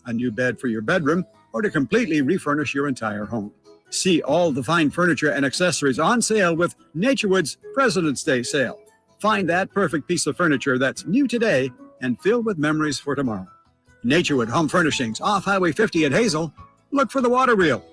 a new bed for your bedroom, or to completely refurnish your entire home. See all the fine furniture and accessories on sale with Naturewood's President's Day sale. Find that perfect piece of furniture that's new today and filled with memories for tomorrow. Naturewood Home Furnishings, off Highway 50 at Hazel. Look for the water wheel.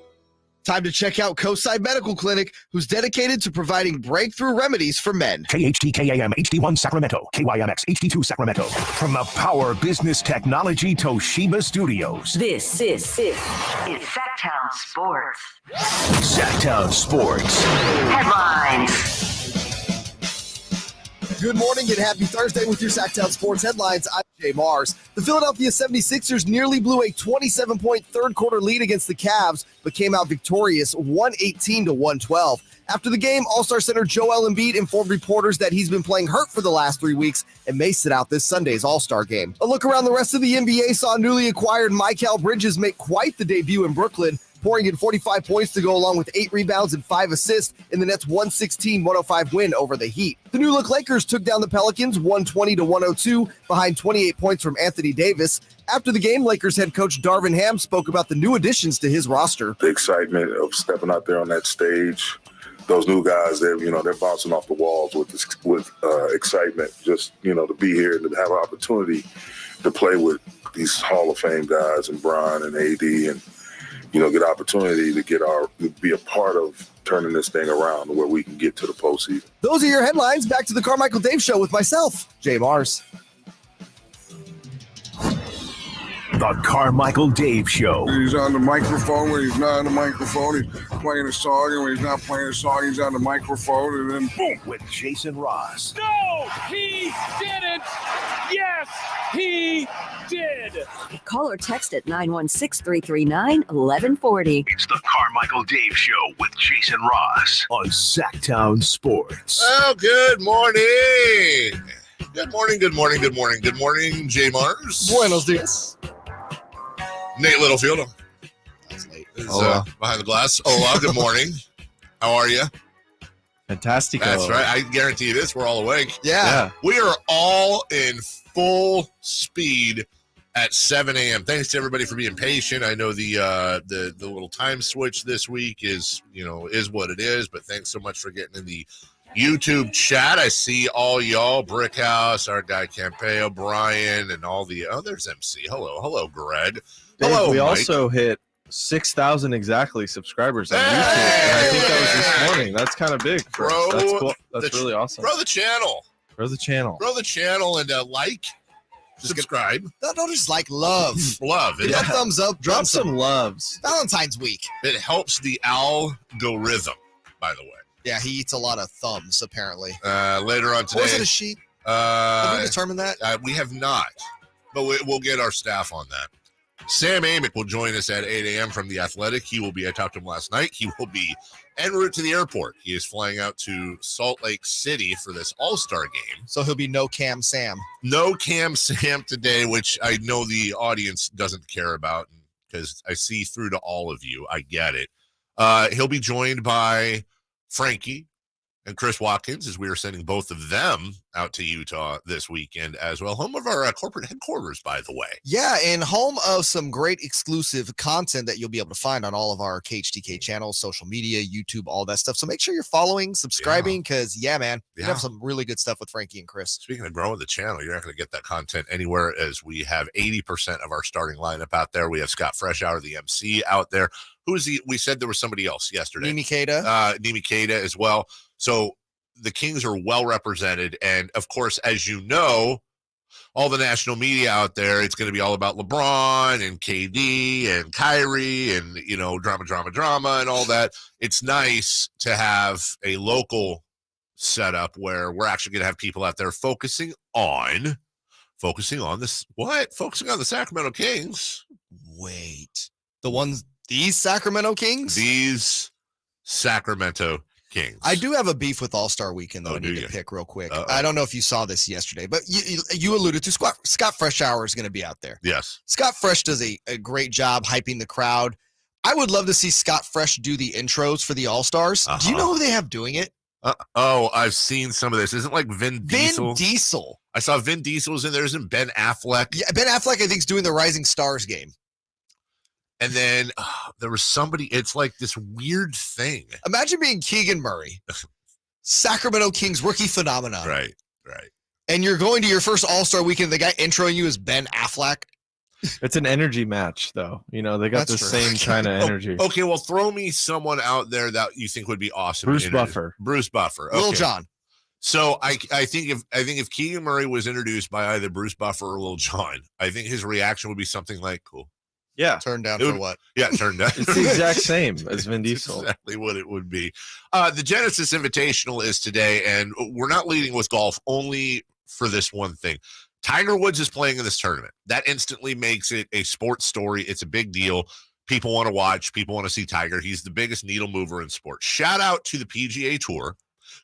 Time to check out Coastside Medical Clinic, who's dedicated to providing breakthrough remedies for men. KHTKAM HD1 Sacramento, KYMX HD2 Sacramento. From the Power Business Technology Toshiba Studios. This is Sactown Sports. Sactown Sports. Headlines. Good morning and happy Thursday with your Sactown Sports headlines. I'm JayMarzz. The Philadelphia 76ers nearly blew a 27-point third-quarter lead against the Cavs, but came out victorious 118-112. After the game, All-Star center Joel Embiid informed reporters that he's been playing hurt for the last 3 weeks and may sit out this Sunday's All-Star game. A look around the rest of the NBA saw newly acquired Mikal Bridges make quite the debut in Brooklyn, pouring in 45 points to go along with 8 rebounds and 5 assists in the Nets' 116-105 win over the Heat. The new look Lakers took down the Pelicans 120-102 behind 28 points from Anthony Davis. After the game, Lakers head coach Darvin Ham spoke about the new additions to his roster. The excitement of stepping out there on that stage, those new guys, they're bouncing off the walls with excitement, just, to be here and to have an opportunity to play with these Hall of Fame guys and Bron and AD and, get opportunity to be a part of turning this thing around to where we can get to the postseason. Those are your headlines. Back to the Carmichael Dave Show with myself, JayMarzz. The Carmichael Dave Show. He's on the microphone when he's not on the microphone. He's playing a song, and when he's not playing a song, he's on the microphone, and then boom. With Jason Ross. No, he didn't. Yes, he did. Call or text at 916-339-1140. It's the Carmichael Dave Show with Jason Ross on Sactown Sports. Oh, good morning. Good morning, JayMarzz. Buenos dias. Nate Littlefield. That's late. Is behind the glass. Hola, good morning. How are you? Fantastic. That's right. I guarantee you this. We're all awake. Yeah. We are all in full speed at 7 a.m. Thanks to everybody for being patient. I know the little time switch this week is what it is, but thanks so much for getting in the YouTube chat. I see all y'all, Brickhouse, our guy Campeo, Brian, and all the there's MC. Hello, Greg. Dave, Hello, we Mike. also hit 6,000 exactly subscribers on YouTube. And I think that was this morning. That's kind of big for us. That's cool. That's really awesome. Grow the channel. Grow the channel And subscribe. Don't just love. Love. Hit that thumbs up. Drop some loves. Valentine's week. It helps the algorithm, by the way. Yeah, he eats a lot of thumbs, apparently. Later on today. Was it a sheep? Have we determined that? We have not, but we'll get our staff on that. Sam Amick will join us at 8 a.m. from The Athletic. I talked to him last night. He will be en route to the airport. He is flying out to Salt Lake City for this All-Star game. So he'll be no Cam Sam. No Cam Sam today, which I know the audience doesn't care about because I see through to all of you. I get it. He'll be joined by Frankie and Chris Watkins, as we are sending both of them out to Utah this weekend as well. Home of our corporate headquarters, by the way. Yeah, and home of some great exclusive content that you'll be able to find on all of our KHTK channels, social media, YouTube, all that stuff. So make sure you're following, subscribing, because, we have some really good stuff with Frankie and Chris. Speaking of growing the channel, you're not going to get that content anywhere, as we have 80% of our starting lineup out there. We have Scott Freshour, the MC, out there. Who's he? We said there was somebody else yesterday. Nimi Keita. Nimi Keita as well. So the Kings are well represented. And, of course, as you know, all the national media out there, it's going to be all about LeBron and KD and Kyrie and, drama and all that. It's nice to have a local setup where we're actually going to have people out there focusing on this. What? Focusing on the Sacramento Kings. Wait. These Sacramento Kings? These Sacramento Kings. I do have a beef with All-Star Weekend, though. I need to pick real quick. I don't know if you saw this yesterday, but you alluded to Scott Freshour is going to be out there. Yes. Scott Fresh does a great job hyping the crowd. I would love to see Scott Fresh do the intros for the All-Stars. Do you know who they have doing it? I've seen some of this. Isn't like Vin Diesel? Vin Diesel. I saw Vin Diesel's in there. Isn't Ben Affleck? Yeah, Ben Affleck, I think, is doing the Rising Stars game. And then there was somebody, it's like this weird thing. Imagine being Keegan Murray, Sacramento Kings rookie phenomenon. Right. And you're going to your first All-Star weekend. The guy introing you is Ben Affleck. It's an energy match, though. You know, they got That's the true. same kind of energy. Okay, well, throw me someone out there that you think would be awesome. Bruce Buffer. Bruce Buffer. Okay. Lil Jon. So I think if Keegan Murray was introduced by either Bruce Buffer or Lil Jon, I think his reaction would be something like, "Cool." Yeah. Turned down for what? Yeah, turned down. It's the exact same as Vin Diesel. Exactly what it would be. The Genesis Invitational is today, and we're not leading with golf only for this one thing. Tiger Woods is playing in this tournament. That instantly makes it a sports story. It's a big deal. People want to watch. People want to see Tiger. He's the biggest needle mover in sports. Shout out to the PGA Tour,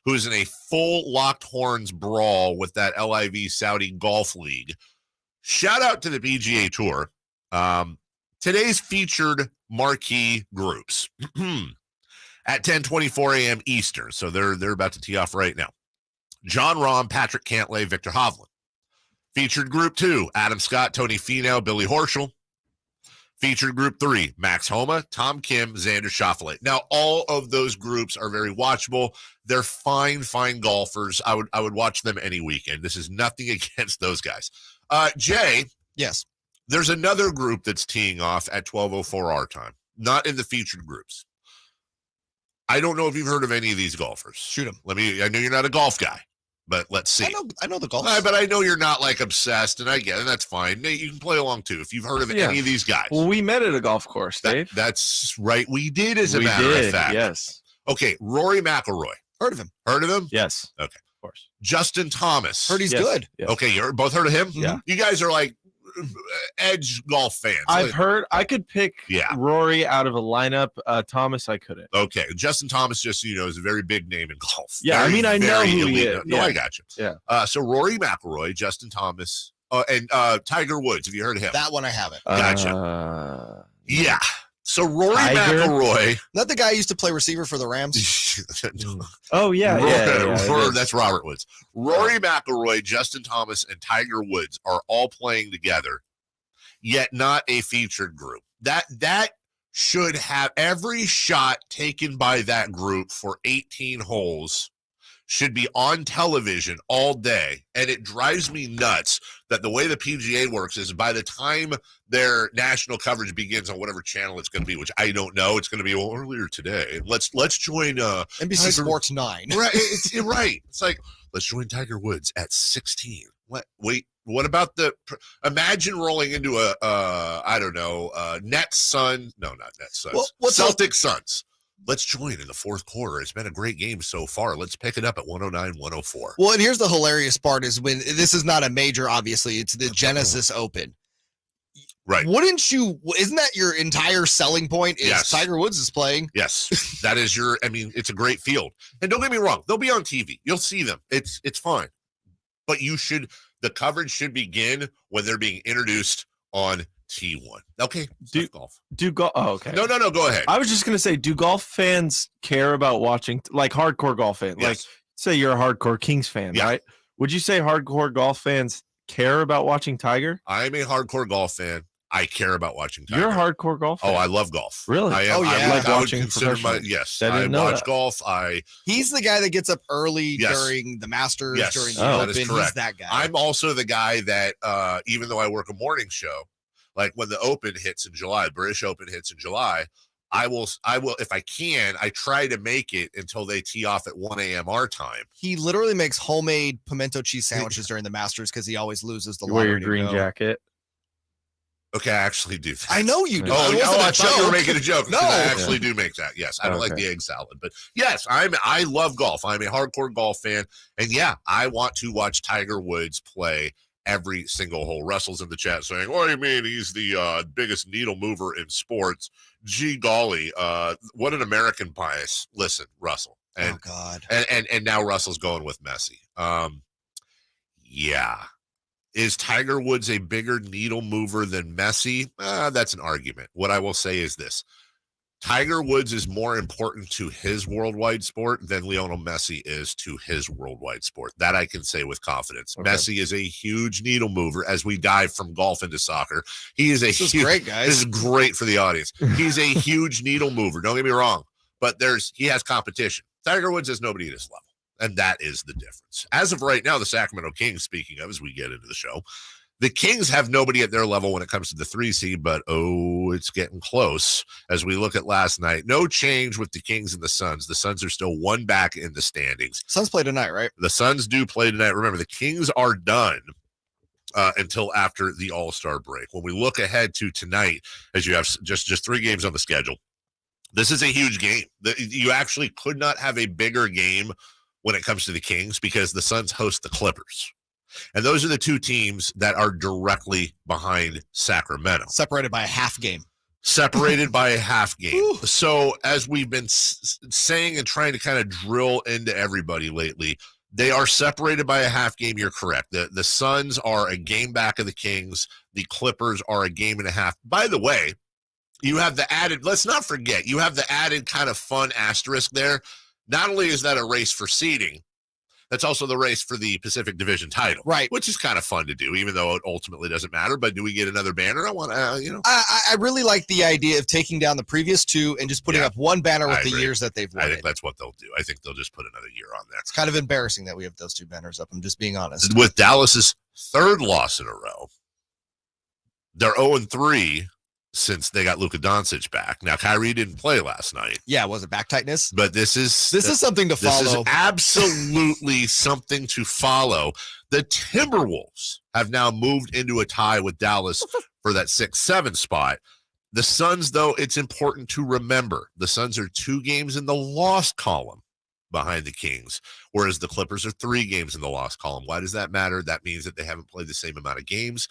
who is in a full locked horns brawl with that LIV Saudi Golf League. Shout out to the PGA Tour. Today's featured marquee groups at 10:24 a.m. Eastern. So they're about to tee off right now. John Rahm, Patrick Cantlay, Victor Hovland. Featured group 2, Adam Scott, Tony Finau, Billy Horschel. Featured group 3, Max Homa, Tom Kim, Xander Schauffele. Now, all of those groups are very watchable. They're fine golfers. I would watch them any weekend. This is nothing against those guys. Jay. Yes. There's another group that's teeing off at 12:04 our time, not in the featured groups. I don't know if you've heard of any of these golfers. Shoot them. I know you're not a golf guy, but let's see. I know the golf. But I know you're not like obsessed, and I get it. And that's fine. You can play along too if you've heard of any of these guys. Well, we met at a golf course, Dave. That's right. We did, as a matter of fact. Yes. Okay, Rory McIlroy. Heard of him? Heard of him? Yes. Okay. Of course. Justin Thomas. Heard he's good. Yes. Okay, you're both heard of him? Yeah. You guys are like edge golf fans. I've heard. I could pick Yeah. Rory out of a lineup. Thomas, I couldn't. Okay, Justin Thomas, just so you know, is a very big name in golf. Yeah, Very, I mean, I know very who he elite. is. No, Yeah. I got you. Yeah. So Rory McIlroy, Justin Thomas, and Tiger Woods. Have you heard of him? That one I haven't. Gotcha. Yeah. So Rory Tiger? McIlroy. Not the guy who used to play receiver for the Rams. Oh yeah, yeah. That's Robert Woods. Rory McIlroy, Justin Thomas, and Tiger Woods are all playing together, yet not a featured group. That should have every shot taken by that group for 18 holes should be on television all day. And it drives me nuts that the way the PGA works is by the time their national coverage begins on whatever channel it's going to be, which I don't know, it's going to be earlier today. Let's join NBC Tiger, Sports 9. Right, it's right. It's like, let's join Tiger Woods at 16. What about imagine rolling into Nets Suns. No, not Nets Suns. Celtics Suns. Let's join in the fourth quarter. It's been a great game so far. Let's pick it up at 109-104. Well, and here's the hilarious part is when this is not a major, obviously, it's the Genesis Open. Right. Isn't that your entire selling point is Yes. Tiger Woods is playing? Yes. That is it's a great field. And don't get me wrong, they'll be on TV. You'll see them. It's fine. But the coverage should begin when they're being introduced on T1. Okay. Golf. Oh, okay. No, go ahead. I was just gonna say, do golf fans care about watching, like hardcore golf fans? Yes. Like, say you're a hardcore Kings fan, right? Would you say hardcore golf fans care about watching Tiger? I'm a hardcore golf fan. I care about watching Tiger. You're a hardcore golf fan. Oh, I love golf. Really? I am. Oh, yeah. I Like watching consider professional. yes. I didn't know watch that. golf. He's the guy that gets up early Yes. during the Masters, Yes. during the Oh, Open. that is He's correct. that guy. I'm also the guy that even though I work a morning show, like when the Open hits in July, the British Open hits in July, I will if I can, I try to make it until they tee off at 1 a.m. our time. He literally makes homemade pimento cheese sandwiches during the Masters because he always loses the You wear your lottery to green go. jacket. Okay, I actually do that. I know you do. Oh, It wasn't I a thought you were joke. making a joke. No. I actually do make that. Yes, I don't like Okay. the egg salad, but yes, I love golf. I'm a hardcore golf fan, and yeah, I want to watch Tiger Woods play every single hole. Russell's in the chat saying, "What do you mean he's the biggest needle mover in sports?" Gee golly, what an American bias. Listen, Russell, and Oh God. and now Russell's going with Messi. Yeah. Is Tiger Woods a bigger needle mover than Messi? That's an argument. What I will say is this. Tiger Woods is more important to his worldwide sport than Lionel Messi is to his worldwide sport. That I can say with confidence. Okay. Messi is a huge needle mover as we dive from golf into soccer. He is This is great, guys. This is great for the audience. He's a huge needle mover. Don't get me wrong, but he has competition. Tiger Woods has nobody at his level, and that is the difference. As of right now, the Sacramento Kings, speaking of, as we get into the show, the Kings have nobody at their level when it comes to the 3 seed, but it's getting close. As we look at last night, no change with the Kings and the Suns. The Suns are still one back in the standings. Suns play tonight, right? The Suns do play tonight. Remember, the Kings are done until after the All-Star break. When we look ahead to tonight, as you have just 3 games on the schedule, this is a huge game. You actually could not have a bigger game when it comes to the Kings because the Suns host the Clippers. And those are the 2 teams that are directly behind Sacramento. Separated by a half game. Separated by a half game. So as we've been saying and trying to kind of drill into everybody lately, they are separated by a half game. You're correct. The Suns are a game back of the Kings. The Clippers are a game and a half. By the way, you have the added, let's not forget, you have the added kind of fun asterisk there. Not only is that a race for seeding, that's also the race for the Pacific Division title, right? Which is kind of fun to do, even though it ultimately doesn't matter. But do we get another banner? I want to, I really like the idea of taking down the previous 2 and just putting up one banner with the years that they've won. I think that's what they'll do. I think they'll just put another year on there. It's kind of embarrassing that we have those 2 banners up. I'm just being honest. With Dallas's 3rd loss in a row, they're 0-3 since they got Luka Doncic back. Now, Kyrie didn't play last night. Yeah, was it back tightness? But this is something to follow. This is absolutely something to follow. The Timberwolves have now moved into a tie with Dallas for that 6-7 spot. The Suns, though, it's important to remember, the Suns are 2 games in the loss column behind the Kings, whereas the Clippers are 3 games in the loss column. Why does that matter? That means that they haven't played the same amount of games.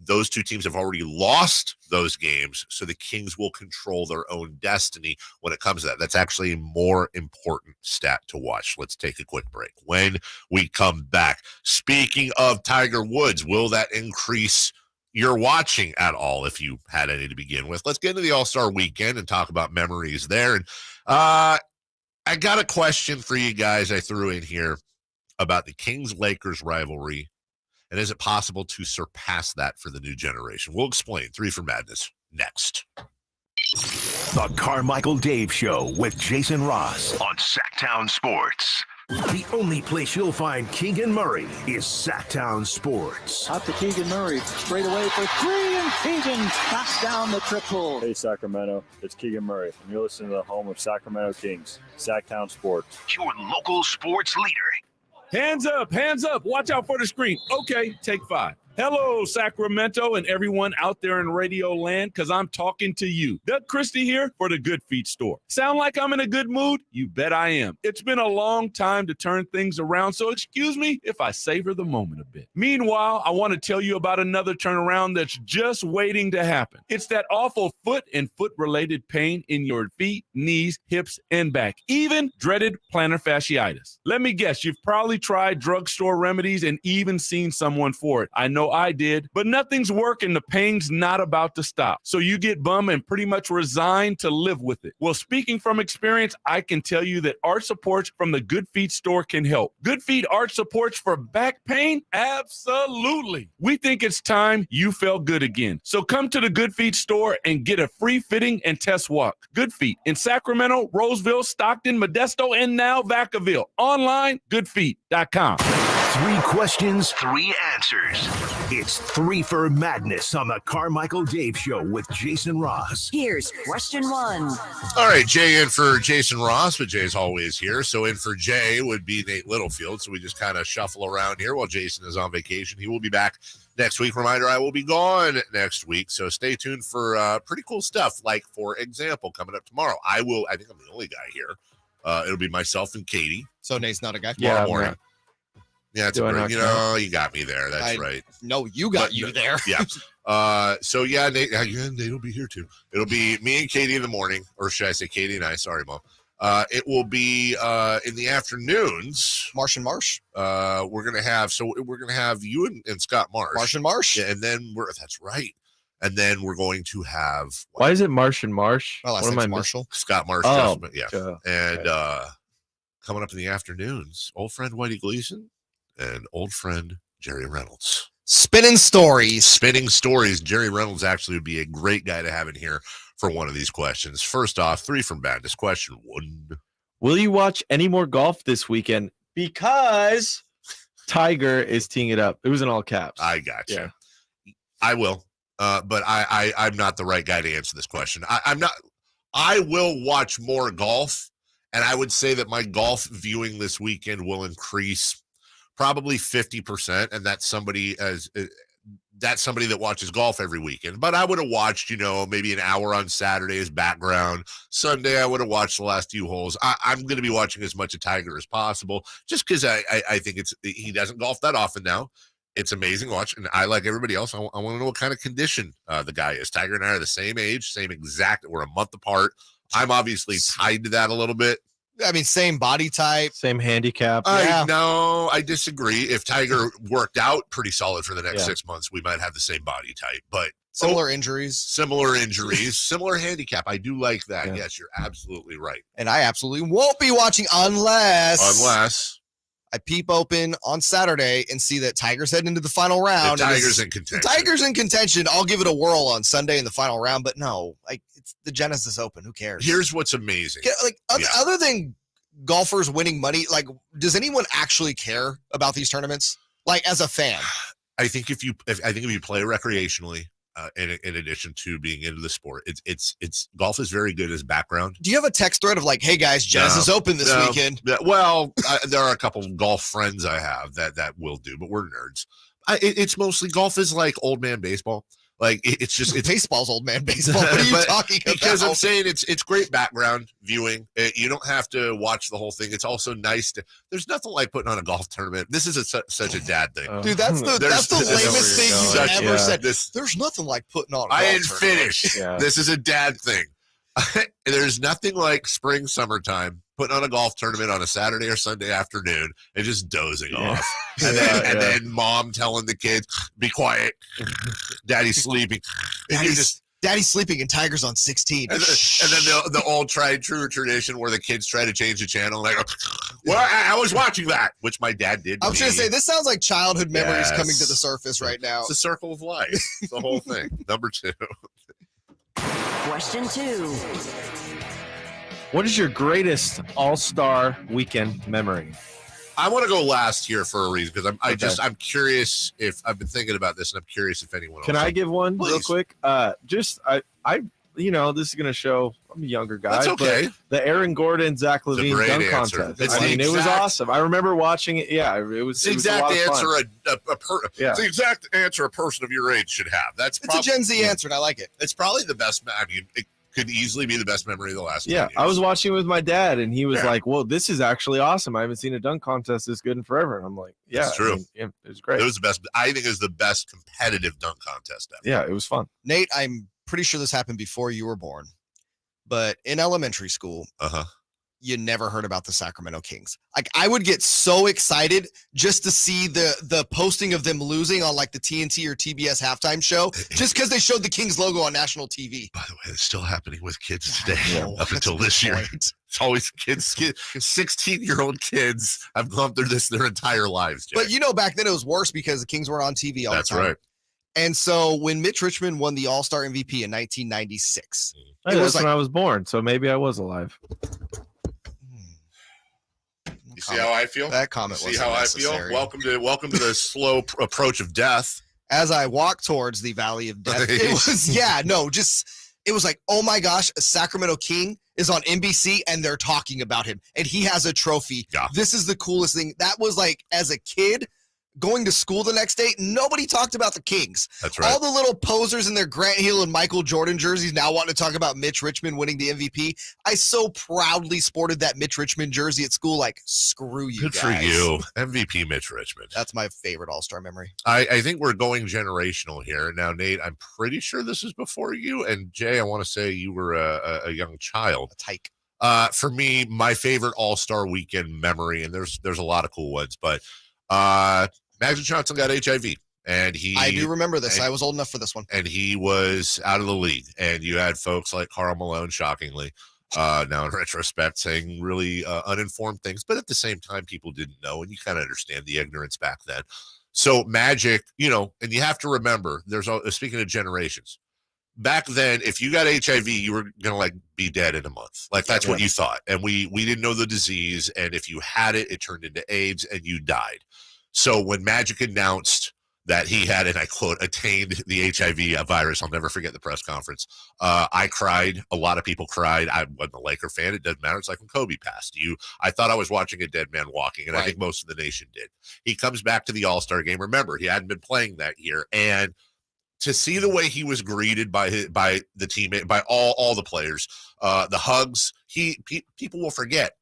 Those 2 teams have already lost those games, so the Kings will control their own destiny when it comes to that. That's actually a more important stat to watch. Let's take a quick break. When we come back, speaking of Tiger Woods, will that increase your watching at all if you had any to begin with? Let's get into the All-Star weekend and talk about memories there. And I got a question for you guys I threw in here about the Kings-Lakers rivalry. And is it possible to surpass that for the new generation? We'll explain. 3 for Madness next. The Carmichael Dave Show with JayMarzz on Sactown Sports. The only place you'll find Keegan Murray is Sactown Sports. Out to Keegan Murray, straight away for 3, and Keegan knocks down the triple. Hey Sacramento, it's Keegan Murray, and you're listening to the home of Sacramento Kings, Sactown Sports. Your local sports leader. Hands up, watch out for the screen. Okay, take 5. Hello, Sacramento and everyone out there in radio land, because I'm talking to you. Doug Christie here for the Good Feet store. Sound like I'm in a good mood? You bet I am. It's been a long time to turn things around, so excuse me if I savor the moment a bit. Meanwhile, I want to tell you about another turnaround that's just waiting to happen. It's that awful foot and foot-related pain in your feet, knees, hips, and back, even dreaded plantar fasciitis. Let me guess, you've probably tried drugstore remedies and even seen someone for it. I know I did, but nothing's working. The pain's not about to stop. So you get bummed and pretty much resign to live with it. Well, speaking from experience, I can tell you that arch supports from the Good Feet store can help. Good Feet arch supports for back pain? Absolutely. We think it's time you felt good again. So come to the Good Feet store and get a free fitting and test walk. Good Feet in Sacramento, Roseville, Stockton, Modesto, and now Vacaville. Online, goodfeet.com. 3 questions, 3 answers. It's 3 for Madness on the Carmichael Dave Show with JayMarzz. Here's question 1. All right, Jay in for JayMarzz, but Jay's always here. So in for Jay would be Nate Littlefield. So we just kind of shuffle around here while Jason is on vacation. He will be back next week. Reminder, I will be gone next week. So stay tuned for pretty cool stuff. Like, for example, coming up tomorrow, I think I'm the only guy here. It'll be myself and Katie. So Nate's not a guy? Tomorrow morning. Yeah, it's you got me there. That's right. No, you got you there. Yeah. So yeah, Nate will be here too. It'll be me and Katie in the morning, or should I say Katie and I? Sorry, Mom. It will be in the afternoons. Marsh and Marsh. We're gonna have you and Scott Marsh. Marsh and Marsh. Yeah, and then that's right. And then we're going to have Why is it Marsh and Marsh? Oh, last name's Marshall. Scott Marsh. Oh, Yeah. And coming up in the afternoons, old friend Whitey Gleason and old friend Jerry Reynolds. Spinning stories. Spinning stories. Jerry Reynolds actually would be a great guy to have in here for one of these questions. First off, 3 from Baptist. Question 1. Will you watch any more golf this weekend? Because Tiger is teeing it up. It was in all caps. I got you. Yeah. I will. But I'm not the right guy to answer this question. I'm not. I will watch more golf, and I would say that my golf viewing this weekend will increase probably 50%, and that's somebody that watches golf every weekend. But I would have watched, maybe an hour on Saturday as background. Sunday, I would have watched the last few holes. I'm going to be watching as much of Tiger as possible, just because I think he doesn't golf that often now. It's amazing watch, and I, like everybody else, I want to know what kind of condition the guy is. Tiger and I are the same age, same exact. We're a month apart. I'm obviously tied to that a little bit. I mean, same body type, same handicap. No, I disagree. If Tiger worked out pretty solid for the next 6 months, we might have the same body type, but similar injuries, similar handicap. I do like that. Yeah. Yes, you're absolutely right. And I absolutely won't be watching unless I peep open on Saturday and see that Tiger's heading into the final round. Tiger's in contention. I'll give it a whirl on Sunday in the final round, but no, it's the Genesis Open. Who cares? Here's what's amazing. Other than golfers winning money, does anyone actually care about these tournaments? As a fan, I think if you play recreationally, in addition to being into the sport, it's golf is very good as background. Do you have a text thread of hey guys, Genesis Open this weekend? Well, there are a couple of golf friends I have that will do, but we're nerds. It's mostly golf is like old man baseball. It's baseball's old man baseball. What are you talking about? Because I'm saying it's great background viewing. You don't have to watch the whole thing. It's also nice there's nothing like putting on a golf tournament. This is such a dad thing. Dude, that's the lamest thing you've ever said. There's nothing like putting on a golf tournament. I didn't finish. Yeah. This is a dad thing. There's nothing like summertime, putting on a golf tournament on a Saturday or Sunday afternoon and just dozing off. And then mom telling the kids, be quiet. Daddy's sleeping. Daddy's sleeping and Tiger's on 16. And then the old tried true tradition where the kids try to change the channel. Well, I was watching that, which my dad did. I was going to say, this sounds like childhood memories coming to the surface right now. It's the circle of life. It's the whole thing. Number 2. Question 2. What is your greatest All-Star weekend memory? I want to go last here for a reason because I'm curious if I've been thinking about this and I'm curious if anyone else. Can I give one real quick? I this is going to show I'm a younger guy. That's okay. But the Aaron Gordon, Zach Levine dunk contest. It was awesome. I remember watching it. Yeah, it was the exact answer. It's the exact answer a person of your age should have. It's a Gen Z answer, and I like it. It's probably the best. I mean, it could easily be the best memory of the last. 10 years. I was watching it with my dad, and he was like, "Well, this is actually awesome. I haven't seen a dunk contest this good in forever." And I'm like, "Yeah, it's true. It was great. It was the best. I think it was the best competitive dunk contest ever. Yeah, it was fun." Nate, I'm pretty sure this happened before you were born, but in elementary school, you never heard about the Sacramento Kings. I would get so excited just to see the posting of them losing on the TNT or TBS halftime show, just because they showed the Kings logo on national TV. By the way, it's still happening with kids today up until this year. It's always kids 16-year-old kids have gone through this their entire lives. Jay. But back then it was worse because the Kings weren't on TV all the time. That's right. And so when Mitch Richmond won the All-Star MVP in 1996, that's when I was born, so maybe I was alive. You see how I feel? That comment was unnecessary. I feel? Welcome to the slow approach of death. As I walk towards the valley of death, it was like, oh my gosh, a Sacramento King is on NBC and they're talking about him and he has a trophy. Yeah. This is the coolest thing. That was as a kid going to school the next day, nobody talked about the Kings. That's right. All the little posers in their Grant Hill and Michael Jordan jerseys now wanting to talk about Mitch Richmond winning the MVP. I so proudly sported that Mitch Richmond jersey at school. Screw you Good guys. for you. MVP Mitch Richmond. That's my favorite All-Star memory. I think we're going generational here. Now, Nate, I'm pretty sure this is before you. And Jay, I want to say you were a young child. A tyke. For me, my favorite All-Star weekend memory, and there's a lot of cool ones, but Magic Johnson got HIV, And I do remember this. I was old enough for this one. And he was out of the league. And you had folks like Karl Malone, shockingly, now in retrospect, saying really uninformed things. But at the same time, people didn't know. And you kind of understand the ignorance back then. So Magic, and you have to remember, speaking of generations, back then, if you got HIV, you were going to be dead in a month. That's what you thought. And we didn't know the disease. And if you had it, it turned into AIDS and you died. So when Magic announced that he had, and I quote, attained the HIV virus, I'll never forget the press conference. I cried. A lot of people cried. I wasn't a Laker fan. It doesn't matter. It's like when Kobe passed. I thought I was watching a dead man walking, and I think most of the nation did. He comes back to the All-Star game. Remember, he hadn't been playing that year. And to see the way he was greeted by the teammate, by all the players, the hugs, people will forget.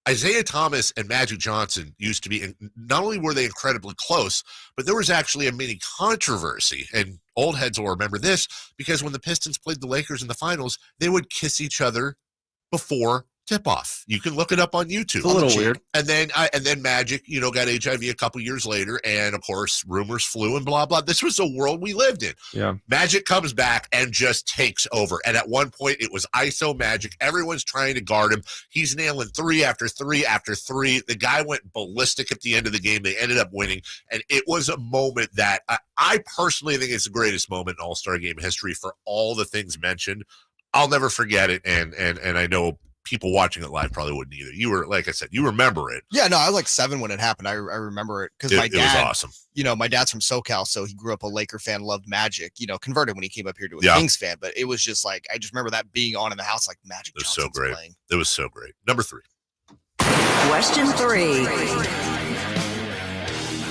Isaiah Thomas and Magic Johnson used to be, not only were they incredibly close, but there was actually a mini controversy. And old heads will remember this because when the Pistons played the Lakers in the finals, they would kiss each other before tip-off. You can look it up on YouTube. It's a little weird. And then Magic, got HIV a couple years later, and of course rumors flew and blah blah. This was the world we lived in. Yeah. Magic comes back and just takes over. And at one point it was ISO Magic. Everyone's trying to guard him. He's nailing 3 after 3 after 3. The guy went ballistic at the end of the game. They ended up winning. And it was a moment that I personally think is the greatest moment in All-Star game history for all the things mentioned. I'll never forget it. And I know people watching it live probably wouldn't either. You were, like I said, you remember it. Yeah, no, I was 7 when it happened. I remember it because my dad, it was awesome. My dad's from SoCal, so he grew up a Laker fan, loved Magic, converted when he came up here to a Kings fan. But it was just I just remember that being on in the house, Magic Johnson's so great. playing. It was so great. Number 3. Question 3.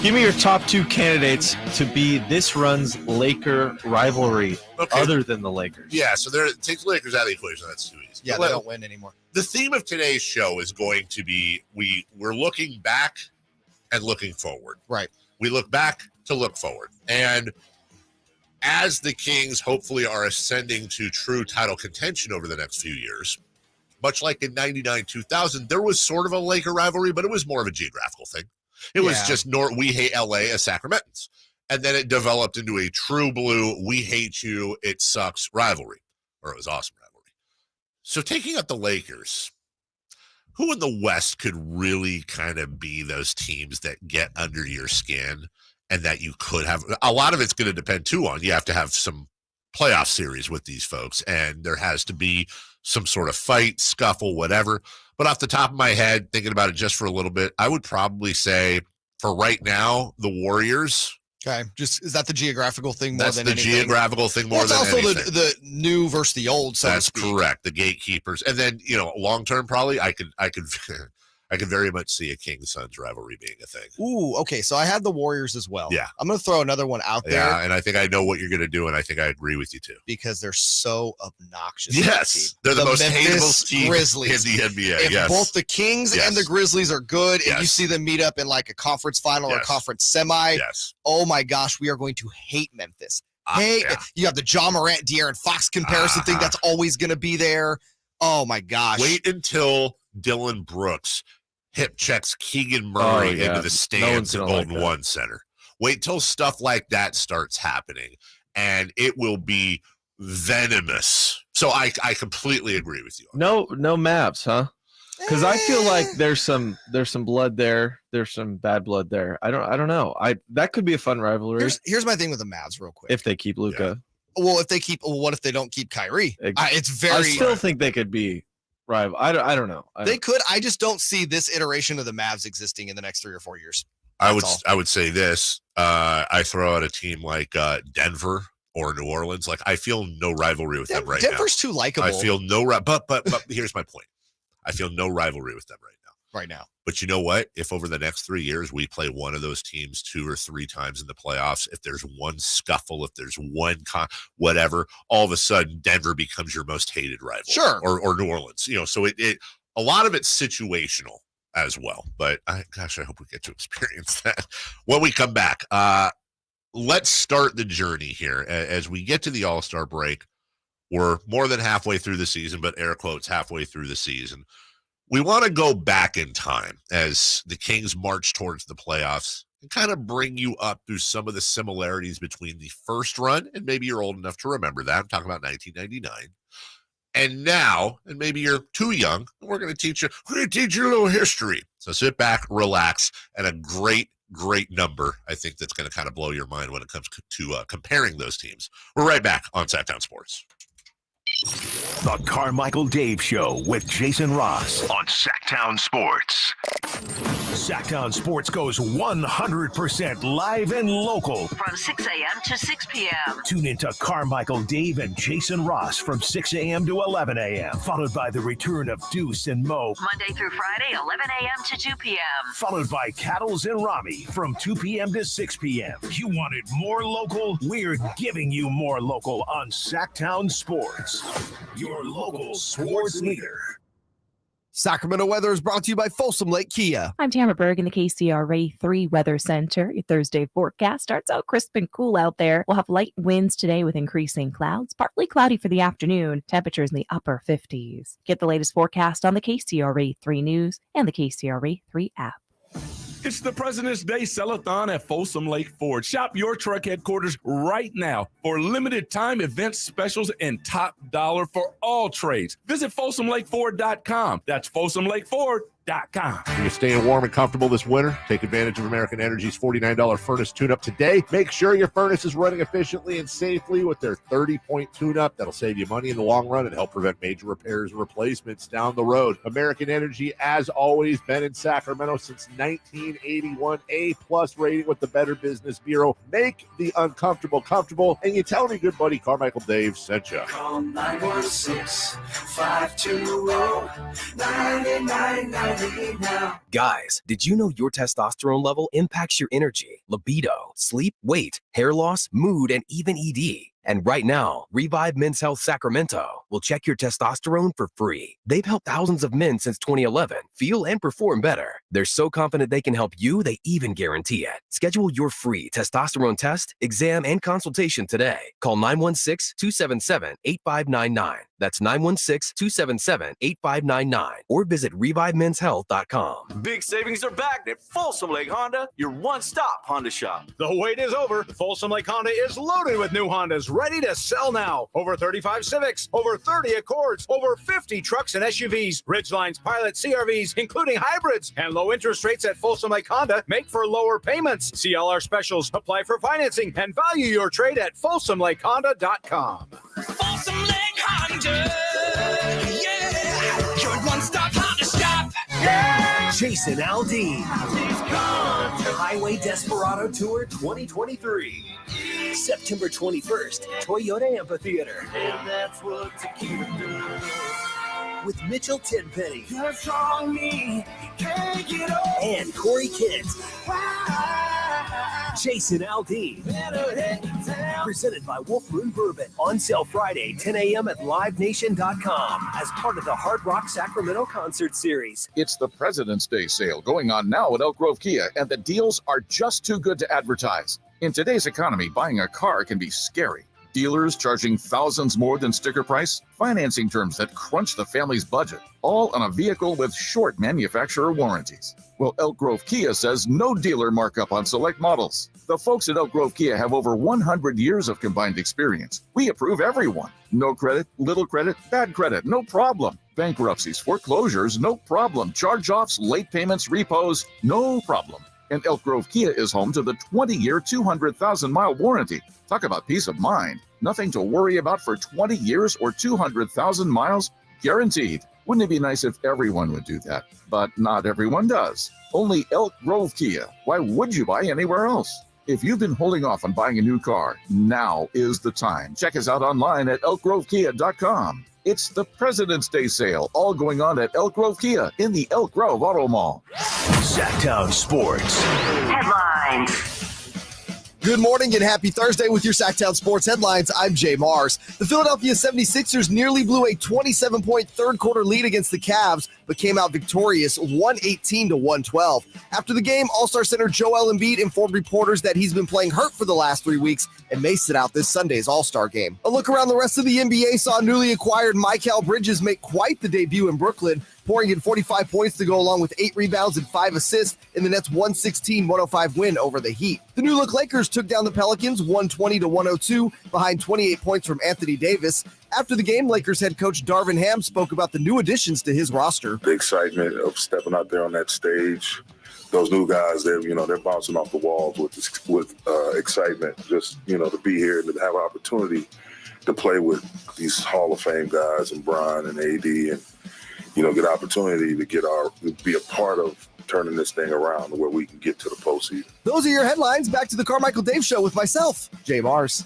Give me your top 2 candidates to be this run's Laker rivalry other than the Lakers. Yeah, so take the Lakers out of the equation. That's too easy. Yeah, they don't win anymore. The theme of today's show is going to be we're looking back and looking forward. Right. We look back to look forward. And as the Kings hopefully are ascending to true title contention over the next few years, much like in 99-2000, there was sort of a Laker rivalry, but it was more of a geographical thing. It was just we hate LA as Sacramentans. And then it developed into a true blue, we hate you, it sucks rivalry. Or it was awesome rivalry. So taking up the Lakers, who in the West could really kind of be those teams that get under your skin and that you could have? A lot of it's going to depend, too, on you have to have some playoff series with these folks. And there has to be some sort of fight, scuffle, whatever. But off the top of my head, thinking about it just for a little bit, I would probably say for right now, the Warriors. Okay, is that the geographical thing more than anything? That's the geographical thing more than anything. It's also the new versus the old, so that's to speak. Correct. The gatekeepers. And then, long term, probably I could very much see a Kings Suns rivalry being a thing. Ooh, okay. So I had the Warriors as well. Yeah. I'm going to throw another one out there. Yeah, and I think I know what you're going to do, and I think I agree with you too. Because they're so obnoxious. Yes. They're the most hateable team Grizzlies. in the NBA. If both the Kings and the Grizzlies are good, and you see them meet up in a conference final or a conference semi, oh my gosh, we are going to hate Memphis. You have the Ja Morant, De'Aaron Fox comparison thing that's always going to be there. Oh my gosh. Wait until Dylan Brooks hip checks Keegan Murray into the stands at Golden One Center. Wait till stuff like that starts happening, and it will be venomous. So I completely agree with you. No Mavs, huh? Because I feel like there's some blood there. There's some bad blood there. I don't know. That could be a fun rivalry. Here's my thing with the Mavs, real quick. If they keep Luka. Yeah. Well, what if they don't keep Kyrie? I still think they could be rival. I don't know. They could. I just don't see this iteration of the Mavs existing in the next 3 or 4 years. I would say this. I throw out a team like Denver or New Orleans. I feel no rivalry with them right now. Denver's too likable. I feel no but here's my point. I feel no rivalry with them right now. But you know what? If over the next 3 years we play one of those teams 2 or 3 times in the playoffs, if there's one scuffle, if there's one whatever, all of a sudden Denver becomes your most hated rival. Sure. Or New Orleans. So it a lot of it's situational as well. But I hope we get to experience that when we come back. Let's start the journey here as we get to the All-Star break. We're more than halfway through the season, but air quotes halfway through the season. We want to go back in time as the Kings march towards the playoffs and kind of bring you up through some of the similarities between the first run, and maybe you're old enough to remember that. I'm talking about 1999. And now, and maybe you're too young, we're going to teach you a little history. So sit back, relax, and a great number, I think, that's going to kind of blow your mind when it comes to comparing those teams. We're right back on Sactown Sports. The Carmichael Dave Show with JayMarzz on Sactown Sports. Sactown Sports goes 100% live and local. From 6 a.m. to 6 p.m. Tune into Carmichael Dave and JayMarzz from 6 a.m. to 11 a.m. Followed by the return of Deuce and Mo. Monday through Friday, 11 a.m. to 2 p.m. Followed by Cattles and Rami from 2 p.m. to 6 p.m. You wanted more local? We're giving you more local on Sactown Sports. Your local sports leader. Sacramento weather is brought to you by Folsom Lake Kia. I'm Tamara Berg in the KCRA 3 Weather Center. Your Thursday forecast starts out crisp and cool out there. We'll have light winds today with increasing clouds, partly cloudy for the afternoon. Temperatures in the upper 50s. Get the latest forecast on the KCRA 3 News and the KCRA 3 app. It's the President's Day Sell-a-thon at Folsom Lake Ford. Shop your truck headquarters right now for limited time event specials and top dollar for all trades. Visit FolsomLakeFord.com. That's FolsomLakeFord.com. Are you staying warm and comfortable this winter? Take advantage of American Energy's $49 furnace tune-up today. Make sure your furnace is running efficiently and safely with their 30-point tune-up. That'll save you money in the long run and help prevent major repairs and replacements down the road. American Energy, as always, been in Sacramento since 1981. A-plus rating with the Better Business Bureau. Make the uncomfortable comfortable. And you tell me good buddy Carmichael Dave sent you. Call 916-520-9999. Now. Guys, did you know your testosterone level impacts your energy, libido, sleep, weight, hair loss, mood, and even ED? And right now, Revive Men's Health Sacramento will check your testosterone for free. They've helped thousands of men since 2011 feel and perform better. They're so confident they can help you, they even guarantee it. Schedule your free testosterone test, exam, and consultation today. Call 916-277-8599. That's 916-277-8599. Or visit ReviveMen'sHealth.com. Big savings are back at Folsom Lake Honda, your one-stop Honda shop. The wait is over. Folsom Lake Honda is loaded with new Hondas ready to sell now. Over 35 Civics, over 30 Accords, over 50 trucks and SUVs, Ridgelines, Pilot, CRVs, including hybrids, and low interest rates at Folsom Lake Honda make for lower payments. See all our specials, apply for financing, and value your trade at FolsomLakeHonda.com. Folsom Lake Honda, yeah, your one-stop Honda shop. Yeah. Jason Aldean, Highway Desperado Tour 2023. September 21st, Toyota Amphitheater. And that's what tequila does. With Mitchell Tenpenny. You're strong, me, can't get over. And Corey Kent. Jason Aldean. Presented by Wolf Moon Bourbon. On sale Friday, 10 a.m. at LiveNation.com as part of the Hard Rock Sacramento Concert Series. It's the President's Day sale going on now at Elk Grove Kia, and the deals are just too good to advertise. In today's economy, buying a car can be scary. Dealers charging thousands more than sticker price, financing terms that crunch the family's budget, all on a vehicle with short manufacturer warranties. Well, Elk Grove Kia says no dealer markup on select models. The folks at Elk Grove Kia have over 100 years of combined experience. We approve everyone. No credit, little credit, bad credit, no problem. Bankruptcies, foreclosures, no problem. Charge-offs, late payments, repos, no problem. And Elk Grove Kia is home to the 20-year, 200,000-mile warranty. Talk about peace of mind. Nothing to worry about for 20 years or 200,000 miles, guaranteed. Wouldn't it be nice if everyone would do that? But not everyone does. Only Elk Grove Kia. Why would you buy anywhere else? If you've been holding off on buying a new car, now is the time. Check us out online at elkgrovekia.com. It's the President's Day sale, all going on at Elk Grove Kia in the Elk Grove Auto Mall. Sactown Sports. Headlines. Good morning and happy Thursday with your Sactown Sports headlines. I'm JayMarzz. The Philadelphia 76ers nearly blew a 27-point third-quarter lead against the Cavs, but came out victorious 118-112. After the game, All-Star center Joel Embiid informed reporters that he's been playing hurt for the last 3 weeks and may sit out this Sunday's All-Star game. A look around the rest of the NBA saw newly acquired Mikal Bridges make quite the debut in Brooklyn, pouring in 45 points to go along with 8 rebounds and 5 assists in the Nets' 116-105 win over the Heat. The new-look Lakers took down the Pelicans 120-102 behind 28 points from Anthony Davis. After the game, Lakers head coach Darvin Ham spoke about the new additions to his roster. The excitement of stepping out there on that stage. Those new guys, they're bouncing off the walls with excitement. Just, to be here and to have an opportunity to play with these Hall of Fame guys and Bron and AD and, get an opportunity to be a part of turning this thing around where we can get to the postseason. Those are your headlines. Back to the Carmichael Dave Show with myself, JayMarzz.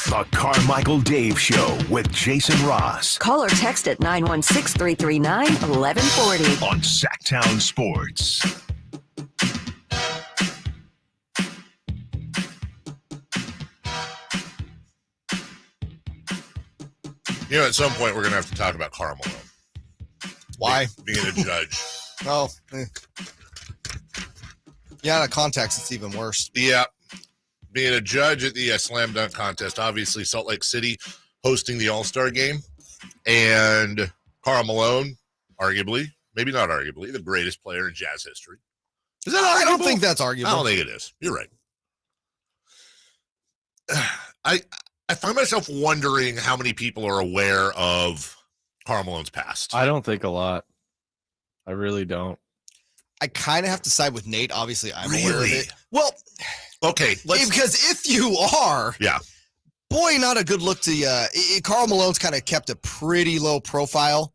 The Carmichael Dave Show with JayMarzz. Call or text at 916-339-1140. On Sactown Sports. At some point, we're going to have to talk about Karl Malone. Why? Being a judge. Oh. Yeah, out of context, it's even worse. Yeah. Being a judge at the slam dunk contest, obviously Salt Lake City hosting the All-Star game, and Karl Malone, arguably, maybe not arguably, the greatest player in Jazz history. Is that arguable? I don't think that's arguable. I don't think it is. You're right. I find myself wondering how many people are aware of Karl Malone's past. I don't think a lot. I really don't. I kind of have to side with Nate. Obviously, I'm aware of Really? it. Well, Okay, because if you are, yeah. boy, not a good look to Karl Malone's kind of kept a pretty low profile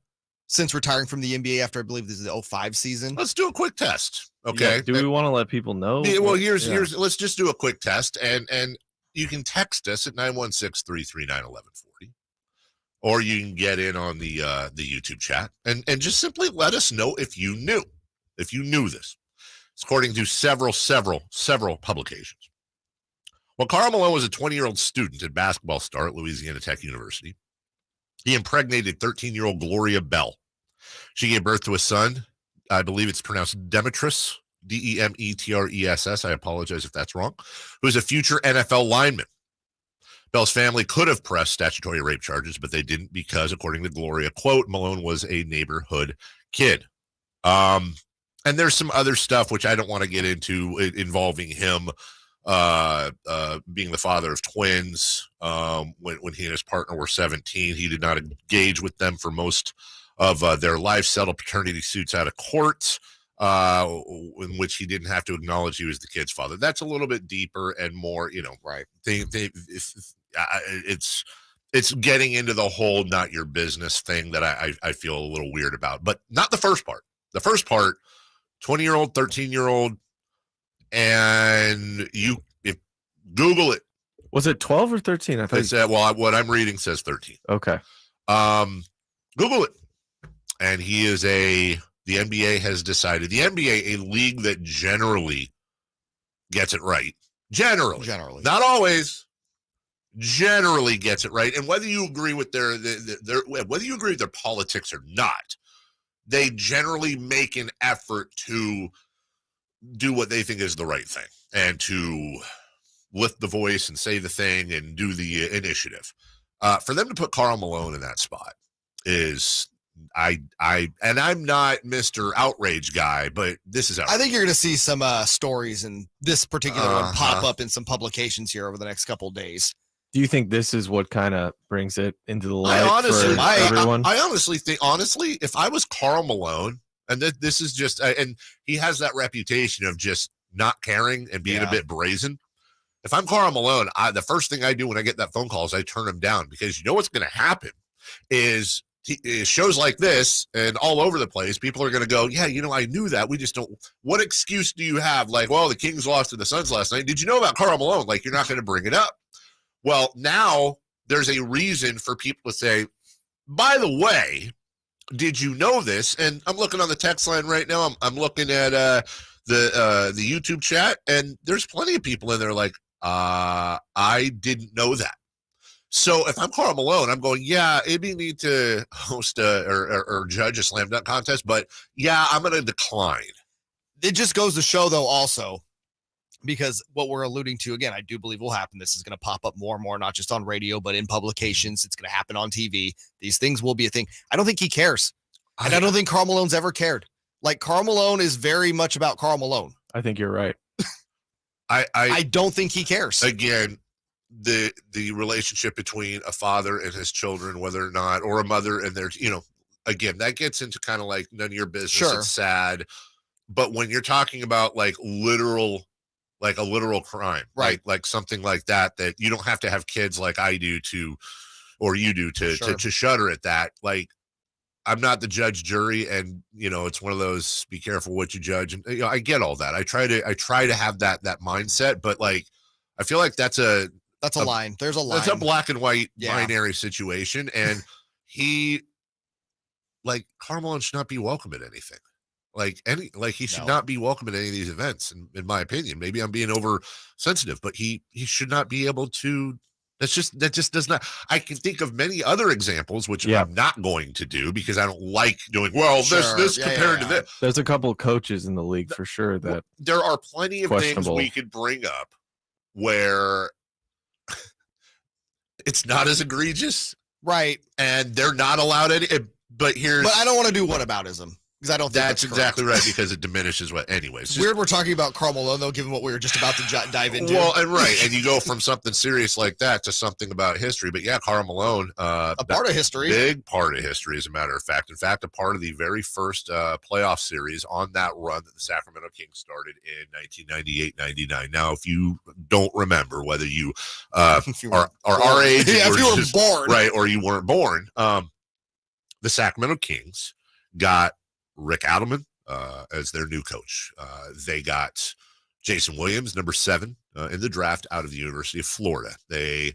since retiring from the NBA after, I believe this is the 05 season. Let's do a quick test. Okay. Yeah, do we want to let people know? Yeah, well, here's let's just do a quick test, and you can text us at 916-339-1140, or you can get in on the YouTube chat and just simply let us know if you knew this. It's according to several publications. Well, Karl Malone was a 20-year-old student and basketball star at Louisiana Tech University. He impregnated 13-year-old Gloria Bell. She gave birth to a son. I believe it's pronounced Demetress, Demetress. I apologize if that's wrong. Who is a future NFL lineman. Bell's family could have pressed statutory rape charges, but they didn't because, according to Gloria, quote, Malone was a neighborhood kid. And there's some other stuff which I don't want to get into involving him being the father of twins. When he and his partner were 17, he did not engage with them for most of their life, settled paternity suits out of court, in which he didn't have to acknowledge he was the kid's father. That's a little bit deeper and more, right. It's getting into the whole not your business thing that I feel a little weird about, but not the first part. The first part, 20-year-old, 13-year-old, and if Google it. Was it 12 or 13? I thought it's what I'm reading says 13. Okay. Google it. And he is the NBA has decided, the NBA, a league that generally gets it right. Generally. Not always. Generally gets it right. And whether you agree with their politics or not, they generally make an effort to do what they think is the right thing and to lift the voice and say the thing and do the initiative. For them to put Karl Malone in that spot is I'm not Mr. Outrage guy, but this is outrage. I think you're going to see some stories and this particular one pop up in some publications here over the next couple of days. Do you think this is what kind of brings it into the light I for everyone? I honestly think, if I was Karl Malone, and this is just, and he has that reputation of just not caring and being a bit brazen. If I'm Karl Malone, the first thing I do when I get that phone call is I turn him down, because you know what's going to happen is shows like this and all over the place, people are going to go, yeah, I knew that. We just don't. What excuse do you have? Like, well, the Kings lost to the Suns last night. Did you know about Karl Malone? Like, you're not going to bring it up. Well, now there's a reason for people to say, by the way, did you know this? And I'm looking on the text line right now. I'm looking at the YouTube chat, and there's plenty of people in there like, I didn't know that. So if I'm Karl Malone, I'm going, yeah, Embiid need to host or judge a slam dunk contest, but yeah, I'm going to decline. It just goes to show, though, also, because what we're alluding to, again, I do believe will happen. This is going to pop up more and more, not just on radio, but in publications. It's going to happen on TV. These things will be a thing. I don't think he cares. And I don't think Karl Malone's ever cared. Like, Karl Malone is very much about Karl Malone. I think you're right. I don't think he cares. Again, the relationship between a father and his children, whether or not, or a mother and their, again, that gets into kind of like none of your business. Sure. It's sad. But when you're talking about like a literal crime, right? Like something like that you don't have to have kids like I do or you do to shudder at that. Like, I'm not the judge, jury, and it's one of those, be careful what you judge. And I get all that. I try to have that mindset, but like, I feel like that's a line. There's a line. That's a black and white binary situation. And Karl Malone should not be welcome at anything. He should not be welcome at any of these events, in my opinion. Maybe I'm being oversensitive, but he should not be able to. That just does not. I can think of many other examples, which I'm not going to do because I don't like doing. Well, this compared to this. There's a couple of coaches in the league for sure that there are plenty of things we could bring up where it's not as egregious, right? And they're not allowed it. But I don't want to do whataboutism. Because I don't think that's exactly right, because it diminishes what. Anyways, it's weird we're talking about Karl Malone, though, given what we were just about to dive into. Well, and you go from something serious like that to something about history. But yeah, Karl Malone, a part of history, big part of history, as a matter of fact. In fact, a part of the very first playoff series on that run that the Sacramento Kings started in 1998-99. Now, if you don't remember, whether you are our age, if you were born, right, or you weren't born, the Sacramento Kings got Rick Adelman as their new coach. They got Jason Williams, number 7 in the draft, out of the University of Florida. They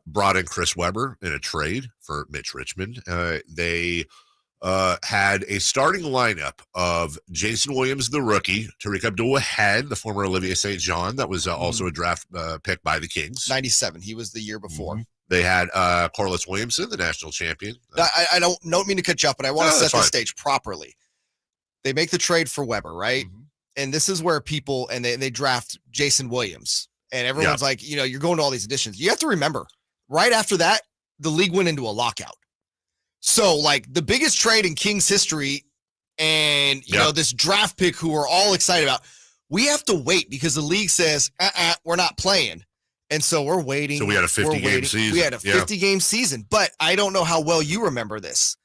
brought in Chris Webber in a trade for Mitch Richmond. They had a starting lineup of Jason Williams, the rookie, Tariq Abdul-Wahad, the former Olivier St. Jean, that was also a draft pick by the Kings. 97. He was the year before. Mm-hmm. They had Corliss Williamson, the national champion. I don't mean to cut you up, but I want to set the stage properly. They make the trade for Weber, right? Mm-hmm. And this is where people, and they draft Jason Williams. And everyone's like, you're going to all these additions. You have to remember, right after that, the league went into a lockout. So, the biggest trade in Kings history and, this draft pick who we're all excited about, we have to wait because the league says, we're not playing. And so we're waiting. So we had a 50-game season. We had a 50-game season, but I don't know how well you remember this.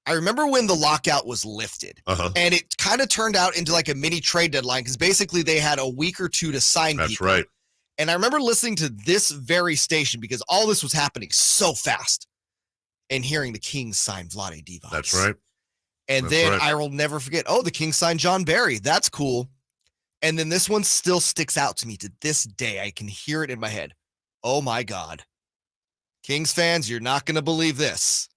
I remember when the lockout was lifted, and it kind of turned out into like a mini trade deadline because basically they had a week or two to sign people. That's right. And I remember listening to this very station because all this was happening so fast and hearing the Kings sign Vlade Divac. That's right. And I will never forget, the Kings signed John Barry. That's cool. And then this one still sticks out to me to this day. I can hear it in my head. Oh, my God. Kings fans, you're not going to believe this.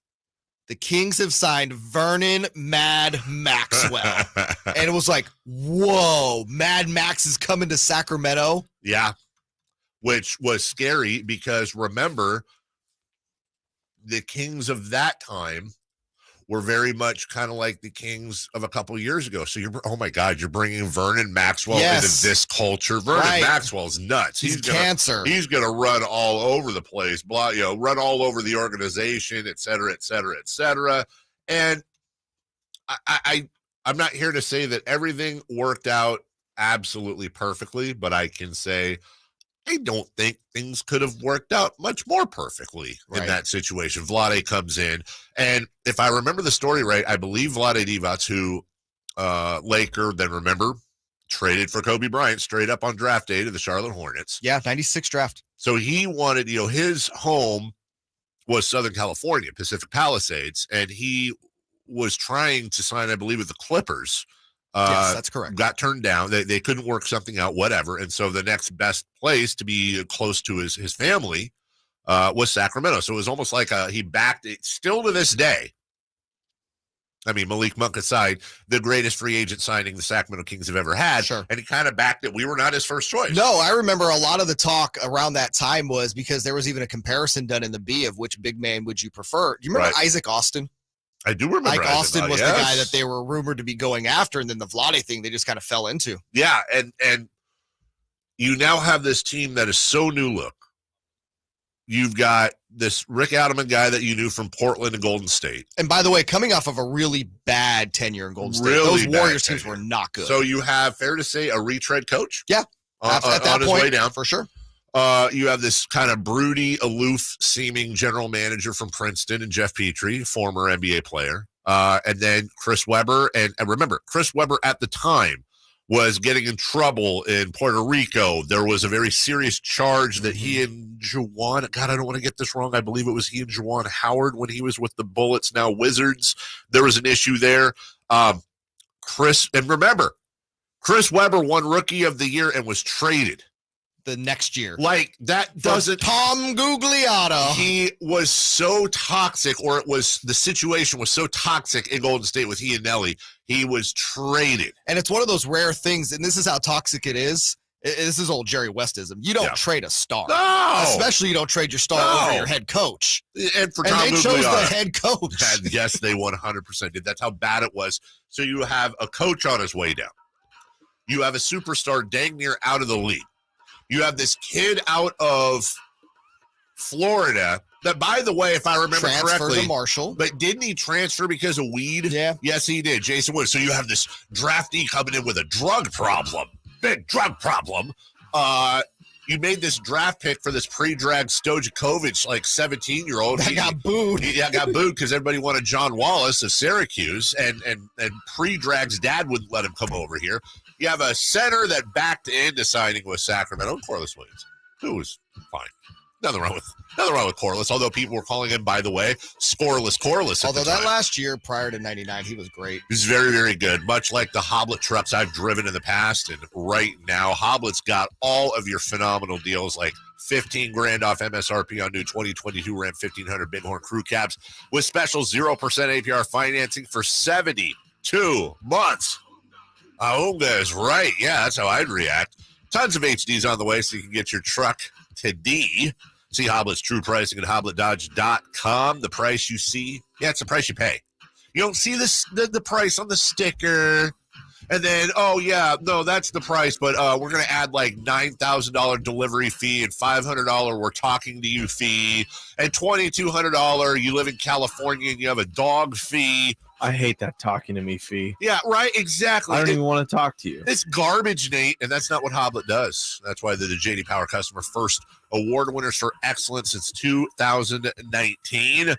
The Kings have signed Vernon Mad Maxwell. And it was like, whoa, Mad Max is coming to Sacramento. Yeah, which was scary because remember, the Kings of that time were very much kind of like the Kings of a couple of years ago. So oh my God, you're bringing Vernon Maxwell into this culture. Vernon Maxwell's nuts. He's cancer. He's going to run all over the place, run all over the organization, et cetera, et cetera, et cetera. And I'm not here to say that everything worked out absolutely perfectly, but I can say I don't think things could have worked out much more perfectly in that situation. Vlade comes in, and if I remember the story right, I believe Vlade Divac, who Laker, then remember, traded for Kobe Bryant straight up on draft day to the Charlotte Hornets. Yeah, 96 draft. So he wanted, his home was Southern California, Pacific Palisades, and he was trying to sign, I believe, with the Clippers. Yes, that's correct. Got turned down. They couldn't work something out, whatever. And so the next best place to be close to his family was Sacramento. So it was almost like he backed it still to this day. I mean, Malik Monk aside, the greatest free agent signing the Sacramento Kings have ever had. Sure. And he kind of backed it. We were not his first choice. No, I remember a lot of the talk around that time was because there was even a comparison done in the B of which big man would you prefer. Do you remember Isaac Austin? I do remember. Like Austin was the guy that they were rumored to be going after, and then the Vlade thing they just kind of fell into. Yeah, and you now have this team that is so new look. You've got this Rick Adelman guy that you knew from Portland and Golden State. And by the way, coming off of a really bad tenure in Golden State, Really those Warriors teams were not good. So you have, fair to say, a retread coach? Yeah. At that on his point, way down. for sure. You have this kind of broody, aloof-seeming general manager from Princeton and Jeff Petrie, former NBA player. And then Chris Webber. And remember, Chris Webber at the time was getting in trouble in Puerto Rico. There was a very serious charge that he and Juwan, God, I don't want to get this wrong. I believe it was he and Juwan Howard when he was with the Bullets, now Wizards. There was an issue there. Chris Webber won Rookie of the Year and was traded the next year. Like, that doesn't... Tom Gugliotta. He was so toxic, or the situation was so toxic in Golden State with he and Nelly, he was traded. And it's one of those rare things, and this is how toxic it is. This is old Jerry Westism. You don't trade a star. No! Especially you don't trade your star over your head coach. And for Tom they chose Gugliotta, the head coach. And yes, they 100% did. That's how bad it was. So you have a coach on his way down. You have a superstar dang near out of the league. You have this kid out of Florida that, by the way, if I remember correctly, to Marshall. But didn't he transfer because of weed? Yeah. Yes, he did. Jason Wood. So you have this draftee coming in with a drug problem, big drug problem. You made this draft pick for this pre-drag Stojakovic, like 17-year-old. That got booed. He got booed because everybody wanted John Wallace of Syracuse, and pre-drag's dad wouldn't let him come over here. You have a center that backed into signing with Sacramento, Corliss Williams, who was fine. Nothing wrong with Corliss, although people were calling him, by the way, scoreless Corliss. Although that last year prior to 99, he was great. He was very, very good, much like the Hoblet trucks I've driven in the past. And right now, Hoblet's got all of your phenomenal deals, like $15,000 off MSRP on new 2022 Ram 1500 Bighorn crew cabs with special 0% APR financing for 72 months. Aunga is right. Yeah, that's how I'd react. Tons of HDs on the way so you can get your truck today. See Hoblet's true pricing at hobletdodge.com. The price you see, yeah, it's the price you pay. You don't see the price on the sticker. And then, oh, yeah, no, that's the price, but we're going to add like $9,000 delivery fee and $500 we're talking to you fee and $2,200 you live in California and you have a dog fee. I hate that talking to me fee. Yeah, right, exactly. I don't even want to talk to you. It's garbage, Nate, and that's not what Hoblet does. That's why they're the J.D. Power Customer First Award winners for excellence since 2019.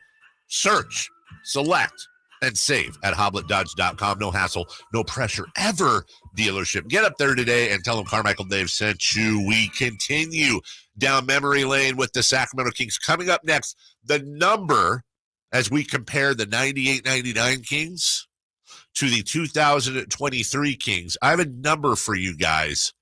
Search, select, and save at hobletdodge.com. No hassle, no pressure ever dealership. Get up there today and tell them Carmichael Dave sent you. We continue down memory lane with the Sacramento Kings. Coming up next, the number as we compare the 98-99 Kings to the 2023 Kings. I have a number for you guys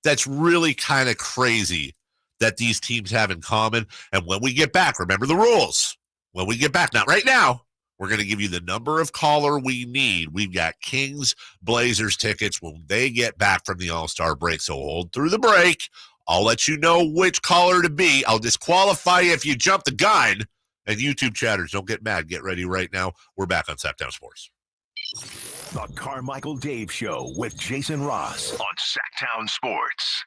that's really kind of crazy that these teams have in common. And when we get back, remember the rules. When we get back, not right now, we're going to give you the number of caller we need. We've got Kings Blazers tickets when they get back from the All-Star break. So hold through the break. I'll let you know which caller to be. I'll disqualify you if you jump the gun. And YouTube chatters, don't get mad. Get ready right now. We're back on Sactown Sports. The Carmichael Dave Show with JayMarzz on Sactown Sports.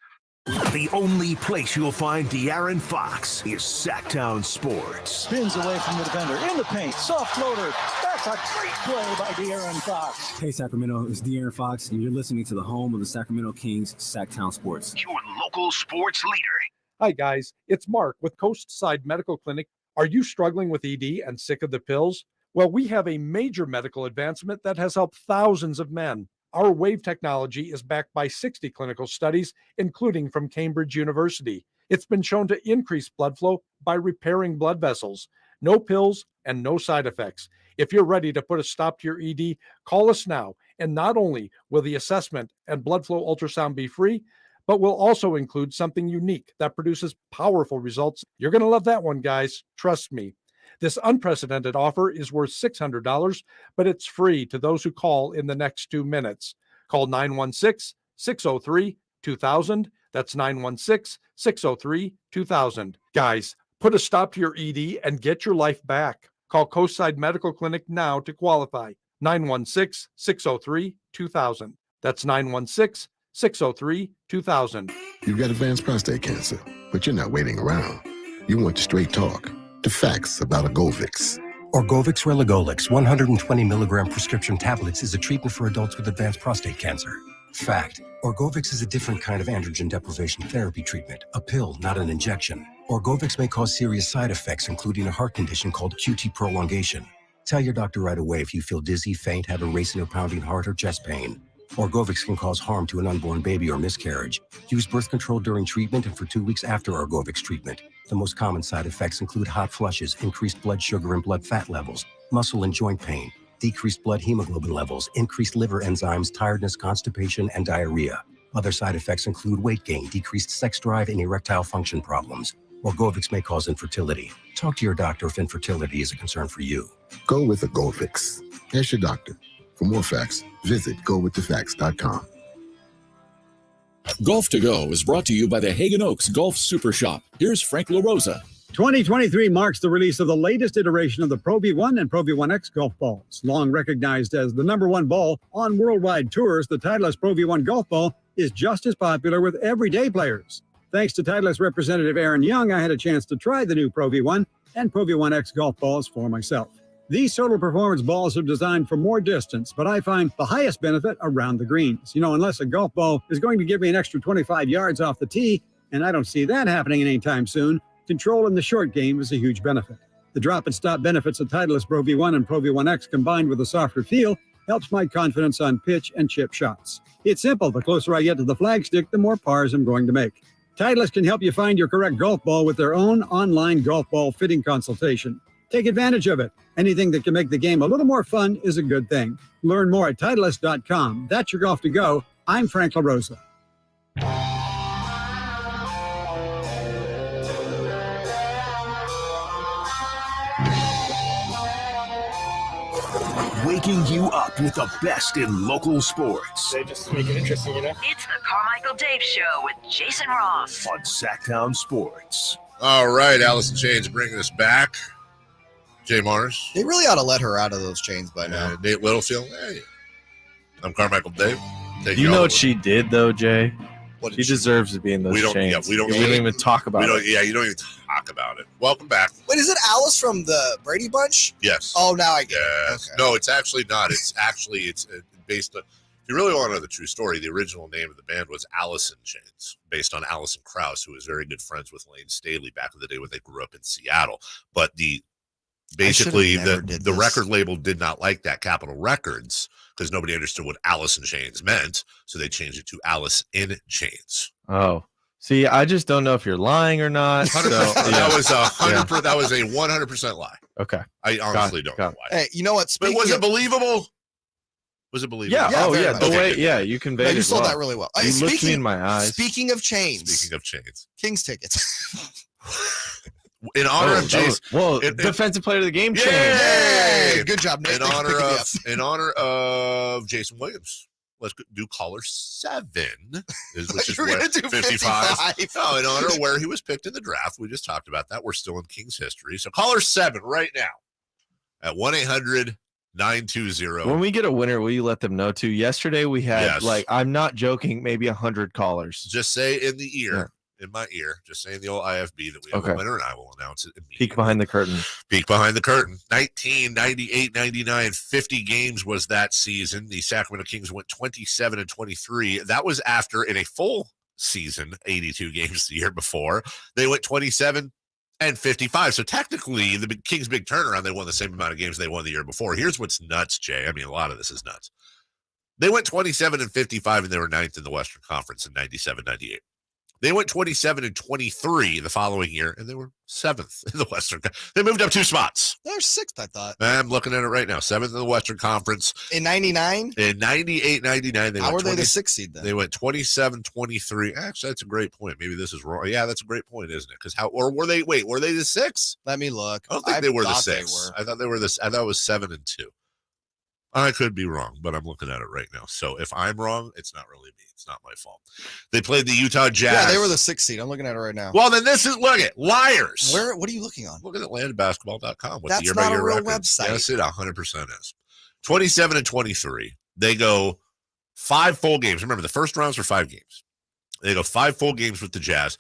The only place you'll find De'Aaron Fox is Sactown Sports. Spins away from the defender in the paint. Soft floater. That's a great play by De'Aaron Fox. Hey, Sacramento. It's De'Aaron Fox, and you're listening to the home of the Sacramento Kings, Sactown Sports. Your local sports leader. Hi, guys. It's Mark with Coastside Medical Clinic. Are you struggling with ED and sick of the pills? Well, we have a major medical advancement that has helped thousands of men. Our WAVE technology is backed by 60 clinical studies, including from Cambridge University. It's been shown to increase blood flow by repairing blood vessels. No pills and no side effects. If you're ready to put a stop to your ED, call us now. And not only will the assessment and blood flow ultrasound be free, but we'll also include something unique that produces powerful results. You're going to love that one, guys. Trust me. This unprecedented offer is worth $600, but it's free to those who call in the next 2 minutes. Call 916-603-2000. That's 916-603-2000. Guys, put a stop to your ED and get your life back. Call Coastside Medical Clinic now to qualify. 916-603-2000. That's 916-603-2000. You've got advanced prostate cancer, but you're not waiting around. You want straight talk, the facts about Orgovix. Orgovix Relagolix 120 milligram prescription tablets is a treatment for adults with advanced prostate cancer. Fact: Orgovix is a different kind of androgen deprivation therapy treatment, a pill, not an injection. Orgovix may cause serious side effects, including a heart condition called QT prolongation. Tell your doctor right away if you feel dizzy, faint, have a racing or pounding heart, or chest pain. Orgovix can cause harm to an unborn baby or miscarriage. Use birth control during treatment and for 2 weeks after Orgovix treatment. The most common side effects include hot flushes, increased blood sugar and blood fat levels, muscle and joint pain, decreased blood hemoglobin levels, increased liver enzymes, tiredness, constipation, and diarrhea. Other side effects include weight gain, decreased sex drive, and erectile function problems. Orgovix may cause infertility. Talk to your doctor if infertility is a concern for you. Go with Orgovix. Ask your doctor. For more facts, visit gowiththefacts.com. Golf to Go is brought to you by the Hagen Oaks Golf Super Shop. Here's Frank LaRosa. 2023 marks the release of the latest iteration of the Pro V1 and Pro V1X golf balls. Long recognized as the #1 ball on worldwide tours, the Titleist Pro V1 golf ball is just as popular with everyday players. Thanks to Titleist representative Aaron Young, I had a chance to try the new Pro V1 and Pro V1X golf balls for myself. These total performance balls are designed for more distance, but I find the highest benefit around the greens. Unless a golf ball is going to give me an extra 25 yards off the tee, and I don't see that happening anytime soon, control in the short game is a huge benefit. The drop and stop benefits of Titleist Pro V1 and Pro V1X combined with a softer feel helps my confidence on pitch and chip shots. It's simple. The closer I get to the flagstick, the more pars I'm going to make. Titleist can help you find your correct golf ball with their own online golf ball fitting consultation. Take advantage of it. Anything that can make the game a little more fun is a good thing. Learn more at Titleist.com. That's your golf to go. I'm Frank LaRosa. Waking you up with the best in local sports. They just make it interesting, It's the Carmichael Dave Show with Jason Ross on Sactown Sports. All right, Allison Chains bringing us back. JayMarzz. They really ought to let her out of those chains by now. Nate Littlefield. Hey. I'm Carmichael Dave. You know what she did, though, Jay? What she deserves to be in those chains. Yeah, we don't even talk about it. Yeah, you don't even talk about it. Welcome back. Wait, is it Alice from the Brady Bunch? Yes. Oh, now I get it. Okay. No, it's actually not. It's based on, if you really want to know the true story, the original name of the band was Allison Chains, based on Alison Krauss, who was very good friends with Lane Staley back in the day when they grew up in Seattle. But the record label did not like that, Capitol Records, because nobody understood what Alice in Chains meant, so they changed it to Alice in Chains. Oh, see, I just don't know if you're lying or not. So, that was 100%. That was a 100% lie. Okay, I honestly don't know why. Hey, you know what? But was it believable? Was it believable? Yeah. The way, you conveyed. You sold that really well. You looked me in my eyes. Speaking of chains. Kings tickets. In honor of Jason, defensive player of the game. Yay! Good job, Nate. In honor of Jason Williams, let's do caller 7, which is where 55. No, in honor of where he was picked in the draft. We just talked about that. We're still in Kings history. So caller 7 right now at 1-800-920. When we get a winner, will you let them know too? Yesterday we had I'm not joking, maybe 100 callers. Just say in the ear. Yeah. In my ear, just saying the old IFB that we have a winner, and I will announce it immediately. Peek behind the curtain. 1998-99, 50 games was that season. The Sacramento Kings went 27-23. That was after, in a full season, 82 games the year before, they went 27-55. So technically, the Kings' big turnaround, they won the same amount of games they won the year before. Here's what's nuts, Jay. I mean, a lot of this is nuts. They went 27-55, and they were 9th in the Western Conference in 97-98. They went 27-23 the following year, and they were 7th in the Western. They moved up 2 spots. They're 6th, I thought. I'm looking at it right now. 7th in the Western Conference. In 99? In 98-99. How were they the 6th seed then? They went 27-23. Actually, that's a great point. Maybe this is wrong. Yeah, that's a great point, isn't it? Because were they the 6th? Let me look. I don't think they were the 6th. I thought they were I thought it was 7-2. I could be wrong, but I'm looking at it right now. So if I'm wrong, it's not really me. It's not my fault. They played the Utah Jazz. Yeah, they were the 6th seed. I'm looking at it right now. Well, then look at liars. What are you looking on? Look at AtlantaBasketball.com. That's not a real website. Yes, it 100% is. 27-23. They go 5 full games. Remember, the first rounds were 5 games. They go 5 full games with the Jazz.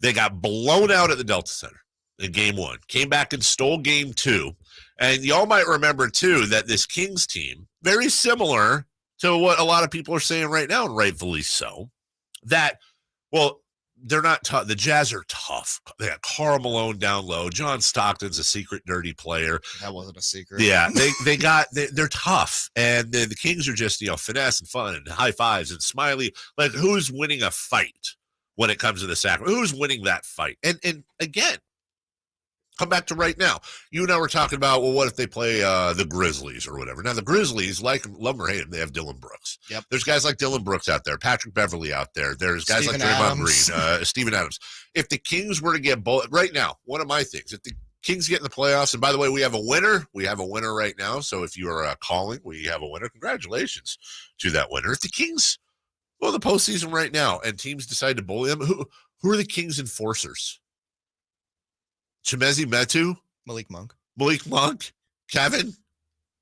They got blown out at the Delta Center in game 1. Came back and stole game 2. And y'all might remember, too, that this Kings team, very similar to what a lot of people are saying right now, and rightfully so, that, well, they're not tough. The Jazz are tough. They got Karl Malone down low. John Stockton's a secret dirty player. That wasn't a secret. Yeah, they're tough. And the Kings are just, finesse and fun and high fives and smiley. Like, who's winning a fight when it comes to the Sacramento? Who's winning that fight? And again, come back to right now. You and I were talking about, well, what if they play the Grizzlies or whatever? Now, the Grizzlies, like, love them or hate them, they have Dylan Brooks. Yep. There's guys like Dylan Brooks out there, Patrick Beverly out there. There's guys Steven like Draymond Adams. Green, Steven Adams. If the Kings were to get right now, one of my things, if the Kings get in the playoffs, and by the way, we have a winner. We have a winner right now. So if you are calling, we have a winner. Congratulations to that winner. If the Kings go the postseason right now and teams decide to bully them, who are the Kings' enforcers? Chimezi Metu? Malik Monk, Kevin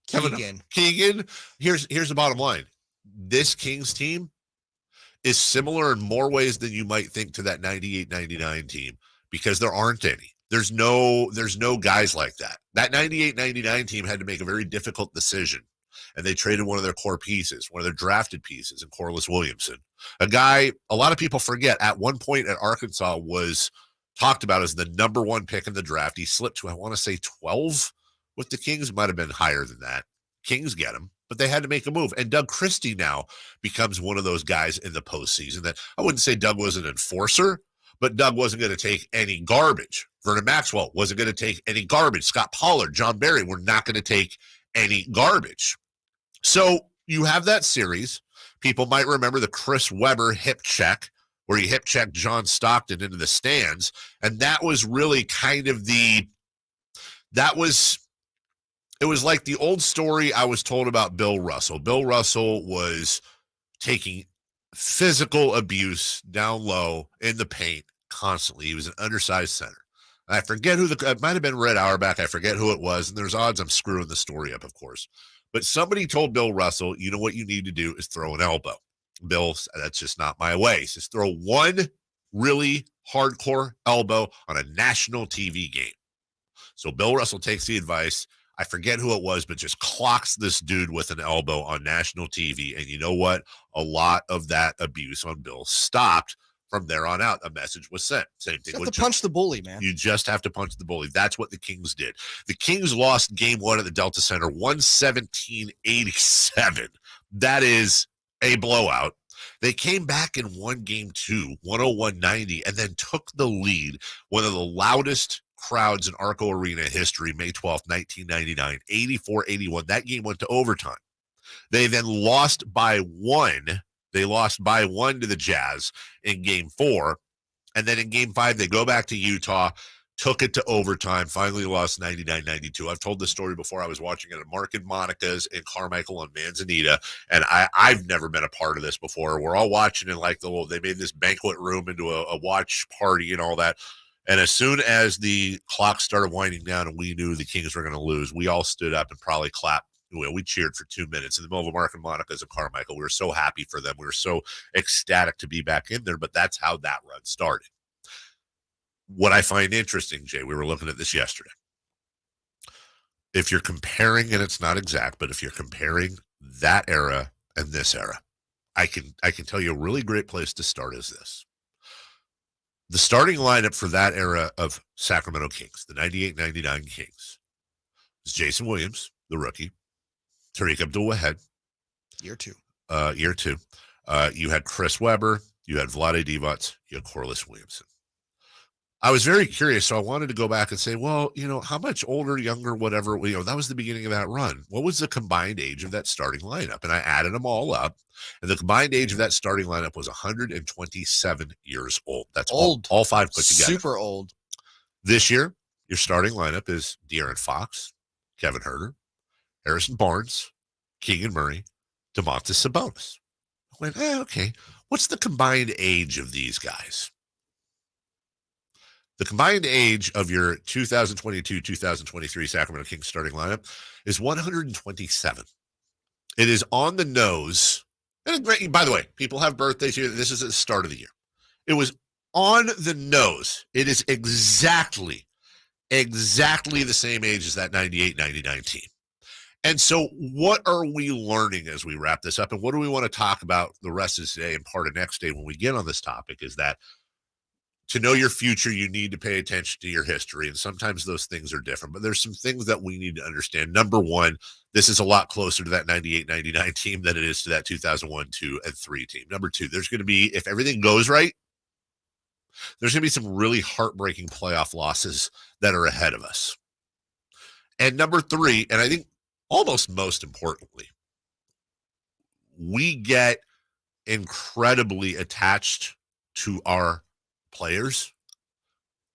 Keegan. Here's the bottom line. This Kings team is similar in more ways than you might think to that 98-99 team, because there aren't any. There's no guys like that. That 98-99 team had to make a very difficult decision, and they traded one of their core pieces, one of their drafted pieces, in Corliss Williamson, a guy a lot of people forget at one point at Arkansas was talked about as the number 1 pick in the draft. He slipped to, I want to say, 12 with the Kings. It might have been higher than that. Kings get him, but they had to make a move. And Doug Christie now becomes one of those guys in the postseason that I wouldn't say Doug was an enforcer, but Doug wasn't going to take any garbage. Vernon Maxwell wasn't going to take any garbage. Scott Pollard, John Barry were not going to take any garbage. So you have that series. People might remember the Chris Webber hip check, where he hip checked John Stockton into the stands. And that was really kind of it was like the old story I was told about Bill Russell. Bill Russell was taking physical abuse down low in the paint constantly. He was an undersized center. I forget it might have been Red Auerbach. I forget who it was. And there's odds I'm screwing the story up, of course. But somebody told Bill Russell, you know what you need to do is throw an elbow. Bill, that's just not my way. He says, throw one really hardcore elbow on a national TV game. So Bill Russell takes the advice. I forget who it was, but just clocks this dude with an elbow on national TV. And you know what? A lot of that abuse on Bill stopped from there on out. A message was sent. Same thing. You have to punch the bully, man. You just have to punch the bully. That's what the Kings did. The Kings lost game 1 at the Delta Center, 117-87. That is a blowout. They came back and won game 2, 101-90, and then took the lead. One of the loudest crowds in Arco Arena history, May 12th, 1999, 84-81. That game went to overtime. They then lost by 1. They lost by 1 to the Jazz in game 4. And then in game 5, they go back to Utah, took it to overtime, finally lost 99-92. I've told this story before. I was watching it at Mark and Monica's in Carmichael on Manzanita, and I've never been a part of this before. We're all watching in like they made this banquet room into a watch party and all that. And as soon as the clock started winding down and we knew the Kings were going to lose, we all stood up and probably clapped. We cheered for 2 minutes in the middle of Mark and Monica's in Carmichael. We were so happy for them. We were so ecstatic to be back in there, but that's how that run started. What I find interesting, Jay, we were looking at this yesterday. If you're comparing, and it's not exact, but if you're comparing that era and this era, I can tell you a really great place to start is this. The starting lineup for that era of Sacramento Kings, the 98-99 Kings, was Jason Williams, the rookie, Tariq Abdul-Wahed. Year 2. You had Chris Webber, you had Vlade Divac, you had Corliss Williamson. I was very curious, so I wanted to go back and say, well, how much older, younger, whatever, that was the beginning of that run. What was the combined age of that starting lineup? And I added them all up, and the combined age of that starting lineup was 127 years old. That's old. All 5 put together. Super old. This year, your starting lineup is De'Aaron Fox, Kevin Huerter, Harrison Barnes, Keegan Murray, Domantas Sabonis. I went, okay. What's the combined age of these guys? The combined age of your 2022-2023 Sacramento Kings starting lineup is 127. It is on the nose. And by the way, people have birthdays here. This is at the start of the year. It was on the nose. It is exactly the same age as that 98-99 team. And so what are we learning as we wrap this up? And what do we want to talk about the rest of today and part of next day when we get on this topic is that to know your future, you need to pay attention to your history. And sometimes those things are different, but there's some things that we need to understand. Number one, this is a lot closer to that 98-99 team than it is to that 2001, 2, and 3 team. Number two, there's going to be, if everything goes right, there's going to be some really heartbreaking playoff losses that are ahead of us. And number three, and I think almost most importantly, we get incredibly attached to our players.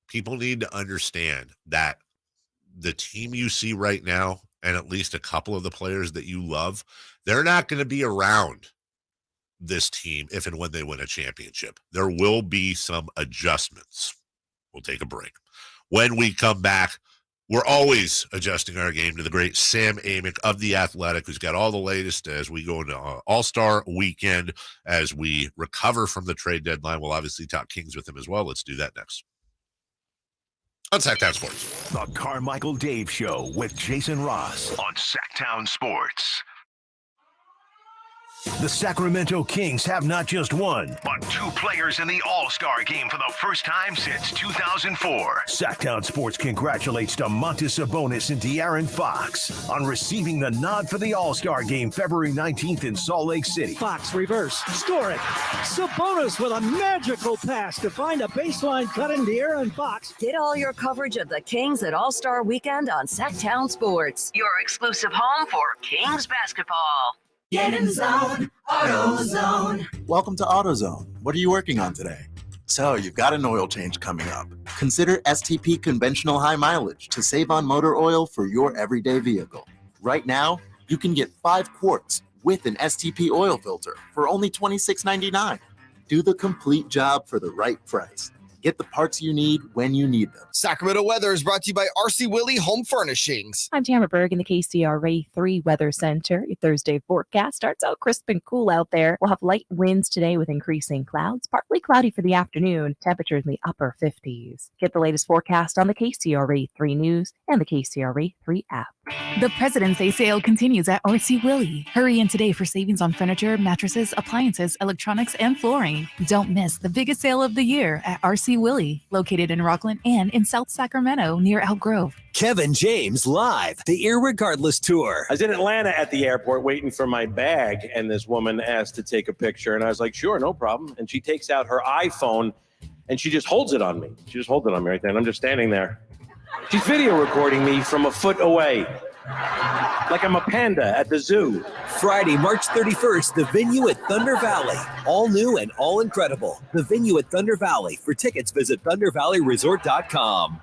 People need to understand that the team you see right now, and at least a couple of the players that you love, they're not going to be around this team if and when they win a championship. There will be some adjustments. We'll take a break. When we come back, we're always adjusting our game to the great Sam Amick of The Athletic, who's got all the latest as we go into All-Star weekend, as we recover from the trade deadline. We'll obviously talk Kings with him as well. Let's do that next on Sactown Sports. The Carmichael Dave Show with JayMarzz on Sactown Sports. The Sacramento Kings have not just one, but 2 players in the All-Star game for the first time since 2004. Sactown Sports congratulates Domantas Sabonis and De'Aaron Fox on receiving the nod for the All-Star game February 19th in Salt Lake City. Fox reverse, score it. Sabonis with a magical pass to find a baseline cut in De'Aaron Fox. Get all your coverage of the Kings at All-Star Weekend on Sactown Sports, your exclusive home for Kings basketball. Get in the zone, AutoZone. Welcome to AutoZone. What are you working on today? So you've got an oil change coming up. Consider STP Conventional High Mileage to save on motor oil for your everyday vehicle. Right now, you can get 5 quarts with an STP oil filter for only $26.99. Do the complete job for the right price. Get the parts you need when you need them. Sacramento weather is brought to you by RC Willey Home Furnishings. I'm Tamara Berg in the KCRA 3 Weather Center. Your Thursday forecast starts out crisp and cool out there. We'll have light winds today with increasing clouds, partly cloudy for the afternoon. Temperatures in the upper 50s. Get the latest forecast on the KCRA 3 News and the KCRA 3 app. The President's Day sale continues at RC Willey. Hurry in today for savings on furniture, mattresses, appliances, electronics, and flooring. Don't miss the biggest sale of the year at RC Willey, located in Rockland and in South Sacramento near Elk Grove. Kevin James live, the Irregardless Tour. I was in Atlanta at the airport waiting for my bag, and this woman asked to take a picture, and I was like, sure, no problem. And she takes out her iPhone, and she just holds it on me. She just holds it on me right there, and I'm just standing there. She's video recording me from a foot away, like I'm a panda at the zoo. Friday, March 31st, the venue at Thunder Valley. All new and all incredible. The venue at Thunder Valley. For tickets, visit thundervalleyresort.com.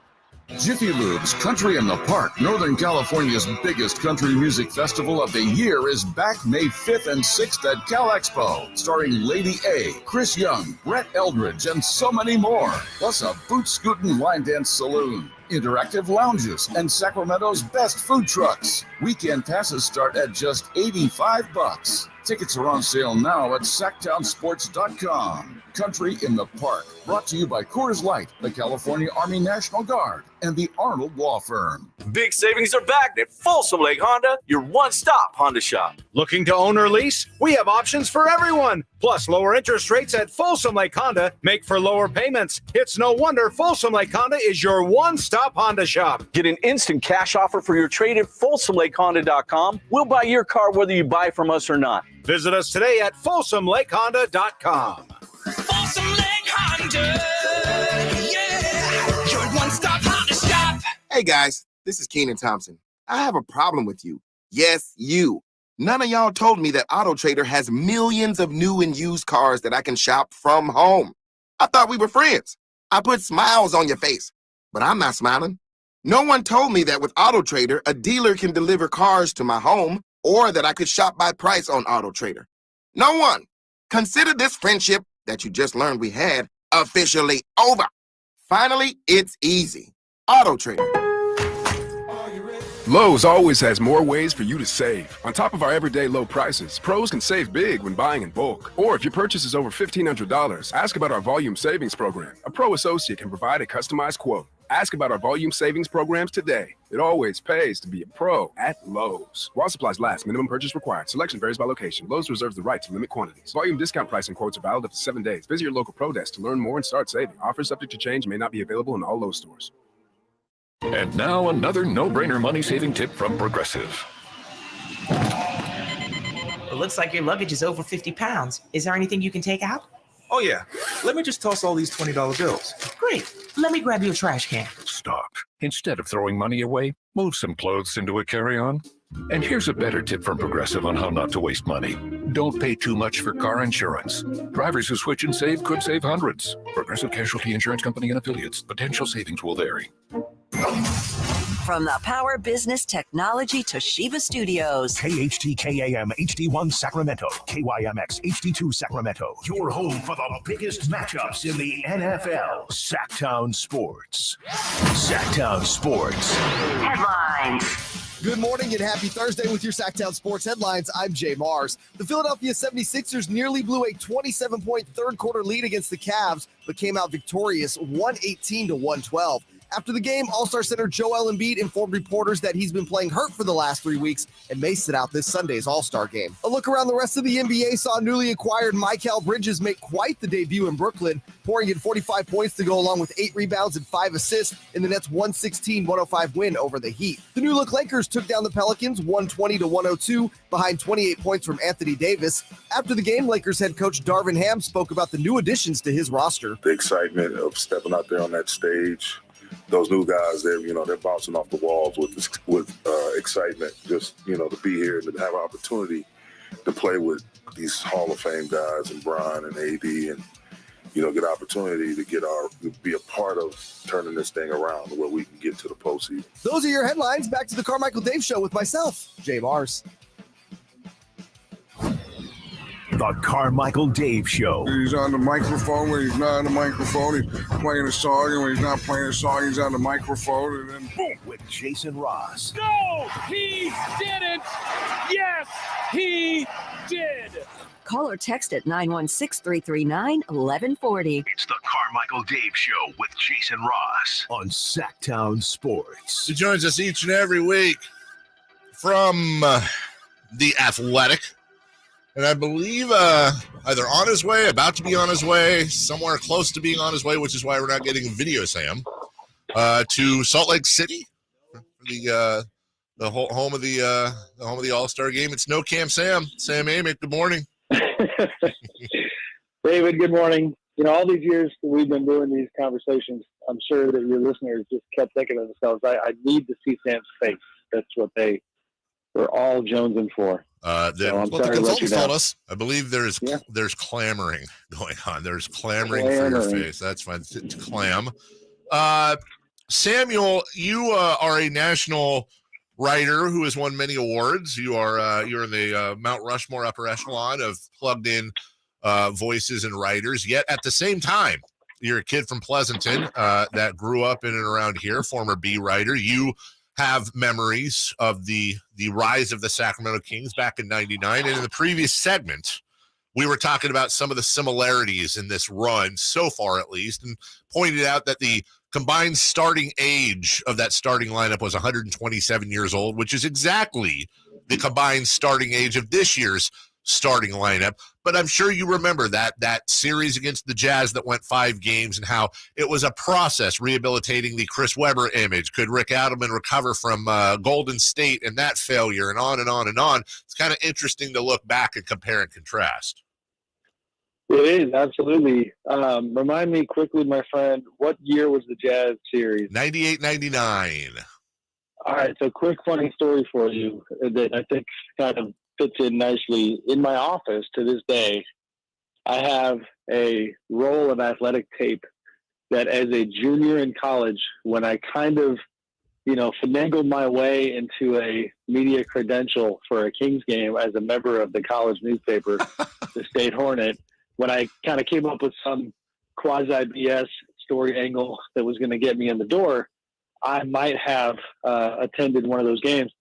Jiffy Lube's Country in the Park, Northern California's biggest country music festival of the year, is back May 5th and 6th at Cal Expo, starring Lady A, Chris Young, Brett Eldridge, and so many more. Plus a boot-scootin' line dance saloon, interactive lounges, and Sacramento's best food trucks. Weekend passes start at just $85. Tickets are on sale now at SactownSports.com. Country in the Park, brought to you by Coors Light, the California Army National Guard, and the Arnold Law Firm. Big savings are back at Folsom Lake Honda, your one-stop Honda shop. Looking to own or lease? We have options for everyone. Plus, lower interest rates at Folsom Lake Honda make for lower payments. It's no wonder Folsom Lake Honda is your one-stop Honda shop. Get an instant cash offer for your trade at FolsomLakeHonda.com. We'll buy your car whether you buy from us or not. Visit us today at FolsomLakeHonda.com. Folsom Lake Honda, yeah, your one-stop Honda shop. Hey guys, this is Keenan Thompson. I have a problem with you. Yes, you. None of y'all told me that AutoTrader has millions of new and used cars that I can shop from home. I thought we were friends. I put smiles on your face, but I'm not smiling. No one told me that with AutoTrader, a dealer can deliver cars to my home, or that I could shop by price on AutoTrader. No one. Consider this friendship that you just learned we had officially over. Finally, it's easy. AutoTrader. Lowe's always has more ways for you to save. On top of our everyday low prices, pros can save big when buying in bulk. Or if your purchase is over $1,500, ask about our volume savings program. A pro associate can provide a customized quote. Ask about our volume savings programs today. It always pays to be a pro at Lowe's. While supplies last, minimum purchase required. Selection varies by location. Lowe's reserves the right to limit quantities. Volume discount pricing quotes are valid up to 7 days. Visit your local pro desk to learn more and start saving. Offers subject to change, may not be available in all Lowe's stores. And now another no-brainer money-saving tip from Progressive. It looks like your luggage is over 50 pounds. Is there anything you can take out? Oh, yeah. Let me just toss all these $20 bills. Great. Let me grab you a trash can. Stop. Instead of throwing money away, move some clothes into a carry-on. And here's a better tip from Progressive on how not to waste money. Don't pay too much for car insurance. Drivers who switch and save could save hundreds. Progressive Casualty Insurance Company and affiliates. Potential savings will vary. From the Power Business Technology Toshiba Studios. KHTKAM HD1 Sacramento, KYMX HD2 Sacramento. Your home for the biggest matchups in the NFL. Sactown Sports. Sactown Sports. Headlines. Good morning and happy Thursday with your Sactown Sports headlines. I'm JayMarzz. The Philadelphia 76ers nearly blew a 27-point third-quarter lead against the Cavs, but came out victorious 118-112. After the game, All-Star center Joel Embiid informed reporters that he's been playing hurt for the last 3 weeks and may sit out this Sunday's All-Star game. A look around the rest of the NBA saw newly acquired Mikal Bridges make quite the debut in Brooklyn, pouring in 45 points to go along with 8 rebounds and 5 assists in the Nets' 116-105 win over the Heat. The new-look Lakers took down the Pelicans 120-102 behind 28 points from Anthony Davis. After the game, Lakers head coach Darvin Ham spoke about the new additions to his roster. The excitement of stepping out there on that stage. Those new guys, they're bouncing off the walls with excitement. Just to be here and to have an opportunity to play with these Hall of Fame guys and Bron and AD, and get an opportunity to be a part of turning this thing around where we can get to the postseason. Those are your headlines. Back to the Carmichael Dave Show with myself, JayMarzz. The Carmichael Dave Show. He's on the microphone when he's not on the microphone. He's playing a song, and when he's not playing a song, he's on the microphone. And then boom. With JayMarzz. No, he didn't. Yes, he did. Call or text at 916-339-1140. It's the Carmichael Dave Show with JayMarzz on Sactown Sports. He joins us each and every week from The Athletic. And I believe either on his way, about to be on his way, somewhere close to being on his way, which is why we're not getting Video Sam, to Salt Lake City, the home of the All-Star game. It's No Cam Sam Amick. Good morning, David. Good morning. All these years that we've been doing these conversations, I'm sure that your listeners just kept thinking to themselves, I need to see Sam's face. That's what they were all jonesing for. The consultants told us. I believe there's clamoring going on. There's clamoring for your face. That's fine. It's clam. Samuel, you are a national writer who has won many awards. You're in the Mount Rushmore upper echelon of plugged-in voices and writers. Yet at the same time, you're a kid from Pleasanton that grew up in and around here. Former B writer. You have memories of the rise of the Sacramento Kings back in '99. And in the previous segment, we were talking about some of the similarities in this run so far, at least, and pointed out that the combined starting age of that starting lineup was 127 years old, which is exactly the combined starting age of this year's starting lineup. But I'm sure you remember that series against the Jazz that went 5 games and how it was a process rehabilitating the Chris Webber image. Could Rick Adelman recover from Golden State and that failure, and on and on and on. It's kind of interesting to look back and compare and contrast. It is, absolutely. Remind me quickly, my friend, what year was the Jazz series? 98-99. All right, so quick funny story for you that I think kind of fits in nicely. In my office to this day, I have a roll of athletic tape that as a junior in college, when I kind of, finagled my way into a media credential for a Kings game as a member of the college newspaper, the State Hornet, when I kind of came up with some quasi BS story angle that was going to get me in the door, I might have attended one of those games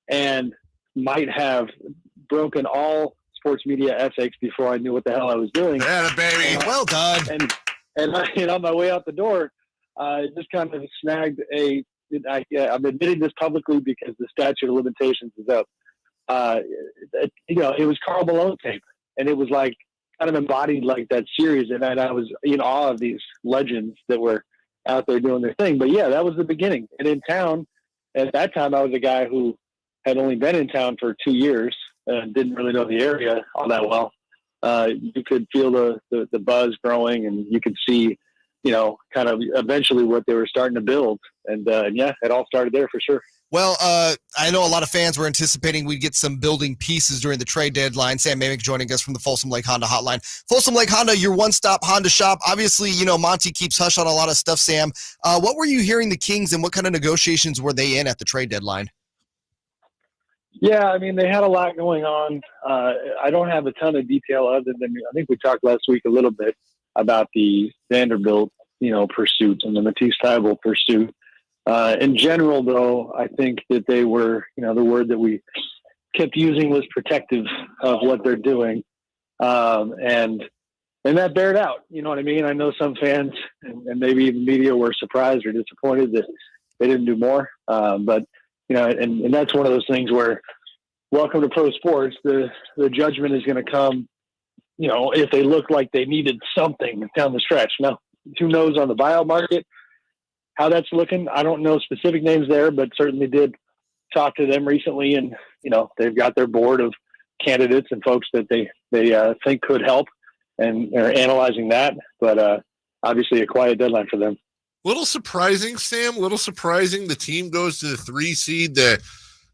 and might have broken all sports media ethics before I knew what the hell I was doing. Yeah, baby. Well done. And on my way out the door, just kind of snagged I'm admitting this publicly because the statute of limitations is up. It was Karl Malone tape, and it was like kind of embodied like that series. And I was in awe of these legends that were out there doing their thing. But yeah, that was the beginning. And in town, at that time, I was a guy who had only been in town for 2 years and didn't really know the area all that well. You could feel the buzz growing, and you could see, kind of eventually what they were starting to build. And yeah, it all started there for sure. Well, I know a lot of fans were anticipating we'd get some building pieces during the trade deadline. Sam Amick joining us from the Folsom Lake Honda hotline. Folsom Lake Honda, your one-stop Honda shop. Obviously, Monty keeps hush on a lot of stuff, Sam. What were you hearing the Kings, and what kind of negotiations were they in at the trade deadline? Yeah, I mean, they had a lot going on. I don't have a ton of detail other than I think we talked last week a little bit about the Vanderbilt, pursuit and the Matisse Thybulle pursuit. In general, though, I think that they were, the word that we kept using was protective of what they're doing. And that bared out, you know what I mean? I know some fans and maybe even media were surprised or disappointed that they didn't do more. But, and that's one of those things where welcome to pro sports. The judgment is going to come, if they look like they needed something down the stretch. Now, who knows on the buyout market how that's looking? I don't know specific names there, but certainly did talk to them recently, and they've got their board of candidates and folks that they think could help, and are analyzing that. But obviously, a quiet deadline for them. Little surprising, Sam. Little surprising. The team goes to the 3 seed.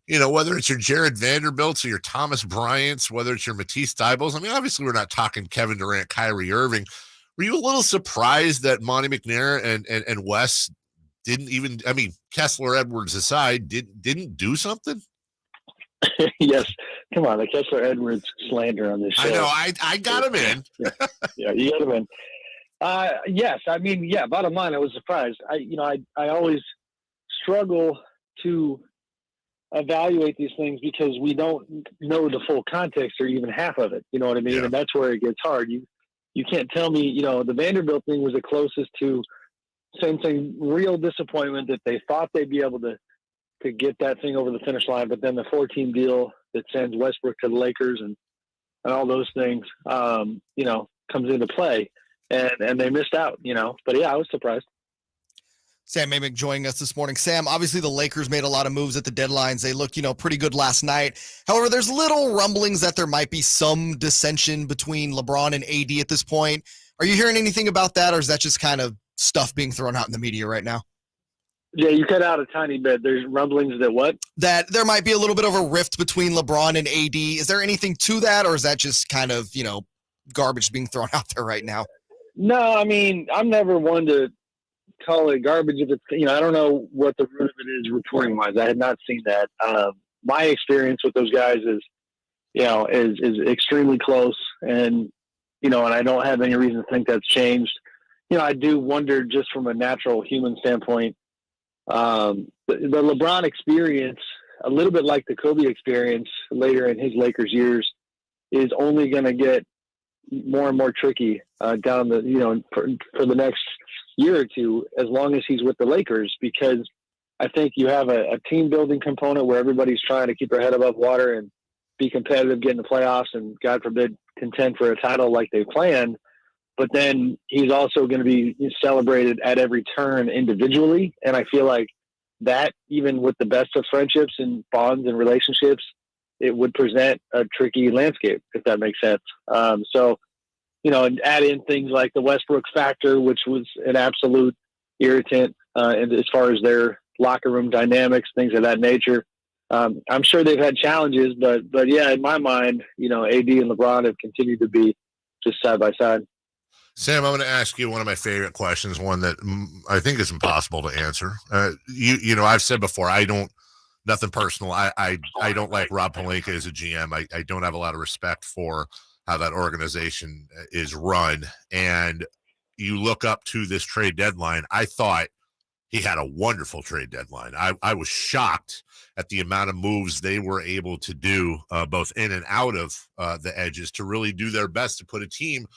Whether it's your Jared Vanderbilts or your Thomas Bryants, whether it's your Matisse Thybulle. I mean, obviously, we're not talking Kevin Durant, Kyrie Irving. Were you a little surprised that Monty McNair and Wes didn't even? I mean, Kessler Edwards aside, didn't do something? Yes, come on, the Kessler Edwards slander on this show. I know. I got him in. Yeah, you got him in. Yes, I mean, yeah. Bottom line, I was surprised. I always struggle to evaluate these things because we don't know the full context or even half of it. You know what I mean? Yeah. And that's where it gets hard. You can't tell me, the Vanderbilt thing was the closest to same thing, real disappointment that they thought they'd be able to get that thing over the finish line. But then the 4-team deal that sends Westbrook to the Lakers and all those things, comes into play and they missed out, but yeah, I was surprised. Sam Amick joining us this morning. Sam, obviously the Lakers made a lot of moves at the deadlines. They looked, pretty good last night. However, there's little rumblings that there might be some dissension between LeBron and AD at this point. Are you hearing anything about that, or is that just kind of stuff being thrown out in the media right now? Yeah, you cut out a tiny bit. There's rumblings that what? That there might be a little bit of a rift between LeBron and AD. Is there anything to that, or is that just kind of, garbage being thrown out there right now? No, I mean, I'm never one to call it garbage if it's, I don't know what the root of it is reporting wise. I had not seen that. My experience with those guys is extremely close, and and I don't have any reason to think that's changed. I do wonder, just from a natural human standpoint, the LeBron experience, a little bit like the Kobe experience later in his Lakers years, is only going to get more and more tricky down the for the next year or two, as long as he's with the Lakers, because I think you have a team building component where everybody's trying to keep their head above water and be competitive, get in the playoffs, and God forbid contend for a title like they planned. But then he's also going to be celebrated at every turn individually, and I feel like that, even with the best of friendships and bonds and relationships, it would present a tricky landscape, if that makes sense. And add in things like the Westbrook factor, which was an absolute irritant and as far as their locker room dynamics, things of that nature. I'm sure they've had challenges, but yeah, in my mind, AD and LeBron have continued to be just side by side. Sam, I'm going to ask you one of my favorite questions, one that I think is impossible to answer. I've said before, nothing personal. I don't like Rob Pelinka as a GM. I don't have a lot of respect for how that organization is run. And you look up to this trade deadline, I thought he had a wonderful trade deadline. I was shocked at the amount of moves they were able to do, both in and out of the edges, to really do their best to put a team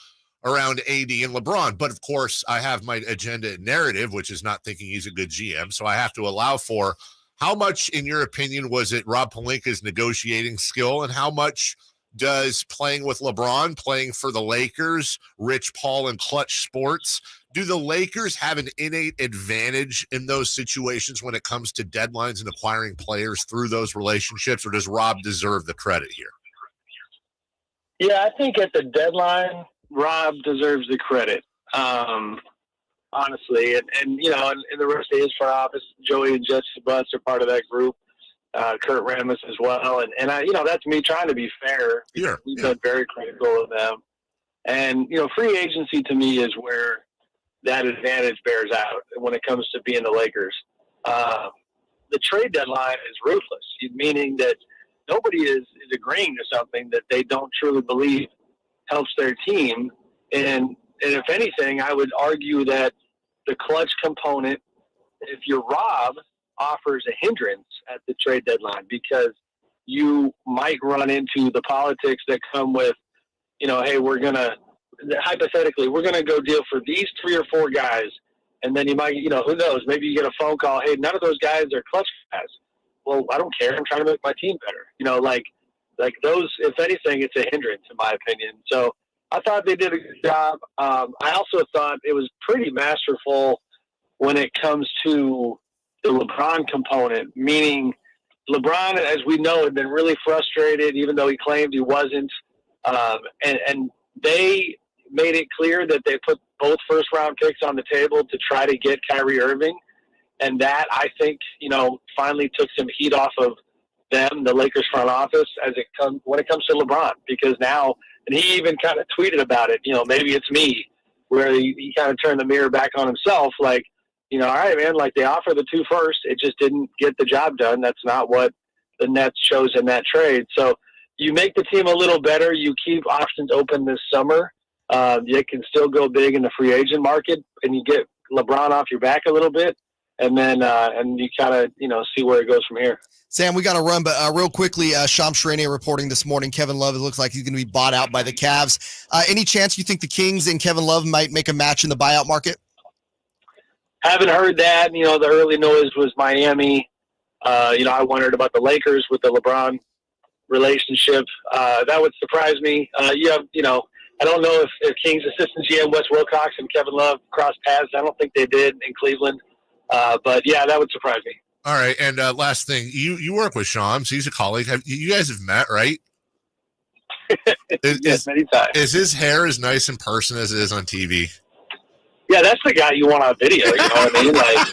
around AD and LeBron. But of course, I have my agenda and narrative, which is not thinking he's a good GM. So I have to allow for, how much, in your opinion, was it Rob Pelinka's negotiating skill, and how much does playing with LeBron, playing for the Lakers, Rich Paul and Clutch Sports, do the Lakers have an innate advantage in those situations when it comes to deadlines and acquiring players through those relationships, or does Rob deserve the credit here? Yeah, I think at the deadline, Rob deserves the credit, honestly. And you know, and the rest of his front office, Joey and Jesse Butts are part of that group. Kurt Rambis as well. And I, you know, that's me trying to be fair. We've been very critical of them. And, you know, free agency to me is where that advantage bears out when it comes to being the Lakers. The trade deadline is ruthless, meaning that nobody is agreeing to something that they don't truly believe helps their team. And if anything, I would argue that the clutch component, if you're Rob, offers a hindrance at the trade deadline, because you might run into the politics that come with, you know, hey, hypothetically, we're going to go deal for these 3 or 4 guys. And then you might, you know, who knows, maybe you get a phone call, hey, none of those guys are clutch guys. Well, I don't care. I'm trying to make my team better. You know, like those, if anything, it's a hindrance in my opinion. So I thought they did a good job. I also thought it was pretty masterful when it comes to the LeBron component, meaning LeBron, as we know, had been really frustrated, even though he claimed he wasn't. And they made it clear that they put both first-round picks on the table to try to get Kyrie Irving. And that, I think, you know, finally took some heat off of them, the Lakers front office, when it comes to LeBron. Because now, and he even kind of tweeted about it, you know, maybe it's me, where he kind of turned the mirror back on himself, like, you know, all right, man, like they offered the 2 first. It just didn't get the job done. That's not what the Nets chose in that trade. So you make the team a little better. You keep options open this summer. You can still go big in the free agent market, and you get LeBron off your back a little bit, and then and you kind of, you know, see where it goes from here. Sam, we got to run, but real quickly, Shams Charania reporting this morning, Kevin Love, it looks like he's going to be bought out by the Cavs. Any chance you think the Kings and Kevin Love might make a match in the buyout market? Haven't heard that. You know, the early noise was Miami. You know, I wondered about the Lakers with the LeBron relationship. That would surprise me. You know, I don't know if Kings assistant GM Wes Wilcox and Kevin Love crossed paths. I don't think they did in Cleveland. But yeah, that would surprise me. All right. And last thing, you work with Shams. He's a colleague. You guys have met, right? Yes, many times. Is his hair as nice in person as it is on TV? Yeah, that's the guy you want on video. You know what I mean? Like,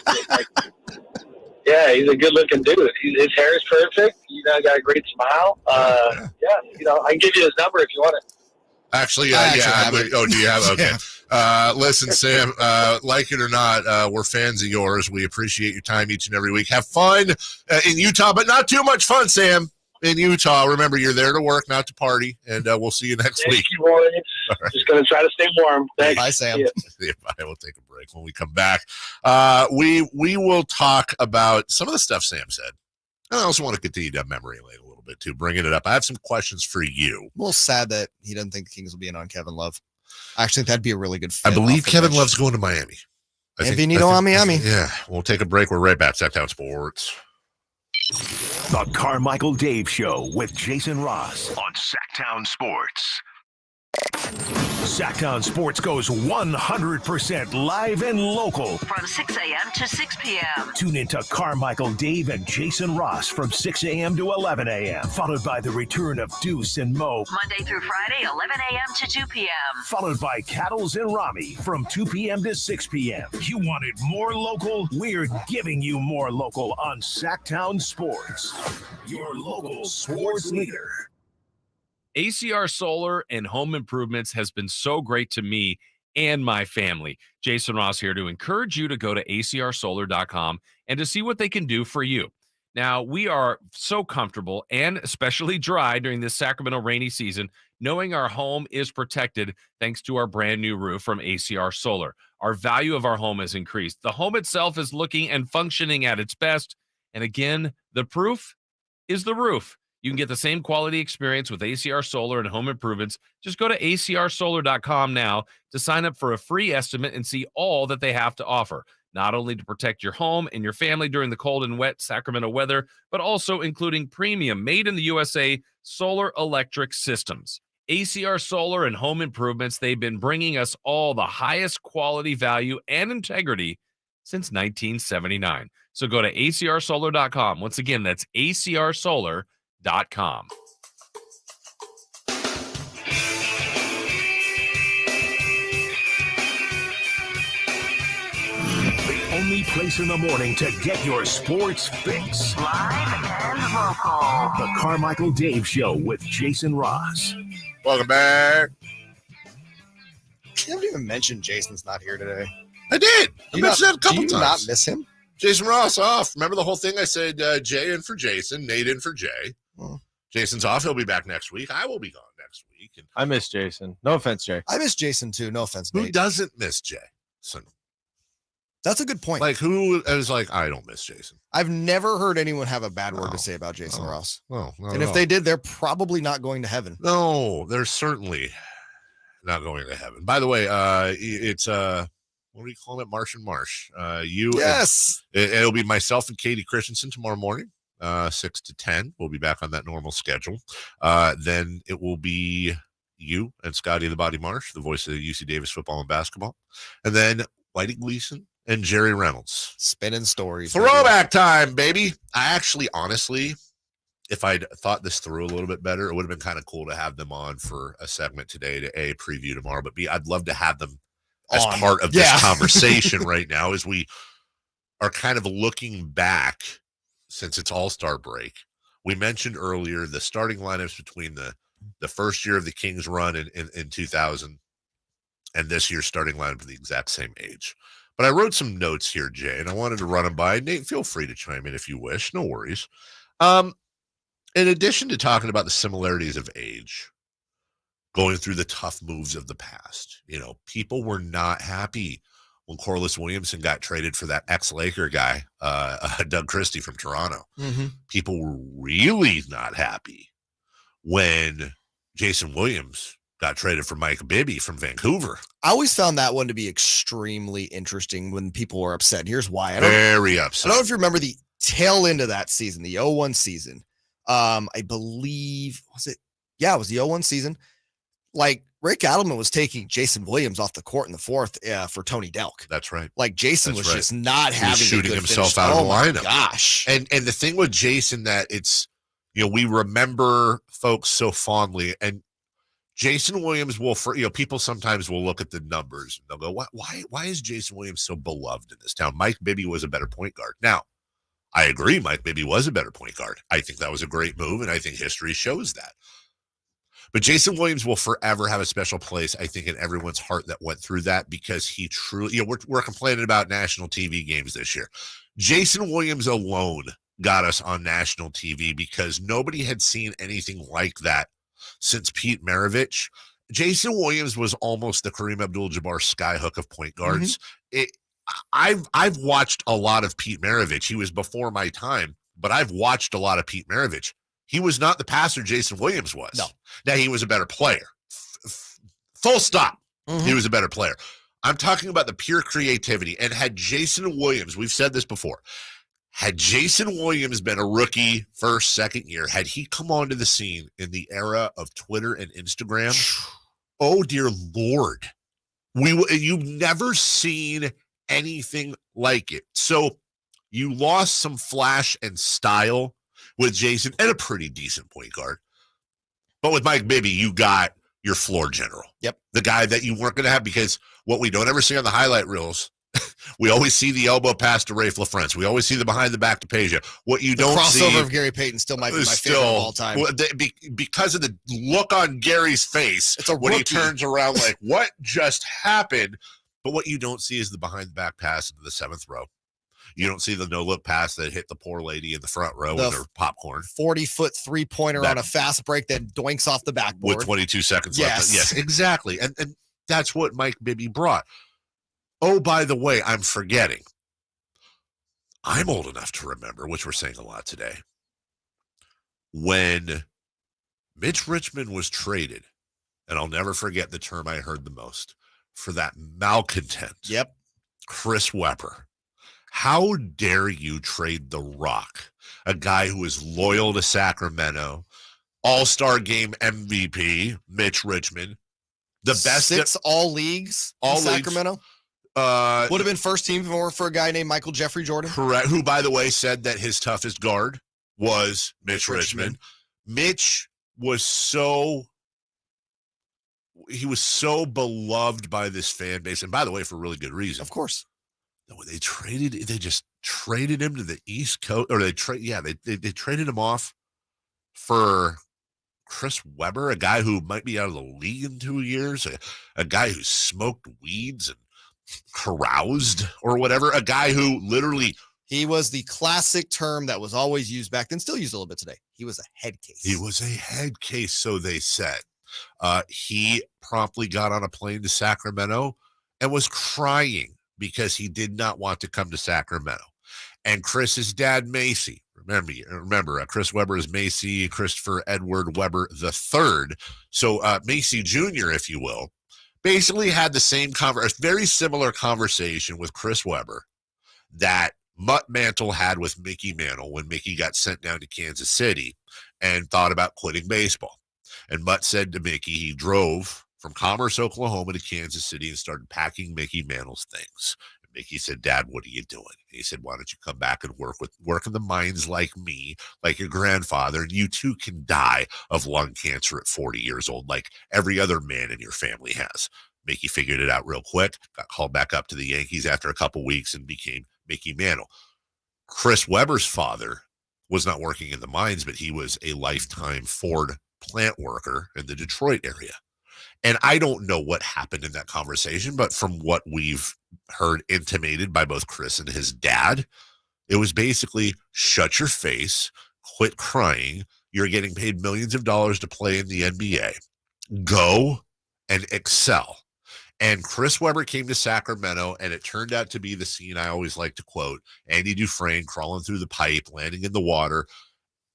yeah, he's a good-looking dude. His hair is perfect. You know, got a great smile. Yeah, you know, I can give you his number if you want it. Actually, yeah. Oh, do you have? Okay. Listen, Sam, like it or not, we're fans of yours. We appreciate your time each and every week. Have fun in Utah, but not too much fun, Sam. In Utah, remember, you're there to work, not to party, and we'll see you next week. Thank you, boys. Right. Just going to try to stay warm. Thanks. Bye, Sam. Yeah, bye. We'll take a break. When we come back, we will talk about some of the stuff Sam said. I also want to continue to have memory lane a little bit, too, bringing it up. I have some questions for you. A little sad that he doesn't think the Kings will be in on Kevin Love. I actually think that'd be a really good fit. I believe Kevin Love's going to Miami. Miami. Yeah, we'll take a break. We're right back. Sactown Sports. The Carmichael Dave Show with JayMarzz on Sactown Sports. Sactown Sports goes 100% live and local from 6 a.m. to 6 p.m. Tune into Carmichael, Dave, and JayMarzz from 6 a.m. to 11 a.m. Followed by the return of Deuce and Mo Monday through Friday, 11 a.m. to 2 p.m. Followed by Cattles and Rami from 2 p.m. to 6 p.m. You wanted more local? We're giving you more local on Sactown Sports, your local sports leader. ACR Solar and Home Improvements has been so great to me and my family. JayMarzz here to encourage you to go to acrsolar.com and to see what they can do for you. Now, we are so comfortable and especially dry during this Sacramento rainy season, knowing our home is protected thanks to our brand new roof from ACR Solar. Our value of our home has increased. The home itself is looking and functioning at its best. And again, the proof is the roof. You can get the same quality experience with ACR Solar and home improvements. Just go to acrsolar.com now to sign up for a free estimate and see all that they have to offer. Not only to protect your home and your family during the cold and wet Sacramento weather, but also including premium made in the USA solar electric systems. ACR Solar and home improvements, they've been bringing us all the highest quality, value, and integrity since 1979. So go to acrsolar.com. Once again, that's acrsolar.com. The only place in the morning to get your sports fix. Live and local. The Carmichael Dave Show with JayMarzz. Welcome back. You haven't even mentioned Jason's not here today. I did. I mentioned that a couple times. Do you not miss him? JayMarzz off. Remember the whole thing? I said Jay in for Jason, Nate in for Jay. Jason's off. He'll be back next week. I will be gone next week. And I miss Jason. No offense, Jay. I miss Jason too. No offense, who Nate. doesn't miss Jay? So, that's a good point. like, who is like, I don't miss Jason. I've never heard anyone have a bad word to say about Jason Ross. No, and if they did, they're probably not going to heaven. No, they're certainly not going to heaven. By the way, it's what do you call it? Martian Marsh. Yes. It'll be myself and Katie Christensen tomorrow morning, 6 to 10. We'll be back on that normal schedule. Then it will be you and Scotty the Body Marsh, the voice of UC Davis football and basketball. And then Whitey Gleason and Jerry Reynolds. Spinning stories. Throwback time, baby. I actually, honestly, if I'd thought this through a little bit better, it would have been kind of cool to have them on for a segment today to A, preview tomorrow, but B, I'd love to have them as part of this conversation right now as we are kind of looking back since it's All-Star break. We mentioned earlier the starting lineups between the first year of the Kings run in 2000 and this year's starting lineup are the exact same age. But I wrote some notes here, Jay, and I wanted to run them by. Nate, feel free to chime in if you wish. No worries. In addition to talking about the similarities of age, going through the tough moves of the past, people were not happy when Corliss Williamson got traded for that ex-Laker guy, Doug Christie from Toronto. Mm-hmm. People were really not happy when Jason Williams got traded for Mike Bibby from Vancouver. I always found that one to be extremely interesting when people were upset. Here's why. Very upset. I don't know if you remember the tail end of that season, the 0-1 season. I believe, it was the 0-1 season. Like, Rick Adelman was taking Jason Williams off the court in the fourth for Tony Delk. That's right. Like, Jason was just not having shooting himself out of the lineup. Gosh. And the thing with Jason that it's, we remember folks so fondly, and Jason Williams will, people sometimes will look at the numbers and they'll go, why is Jason Williams so beloved in this town? Mike Bibby was a better point guard. Now, I agree, Mike Bibby was a better point guard. I think that was a great move, and I think history shows that. But Jason Williams will forever have a special place, I think, in everyone's heart that went through that, because he truly, we're complaining about national TV games this year. Jason Williams alone got us on national TV because nobody had seen anything like that since Pete Maravich. Jason Williams was almost the Kareem Abdul-Jabbar skyhook of point guards. Mm-hmm. I've watched a lot of Pete Maravich. He was before my time, but I've watched a lot of Pete Maravich. He was not the passer Jason Williams was. No. Now, he was a better player. Full stop. Mm-hmm. He was a better player. I'm talking about the pure creativity. And had Jason Williams, we've said this before, had Jason Williams been a rookie first, second year, had he come onto the scene in the era of Twitter and Instagram, oh, dear Lord, you've never seen anything like it. So you lost some flash and style with Jason and a pretty decent point guard. But with Mike Bibby, you got your floor general. Yep. The guy that you weren't going to have, because what we don't ever see on the highlight reels, we always see the elbow pass to Rafe LaFrance. We always see the behind the back to Peja. What you don't see. The crossover of Gary Payton still might be my favorite of all time. Because of the look on Gary's face when he turns around like, what just happened? But what you don't see is the behind the back pass into the seventh row. You don't see the no-look pass that hit the poor lady in the front row The with her popcorn. 40-foot three-pointer on a fast break that doinks off the backboard. With 22 seconds left. Yes. Yes, exactly. And that's what Mike Bibby brought. Oh, by the way, I'm forgetting. I'm old enough to remember, which we're saying a lot today, when Mitch Richmond was traded, and I'll never forget the term I heard the most, for that malcontent. Yep. Chris Webber. How dare you trade The Rock, a guy who is loyal to Sacramento, All-Star game MVP, Mitch Richmond, the best 6 all leagues in Sacramento. Would have been first team for a guy named Michael Jeffrey Jordan. Correct. Who, by the way, said that his toughest guard was Mitch Richmond. Mitch was so beloved by this fan base, and by the way, for really good reason. Of course. When they just traded him to the East Coast, or they traded him off for Chris Webber, a guy who might be out of the league in 2 years, a guy who smoked weeds and caroused or whatever, a guy who literally. He was the classic term that was always used back then, still used a little bit today. He was a head case. He was a head case, so they said. He promptly got on a plane to Sacramento and was crying because he did not want to come to Sacramento. And Chris's dad, Macy, remember, Chris Webber is Macy Christopher Edward Webber III. So Macy Jr., if you will, basically had the same a very similar conversation with Chris Webber that Mutt Mantle had with Mickey Mantle when Mickey got sent down to Kansas City and thought about quitting baseball. And Mutt said to Mickey, he drove from Commerce, Oklahoma to Kansas City and started packing Mickey Mantle's things. And Mickey said, Dad, what are you doing? And he said, why don't you come back and work in the mines like me, like your grandfather, and you too can die of lung cancer at 40 years old, like every other man in your family has. Mickey figured it out real quick, got called back up to the Yankees after a couple weeks and became Mickey Mantle. Chris Webber's father was not working in the mines, but he was a lifetime Ford plant worker in the Detroit area. And I don't know what happened in that conversation, but from what we've heard intimated by both Chris and his dad, it was basically shut your face, quit crying. You're getting paid millions of dollars to play in the NBA. Go and excel. And Chris Webber came to Sacramento, and it turned out to be the scene I always like to quote, Andy Dufresne crawling through the pipe, landing in the water,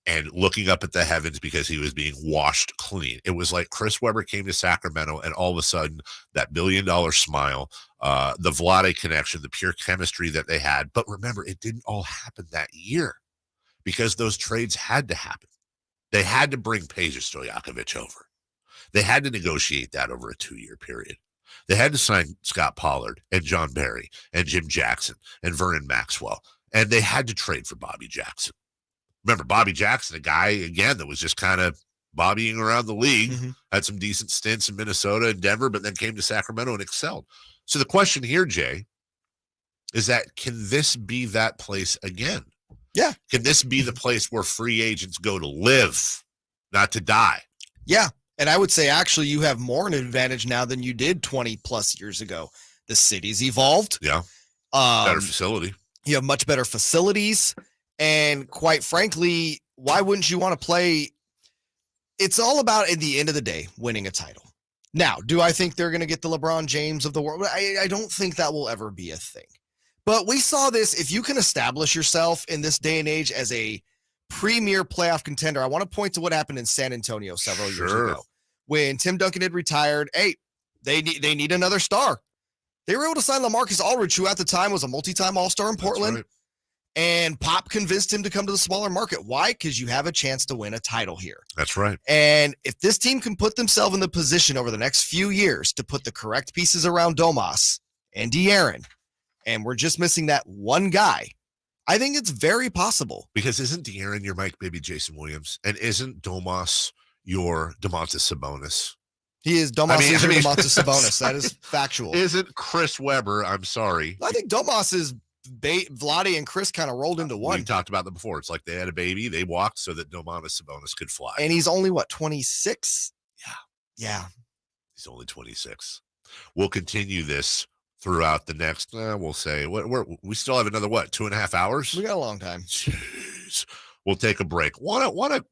and looking up at the heavens because he was being washed clean. It was like Chris Webber came to Sacramento, and all of a sudden, that $1 billion smile, the Vlade connection, the pure chemistry that they had. But remember, it didn't all happen that year because those trades had to happen. They had to bring Peja Stojakovic over. They had to negotiate that over a 2-year period. They had to sign Scott Pollard and John Barry and Jim Jackson and Vernon Maxwell. And they had to trade for Bobby Jackson. Remember, Bobby Jackson, a guy, again, that was just kind of bobbying around the league, had some decent stints in Minnesota and Denver, but then came to Sacramento and excelled. So the question here, Jay, is that can this be that place again? Yeah. Can this be the place where free agents go to live, not to die? Yeah. And I would say, actually, you have more an advantage now than you did 20 plus years ago. The city's evolved. Yeah. Better facility. You have much better facilities. And quite frankly, why wouldn't you want to play? It's all about, at the end of the day, winning a title. Now, do I think they're going to get the LeBron James of the world? I don't think that will ever be a thing. But we saw this. If you can establish yourself in this day and age as a premier playoff contender, I want to point to what happened in San Antonio several years ago when Tim Duncan had retired. Hey, they need another star. They were able to sign LaMarcus Aldridge, who at the time was a multi-time All-Star in Portland. Right. And Pop convinced him to come to the smaller market. Why? Because you have a chance to win a title here. That's right. And if this team can put themselves in the position over the next few years to put the correct pieces around Domas and De'Aaron, and we're just missing that one guy, I think it's very possible. Because isn't De'Aaron your Mike Bibby Jason Williams? And isn't Domas your Domantas Sabonis? He is Domas your Domantas Sabonis. That is factual. Isn't Chris Webber? I'm sorry. I think Domas is Vlade and Chris kind of rolled into one. We talked about that before. It's like they had a baby. They walked so that Domantas Sabonis could fly. And he's only, 26? Yeah. Yeah. He's only 26. We'll continue this throughout the next, we'll say, we still have another, 2.5 hours? We got a long time. Jeez. We'll take a break. Want to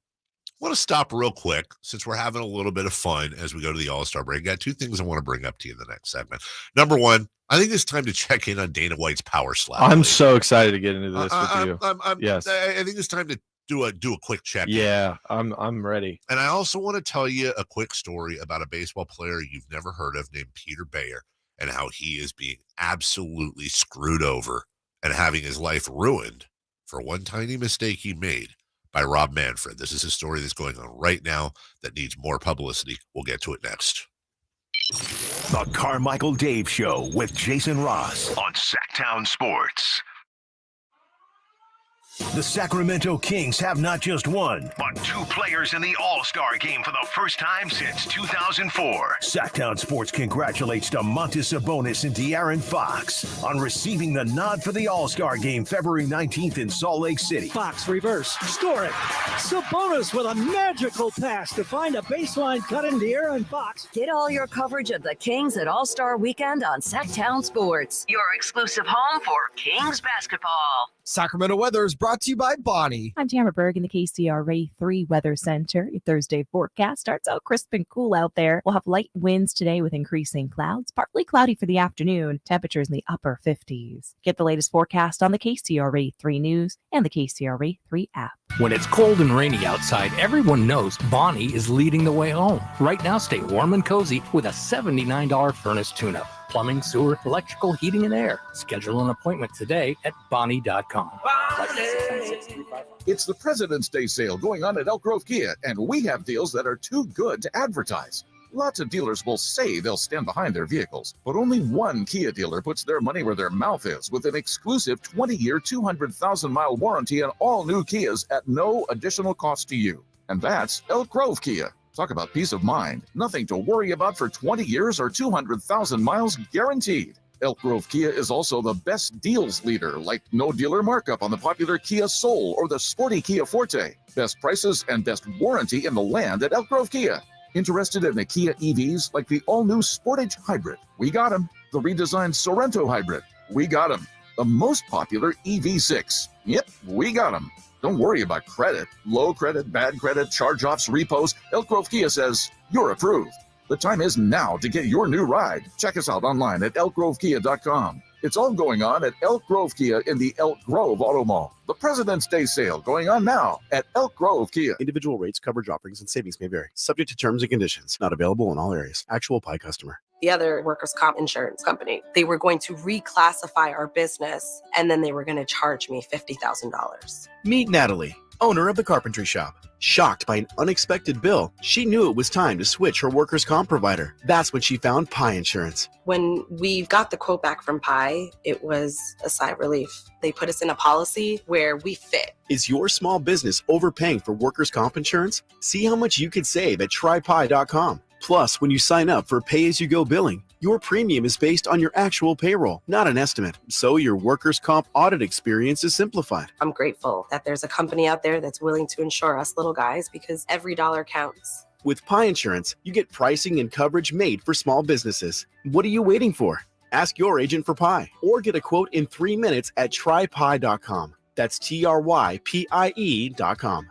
stop real quick since we're having a little bit of fun as we go to the All-Star break. Got two things I want to bring up to you in the next segment. Number one, I think it's time to check in on Dana White's power slap. I'm so excited to get into this with you. Yes. I think it's time to do a quick check. Yeah, I'm ready. And I also want to tell you a quick story about a baseball player you've never heard of named Peter Bayer and how he is being absolutely screwed over and having his life ruined for one tiny mistake he made by Rob Manfred. This is a story that's going on right now that needs more publicity. We'll get to it next. The Carmichael Dave Show with JayMarzz on Sactown Sports. The Sacramento Kings have not just one, but two players in the All-Star game for the first time since 2004. Sactown Sports congratulates Domantas Sabonis and De'Aaron Fox on receiving the nod for the All-Star game February 19th in Salt Lake City. Fox reverse, score it. Sabonis with a magical pass to find a baseline cut in De'Aaron Fox. Get all your coverage of the Kings at All-Star Weekend on Sactown Sports, your exclusive home for Kings basketball. Sacramento weather is brought to you by Bonnie. I'm Tamara Berg in the KCRA 3 Weather Center. Your Thursday forecast starts out crisp and cool out there. We'll have light winds today with increasing clouds, partly cloudy for the afternoon. Temperatures in the upper 50s. Get the latest forecast on the KCRA 3 News and the KCRA 3 app. When it's cold and rainy outside, everyone knows Bonnie is leading the way home. Right now, stay warm and cozy with a $79 furnace tune-up. Plumbing, sewer, electrical, heating, and air. Schedule an appointment today at Bonnie.com. It's the President's Day sale going on at Elk Grove Kia, and we have deals that are too good to advertise. Lots of dealers will say they'll stand behind their vehicles, but only one Kia dealer puts their money where their mouth is with an exclusive 20-year, 200,000-mile warranty on all new Kias at no additional cost to you. And that's Elk Grove Kia. Talk about peace of mind. Nothing to worry about for 20 years or 200,000 miles guaranteed. Elk Grove Kia is also the best deals leader, like no dealer markup on the popular Kia Soul or the sporty Kia Forte. Best prices and best warranty in the land at Elk Grove Kia. Interested in the Kia EVs like the all-new Sportage Hybrid? We got them. The redesigned Sorento Hybrid? We got them. The most popular EV6? Yep, we got them. Don't worry about credit. Low credit, bad credit, charge-offs, repos. Elk Grove Kia says you're approved. The time is now to get your new ride. Check us out online at elkgrovekia.com. It's all going on at Elk Grove Kia in the Elk Grove Auto Mall. The President's Day sale going on now at Elk Grove Kia. Individual rates, coverage offerings, and savings may vary. Subject to terms and conditions. Not available in all areas. Actual Pi customer. The other workers' comp insurance company, they were going to reclassify our business, and then they were going to charge me $50,000. Meet Natalie, owner of the carpentry shop. Shocked by an unexpected bill, she knew it was time to switch her workers' comp provider. That's when she found Pi Insurance. When we got the quote back from Pi, it was a sigh of relief. They put us in a policy where we fit. Is your small business overpaying for workers' comp insurance? See how much you could save at trypi.com. Plus, when you sign up for pay-as-you-go billing, your premium is based on your actual payroll, not an estimate. So your workers' comp audit experience is simplified. I'm grateful that there's a company out there that's willing to insure us little guys because every dollar counts. With Pi Insurance, you get pricing and coverage made for small businesses. What are you waiting for? Ask your agent for Pi or get a quote in 3 minutes at trypi.com. That's TRYPIE.com.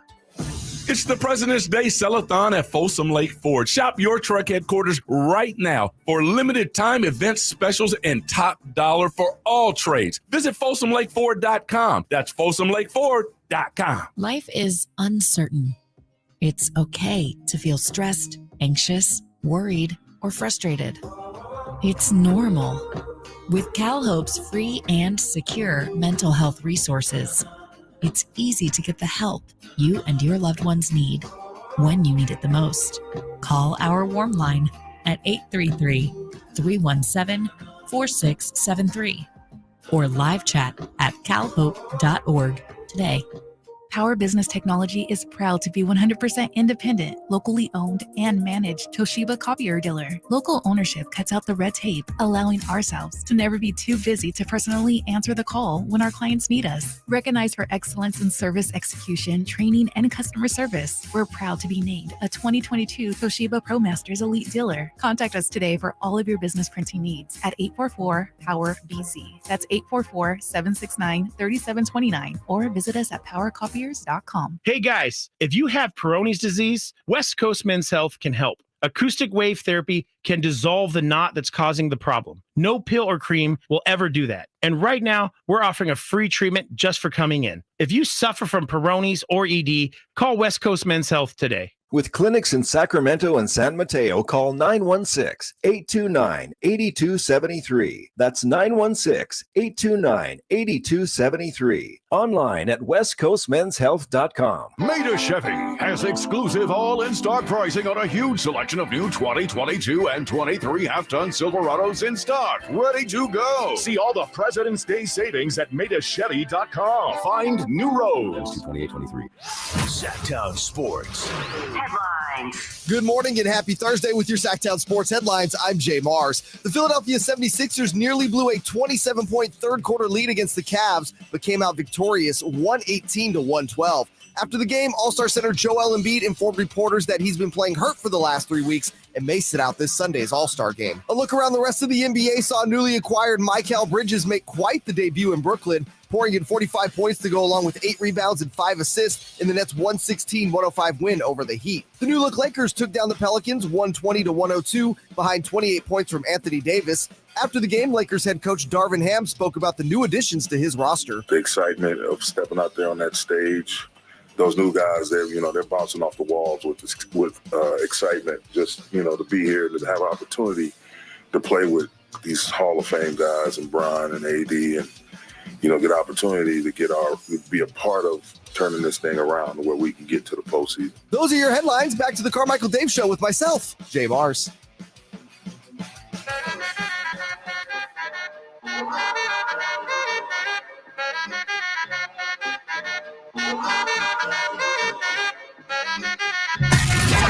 It's the President's Day Sell-a-thon at Folsom Lake Ford. Shop your truck headquarters right now for limited time event specials and top dollar for all trades. Visit FolsomLakeFord.com. That's FolsomLakeFord.com. Life is uncertain. It's okay to feel stressed, anxious, worried, or frustrated. It's normal. With CalHope's free and secure mental health resources, it's easy to get the help you and your loved ones need when you need it the most. Call our warm line at 833-317-4673 or live chat at calhope.org today. Power Business Technology is proud to be 100% independent, locally owned, and managed Toshiba copier dealer. Local ownership cuts out the red tape, allowing ourselves to never be too busy to personally answer the call when our clients need us. Recognized for excellence in service execution, training, and customer service, we're proud to be named a 2022 Toshiba ProMasters Elite Dealer. Contact us today for all of your business printing needs at 844-POWER-BZ. That's 844-769-3729, or visit us at powercopiers.com. Hey guys, if you have Peyronie's disease, West Coast Men's Health can help. Acoustic wave therapy can dissolve the knot that's causing the problem. No pill or cream will ever do that. And right now, we're offering a free treatment just for coming in. If you suffer from Peyronie's or ED, call West Coast Men's Health today. With clinics in Sacramento and San Mateo, call 916-829-8273. That's 916-829-8273. Online at westcoastmenshealth.com. Maida Chevy has exclusive all-in-stock pricing on a huge selection of new 2022 and 23 half-ton Silverados in stock, ready to go. See all the President's Day savings at MaidaChevy.com. Find new roads. 28-23. Sactown Sports. Headlines. Good morning and happy Thursday with your Sactown Sports headlines. I'm JayMarzz. The Philadelphia 76ers nearly blew a 27-point third-quarter lead against the Cavs, but came out victorious 118-112. After the game, All-Star center Joel Embiid informed reporters that he's been playing hurt for the last 3 weeks and may sit out this Sunday's All-Star game. A look around the rest of the NBA saw newly acquired Mikal Bridges make quite the debut in Brooklyn, pouring in 45 points to go along with 8 rebounds and 5 assists in the Nets' 116-105 win over the Heat. The new-look Lakers took down the Pelicans 120-102 behind 28 points from Anthony Davis. After the game, Lakers head coach Darvin Ham spoke about the new additions to his roster. The excitement of stepping out there on that stage, those new guys, they're bouncing off the walls with excitement. Just, to be here, to have an opportunity to play with these Hall of Fame guys and Bron and AD and, get an opportunity to be a part of turning this thing around where we can get to the postseason. Those are your headlines. Back to the Carmichael Dave Show with myself, JayMarzz.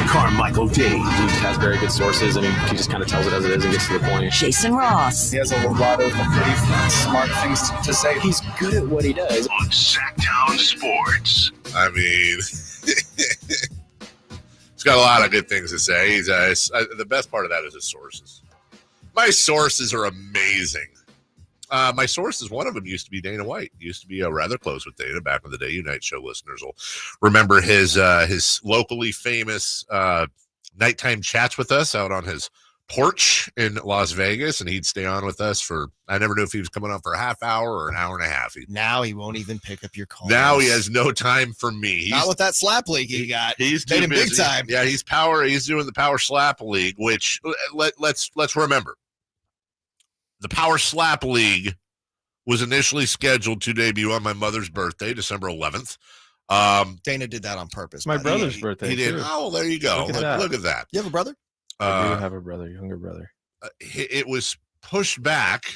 Carmichael Dave. He has very good sources, and he just kind of tells it as it is and gets to the point. Jason Ross. He has a lot of pretty smart things to say. He's good at what he does. On Sactown Sports. I mean, he's got a lot of good things to say. The best part of that is his sources. My sources are amazing. My sources, one of them used to be Dana White. He used to be rather close with Dana back in the day. You Night Show listeners will remember his locally famous nighttime chats with us out on his porch in Las Vegas, and he'd stay on with us for, I never knew if he was coming on for a half hour or an hour and a half. Now he won't even pick up your call. Now he has no time for me. Not with that slap league he got. He's made too him busy. big time. Yeah, he's doing the Power Slap League, which let's remember. The Power Slap League was initially scheduled to debut on my mother's birthday, December 11th. Dana did that on purpose. My brother's birthday. He did. Too. Oh, well, there you go. Look at that. You have a brother? I do have a brother, younger brother. It was pushed back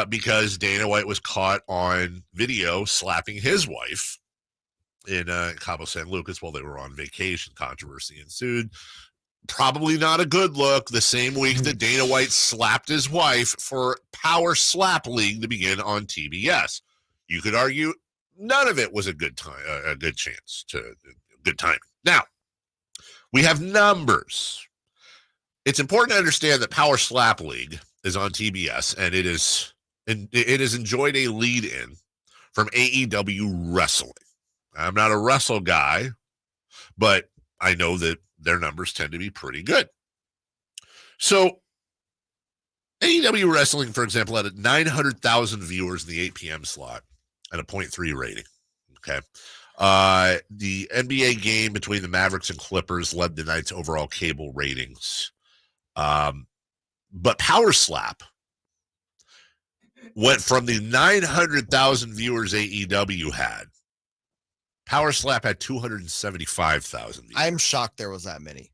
because Dana White was caught on video slapping his wife in Cabo San Lucas while they were on vacation. Controversy ensued. Probably not a good look. The same week that Dana White slapped his wife for Power Slap League to begin on TBS. You could argue none of it was a good time, a good time. Now, we have numbers. It's important to understand that Power Slap League is on TBS, and it has enjoyed a lead-in from AEW Wrestling. I'm not a wrestle guy, but I know that their numbers tend to be pretty good. So AEW Wrestling, for example, had 900,000 viewers in the 8 p.m. slot and a 0.3 rating. Okay. The NBA game between the Mavericks and Clippers led the night's overall cable ratings. But Power Slap went from the 900,000 viewers AEW had. Power Slap had 275,000 viewers. I'm shocked there was that many.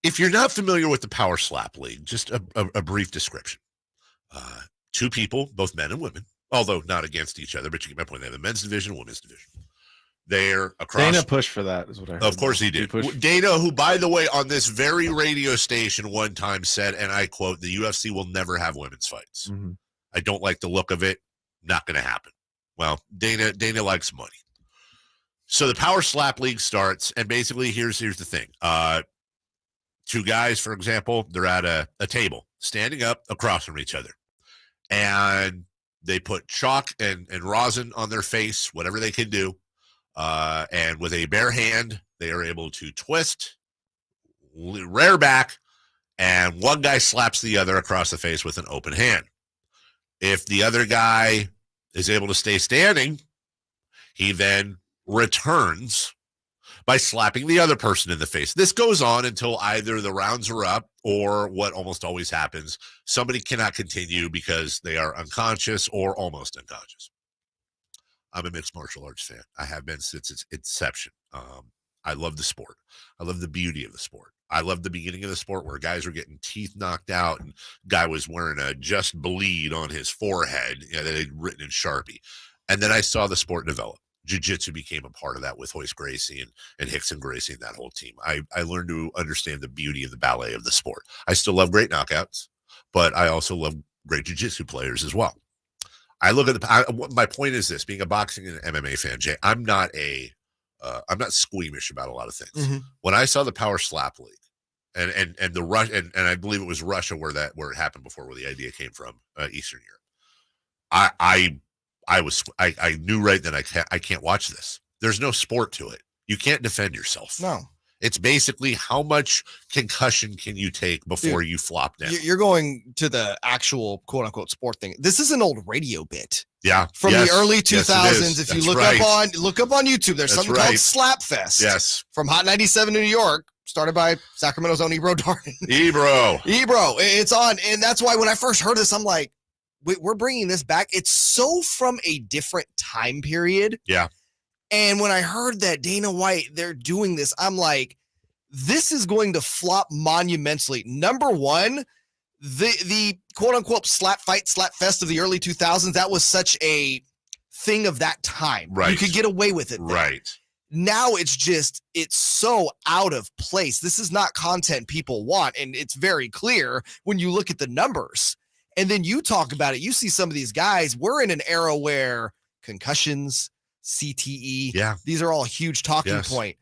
If you're not familiar with the Power Slap League, just a brief description. Two people, both men and women, although not against each other, but you get my point. They have a men's division, women's division. They're across. Dana pushed for that, is what I heard. Of course he did. Dana, who, by the way, on this very radio station one time said, and I quote, the UFC will never have women's fights. Mm-hmm. I don't like the look of it. Not going to happen. Well, Dana likes money. So the Power Slap League starts, and basically here's the thing. Two guys, for example, they're at a table, standing up across from each other. And they put chalk and rosin on their face, whatever they can do. And with a bare hand, they are able to twist, rear back, and one guy slaps the other across the face with an open hand. If the other guy is able to stay standing, he then returns by slapping the other person in the face. This goes on until either the rounds are up or what almost always happens, somebody cannot continue because they are unconscious or almost unconscious. I'm a mixed martial arts fan. I have been since its inception. I love the sport. I love the beauty of the sport. I love the beginning of the sport where guys were getting teeth knocked out and guy was wearing a just bleed on his forehead that they'd written in Sharpie. And then I saw the sport develop. Jiu-jitsu became a part of that with Hoist Gracie and Hickson Gracie and that whole team. I learned to understand the beauty of the ballet of the sport. I still love great knockouts, but I also love great jiu-jitsu players as well. I look at my point is this, being a boxing and MMA fan, Jay, I'm not squeamish about a lot of things. Mm-hmm. When I saw the Power Slap League and the Rush, and I believe it was Russia where it happened before, where the idea came from, Eastern Europe. I knew right then I can't watch this. There's no sport to it. You can't defend yourself. No. It's basically how much concussion can you take before you flop down. You're going to the actual quote unquote sport thing. This is an old radio bit. Yeah. From the early 2000s. Yes, if you look up on YouTube, there's something called Slapfest. Yes. From Hot 97 New York, started by Sacramento's own Ebro Darden. Ebro. It's on. And that's why when I first heard this, I'm like, wait, we're bringing this back. It's so from a different time period. Yeah. And when I heard that Dana White, they're doing this, I'm like, this is going to flop monumentally. Number one, the quote unquote slap fest of the early 2000s, that was such a thing of that time. Right. You could get away with it. Right. Now it's so out of place. This is not content people want. And it's very clear when you look at the numbers. And then you talk about it. You see some of these guys, we're in an era where concussions, CTE, these are all a huge talking point.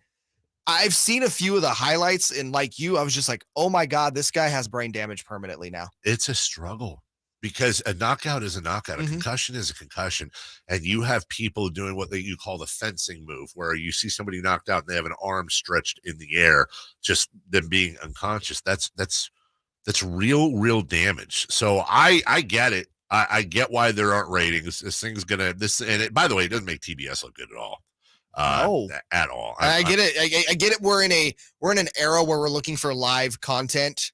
I've seen a few of the highlights, and like you, I was just like, oh my God, this guy has brain damage permanently now. It's a struggle because a knockout is a knockout. A concussion is a concussion. And you have people doing what you call the fencing move, where you see somebody knocked out and they have an arm stretched in the air, just them being unconscious. That's real damage. So I get it. I get why there aren't ratings. This thing's by the way, it doesn't make TBS look good at all. No, at all. I get it. I get it. We're in an era where we're looking for live content.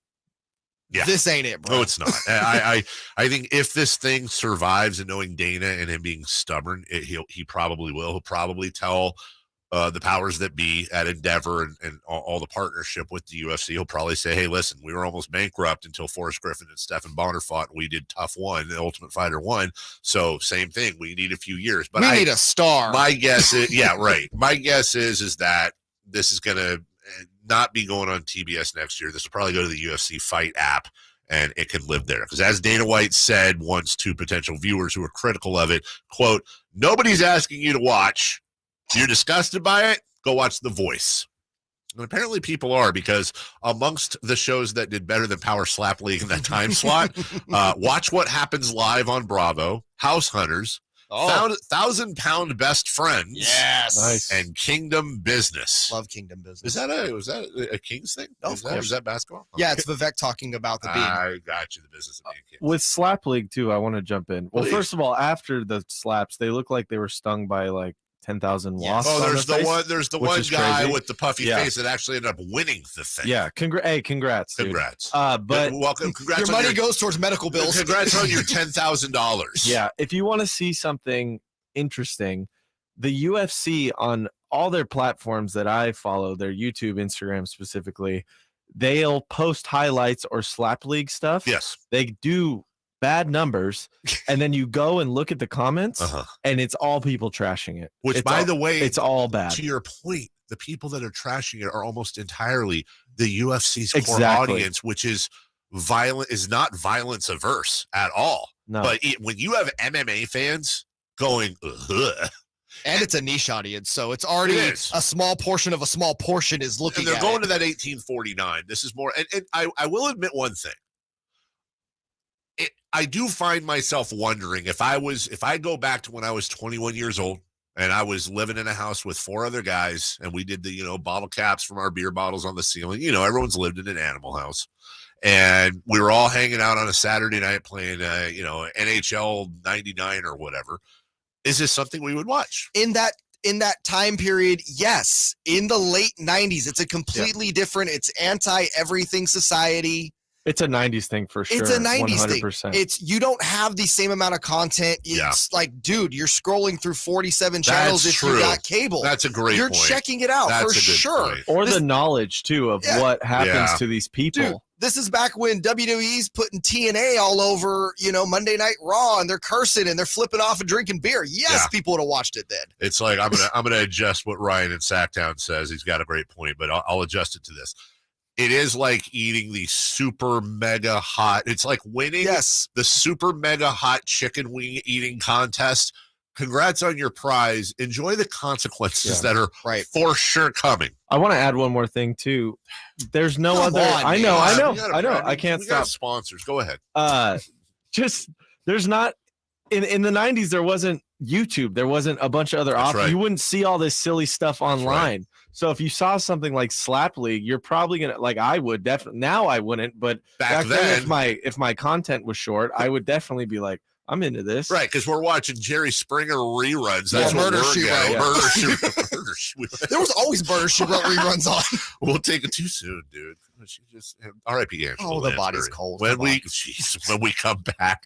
Yeah, this ain't it, bro. No, it's not. I think if this thing survives, and knowing Dana and him being stubborn, he probably will. He'll probably tell the powers that be at Endeavor and all the partnership with the UFC. He'll probably say, hey, listen, we were almost bankrupt until Forrest Griffin and Stephen Bonner fought, and we did Tough One, the Ultimate Fighter 1. So same thing. We need a few years. But we need a star. My guess is, right. My guess is that this is going to not be going on TBS next year. This will probably go to the UFC Fight app, and it can live there. Because as Dana White said once to potential viewers who were critical of it, quote, nobody's asking you to watch. You're disgusted by it? Go watch The Voice. And apparently people are, because amongst the shows that did better than Power Slap League in that time slot, Watch What Happens Live on Bravo, House Hunters, 1,000-Pound Best Friends, yes, and Kingdom Business. Love Kingdom Business. Was that a Kings thing? No, Is that basketball? Yeah, it's Vivek talking about the being. I got you. The business of being king. With Slap League too, I want to jump in. Well, Please. First of all, after the slaps, they look like they were stung by like 10,000 wasps. Oh, there's the one guy crazy. with the puffy face that actually ended up winning the thing. Yeah, congrats, dude. Congrats. But welcome. Congrats. Your money goes towards medical bills. Congrats on your $10,000. Yeah, if you want to see something interesting, the UFC on all their platforms that I follow, their YouTube, Instagram specifically, they'll post highlights or Slap League stuff. Yes. They do bad numbers, and then you go and look at the comments, and it's all people trashing it. Which, It's by all- the way, it's all bad. To your point, the people that are trashing it are almost entirely the UFC's core Exactly. audience, which is not violence averse at all. No. But when you have MMA fans going, ugh, And it's a niche audience, so it's already It is. a small portion of a small portion is looking and they're at going it. to that 1849. This is more, and I will admit one thing. I do find myself wondering if I go back to when I was 21 years old and I was living in a house with 4 other guys, and we did the bottle caps from our beer bottles on the ceiling. Everyone's lived in an animal house, and we were all hanging out on a Saturday night playing NHL 99 or whatever. Is this something we would watch? In that time period, yes. In the late 90s, it's a completely different, it's anti-everything society. It's a 90s thing for sure. It's a 90s 100%. thing. It's you don't have the same amount of content. It's like, dude, you're scrolling through 47 channels That's if true. you got cable. That's a great You're point. checking it out That's for a good sure. point. Or the knowledge, too, of what happens to these people. Dude, this is back when WWE's putting TNA all over, Monday Night Raw, and they're cursing and they're flipping off and drinking beer. Yes, people would have watched it then. It's like I'm gonna adjust what Ryan in Sactown says. He's got a great point, but I'll adjust it to this. It is like eating the super mega hot. It's like winning the super mega hot chicken wing eating contest. Congrats on your prize. Enjoy the consequences that are for sure coming. I want to add one more thing, too. There's no Come other. on, I man. know. We gotta- I can't we got stop. sponsors. Go ahead. There's not in the 90s. There wasn't YouTube. There wasn't a bunch of other options. right. You wouldn't see all this silly stuff online. So if you saw something like Slap League, you're probably gonna I would definitely. Now I wouldn't, but Back then, then- if my content was short, I would definitely be like, I'm into this. Right, because we're watching Jerry Springer reruns. That's Yeah, what Murder, we're She getting. Wrote. Murder, She Wrote. There was always Murder, She Wrote reruns on. We'll take it too soon, dude. She just R.I.P. Angela. Oh, the body's Lansbury. cold. When Come we on. when we come back,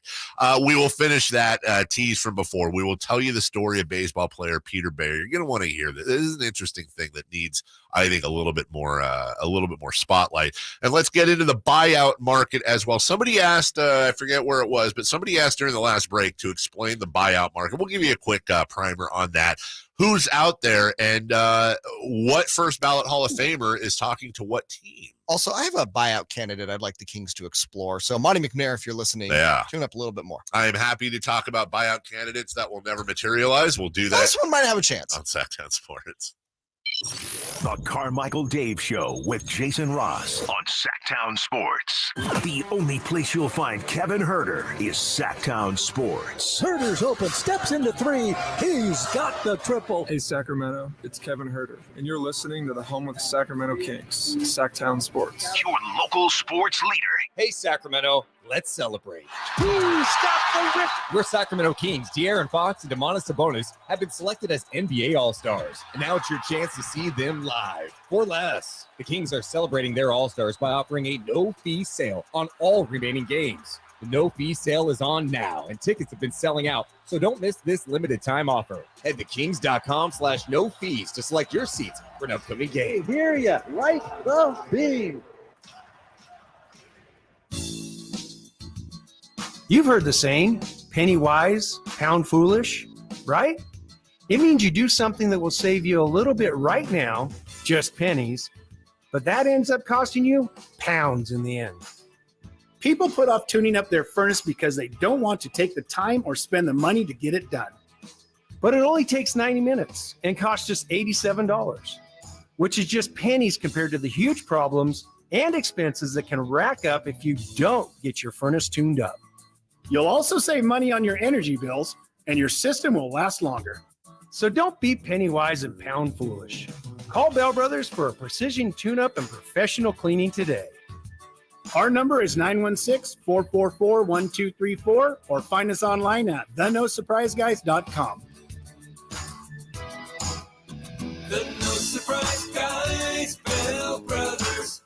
we will finish that tease from before. We will tell you the story of baseball player Peter Bayer. You're going to want to hear this. This is an interesting thing that needs, I think, a little bit more spotlight. And let's get into the buyout market as well. Somebody asked, I forget where it was, but somebody asked during the last break to explain the buyout market. We'll give you a quick primer on that. Who's out there and what first ballot Hall of Famer is talking to what team? Also, I have a buyout candidate I'd like the Kings to explore. So, Monty McNair, if you're listening, tune up a little bit more. I am happy to talk about buyout candidates that will never materialize. We'll do that. This one might have a chance. On Sactown Sports. The Carmichael Dave Show with Jason Ross on Sactown Sports. The only place you'll find Kevin Herter is Sactown Sports. Herter's open, steps into 3. He's got the triple. Hey, Sacramento, it's Kevin Herter, and you're listening to the home of the Sacramento Kings, Sactown Sports. Your local sports leader. Hey, Sacramento, let's celebrate. He's got the rip. Your Sacramento Kings, De'Aaron Fox and Domantas Sabonis, have been selected as NBA All-Stars, and now it's your chance to see them live for less. The Kings are celebrating their All-Stars by offering a no-fee sale on all remaining games. The no-fee sale is on now, and tickets have been selling out, so don't miss this limited-time offer. Head to kings.com/no-fees to select your seats for an upcoming game. Hear ya, light the beam. You've heard the saying, penny wise, pound foolish, right? It means you do something that will save you a little bit right now, just pennies, but that ends up costing you pounds in the end. People put off tuning up their furnace because they don't want to take the time or spend the money to get it done. But it only takes 90 minutes and costs just $87, which is just pennies compared to the huge problems and expenses that can rack up if you don't get your furnace tuned up. You'll also save money on your energy bills, and your system will last longer. So don't be penny wise and pound foolish. Call Bell Brothers for a precision tune-up and professional cleaning today. Our number is 916-444-1234, or find us online at thenosurpriseguys.com. The No Surprise Guys, Bell Brothers.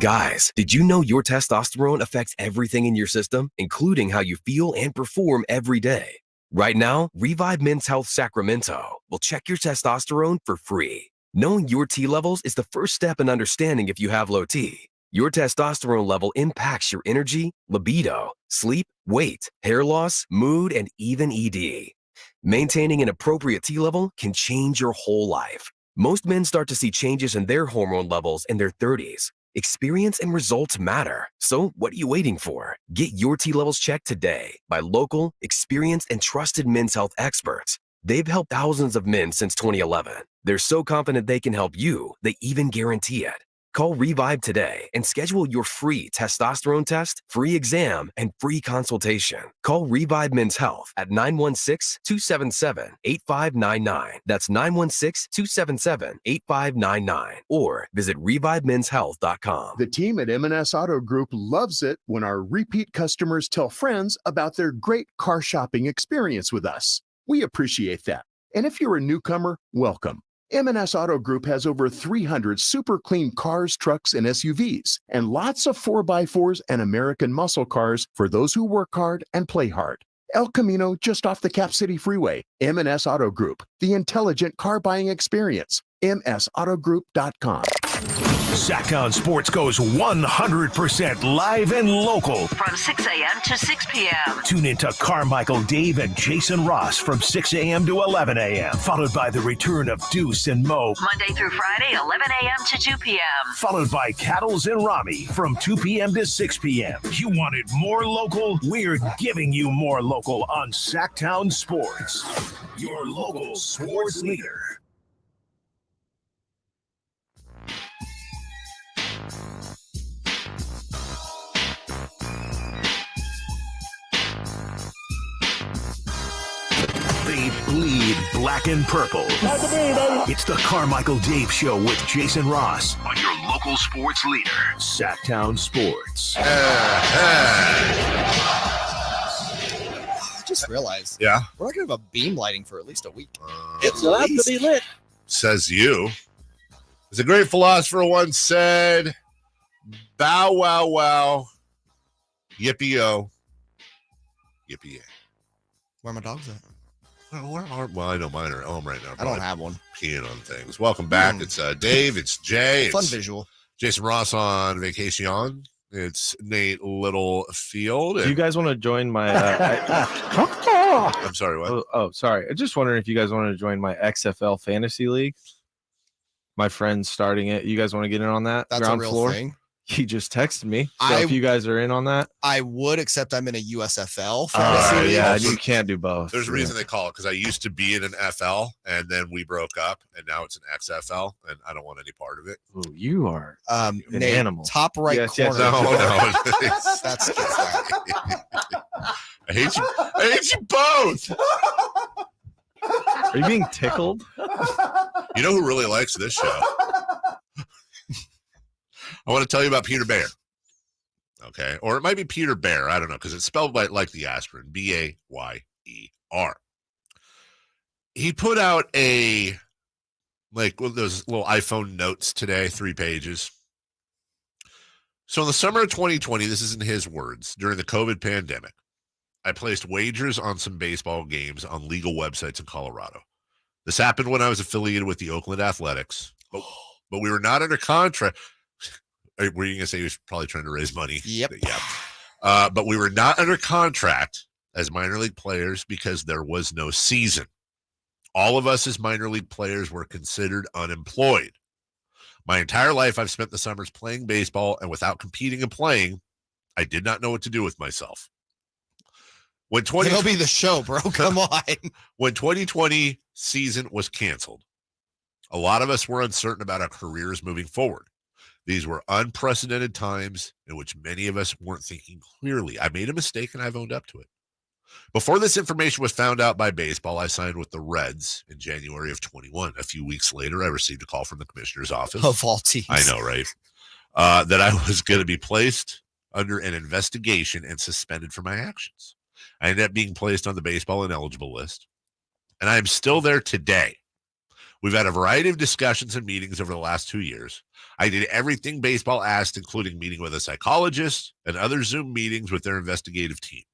Guys, did you know your testosterone affects everything in your system, including how you feel and perform every day? Right now, Revive Men's Health Sacramento will check your testosterone for free. Knowing your T levels is the first step in understanding if you have low T. Your testosterone level impacts your energy, libido, sleep, weight, hair loss, mood, and even ED. Maintaining an appropriate T level can change your whole life. Most men start to see changes in their hormone levels in their 30s. Experience and results matter. So what are you waiting for? Get your T levels checked today by local, experienced, and trusted men's health experts. They've helped thousands of men since 2011. They're so confident they can help you, they even guarantee it. Call Revive today and schedule your free testosterone test, free exam, and free consultation. Call Revive Men's Health at 916-277-8599. That's 916-277-8599. Or visit ReviveMen'sHealth.com. The team at M&S Auto Group loves it when our repeat customers tell friends about their great car shopping experience with us. We appreciate that. And if you're a newcomer, welcome. M&S Auto Group has over 300 super clean cars, trucks, and SUVs, and lots of 4x4s and American muscle cars for those who work hard and play hard. El Camino, just off the Cap City Freeway. M&S Auto Group, the intelligent car buying experience. MSAutogroup.com. Sactown Sports goes 100% live and local. From 6 a.m. to 6 p.m. Tune into Carmichael, Dave, and JayMarzz from 6 a.m. to 11 a.m. Followed by the return of Deuce and Mo. Monday through Friday, 11 a.m. to 2 p.m. Followed by Cattles and Rami from 2 p.m. to 6 p.m. You wanted more local? We're giving you more local on Sactown Sports. Your local sports leader. They bleed black and purple. It's the Carmichael Dave Show with JayMarzz on your local sports leader, Sactown Sports. I just realized. Yeah. We're not going to have a beam lighting for at least a week. It's allowed to be lit. Says you. As a great philosopher once said, bow, wow, wow, yippee-o, yippee-yay. Where are my dogs at? Well, I know mine are at home right now. I don't have one. Peeing on things. Welcome back. It's Dave. It's Jay. Fun it's visual. JayMarzz on vacation. It's Nate Littlefield. Do you guys want to join my? I'm sorry. What? Oh, sorry. I'm just wondering if you guys want to join my XFL fantasy league. My friend's starting it. You guys want to get in on that? That's Ground a real floor? thing. He just texted me. So if you guys are in on that, I would, except I'm in a USFL. Yeah, you can't do both. There's a reason they call it, because I used to be in an FL and then we broke up and now it's an XFL and I don't want any part of it. Ooh, you are an Nate, animal. Top right Yes, corner. no. That's I hate you. I hate you both. Are you being tickled? You know who really likes this show? I want to tell you about Peter Bayer. Okay. Or it might be Peter Bayer. I don't know, because it's spelled like the aspirin. B-A-Y-E-R. He put out those little iPhone notes today, 3 pages. So in the summer of 2020, this is in his words, during the COVID pandemic, I placed wagers on some baseball games on legal websites in Colorado. This happened when I was affiliated with the Oakland Athletics, but we were not under contract. Were you going to say he was probably trying to raise money? Yep. Yeah. But we were not under contract as minor league players because there was no season. All of us as minor league players were considered unemployed. My entire life, I've spent the summers playing baseball, and without competing and playing, I did not know what to do with myself. It'll be the show, bro. Come on. When 2020 season was canceled, a lot of us were uncertain about our careers moving forward. These were unprecedented times in which many of us weren't thinking clearly. I made a mistake and I've owned up to it. Before this information was found out by baseball, I signed with the Reds in January of 21. A few weeks later, I received a call from the commissioner's office. Of all teams. I know, right? That I was going to be placed under an investigation and suspended for my actions. I ended up being placed on the baseball ineligible list, and I am still there today. We've had a variety of discussions and meetings over the last 2 years. I did everything baseball asked, including meeting with a psychologist and other Zoom meetings with their investigative team.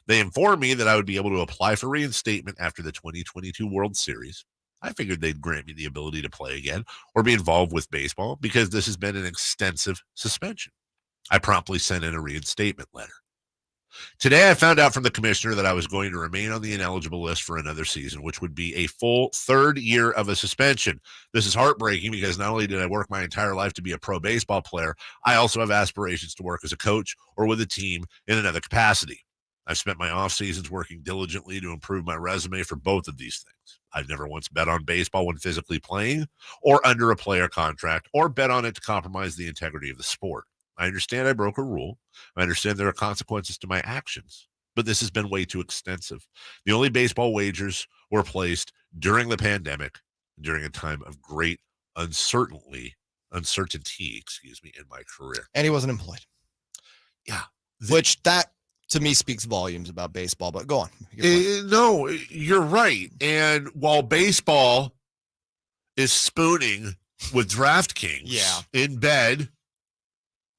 They informed me that I would be able to apply for reinstatement after the 2022 World Series. I figured they'd grant me the ability to play again or be involved with baseball because this has been an extensive suspension. I promptly sent in a reinstatement letter. Today, I found out from the commissioner that I was going to remain on the ineligible list for another season, which would be a full third year of a suspension. This is heartbreaking because not only did I work my entire life to be a pro baseball player, I also have aspirations to work as a coach or with a team in another capacity. I've spent my off seasons working diligently to improve my resume for both of these things. I've never once bet on baseball when physically playing or under a player contract or bet on it to compromise the integrity of the sport. I understand I broke a rule. I understand there are consequences to my actions, but this has been way too extensive. The only baseball wagers were placed during the pandemic, during a time of great uncertainty, in my career. And he wasn't employed. Yeah. Which that, to me, speaks volumes about baseball, but go on. No, you're right. And while baseball is spooning with DraftKings in bed,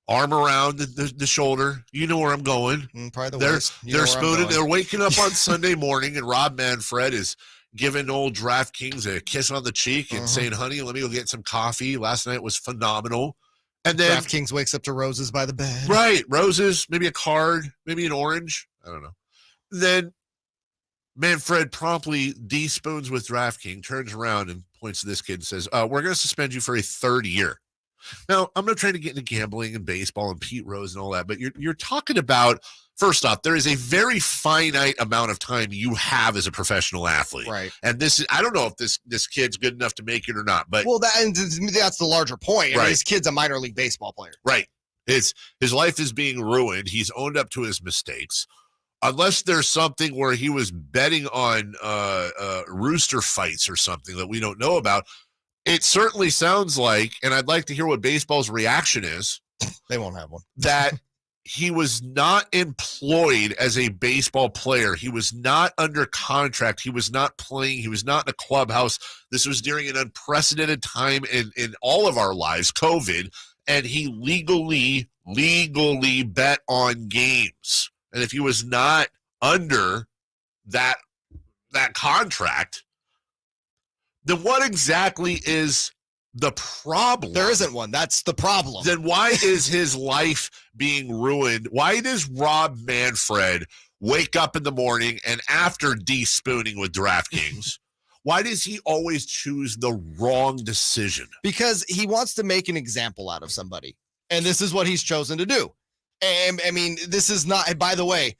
arm around the shoulder. You know where I'm going. Probably They're spooning. They're waking up on Sunday morning, and Rob Manfred is giving old DraftKings a kiss on the cheek and saying, honey, let me go get some coffee. Last night was phenomenal. And then DraftKings wakes up to roses by the bed. Right. Roses, maybe a card, maybe an orange. I don't know. Then Manfred promptly despoons with DraftKings, turns around and points to this kid and says, we're going to suspend you for a third year. Now, I'm not trying to get into gambling and baseball and Pete Rose and all that, but you're talking about, first off, there is a very finite amount of time you have as a professional athlete. Right. And this is, I don't know if this kid's good enough to make it or not, but that's the larger point. I mean, this kid's a minor league baseball player. Right. His life is being ruined. He's owned up to his mistakes. Unless there's something where he was betting on rooster fights or something that we don't know about. It certainly sounds like, and I'd like to hear what baseball's reaction is. They won't have one. That he was not employed as a baseball player. He was not under contract. He was not playing. He was not in a clubhouse. This was during an unprecedented time in all of our lives, COVID, and he legally bet on games. And if he was not under that contract, then what exactly is the problem? There isn't one. That's the problem. Then why is his life being ruined? Why does Rob Manfred wake up in the morning and after despooning with DraftKings, why does he always choose the wrong decision? Because he wants to make an example out of somebody. And this is what he's chosen to do. And I mean, this is not, and by the way,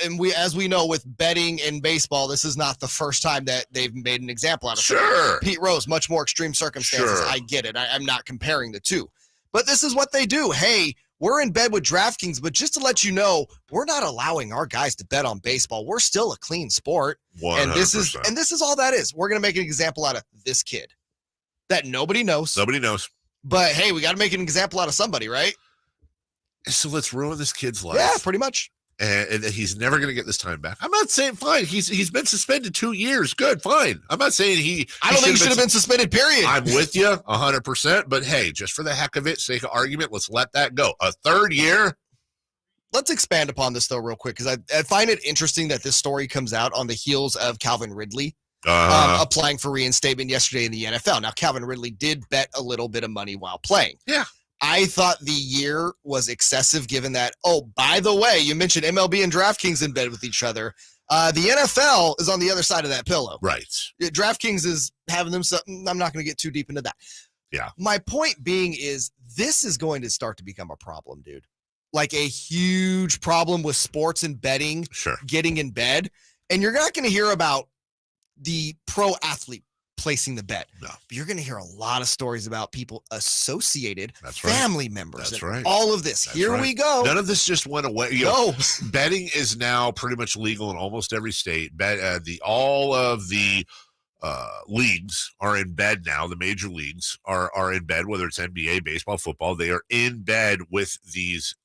and as we know with betting and baseball, this is not the first time that they've made an example out of Sure. Pete Rose, much more extreme circumstances. Sure. I get it. I'm not comparing the two. But this is what they do. Hey, we're in bed with DraftKings, but just to let you know, we're not allowing our guys to bet on baseball. We're still a clean sport. 100%. And this is all that is. We're going to make an example out of this kid that nobody knows. Nobody knows. But hey, we got to make an example out of somebody, right? So let's ruin this kid's life. Yeah, pretty much. And he's never going to get this time back. I'm not saying fine. He's been suspended 2 years. Good, fine. I'm not saying I don't think he should have been suspended, period. I'm with you 100%. But hey, just for the heck of it, sake of argument, let's let that go. A third year. Let's expand upon this, though, real quick, because I find it interesting that this story comes out on the heels of Calvin Ridley applying for reinstatement yesterday in the NFL. Now, Calvin Ridley did bet a little bit of money while playing. Yeah. I thought the year was excessive given that, oh, by the way, you mentioned MLB and DraftKings in bed with each other. The NFL is on the other side of that pillow. Right. DraftKings is having them something. I'm not going to get too deep into that. Yeah. My point being is this is going to start to become a problem, dude. Like a huge problem with sports and betting, getting in bed. And you're not going to hear about the pro athlete placing the bet. No. But you're going to hear a lot of stories about people associated, That's right. family members, That's and right. all of this. That's Here right. we go. None of this just went away. No. Betting is now pretty much legal in almost every state. All of the leagues are in bed now. The major leagues are in bed, whether it's NBA, baseball, football. They are in bed with these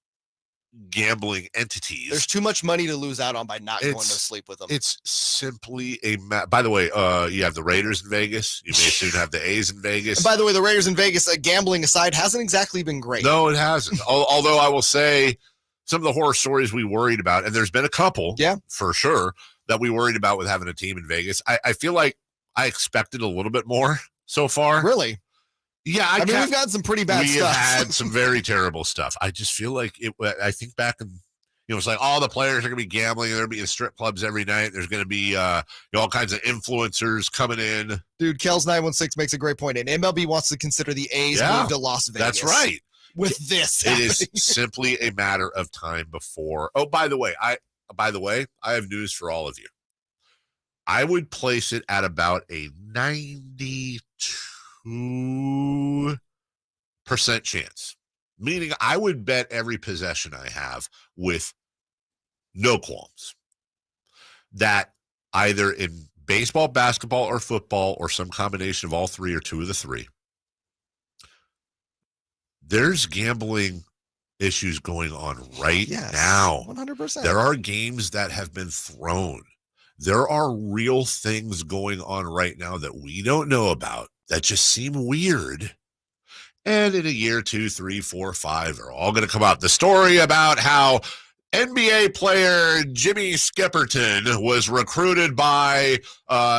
gambling entities. There's too much money to lose out on by not going to sleep with them. It's simply by the way, you have the Raiders in Vegas. You may soon have the A's in Vegas. And by the way, the Raiders in Vegas, gambling aside, hasn't exactly been great. No, it hasn't. Although I will say some of the horror stories we worried about, and there's been a couple, for sure, that we worried about with having a team in Vegas. I feel like I expected a little bit more so far. Really? Yeah, I mean, we've got some pretty bad stuff. We have had some very terrible stuff. I just feel like I think back in, it's like all the players are going to be gambling. There'll be strip clubs every night. There's going to be all kinds of influencers coming in. Dude, Kel's 916 makes a great point, and MLB wants to consider the A's move to Las Vegas. That's right. With this, it is simply a matter of time before. Oh, by the way, I have news for all of you. I would place it at about a 92% chance, meaning I would bet every possession I have with no qualms that either in baseball, basketball, or football, or some combination of all three or two of the three, there's gambling issues going on right now. 100%. There are games that have been thrown. There are real things going on right now that we don't know about that just seem weird. And in a year, 2, 3, 4, 5, they're all going to come out. The story about how NBA player Jimmy Skipperton was recruited by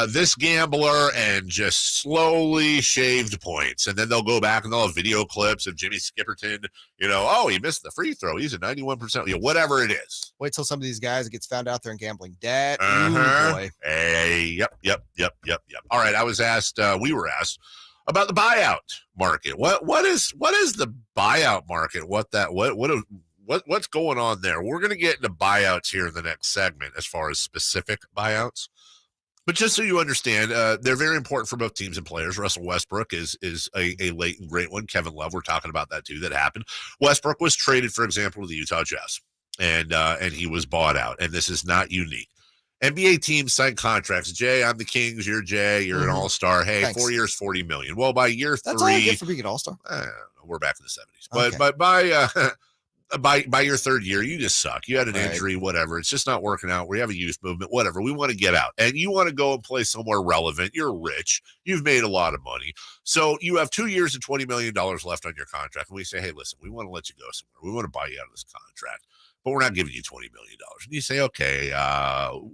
this gambler and just slowly shaved points. And then they'll go back and they'll have video clips of Jimmy Skipperton, he missed the free throw. He's at 91%, whatever it is. Wait till some of these guys gets found out there in gambling debt. Uh-huh. Ooh, boy. Hey, yep. All right, we were asked about the buyout market. What is the buyout market? What's going on there? We're going to get into buyouts here in the next segment as far as specific buyouts. But just so you understand, they're very important for both teams and players. Russell Westbrook is a late and great one. Kevin Love, we're talking about that too, that happened. Westbrook was traded, for example, to the Utah Jazz, and he was bought out. And this is not unique. NBA teams sign contracts. Jay, I'm the Kings. You're Jay. You're an All-Star. Hey, Thanks. 4 years, $40 million. Well, by year 3, that's all I get for being an All-Star. We're back in the 70s. But by your third year, you just suck. You had an injury, whatever. It's just not working out. We have a youth movement, whatever. We want to get out. And you want to go and play somewhere relevant. You're rich. You've made a lot of money. So you have 2 years and $20 million left on your contract. And we say, hey, listen, we want to let you go somewhere. We want to buy you out of this contract, but we're not giving you $20 million. And you say, okay,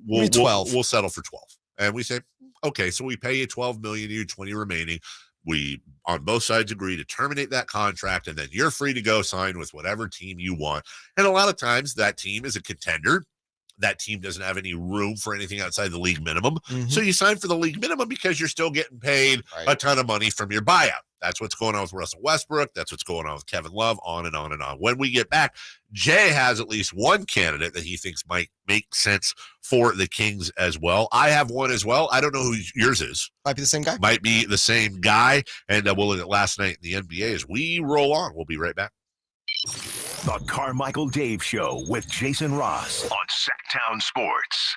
we'll settle for 12. And we say, okay, so we pay you $12 million, you 20 remaining. We, on both sides, agree to terminate that contract, and then you're free to go sign with whatever team you want. And a lot of times that team is a contender. That team doesn't have any room for anything outside the league minimum. Mm-hmm. So you sign for the league minimum because you're still getting paid a ton of money from your buyout. That's what's going on with Russell Westbrook. That's what's going on with Kevin Love, on and on and on. When we get back, Jay has at least one candidate that he thinks might make sense for the Kings as well. I have one as well. I don't know who yours is. Might be the same guy. Might be the same guy. And we'll look at last night in the NBA as we roll on. We'll be right back. The Carmichael Dave Show with JayMarzz on Sactown Sports.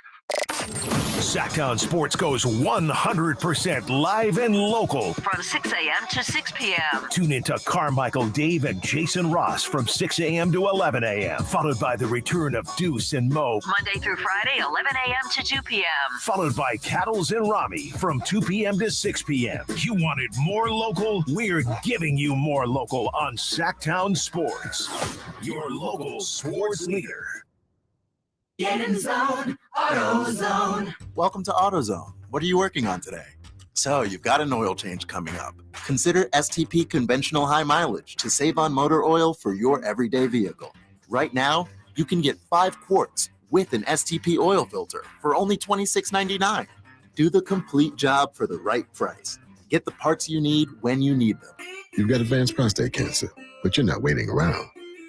Sactown Sports goes 100% live and local from 6 a.m. to 6 p.m. Tune into Carmichael Dave and JayMarzz from 6 a.m. to 11 a.m. Followed by the return of Deuce and Mo Monday through Friday, 11 a.m. to 2 p.m. Followed by Cattles and Rami from 2 p.m. to 6 p.m. You wanted more local? We're giving you more local on Sactown Sports, your local sports leader. Get in zone, AutoZone. Welcome to AutoZone. What are you working on today? So you've got an oil change coming up. Consider STP Conventional High Mileage to save on motor oil for your everyday vehicle. Right now, you can get 5 quarts with an STP oil filter for only $26.99. Do the complete job for the right price. Get the parts you need when you need them. You've got advanced prostate cancer, but you're not waiting around.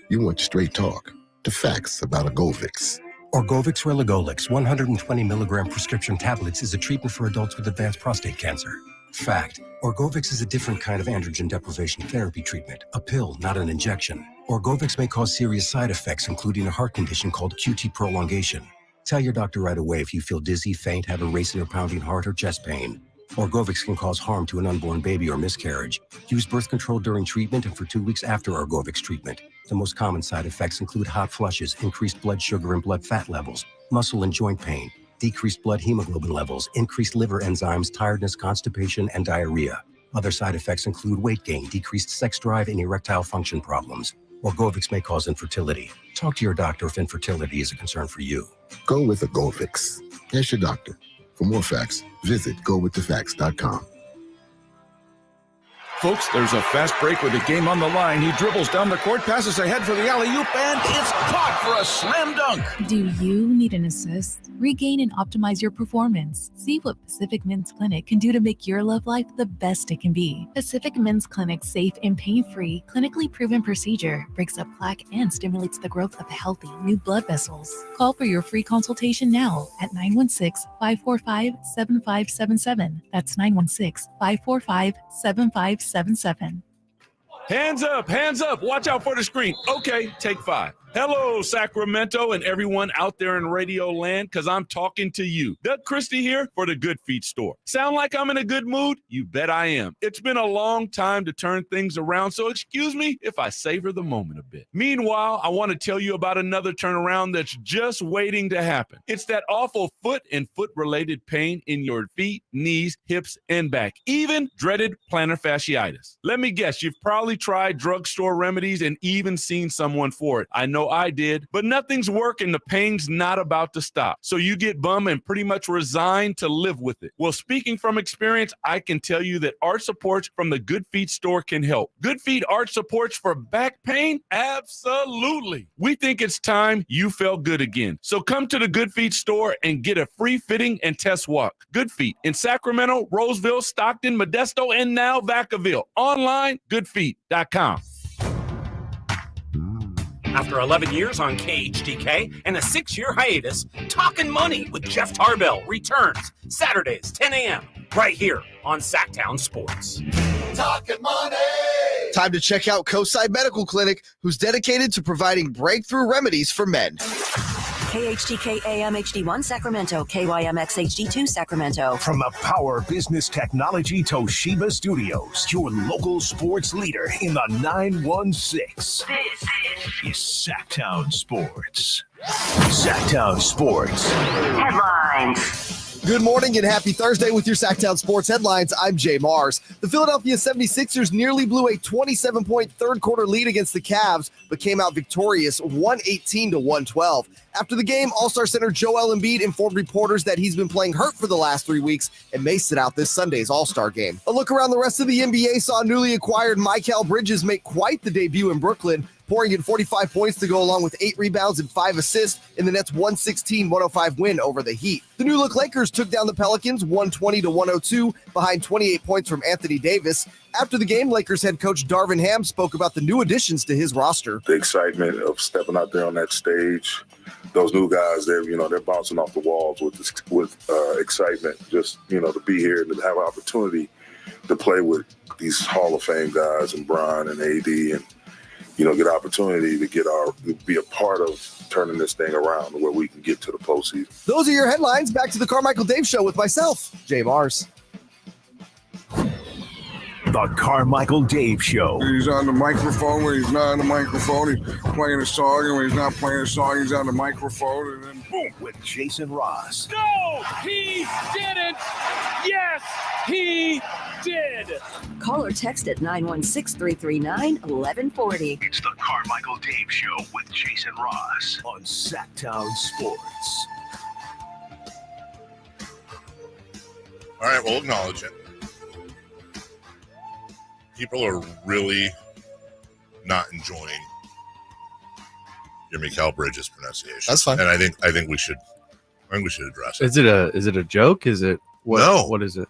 You want straight talk, the facts about Orgovix. Orgovix Relagolix 120 milligram prescription tablets is a treatment for adults with advanced prostate cancer. Fact: Orgovix is a different kind of androgen deprivation therapy treatment, a pill, not an injection. Orgovix may cause serious side effects, including a heart condition called QT prolongation. Tell your doctor right away if you feel dizzy, faint, have a racing or pounding heart, or chest pain. Orgovix can cause harm to an unborn baby or miscarriage. Use birth control during treatment and for 2 weeks after Orgovix treatment. The most common side effects include hot flushes, increased blood sugar and blood fat levels, muscle and joint pain, decreased blood hemoglobin levels, increased liver enzymes, tiredness, constipation, and diarrhea. Other side effects include weight gain, decreased sex drive, and erectile function problems. Orgovix may cause infertility. Talk to your doctor if infertility is a concern for you. Go with Orgovix. Ask your doctor. For more facts, visit gowiththefacts.com. Folks, there's a fast break with the game on the line. He dribbles down the court, passes ahead for the alley-oop, and it's caught for a slam dunk. Do you need an assist? Regain and optimize your performance. See what Pacific Men's Clinic can do to make your love life the best it can be. Pacific Men's Clinic's safe and pain-free, clinically proven procedure breaks up plaque and stimulates the growth of healthy new blood vessels. Call for your free consultation now at 916-545-7577. That's 916-545-7577. Hands up. Watch out for the screen. Okay, take 5. Hello, Sacramento and everyone out there in radio land, because I'm talking to you. Doug Christie here for the Good Feet store. Sound like I'm in a good mood? You bet I am. It's been a long time to turn things around, so excuse me if I savor the moment a bit. Meanwhile, I want to tell you about another turnaround that's just waiting to happen. It's that awful foot and foot-related pain in your feet, knees, hips, and back, even dreaded plantar fasciitis. Let me guess, you've probably tried drugstore remedies and even seen someone for it. I know I did, but nothing's working. The pain's not about to stop. So you get bum and pretty much resign to live with it. Well, speaking from experience, I can tell you that arch supports from the Good Feet store can help. Good Feet arch supports for back pain? Absolutely. We think it's time you felt good again. So come to the Good Feet store and get a free fitting and test walk. Good Feet in Sacramento, Roseville, Stockton, Modesto, and now Vacaville. Online, goodfeet.com. After 11 years on KHTK and a 6-year hiatus, Talkin' Money with Jeff Tarbell returns Saturdays, 10 a.m. right here on Sactown Sports. Talkin' Money! Time to check out Coastside Medical Clinic, who's dedicated to providing breakthrough remedies for men. KHTK AM HD1 Sacramento, KYMX HD2 Sacramento. From the Power Business Technology Toshiba Studios, your local sports leader in the 916. This is Sactown Sports. Sactown Sports. Headlines. Good morning and happy Thursday with your Sactown Sports headlines. I'm JayMarzz. The Philadelphia 76ers nearly blew a 27-point third-quarter lead against the Cavs, but came out victorious 118-112. After the game, All-Star center Joel Embiid informed reporters that he's been playing hurt for the last 3 weeks and may sit out this Sunday's All-Star game. A look around the rest of the NBA saw newly acquired Mikal Bridges make quite the debut in Brooklyn, pouring in 45 points to go along with 8 rebounds and 5 assists in the Nets' 116-105 win over the Heat. The new-look Lakers took down the Pelicans 120-102 behind 28 points from Anthony Davis. After the game, Lakers head coach Darvin Ham spoke about the new additions to his roster. The excitement of stepping out there on that stage, those new guys, they're bouncing off the walls with excitement. Just, to be here and to have an opportunity to play with these Hall of Fame guys and Bron and AD and, get opportunity to be a part of turning this thing around where we can get to the postseason. Those are your headlines. Back to the Carmichael Dave Show with myself, JayMarzz. The Carmichael Dave Show. He's on the microphone when he's not on the microphone. He's playing a song, and when he's not playing a song, he's on the microphone. And then boom, with Jason Ross. No, he didn't. Yes, he did. Call or text at 916-339-1140. It's the Carmichael Dave Show with Jason Ross on Sactown Sports. All right, we'll acknowledge it. People are really not enjoying your Mikal Bridges pronunciation. That's fine. And I think we should address it. Is it a joke? Is it what? No. What is it?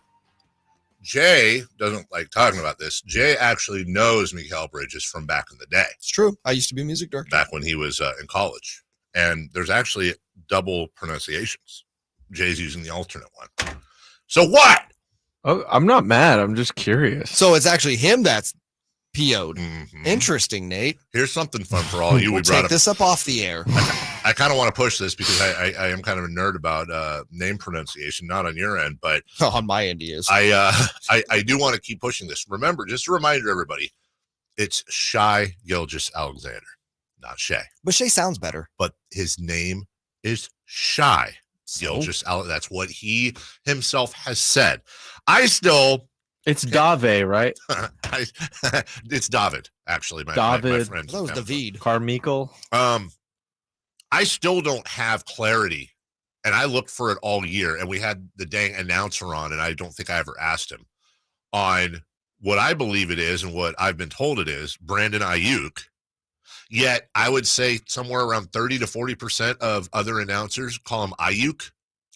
Jay doesn't like talking about this. Jay actually knows Mikal Bridges from back in the day. It's true. I used to be a music director. Back when he was in college. And there's actually double pronunciations. Jay's using the alternate one. So what? Oh, I'm not mad. I'm just curious. So it's actually him that's PO'd. Mm-hmm. Interesting, Nate. Here's something fun for all you. We'll take this up off the air. I kind of want to push this because I am kind of a nerd about name pronunciation, not on your end, but on my end he is. I do want to keep pushing this. Remember, just a reminder, everybody, it's Shai Gilgeous-Alexander, not Shay. But Shay sounds better. But his name is Shai Gilgeous-Alexander. That's what he himself has said. It's Dave, right? It's David, actually. My friend. That was David. Carmichael. I still don't have clarity, and I looked for it all year, and we had the dang announcer on, and I don't think I ever asked him on what I believe it is and what I've been told it is Brandon Ayuk. Yet I would say somewhere around 30 to 40% of other announcers call him Ayuk.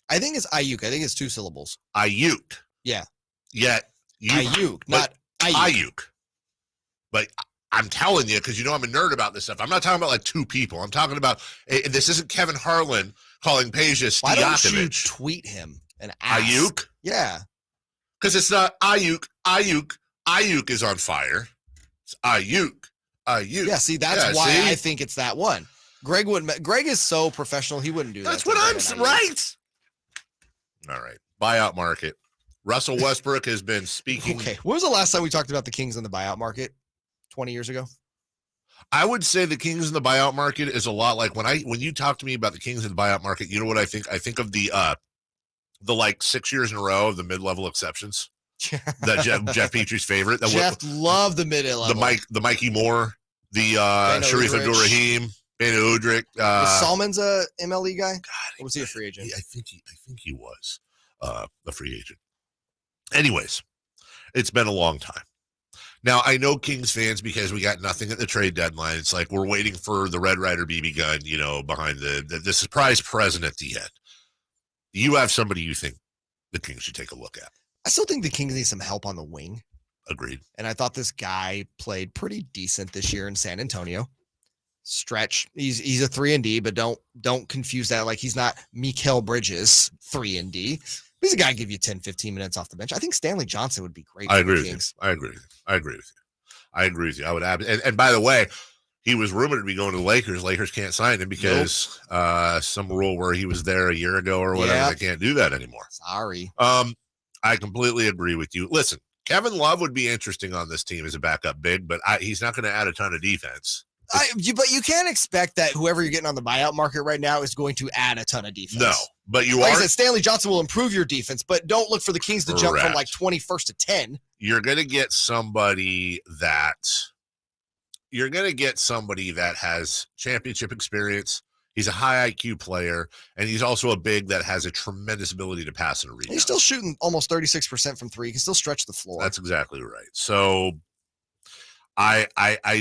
I think it's Ayuk. I think it's 2 syllables. Ayuk. Yeah. Yet Ayuk, not Ayuk. But I'm telling you, because I'm a nerd about this stuff. I'm not talking about like 2 people. I'm talking about this isn't Kevin Harlan calling Peja Stojakovic. Why don't you tweet him and ask? Ayuk? Yeah. Because it's not Ayuk. Ayuk is on fire. It's Ayuk. Yeah, see, that's why I think it's that one. Greg is so professional, he wouldn't do that. That's what I'm saying. Right. All right. Buyout market. Russell Westbrook has been speaking. Okay. When was the last time we talked about the Kings in the buyout market? 20 years ago? I would say the Kings in the buyout market is a lot like when you talk to me about the Kings in the buyout market, you know what I think? I think of the like 6 years in a row of the mid-level exceptions. That Jeff Petrie's favorite. Jeff loved the mid-level. The Mikey Moore, the Sharif Abdul-Rahim, Ben Udrich. Was Salmon's a MLE guy? God, or was he a free agent? I think he was a free agent. Anyways, it's been a long time. Now, I know Kings fans, because we got nothing at the trade deadline. It's like we're waiting for the Red Ryder BB gun, behind the surprise present at the end. You have somebody you think the Kings should take a look at. I still think the Kings need some help on the wing. Agreed. And I thought this guy played pretty decent this year in San Antonio. Stretch. He's a 3-and-D, but don't confuse that. Like, he's not Mikal Bridges 3-and-D. He's a guy who give you 10, 15 minutes off the bench. I think Stanley Johnson would be great. I agree with you. I agree with you. I would add, and by the way, he was rumored to be going to the Lakers. Lakers can't sign him because some rule where he was there a year ago or whatever. Yep. They can't do that anymore. Sorry. I completely agree with you. Listen, Kevin Love would be interesting on this team as a backup big, but he's not going to add a ton of defense. But you can't expect that whoever you're getting on the buyout market right now is going to add a ton of defense. No, but I said, Stanley Johnson will improve your defense, but don't look for the Kings to jump from like 21st to 10. You're going to get somebody that has championship experience. He's a high IQ player, and he's also a big that has a tremendous ability to pass and rebound. He's still shooting almost 36% from 3. He can still stretch the floor. That's exactly right. So I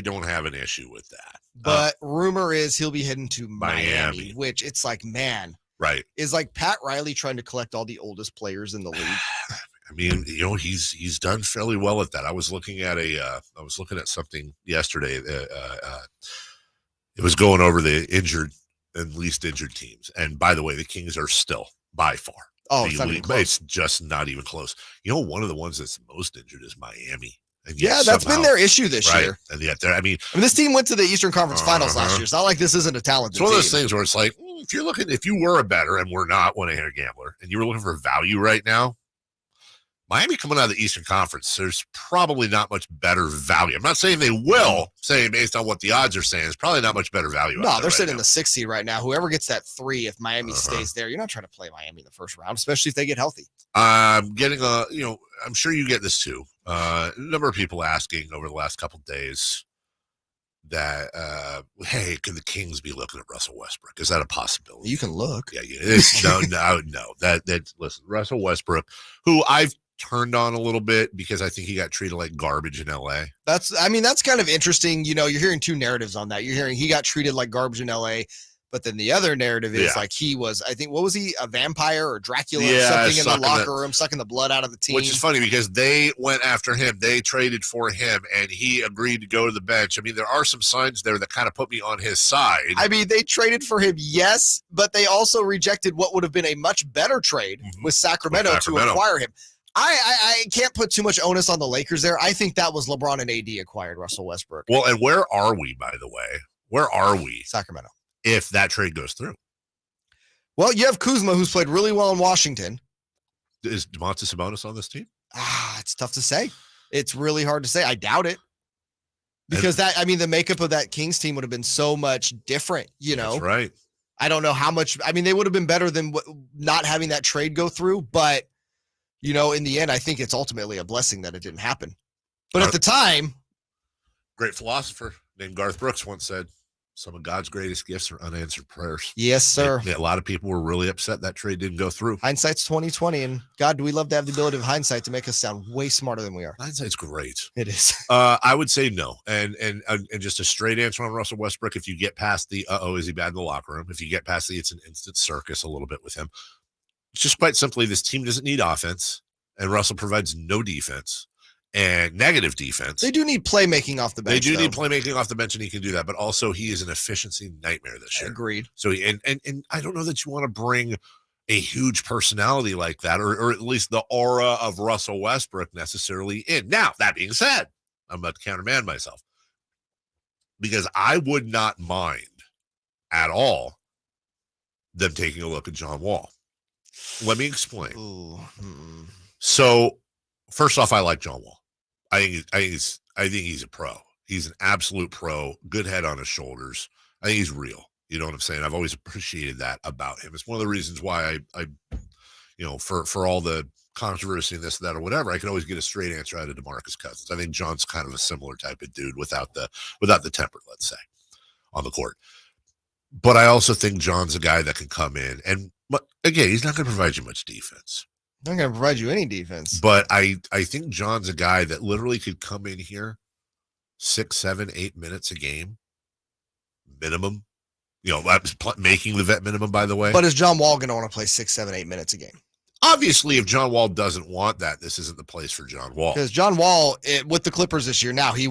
don't have an issue with that. But rumor is he'll be heading to Miami, which it's like, man. Right. Is like Pat Riley trying to collect all the oldest players in the league. I mean, he's done fairly well at that. I was looking at something yesterday. It was going over the injured and least injured teams. And by the way, the Kings are still by far. Oh, it's just not even close. One of the ones that's most injured is Miami. Yeah, that's been their issue this year. And yet, this team went to the Eastern Conference Finals last year. It's not like this isn't a talented team. It's one of those team. things where it's like, if you were a better, and we're not one-hander gambler, and you were looking for value right now, Miami coming out of the Eastern Conference, there's probably not much better value. I'm not saying they will, saying based on what the odds are saying, it's probably not much better value. No, they're sitting in the 6th seed right now. Whoever gets that 3, if Miami stays there, you're not trying to play Miami in the first round, especially if they get healthy. I'm getting I'm sure you get this too. A number of people asking over the last couple of days that, hey, can the Kings be looking at Russell Westbrook? Is that a possibility? You can look. Yeah, no. Listen, Russell Westbrook, who I've turned on a little bit because I think he got treated like garbage in LA. That's kind of interesting. You're hearing 2 narratives on that. You're hearing he got treated like garbage in LA, but then the other narrative is like he was, I think, what was he, a vampire or Dracula or something in the locker room, sucking the blood out of the team. Which is funny because they went after him. They traded for him, and he agreed to go to the bench. I mean, there are some signs there that kind of put me on his side. I mean, they traded for him, yes, but they also rejected what would have been a much better trade with Sacramento to acquire him. I can't put too much onus on the Lakers there. I think that was LeBron and AD acquired Russell Westbrook. Well, and where are we, by the way? Where are we? Sacramento. If that trade goes through. Well, you have Kuzma, who's played really well in Washington. Is Domantas Sabonis on this team? It's tough to say. It's really hard to say. I doubt it. Because the makeup of that Kings team would have been so much different, That's right. I don't know how much. I mean, they would have been better than not having that trade go through, but in the end, I think it's ultimately a blessing that it didn't happen. But at the time, great philosopher named Garth Brooks once said, Some of God's greatest gifts are unanswered prayers. Yes, sir. A lot of people were really upset that trade didn't go through. Hindsight's 2020, and God, do we love to have the ability of hindsight to make us sound way smarter than we are. Hindsight's great. It is. I would say no. And just a straight answer on Russell Westbrook, if you get past the is he bad in the locker room? If you get past the it's an instant circus a little bit with him. It's just quite simply this team doesn't need offense, and Russell provides no defense. And negative defense. They do need playmaking off the bench. They do need playmaking off the bench, and he can do that. But also, he is an efficiency nightmare this year. Agreed. So, and I don't know that you want to bring a huge personality like that, or at least the aura of Russell Westbrook necessarily in. Now, that being said, I'm about to countermand myself because I would not mind at all them taking a look at John Wall. Let me explain. So, first off, I like John Wall. I think he's a pro. He's an absolute pro, good head on his shoulders. I think he's real. You know what I'm saying? I've always appreciated that about him. It's one of the reasons why I for all the controversy and this, that, or whatever, I could always get a straight answer out of DeMarcus Cousins. I think John's kind of a similar type of dude without the temper, let's say, on the court. But I also think John's a guy that can come in but again, he's not going to provide you much defense. Not going to provide you any defense. But I think John's a guy that literally could come in here 6, 7, 8 minutes a game, minimum. Making the vet minimum, by the way. But is John Wall going to want to play 6, 7, 8 minutes a game? Obviously, if John Wall doesn't want that, this isn't the place for John Wall. Because John Wall, with the Clippers this year, now he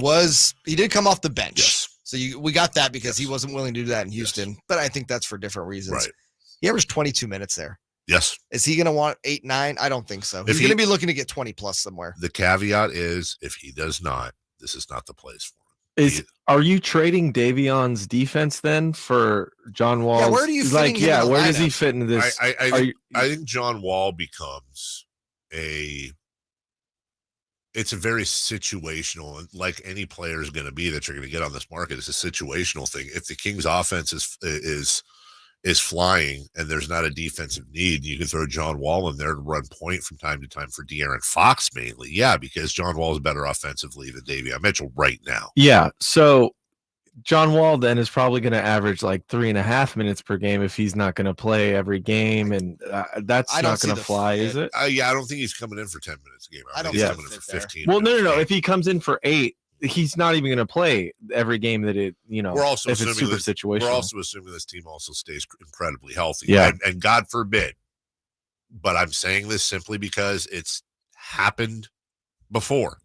did come off the bench. Yes. So we got that because he wasn't willing to do that in Houston. Yes. But I think that's for different reasons. Right. He averaged 22 minutes there. Yes. Is he going to want 8, 9? I don't think so. He's going to be looking to get 20 plus somewhere. The caveat is if he does not, this is not the place for him. Are you trading Davion's defense then for John Wall? Yeah, where do you fit where does he fit into this? I think John Wall becomes it's a very situational, like any player is going to be that you're going to get on this market. It's a situational thing. If the Kings offense is flying and there's not a defensive need, you can throw John Wall in there to run point from time to time for De'Aaron Fox mainly. Yeah, because John Wall is better offensively than Davion Mitchell right now. Yeah, so John Wall then is probably going to average like 3.5 minutes per game if he's not going to play every game, and that's not going to fly, is it? I don't think he's coming in for 10 minutes a game. I think he's coming in for 15. Well, no. If he comes in for 8, he's not even going to play every game that we're also if it's super situational. We're also assuming this team also stays incredibly healthy. Yeah. And God forbid, but I'm saying this simply because it's happened before.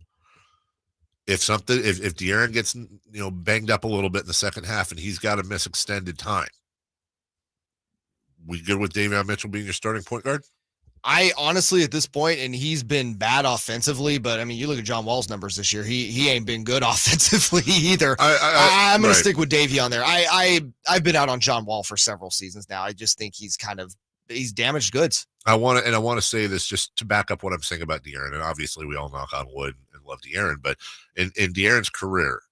If De'Aaron gets banged up a little bit in the second half and he's got to miss extended time, we good with Davion Mitchell being your starting point guard? I honestly, at this point, and he's been bad offensively, but I mean, you look at John Wall's numbers this year. He ain't been good offensively either. I'm going to stick with Davion there. I've been out on John Wall for several seasons now. I just think he's damaged goods. I want to say this just to back up what I'm saying about De'Aaron, and obviously we all knock on wood and love De'Aaron, but in De'Aaron's career,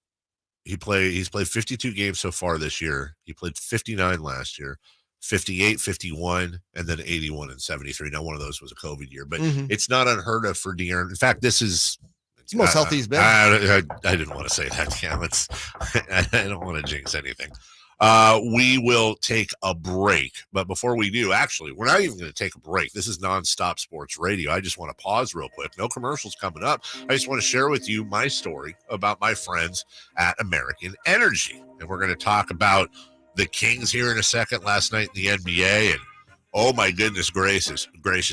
he's played 52 games so far this year. He played 59 last year. 58, 51, and then 81 and 73. Now, one of those was a COVID year, but it's not unheard of for De'Aaron. In fact, it's the most healthy he's been. I didn't want to say that. Yeah, I don't want to jinx anything. We will take a break, but before we do, actually, we're not even going to take a break. This is nonstop sports radio. I just want to pause real quick. No commercials coming up. I just want to share with you my story about my friends at American Energy, and we're going to talk about the Kings here in a second. Last night in the NBA, and oh my goodness gracious,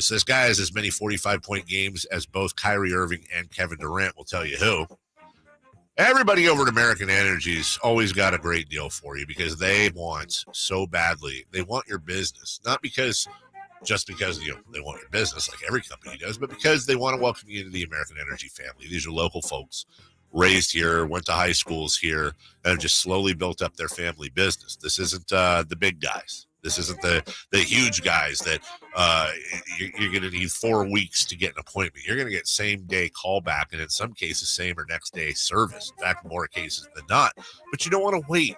this guy has as many 45-point games as both Kyrie Irving and Kevin Durant will tell you who. Everybody over at American Energy's always got a great deal for you because they want so badly. They want your business, not just because they want your business like every company does, but because they want to welcome you into the American Energy family. These are local folks, raised here, went to high schools here, and have just slowly built up their family business. This isn't the big guys. This isn't the huge guys that you're going to need 4 weeks to get an appointment. You're going to get same-day callback, and in some cases, same or next-day service. In fact, more cases than not. But you don't want to wait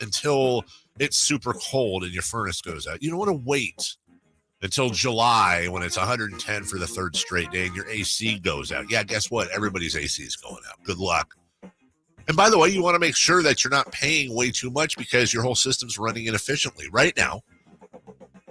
until it's super cold and your furnace goes out. You don't want to wait until July when it's 110 for the third straight day and your AC goes out. Yeah, guess what? Everybody's AC is going out. Good luck. And by the way, you want to make sure that you're not paying way too much because your whole system's running inefficiently. Right now,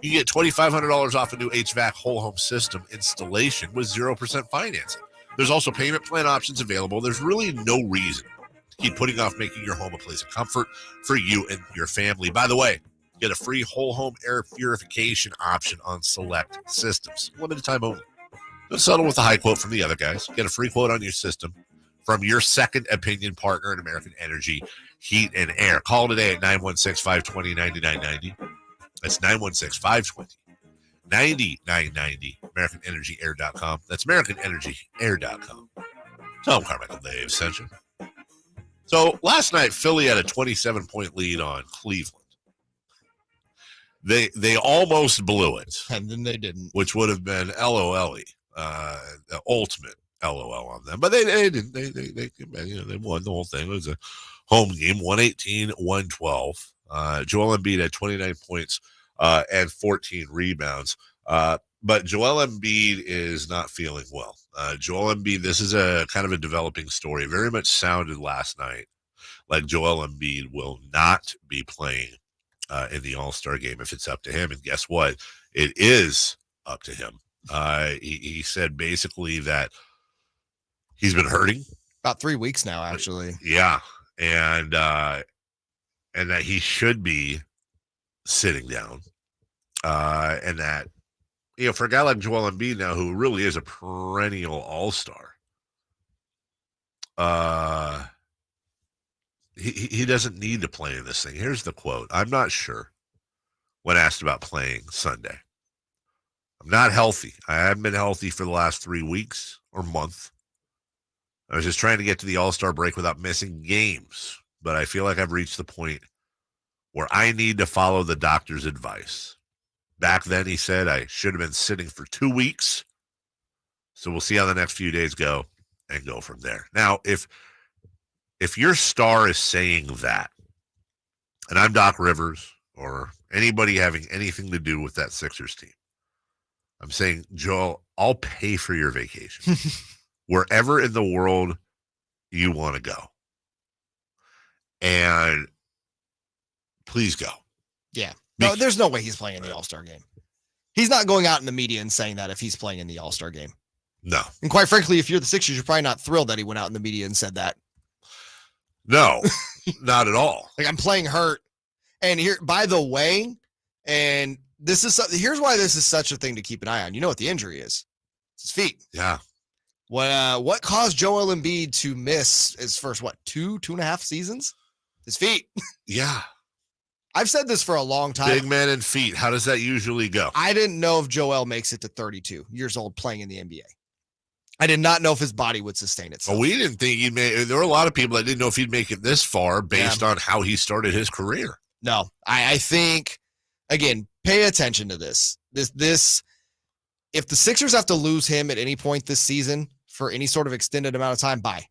you get $2,500 off a new HVAC whole home system installation with 0% financing. There's also payment plan options available. There's really no reason to keep putting off making your home a place of comfort for you and your family. By the way, get a free whole home air purification option on select systems. Limited time only. Don't settle with a high quote from the other guys. Get a free quote on your system from your second opinion partner in American Energy Heat and Air. Call today at 916-520-9990. That's 916-520-9990. AmericanEnergyAir.com. That's AmericanEnergyAir.com. Tell them Carmichael Dave sent you. So last night, Philly had a 27-point lead on Cleveland. They almost blew it. And then they didn't. Which would have been LOL-y, the ultimate LOL on them. But they didn't. They won the whole thing. It was a home game, 118-112. Joel Embiid had 29 points and 14 rebounds. But Joel Embiid is not feeling well. Joel Embiid, this is a kind of a developing story. Very much sounded last night like Joel Embiid will not be playing in the All-Star game if it's up to him. And guess what? It is up to him. He said basically that he's been hurting. About 3 weeks now, actually. Yeah. And that he should be sitting down. And that, for a guy like Joel Embiid now, who really is a perennial all-star, he doesn't need to play in this thing. Here's the quote. I'm not sure when asked about playing Sunday. I'm not healthy. I haven't been healthy for the last 3 weeks or month. I was just trying to get to the All-Star break without missing games, but I feel like I've reached the point where I need to follow the doctor's advice. Back then, he said I should have been sitting for 2 weeks. So we'll see how the next few days go and go from there. Now, if your star is saying that, and I'm Doc Rivers or anybody having anything to do with that Sixers team, I'm saying, Joel, I'll pay for your vacation wherever in the world you want to go. And please go. Yeah. No, there's no way he's playing in the All-Star game. He's not going out in the media and saying that if he's playing in the All-Star game. No. And quite frankly, if you're the Sixers, you're probably not thrilled that he went out in the media and said that. No, not at all. Like, I'm playing hurt. And here, by the way, and here's why this is such a thing to keep an eye on. You know what the injury is? It's his feet. Yeah. What caused Joel Embiid to miss his first, 2.5 seasons? His feet. Yeah. I've said this for a long time. Big man and feet. How does that usually go? I didn't know if Joel makes it to 32 years old playing in the NBA. I did not know if his body would sustain itself. Well, we didn't think he'd make. There were a lot of people that didn't know if he'd make it this far based on how he started his career. No, I think, again, pay attention to this. This, if the Sixers have to lose him at any point this season for any sort of extended amount of time, bye.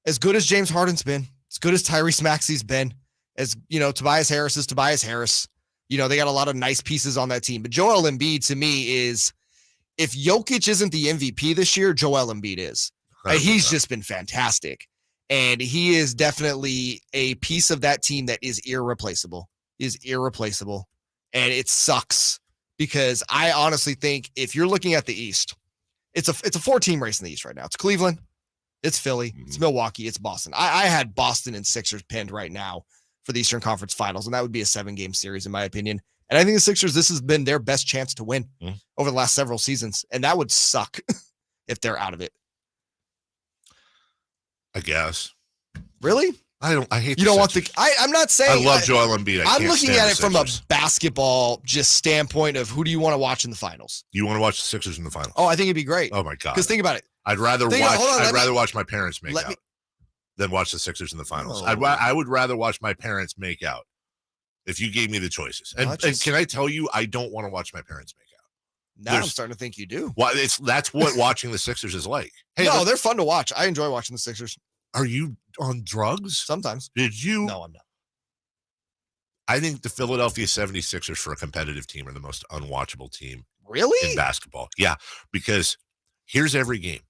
As good as James Harden's been, as good as Tyrese Maxey's been, as Tobias Harris is Tobias Harris. They got a lot of nice pieces on that team. But Joel Embiid, to me, is, if Jokic isn't the MVP this year, Joel Embiid is. He's just been fantastic. And he is definitely a piece of that team that is irreplaceable. And it sucks because I honestly think if you're looking at the East, it's a 4-team race in the East right now. It's Cleveland, it's Philly, it's Milwaukee, it's Boston. I had Boston and Sixers pinned right now for the Eastern Conference Finals, and that would be a 7-game series in my opinion. And I think the Sixers, this has been their best chance to win over the last several seasons, and that would suck if they're out of it. I guess. Really? I hate. You don't want the. I'm not saying. I love Joel Embiid. I'm looking at it from a basketball just standpoint of who do you want to watch in the finals? You want to watch the Sixers in the finals? Oh, I think it'd be great. Oh my god! Because think about it. I'd rather watch my parents make out than watch the Sixers in the finals. I would rather watch my parents make out if you gave me the choices. And can I tell you, I don't want to watch my parents make out. Now I'm starting to think you do. Well, that's what watching the Sixers is like. Hey, no, they're fun to watch. I enjoy watching the Sixers. Are you on drugs? Sometimes. Did you? No, I'm not. I think the Philadelphia 76ers for a competitive team are the most unwatchable team really in basketball. Yeah, because here's every game.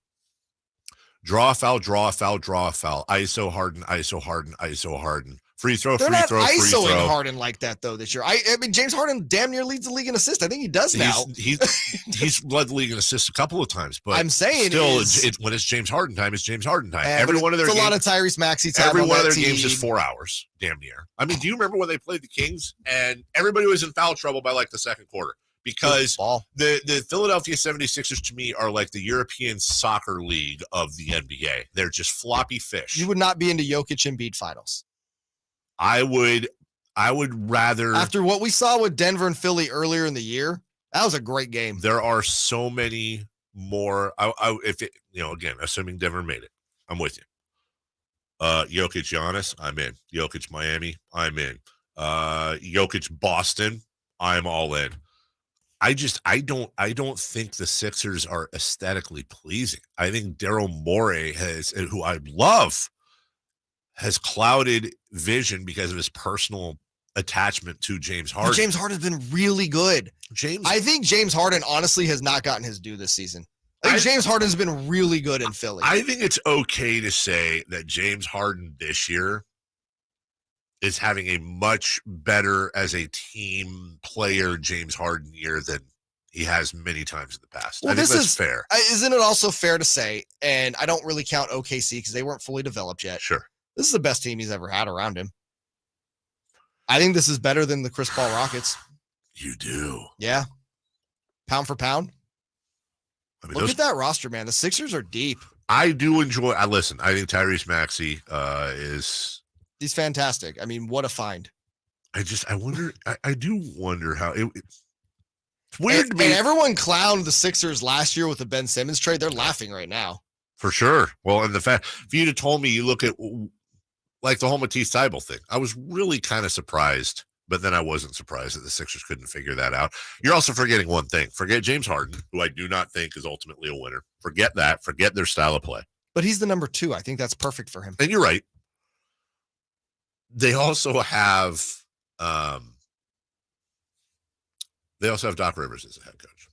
Draw a foul, draw a foul, draw a foul. ISO Harden, ISO Harden, ISO Harden. Free throw, They're free not throw, free ISOing throw. Harden like that though this year. I mean, James Harden damn near leads the league in assists. I think he does now. He's led the league in assists a couple of times, but I'm saying still, when it's James Harden time, it's James Harden time. Every one of their games, a lot of Tyrese Maxey time. Every one of their games is 4 hours, damn near. I mean, do you remember when they played the Kings and everybody was in foul trouble by like the second quarter? Because the Philadelphia 76ers to me are like the European soccer league of the NBA. They're just floppy fish. You would not be into Jokic Embiid finals. I would rather, after what we saw with Denver and Philly earlier in the year, that was a great game. There are so many more. Again, assuming Denver made it, I'm with you. Jokic Giannis, I'm in. Jokic Miami, I'm in. Jokic Boston, I'm all in. I don't think the Sixers are aesthetically pleasing. I think Daryl Morey who I love, has clouded vision because of his personal attachment to James Harden. But James Harden's been really good. I think James Harden honestly has not gotten his due this season. I think James Harden's been really good in Philly. I think it's okay to say that James Harden this year is having a much better as a team player James Harden year than he has many times in the past. Well, I think that's fair. Isn't it also fair to say, and I don't really count OKC because they weren't fully developed yet. Sure. This is the best team he's ever had around him. I think this is better than the Chris Paul Rockets. You do? Yeah. Pound for pound. I mean, Look at that roster, man. The Sixers are deep. I do enjoy. I think Tyrese Maxey He's fantastic. I mean, what a find. I wonder. I do wonder how it's weird to me. And everyone clowned the Sixers last year with the Ben Simmons trade. They're laughing right now. For sure. Well, and the fact, if you'd have told me you look at like the whole Matisse Thybulle thing, I was really kind of surprised, but then I wasn't surprised that the Sixers couldn't figure that out. You're also forgetting one thing. Forget James Harden, who I do not think is ultimately a winner. Forget that. Forget their style of play. But he's the number 2. I think that's perfect for him. And you're right. They also have Doc Rivers as a head coach.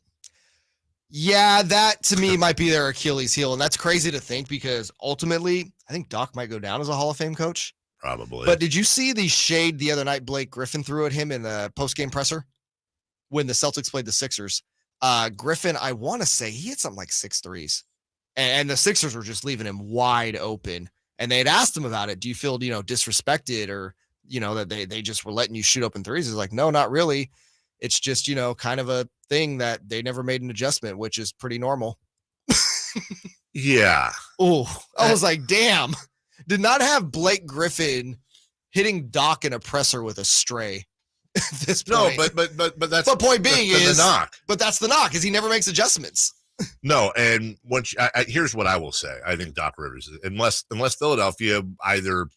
Yeah, that to me might be their Achilles heel. And that's crazy to think because ultimately, I think Doc might go down as a Hall of Fame coach. Probably. But did you see the shade the other night Blake Griffin threw at him in the post-game presser when the Celtics played the Sixers? Griffin, I want to say he hit something like 6 threes. And the Sixers were just leaving him wide open. And they had asked him about it. Do you feel, disrespected or, that they just were letting you shoot open threes? He's like, no, not really. It's just, kind of a thing that they never made an adjustment, which is pretty normal. Yeah. Oh, I was like, damn. Did not have Blake Griffin hitting Doc in a presser with a stray at this point. No, but that's the point being is the knock. But that's the knock is he never makes adjustments. No, and once here's what I will say. I think Doc Rivers, unless Philadelphia either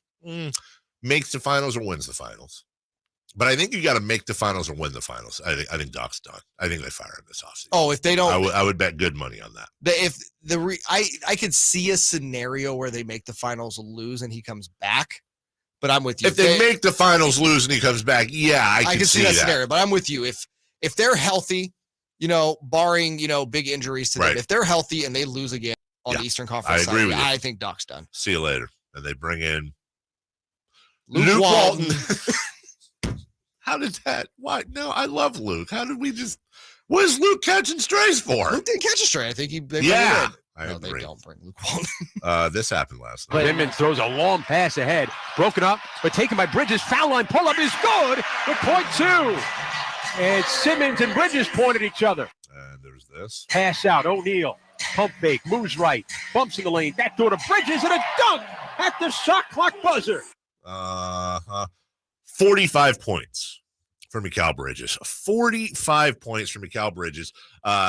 makes the finals or wins the finals. But I think you got to make the finals or win the finals. I think Doc's done. I think they fire him this offseason. Oh, if they don't, I would bet good money on that. I could see a scenario where they make the finals lose and he comes back. But I'm with you. If they make the finals lose and he comes back, yeah, I can see that scenario. But I'm with you. If they're healthy, barring big injuries to them, if they're healthy and they lose again on the Eastern Conference, I agree with you. I think Doc's done. See you later. And they bring in Luke Walton. How did that? Why? No, I love Luke. How did we just? What is Luke catching strays for? Luke didn't catch a stray. I think they agree. They don't bring Luke Walton. This happened last night. Simmons throws a long pass ahead, broken up, but taken by Bridges. Foul line pull up is good with .2. And Simmons and Bridges point at each other. And there's this pass out. O'Neal pump fake, moves right, bumps in the lane, back door to Bridges and a dunk at the shot clock buzzer. 45 points for Mikal Bridges. 45 points for Mikal Bridges,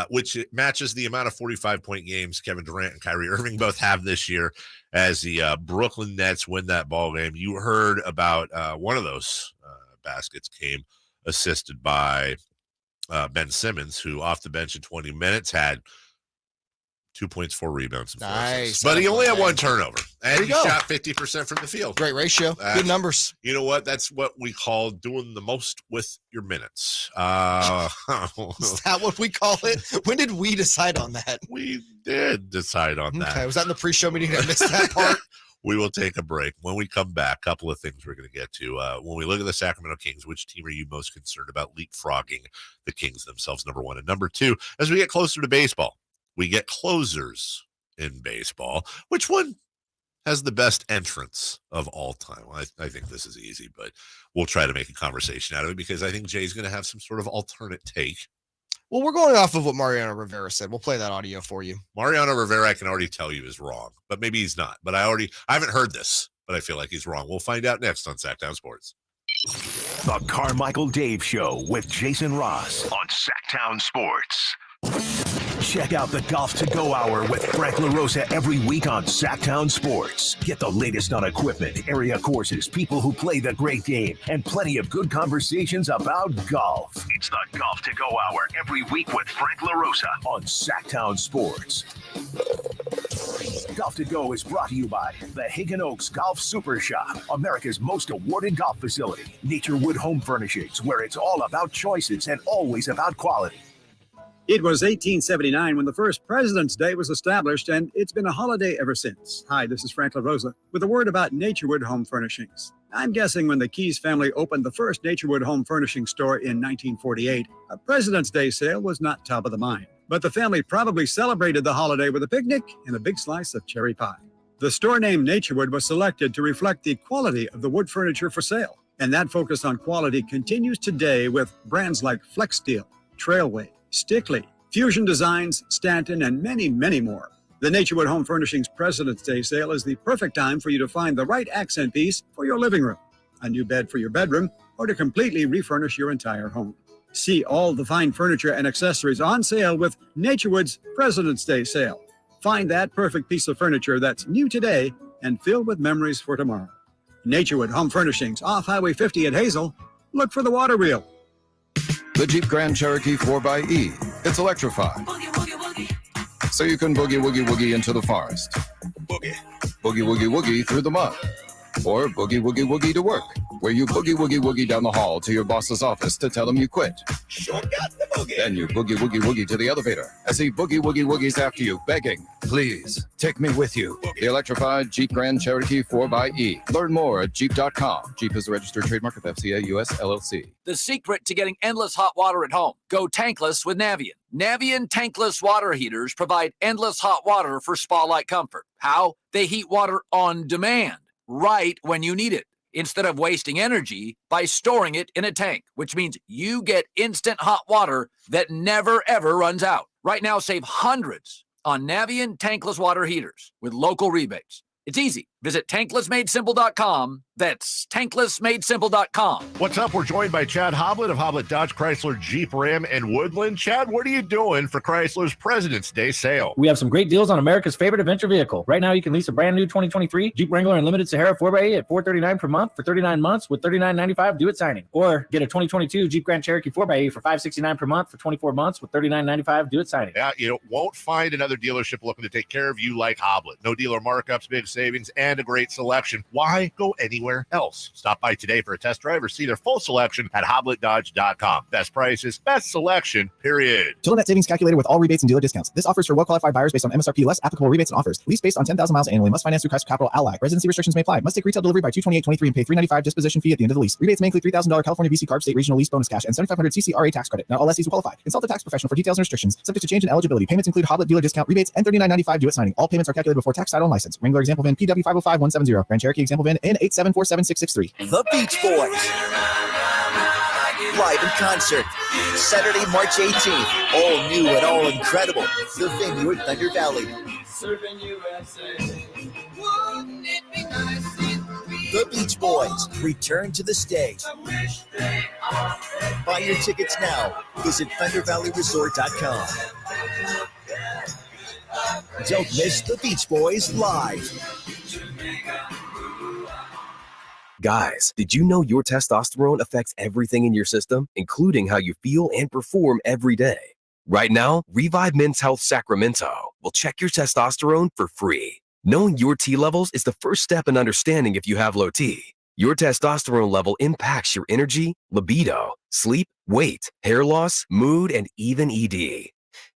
which matches the amount of 45-point games Kevin Durant and Kyrie Irving both have this year as the Brooklyn Nets win that ball game. You heard about one of those baskets came assisted by Ben Simmons, who off the bench in 20 minutes had 2 points, 4 rebounds, and 4 assists. But he only had 1 turnover, and he shot 50% from the field. Great ratio, good numbers. You know what? That's what we call doing the most with your minutes. Is that what we call it? When did we decide on that? We did decide on that. Okay, was that in the pre-show meeting? I missed that part. We will take a break. When we come back, a couple of things we're going to get to. When we look at the Sacramento Kings, which team are you most concerned about leapfrogging the Kings themselves, number one? And number two, as we get closer to baseball, we get closers in baseball. Which one has the best entrance of all time? Well, I think this is easy, but we'll try to make a conversation out of it because I think Jay's going to have some sort of alternate take. Well, we're going off of what Mariano Rivera said. We'll play that audio for you. Mariano Rivera, I can already tell you, is wrong, but maybe he's not. But I haven't heard this, but I feel like he's wrong. We'll find out next on Sactown Sports. The Carmichael Dave Show with JayMarzz on Sactown Sports. Check out the Golf to Go Hour with Frank LaRosa every week on Sactown Sports. Get the latest on equipment, area courses, people who play the great game, and plenty of good conversations about golf. It's the Golf to Go Hour every week with Frank LaRosa on Sactown Sports. Golf to Go is brought to you by the Hagen Oaks Golf Super Shop, America's most awarded golf facility. Naturewood Home Furnishings, where it's all about choices and always about quality. It was 1879 when the first President's Day was established, and it's been a holiday ever since. Hi, this is Frank LaRosa with a word about Naturewood Home Furnishings. I'm guessing when the Keys family opened the first Naturewood Home Furnishing store in 1948, a President's Day sale was not top of the mind. But the family probably celebrated the holiday with a picnic and a big slice of cherry pie. The store name Naturewood was selected to reflect the quality of the wood furniture for sale, and that focus on quality continues today with brands like Flex Steel, Trailway, Stickley, Fusion Designs, Stanton, and many, many more. The Naturewood Home Furnishings President's Day sale is the perfect time for you to find the right accent piece for your living room, a new bed for your bedroom, or to completely refurnish your entire home. See all the fine furniture and accessories on sale with Naturewood's President's Day sale. Find that perfect piece of furniture that's new today and filled with memories for tomorrow. Naturewood Home Furnishings, off Highway 50 at Hazel. Look for the water wheel. The Jeep Grand Cherokee 4xE. It's electrified. So you can boogie woogie woogie into the forest. Boogie woogie woogie through the mud. Or boogie woogie woogie to work, where you boogie woogie woogie down the hall to your boss's office to tell him you quit. Sure got the boogie. Then you boogie woogie woogie to the elevator as he boogie woogie woogies after you, begging, please, take me with you. The electrified Jeep Grand Cherokee 4xE. Learn more at Jeep.com. Jeep is a registered trademark of FCA US LLC. The secret to getting endless hot water at home. Go tankless with Navien. Navien tankless water heaters provide endless hot water for spa-like comfort. How? They heat water on demand, right when you need it, instead of wasting energy by storing it in a tank, which means you get instant hot water that never, ever runs out. Right now, save hundreds on Navien tankless water heaters with local rebates. It's easy. Visit tanklessmadesimple.com. That's tanklessmadesimple.com. What's up? We're joined by Chad Hoblet of Hoblet Dodge Chrysler Jeep Ram and Woodland. Chad, what are you doing for Chrysler's President's Day sale? We have some great deals on America's favorite adventure vehicle. Right now, you can lease a brand new 2023 Jeep Wrangler Unlimited Sahara 4xE at $439 per month for 39 months with $39.95 due at signing. Or get a 2022 Jeep Grand Cherokee 4xE for $569 per month for 24 months with $39.95 due at signing. Yeah, you won't find another dealership looking to take care of you like Hoblet. No dealer markups, big savings, and a great selection. Why go anywhere else? Stop by today for a test drive or see their full selection at HobletDodge.com. Best prices, best selection, period. Total net savings calculated with all rebates and dealer discounts. This offers for well-qualified buyers based on MSRP less applicable rebates and offers. Lease based on 10,000 miles annually. Must finance through Chrysler Capital Ally. Residency restrictions may apply. Must take retail delivery by 2/28/23 and pay $395 disposition fee at the end of the lease. Rebates may include $3,000 California VC Carb State Regional Lease Bonus Cash and $7,500 CCRA tax credit. Not all lessees will qualify. Consult a tax professional for details and restrictions. Subject to change in eligibility. Payments include Hoblet dealer discount rebates and $39.95 due at signing. All payments are calculated before tax, title, and license. Wrangler example VIN PW505170. Grand Cherokee example VIN N8747663. The Beach Boys. Live in concert. Saturday, March 18th. All new and all incredible. The venue at Thunder Valley. Serving USA. Wouldn't it be nice if The Beach Boys return to the stage. Buy your tickets now. Visit ThunderValleyResort.com. Don't miss The Beach Boys live. Guys, did you know your testosterone affects everything in your system, including how you feel and perform every day? Right now, Revive Men's Health Sacramento will check your testosterone for free. Knowing your T levels is the first step in understanding if you have low T. Your testosterone level impacts your energy, libido, sleep, weight, hair loss, mood, and even ED.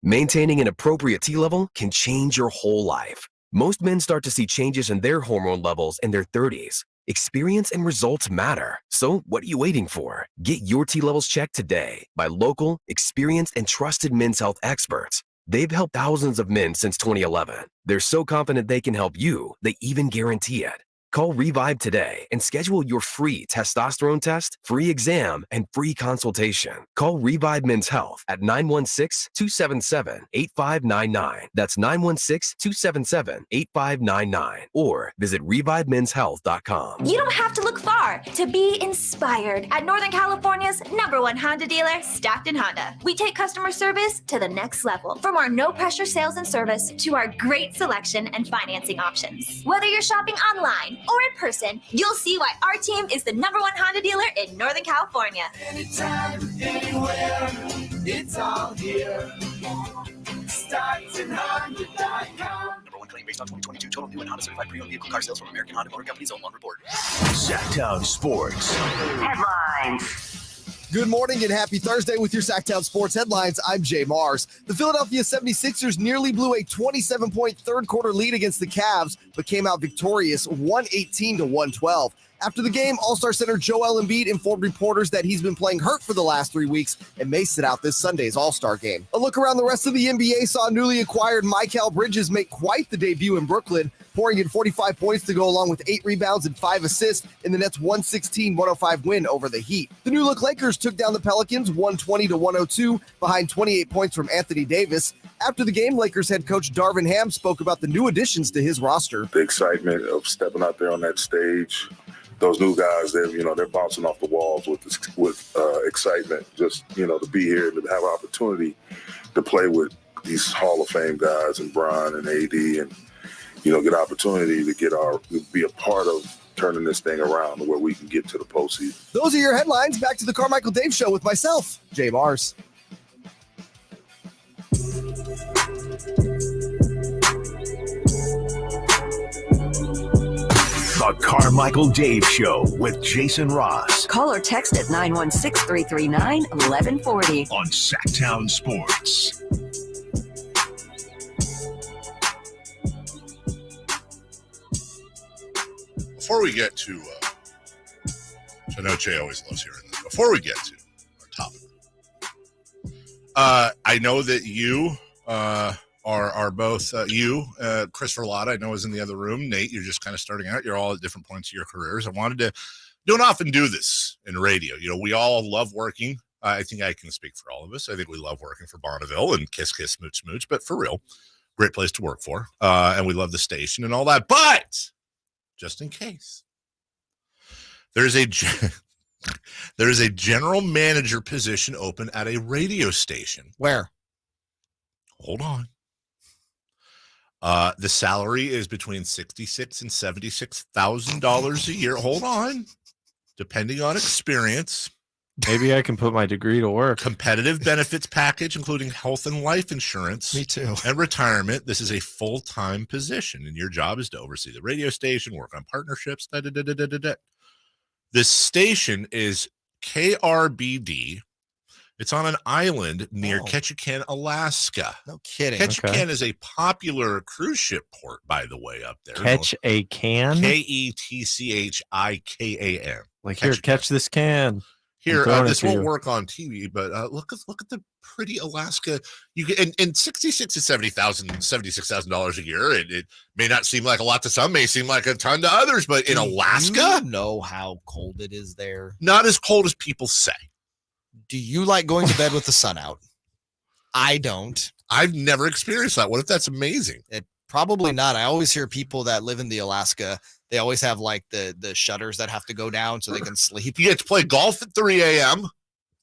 Maintaining an appropriate T level can change your whole life. Most men start to see changes in their hormone levels in their 30s. Experience and results matter. So what are you waiting for? Get your T levels checked today by local, experienced, and trusted men's health experts. They've helped thousands of men since 2011. They're so confident they can help you, they even guarantee it. Call Revive today and schedule your free testosterone test, free exam, and free consultation. Call Revive Men's Health at 916-277-8599. That's 916-277-8599. Or visit revivemenshealth.com. You don't have to look far to be inspired at Northern California's #1 Honda dealer, Stockton Honda. We take customer service to the next level. From our no-pressure sales and service to our great selection and financing options. Whether you're shopping online or in person, you'll see why our team is the #1 Honda dealer in Northern California. Anytime, anywhere, it's all here. StocktonHonda.com. #1 claim based on 2022 total new and Honda certified pre-owned vehicle car sales from American Honda Motor Company's own one report. Sactown Sports Headlines. Good morning and happy Thursday with your Sactown Sports headlines. I'm JayMarzz. The Philadelphia 76ers nearly blew a 27-point third-quarter lead against the Cavs, but came out victorious 118-112. After the game, All-Star center Joel Embiid informed reporters that he's been playing hurt for the last 3 weeks and may sit out this Sunday's All-Star game. A look around the rest of the NBA saw newly acquired Mikal Bridges make quite the debut in Brooklyn, pouring in 45 points to go along with 8 rebounds and 5 assists in the Nets' 116-105 win over the Heat. The new-look Lakers took down the Pelicans 120-102 behind 28 points from Anthony Davis. After the game, Lakers head coach Darvin Ham spoke about the new additions to his roster. The excitement of stepping out there on that stage, those new guys, they're bouncing off the walls with excitement. Just, to be here and to have an opportunity to play with these Hall of Fame guys and Bron and AD and, get an opportunity to be a part of turning this thing around to where we can get to the postseason. Those are your headlines. Back to the Carmichael Dave Show with myself, JayMarzz. The Carmichael Dave Show with Jason Ross. Call or text at 916-339-1140. On Sactown Sports. Before we get to, I know Jay always loves hearing this. Before we get to our topic, I know that you are both Chris Verlotta, I know is in the other room. Nate, you're just kind of starting out. You're all at different points of your careers. I wanted to, don't often do this in radio. We all love working. I think I can speak for all of us. I think we love working for Bonneville and kiss, kiss, smooch, smooch. But for real, great place to work for. And we love the station and all that. But just in case, there is a general manager position open at a radio station. Where? Hold on. The salary is between $66,000 and $76,000 a year. Hold on. Depending on experience. Maybe I can put my degree to work. Competitive benefits package, including health and life insurance. Me too. And retirement. This is a full-time position, and your job is to oversee the radio station, work on partnerships. This station is KRBD. It's on an island near Ketchikan, Alaska. No kidding. Ketchikan is a popular cruise ship port, by the way, up there. Ketchikan? Ketchikan. Like, here, catch this can. Here, this won't work on TV, but look at the pretty Alaska. You get and $66,000 to $76,000 a year. It may not seem like a lot to some, may seem like a ton to others, but in Alaska, you know how cold it is there. Not as cold as people say. Do you like going to bed with the sun out? I don't. I've never experienced that. What if that's amazing? Probably not. I always hear people that live in the Alaska, they always have like the shutters that have to go down so they can sleep. You get to play golf at 3 a.m. if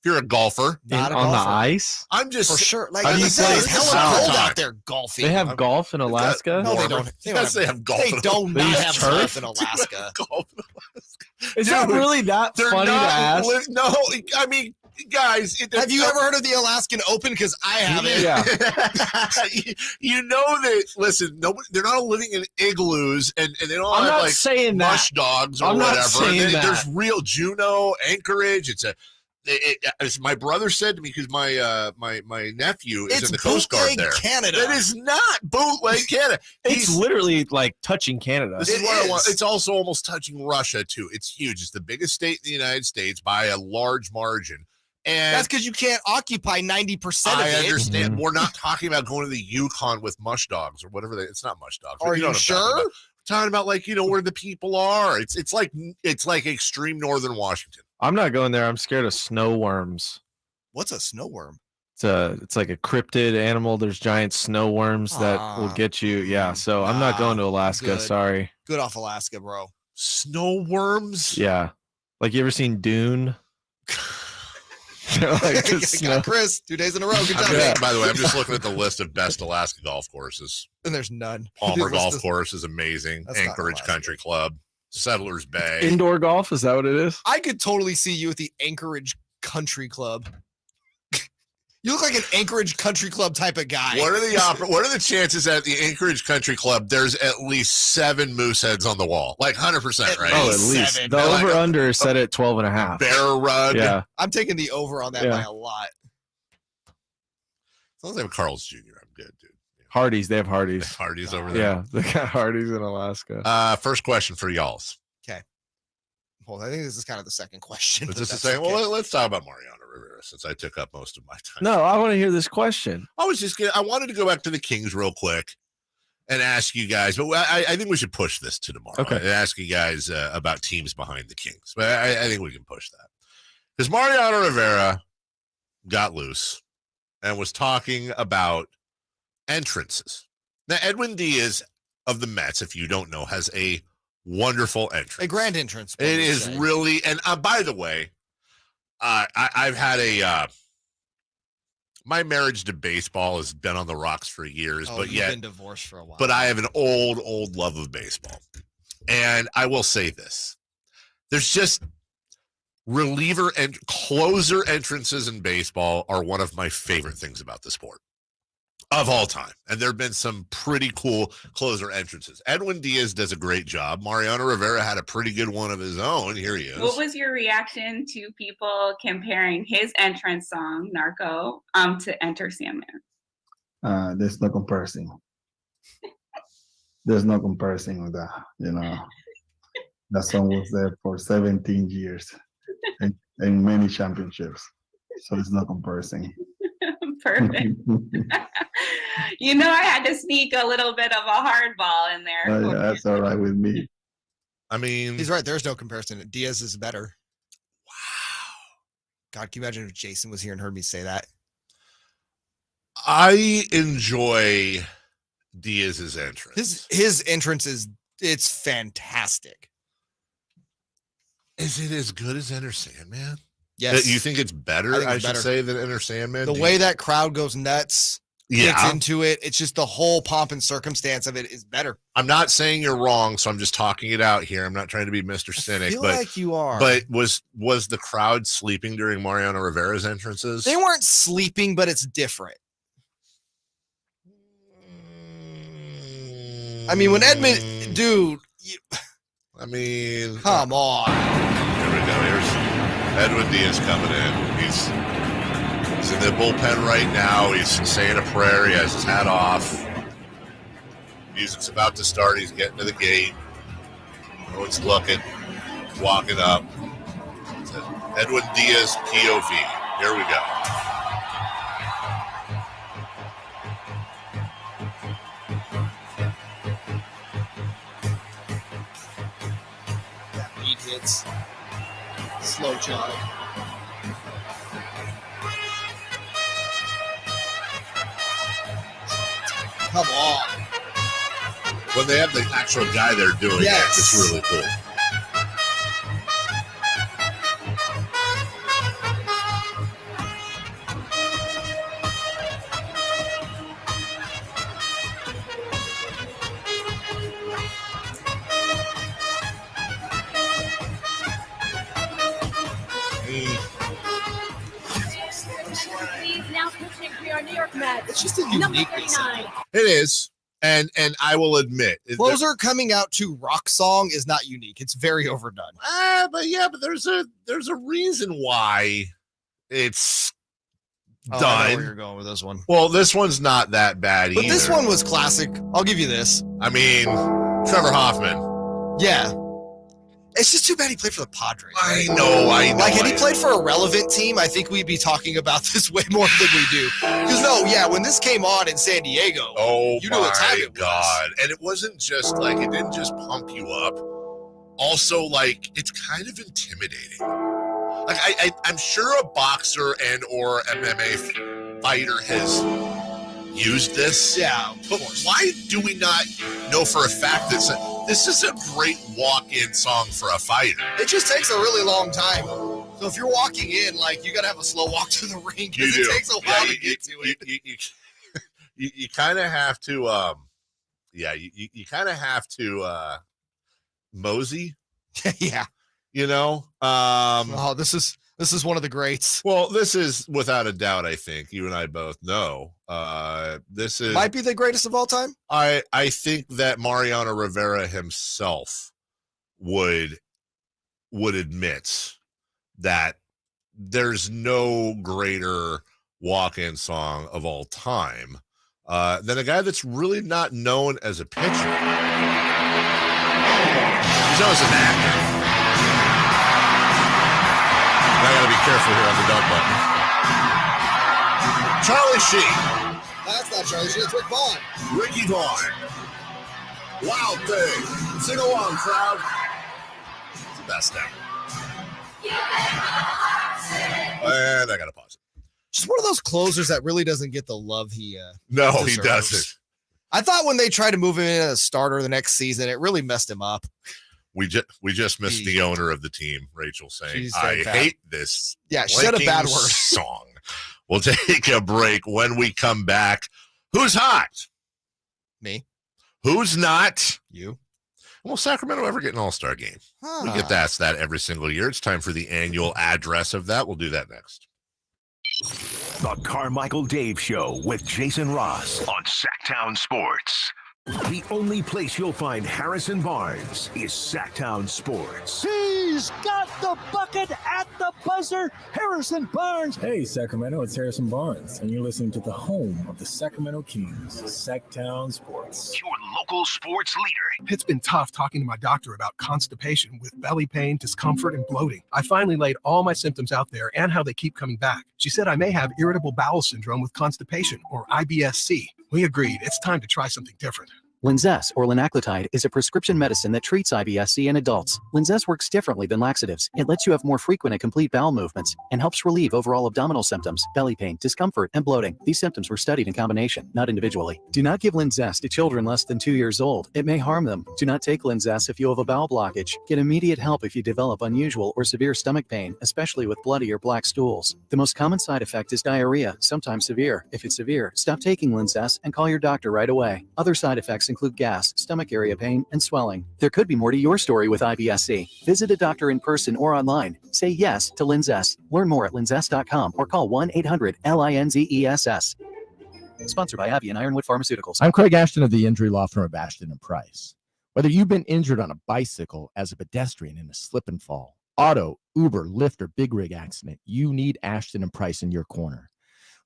you're a golfer. Not on the ice? I'm just for sure. Like it's hella cold out there golfing. They have golf in Alaska? No, they don't. Yes, they have golf. They don't not have golf in Alaska. Is that really that funny to ask? No, I mean, guys, have you ever heard of the Alaskan Open? Because I haven't. Yeah. You know that. Listen, they're not living in igloos, and they don't I'm have not like saying mush that. dogs or I'm whatever. Not saying that. There's real Juneau, Anchorage. It's a as my brother said to me, because my nephew is It's in the Coast Guard bootleg there. Canada. It is not bootleg Canada. It's literally like touching Canada. This is what I want. It's also almost touching Russia too. It's huge. It's the biggest state in the United States by a large margin. And that's because you can't occupy 90% of it. I understand. We're not talking about going to the Yukon with mush dogs or whatever. It's not mush dogs. Are you sure? We're talking about like where the people are. It's like extreme northern Washington. I'm not going there. I'm scared of snow worms. What's a snow worm? It's like a cryptid animal. There's giant snow worms that will get you. Yeah. So I'm not going to Alaska. Good. Sorry. Good off Alaska, bro. Snow worms? Yeah. Like you ever seen Dune? Like the snow. Chris, 2 days in a row. Good job. By the way, I'm just looking at the list of best Alaska golf courses. And there's none. Palmer Golf Course is amazing. That's not Anchorage Alaska. Country Club. Settlers Bay. Indoor golf? Is that what it is? I could totally see you at the Anchorage Country Club. You look like an Anchorage Country Club type of guy. What are the chances that at the Anchorage Country Club there's at least 7 moose heads on the wall? Like 100%, right? Oh, at least. The over-under is set at 12.5. Bear rug. Yeah. I'm taking the over on that by a lot. As long as I have Carl's Jr., I'm good, dude. Hardee's. They have Hardee's. Hardee's over there. Yeah. They got Hardee's in Alaska. First question for y'all's. Okay. Hold on. I think this is kind of the second question. Is this the same? Well, let's talk about Mariano Rivera since I took up most of my time. No, I want to hear this question. I wanted to go back to the Kings real quick and ask you guys, but I think we should push this to tomorrow. Okay. And ask you guys about teams behind the Kings. But I think we can push that. Because Mariano Rivera got loose and was talking about entrances. Now, Edwin Diaz of the Mets, if you don't know, has a wonderful entrance. A grand entrance. It is really, and by the way, I've had my marriage to baseball has been on the rocks for years, but you've yet been divorced for a while. But I have an old love of baseball. And I will say this. There's just reliever and closer entrances in baseball are one of my favorite things about the sport of all time. And there have been some pretty cool closer entrances. Edwin Diaz does a great job. Mariano Rivera had a pretty good one of his own. Here he is. What was your reaction to people comparing his entrance song, Narco, to Enter Sandman? There's no comparison. There's no comparison with that, That song was there for 17 years and many championships. So there's no comparison. Perfect. I had to sneak a little bit of a hardball in there. Yeah, that's all right with me. I mean, he's right. There's no comparison. Diaz is better. Wow. God, can you imagine if Jason was here and heard me say that? I enjoy Diaz's entrance. His entrance it's fantastic. Is it as good as Enter Sandman? Yes. You think it's better, I should say, than Enter Sandman? The way that crowd goes nuts, gets into it, it's just the whole pomp and circumstance of it is better. I'm not saying you're wrong, so I'm just talking it out here. I'm not trying to be Mr. Cynic. I feel but, like you are. But was the crowd sleeping during Mariano Rivera's entrances? They weren't sleeping, but it's different. I mean, when Edmund, dude. Come on. Here we go. Here's Edwin Diaz coming in. He's in the bullpen right now. He's saying a prayer. He has his hat off. Music's about to start. He's getting to the gate. No one's looking. He's walking up. It's Edwin Diaz POV. Here we go. Beat hits. Slow jog. Come on. When they have the actual guy there doing it, it's really cool. It's just a uniqueness. It is. And I will admit, Closer coming out to rock song is not unique. It's very overdone. But there's a reason why it's I know done. where you're going with this one. Well, this one's not that bad But either. this one was classic. I'll give you this. I mean, Trevor Hoffman. Yeah. It's just too bad he played for the Padres. I know. Like, had he played for a relevant team, I think we'd be talking about this way more than we do. Because, when this came on in San Diego, you knew what time it God. And it wasn't just like, it didn't just pump you up. Also, like, it's kind of intimidating. Like, I'm sure a boxer and or MMA fighter has used this. Yeah, but why do we not know for a fact that this is a great walk-in song for a fighter? It just takes a really long time. So if you're walking in, like, you got to have a slow walk to the ring because it takes a while to get to it. You kind of have to, you kind of have to mosey. Yeah. This is one of the greats. Well, this is without a doubt, I think you and I both know. This is might be the greatest of all time. I think that Mariano Rivera himself would admit that there's no greater walk-in song of all time than a guy that's really not known as a pitcher. He's known as an actor. I gotta be careful here on the dog button. Charlie Sheen. That's not Charlie Sheen, it's Rick Vaughn. Ricky Vaughn. Wild thing. Sing along, crowd. It's the best now. And I gotta pause it. Just one of those closers that really doesn't get the love he he deserves. doesn't. I thought when they tried to move him in as a starter the next season, it really messed him up. We just missed the owner of the team, Rachel, saying, I hate this. Yeah, she said a bad word. Song. We'll take a break. When we come back, who's hot? Me. Who's not? You. Will Sacramento ever get an All-Star game? We get asked that every single year. It's time for the annual address of that. We'll do that next. The Carmichael Dave Show with Jason Ross on Sactown Sports. The only place you'll find Harrison Barnes is Sactown Sports. He's got the bucket at the buzzer. Harrison Barnes. Hey, Sacramento, it's Harrison Barnes, and you're listening to the home of the Sacramento Kings, Sactown Sports. Your local sports leader. It's been tough talking to my doctor about constipation with belly pain, discomfort, and bloating. I finally laid all my symptoms out there and how they keep coming back. She said I may have irritable bowel syndrome with constipation, or IBS-C. We agreed it's time to try something different. Linzess, or linaclotide, is a prescription medicine that treats IBS-C in adults. Linzess works differently than laxatives. It lets you have more frequent and complete bowel movements and helps relieve overall abdominal symptoms, belly pain, discomfort, and bloating. These symptoms were studied in combination, not individually. Do not give Linzess to children less than 2 years old. It may harm them. Do not take Linzess if you have a bowel blockage. Get immediate help if you develop unusual or severe stomach pain, especially with bloody or black stools. The most common side effect is diarrhea, sometimes severe. If it's severe, stop taking Linzess and call your doctor right away. Other side effects include gas, stomach area pain, and swelling. There could be more to your story with IBS-C. Visit a doctor in person or online. Say yes to Linzess. Learn more at linzess.com or call 1-800-LINZESS. Sponsored by Abbey and Ironwood Pharmaceuticals. I'm Craig Ashton of the Injury Law Firm of Ashton and Price. Whether you've been injured on a bicycle, as a pedestrian in a slip and fall, auto, Uber, Lyft, or big rig accident, you need Ashton and Price in your corner.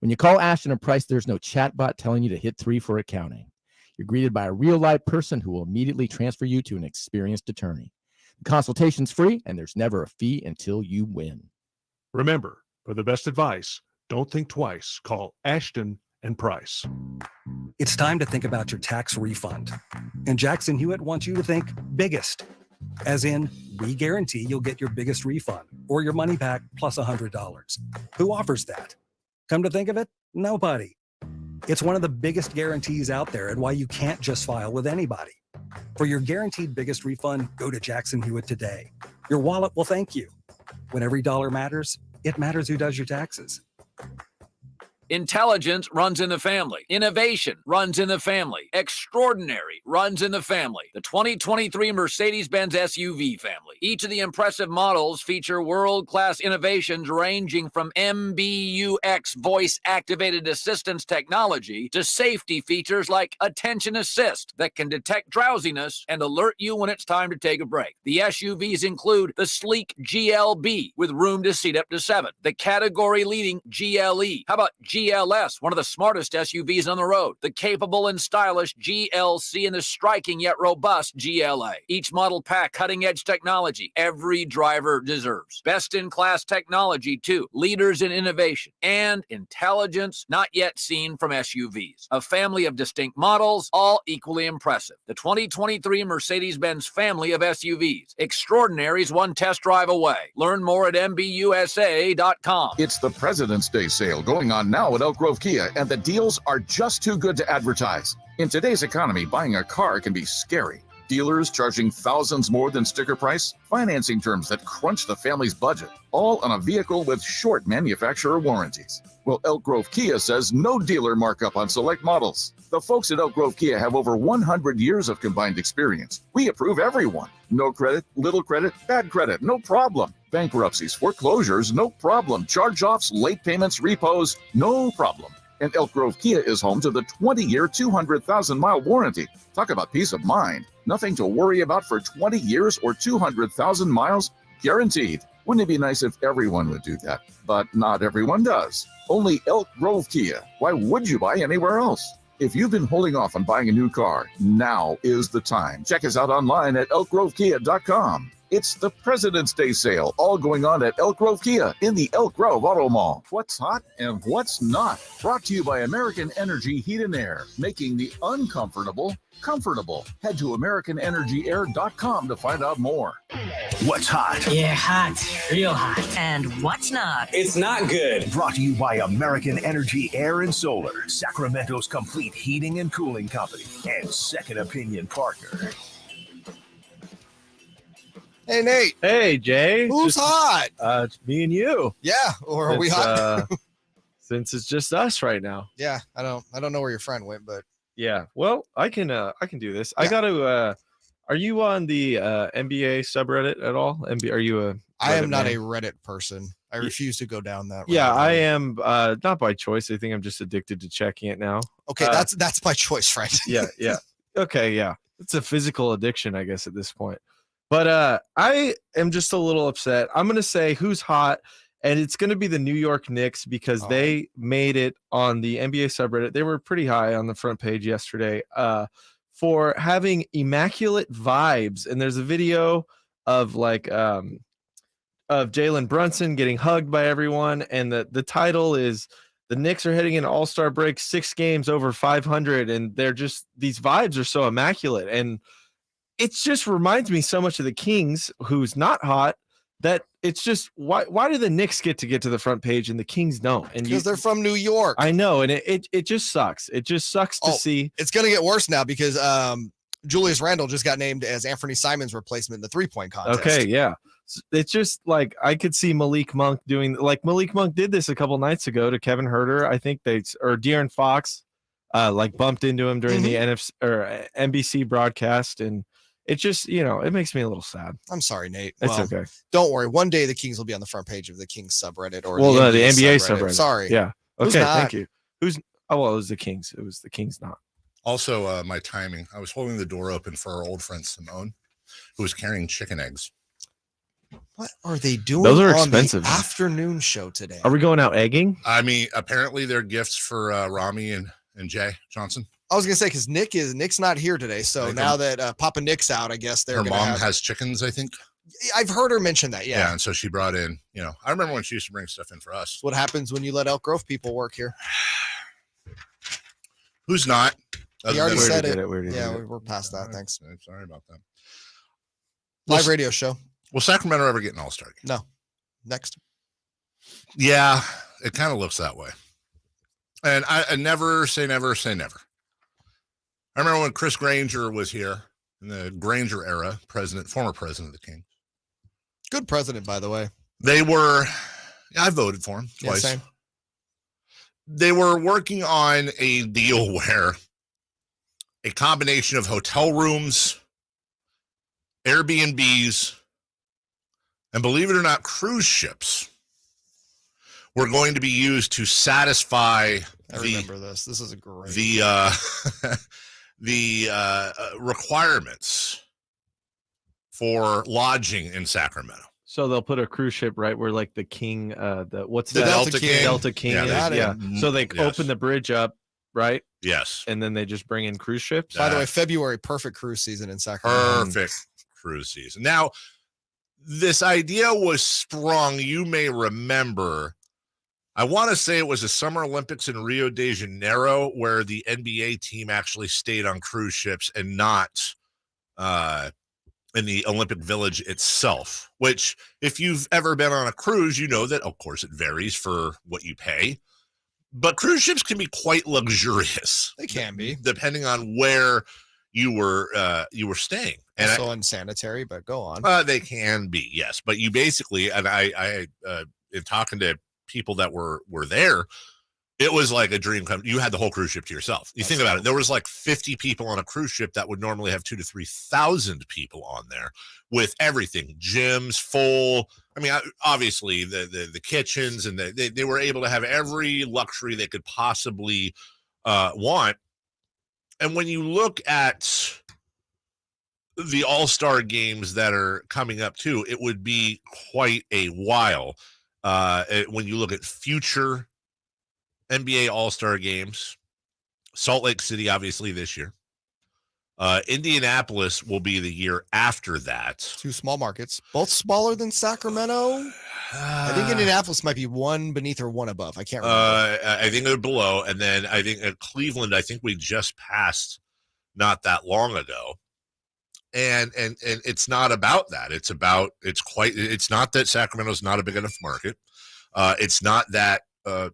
When you call Ashton and Price, there's no chatbot telling you to hit 3 for accounting. You're greeted by a real-life person who will immediately transfer you to an experienced attorney. The consultation's free, and there's never a fee until you win. Remember, for the best advice, don't think twice. Call Ashton and Price. It's time to think about your tax refund. And Jackson Hewitt wants you to think biggest. As in, we guarantee you'll get your biggest refund or your money back plus $100. Who offers that? Come to think of it, nobody. It's one of the biggest guarantees out there and why you can't just file with anybody. For your guaranteed biggest refund, go to Jackson Hewitt today. Your wallet will thank you. When every dollar matters, it matters who does your taxes. Intelligence runs in the family. Innovation runs in the family. Extraordinary runs in the family. The 2023 Mercedes-Benz SUV family. Each of the impressive models feature world-class innovations ranging from MBUX voice-activated assistance technology to safety features like attention assist that can detect drowsiness and alert you when it's time to take a break. The SUVs include the sleek GLB with room to seat up to 7. The category-leading GLE. How about GLS, one of the smartest SUVs on the road? The capable and stylish GLC and the striking yet robust GLA. Each model pack cutting-edge technology every driver deserves. Best-in-class technology, too. Leaders in innovation and intelligence not yet seen from SUVs. A family of distinct models, all equally impressive. The 2023 Mercedes-Benz family of SUVs. Extraordinaries one test drive away. Learn more at MBUSA.com. It's the President's Day sale going on now at Elk Grove Kia, and the deals are just too good to advertise. In today's economy, buying a car can be scary. Dealers charging thousands more than sticker price, financing terms that crunch the family's budget, all on a vehicle with short manufacturer warranties. Well, Elk Grove Kia says no dealer markup on select models. The folks at Elk Grove Kia have over 100 years of combined experience. We approve everyone. No credit, little credit, bad credit, no problem. Bankruptcies, foreclosures, no problem. Charge-offs, late payments, repos, no problem. And Elk Grove Kia is home to the 20-year, 200,000-mile warranty. Talk about peace of mind. Nothing to worry about for 20 years or 200,000 miles, guaranteed. Wouldn't it be nice if everyone would do that? But not everyone does. Only Elk Grove Kia. Why would you buy anywhere else? If you've been holding off on buying a new car, now is the time. Check us out online at elkgrovekia.com. It's the President's Day sale, all going on at Elk Grove Kia in the Elk Grove Auto Mall. What's hot and what's not? Brought to you by American Energy Heat and Air, making the uncomfortable comfortable. Head to AmericanEnergyAir.com to find out more. What's hot? Yeah, hot. Real hot. And what's not? It's not good. Brought to you by American Energy Air and Solar, Sacramento's complete heating and cooling company, and second opinion partner. Hey, Nate. Hey, Jay. Who's hot? It's me and you. Yeah, or are we hot? Since it's just us right now. Yeah, I don't know where your friend went, but yeah. Well, I can do this. Yeah. I got to. Are you on the NBA subreddit at all? Are you a? I am not a Reddit person. I refuse to go down that. Yeah, I am. Not by choice. I think I'm just addicted to checking it now. Okay, that's my choice, friend. Yeah. Okay, yeah. It's a physical addiction, I guess, at this point. But I am just a little upset. I'm going to say who's hot, and it's going to be the New York Knicks because they made it on the NBA subreddit. They were pretty high on the front page yesterday for having immaculate vibes. And there's a video of Jalen Brunson getting hugged by everyone. And the title is the Knicks are heading into All-Star break, 6 games over 500. And they're just, these vibes are so immaculate. And it just reminds me so much of the Kings, who's not hot, that it's just why do the Knicks get to the front page and the Kings don't? And because they're from New York. I know, and it just sucks. It just sucks to see. It's gonna get worse now because Julius Randle just got named as Anthony Simon's replacement in the 3-point contest. Okay, yeah. It's just like I could see Malik Monk doing, like Malik Monk did this a couple nights ago to Kevin Huerter. I think De'Aaron Fox bumped into him during the NBC broadcast, and it just, it makes me a little sad. I'm sorry, Nate. It's okay. Don't worry. One day the Kings will be on the front page of the Kings subreddit or the NBA subreddit. Sorry. Yeah. Okay. Thank you. It was the Kings. It was the Kings not. Also, my timing. I was holding the door open for our old friend Simone, who was carrying chicken eggs. What are they doing? Those are on expensive. The afternoon show today. Are we going out egging? I mean, apparently they're gifts for Rami and Jay Johnson. I was gonna say because Nick's not here today, so now that Papa Nick's out, I guess her mom has chickens. I think I've heard her mention that. Yeah, and so she brought in. I remember when she used to bring stuff in for us. What happens when you let Elk Grove people work here? Who's not? He already said it. We're past that. Thanks. I'm sorry about that. Live radio show. Will Sacramento ever get an All-Star game? No. Next. Yeah, it kind of looks that way. And I never say never say never. I remember when Chris Granger was here in the Granger era, former president of the Kings. Good president, by the way. I voted for him twice. Yeah, same. they were working on a deal where a combination of hotel rooms, Airbnbs, and believe it or not, cruise ships were going to be used to satisfy I remember this. This is a great the requirements for lodging in Sacramento. So they'll put a cruise ship right where like the King, what's The that? Delta King. Delta King. Yeah, is, yeah. So they open the bridge up, right? Yes. And then they just bring in cruise ships. By the way, February, perfect cruise season in Sacramento. Perfect cruise season. Now, this idea was sprung, you may remember, I want to say it was the Summer Olympics in Rio de Janeiro where the NBA team actually stayed on cruise ships and not in the Olympic Village itself, which if you've ever been on a cruise, you know that, of course, it varies for what you pay. But cruise ships can be quite luxurious. They can be. Depending on where you were staying. And Also unsanitary, but go on. They can be, yes. But you basically, and I in talking to people that were there, it was like a dream come. You had the whole cruise ship to yourself. You think about it. There was like 50 people on a cruise ship that would normally have 2,000 to 3,000 people on there with everything, gyms full. I mean, obviously the kitchens and they were able to have every luxury they could possibly want. And when you look at the All-Star games that are coming up too, it would be quite a while. When you look at future NBA All-Star games, Salt Lake City, obviously this year. Indianapolis will be the year after that. Two small markets, both smaller than Sacramento. I think Indianapolis might be one beneath or one above. I can't remember. I think they're below. And then I think at Cleveland, I think we just passed not that long ago. And it's not about that. It's not that Sacramento's not a big enough market. It's not that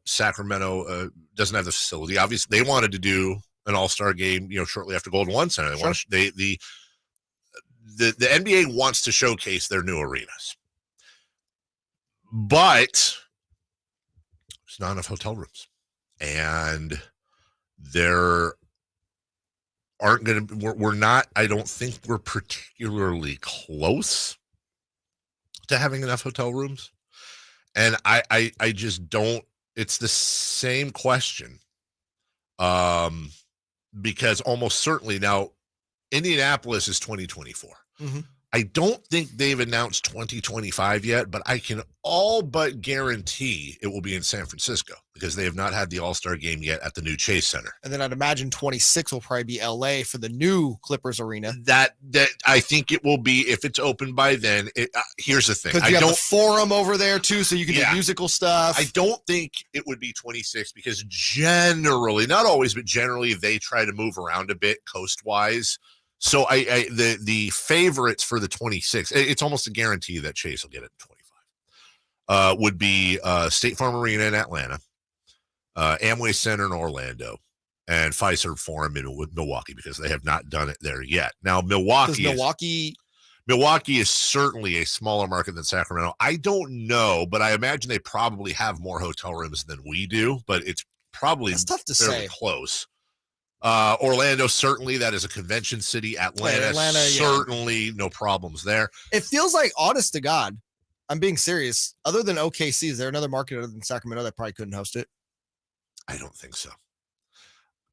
Sacramento doesn't have the facility. Obviously, they wanted to do an All-Star game, shortly after Golden One Center. The NBA wants to showcase their new arenas, but there's not enough hotel rooms, and there aren't going to. We're not. I don't think we're particularly close to having enough hotel rooms, and I just don't. It's the same question, because almost certainly now Indianapolis is 2024. Mm-hmm. I don't think they've announced 2025 yet, but I can all but guarantee it will be in San Francisco because they have not had the All-Star game yet at the new Chase Center. And then I'd imagine 26 will probably be LA for the new Clippers arena. That I think it will be if it's open by then. Here's the thing. Because you have the Forum over there too, so you can do musical stuff. I don't think it would be 26 because generally, not always, but generally they try to move around a bit coast-wise. So the favorites for the 26, it's almost a guarantee that Chase will get it in 25, would be State Farm Arena in Atlanta, Amway Center in Orlando, and Fiserv Forum in Milwaukee because they have not done it there yet. Now, Milwaukee is certainly a smaller market than Sacramento. I don't know, but I imagine they probably have more hotel rooms than we do, but it's probably tough to fairly say. Close. Orlando, certainly that is a convention city. Atlanta certainly no problems there. It feels like, honest to God, I'm being serious. Other than OKC, is there another market other than Sacramento that probably couldn't host it? I don't think so.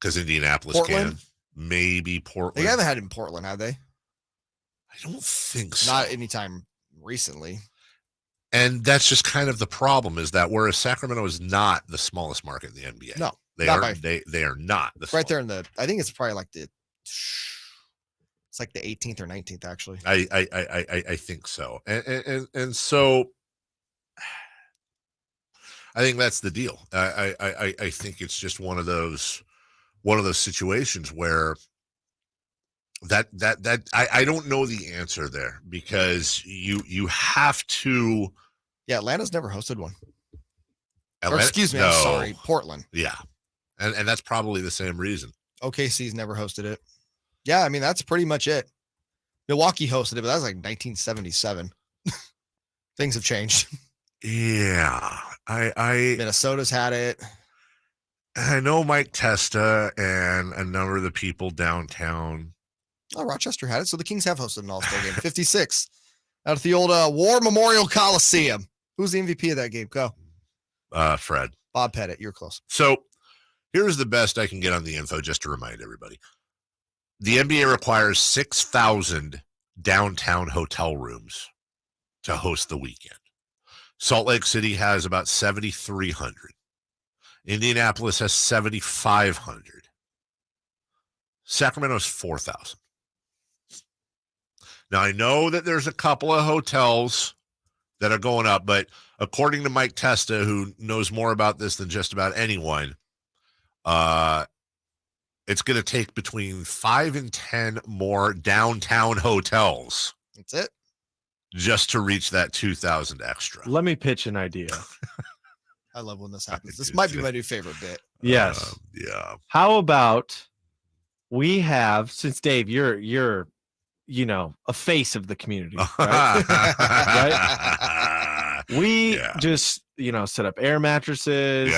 Because Indianapolis Portland? can. Maybe Portland. They haven't had it in Portland, have they? I don't think so. Not anytime recently. And that's just kind of the problem is that whereas Sacramento is not the smallest market in the NBA. No. They are not. Right there in the, I think it's probably like it's like the 18th or 19th actually. I think so, and so I think that's the deal. I think it's just one of those situations where that I don't know the answer there because you have to. Yeah, Atlanta's never hosted one. Atlanta? Or excuse me, No. I'm sorry, Portland. Yeah. And that's probably the same reason. OKC's never hosted it. Yeah, I mean, that's pretty much it. Milwaukee hosted it, but that was like 1977. Things have changed. Yeah. I Minnesota's had it. I know Mike Testa and a number of the people downtown. Oh, Rochester had it. So the Kings have hosted an All-Star game. 56 out at the old War Memorial Coliseum. Who's the MVP of that game? Go. Fred. Bob Pettit. You're close. So here's the best I can get on the info just to remind everybody. The NBA requires 6,000 downtown hotel rooms to host the weekend. Salt Lake City has about 7,300. Indianapolis has 7,500. Sacramento's 4,000. Now, I know that there's a couple of hotels that are going up, but according to Mike Testa, who knows more about this than just about anyone, it's going to take between 5 and 10 more downtown hotels. That's it. Just to reach that 2,000 extra. Let me pitch an idea. I love when this happens. This might be my new favorite bit. Yes. Yeah. How about we have, since Dave, you're a face of the community, right? Right? We just, set up air mattresses,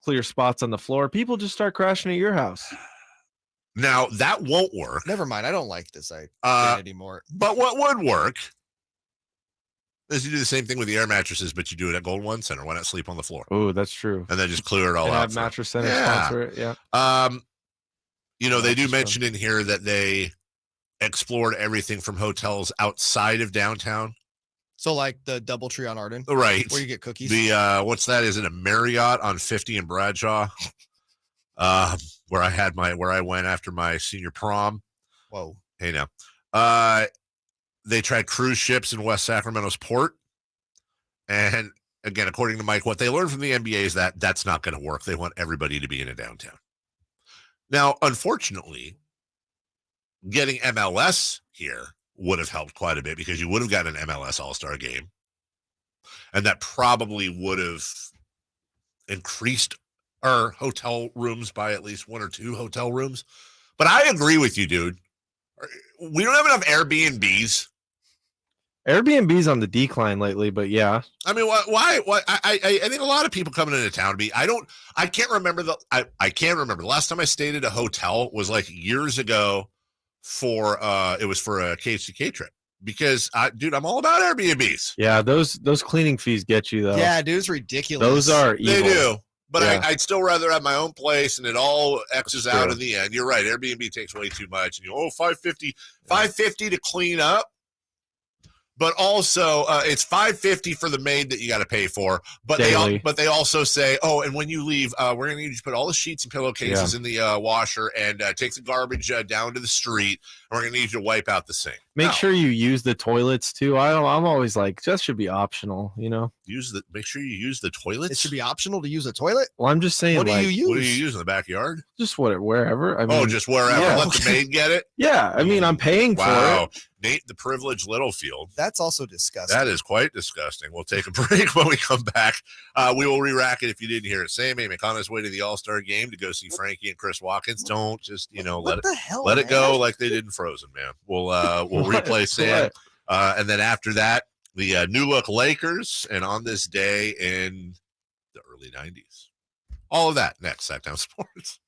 clear spots on the floor. People just start crashing at your house. Now, that won't work. Never mind. I don't like this idea anymore. But what would work is you do the same thing with the air mattresses, but you do it at Golden One Center. Why not sleep on the floor? Oh, that's true. And then just clear it all and out. Have Mattress Center sponsor it. Yeah. They do mention in here that they explored everything from hotels outside of downtown. So like the DoubleTree on Arden, right? Where you get cookies. The what's that? Is it a Marriott on 50 and Bradshaw? Where I went after my senior prom. Whoa. Hey now. They tried cruise ships in West Sacramento's port. And again, according to Mike, what they learned from the NBA is that that's not going to work. They want everybody to be in a downtown. Now, unfortunately, getting MLS here would have helped quite a bit because you would have gotten an MLS All-Star game. And that probably would have increased our hotel rooms by at least 1 or 2 hotel rooms. But I agree with you, dude. We don't have enough Airbnbs. Airbnb's on the decline lately, but yeah. I mean, why? I think a lot of people coming into town I can't remember I can't remember. The last time I stayed at a hotel was like years ago it was for a KHCK trip. Because I'm all about Airbnbs. Yeah, those cleaning fees get you though. Yeah, dude, it's ridiculous. Those are evil. They do. But yeah. I'd still rather have my own place, and it all X's That's out true. in the end. You're right. Airbnb takes way too much. And $550 to clean up. But also, it's $550 for the maid that you got to pay for. But they also say, and when you leave, we're going to need you to put all the sheets and pillowcases in the washer and take the garbage down to the street. And we're going to need you to wipe out the sink. Make sure you use the toilets too. I'm always like, that should be optional. Make sure you use the toilets. It should be optional to use a toilet. Well, I'm just saying. What do you use? What do you use in the backyard? Just wherever. I mean, just wherever. Yeah. Let the maid get it. Yeah, I mean, I'm paying for it. Nate, the privileged Littlefield. That's also disgusting. That is quite disgusting. We'll take a break. When we come back, we will re-rack it if you didn't hear it. Sam Amick on his way to the All-Star game to go see Frankie and Chris Watkins. Don't just, let it go like they did in Frozen, man. We'll replay Sam. And then after that, the new look Lakers, and on this day in the early 90s. All of that next, Sactown Sports.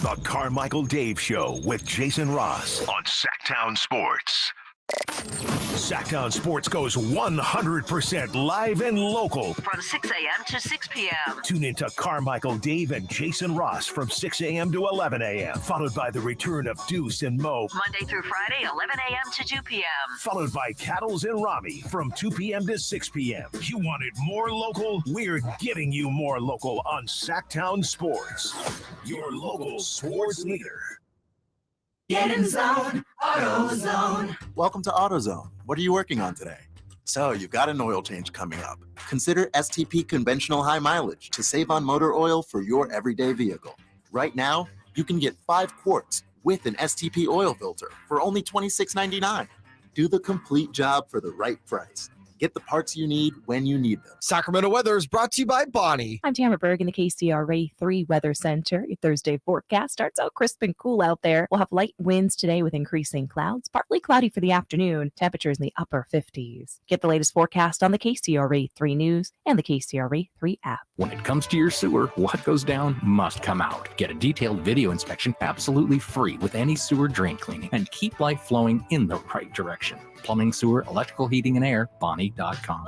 The Carmichael Dave Show with Jason Ross on Sactown Sports. Sactown Sports goes 100% live and local. From 6 a.m. to 6 p.m. Tune into Carmichael Dave and Jason Ross from 6 a.m. to 11 a.m. Followed by the return of Deuce and Mo. Monday through Friday, 11 a.m. to 2 p.m. Followed by Cattles and Rami from 2 p.m. to 6 p.m. You wanted more local? We're giving you more local on Sactown Sports. Your local sports leader. Get in zone, AutoZone. Welcome to AutoZone. What are you working on today? So you've got an oil change coming up. Consider STP Conventional High Mileage to save on motor oil for your everyday vehicle. Right now, you can get 5 quarts with an STP oil filter for only $26.99. Do the complete job for the right price. Get the parts you need when you need them. Sacramento weather is brought to you by Bonnie. I'm Tamara Berg in the KCRA 3 Weather Center. Your Thursday forecast starts out crisp and cool out there. We'll have light winds today with increasing clouds, partly cloudy for the afternoon. Temperatures in the upper 50s. Get the latest forecast on the KCRA 3 News and the KCRA 3 app. When it comes to your sewer, what goes down must come out. Get a detailed video inspection absolutely free with any sewer drain cleaning and keep life flowing in the right direction. Plumbing, sewer, electrical, heating, and air, Bonnie.com.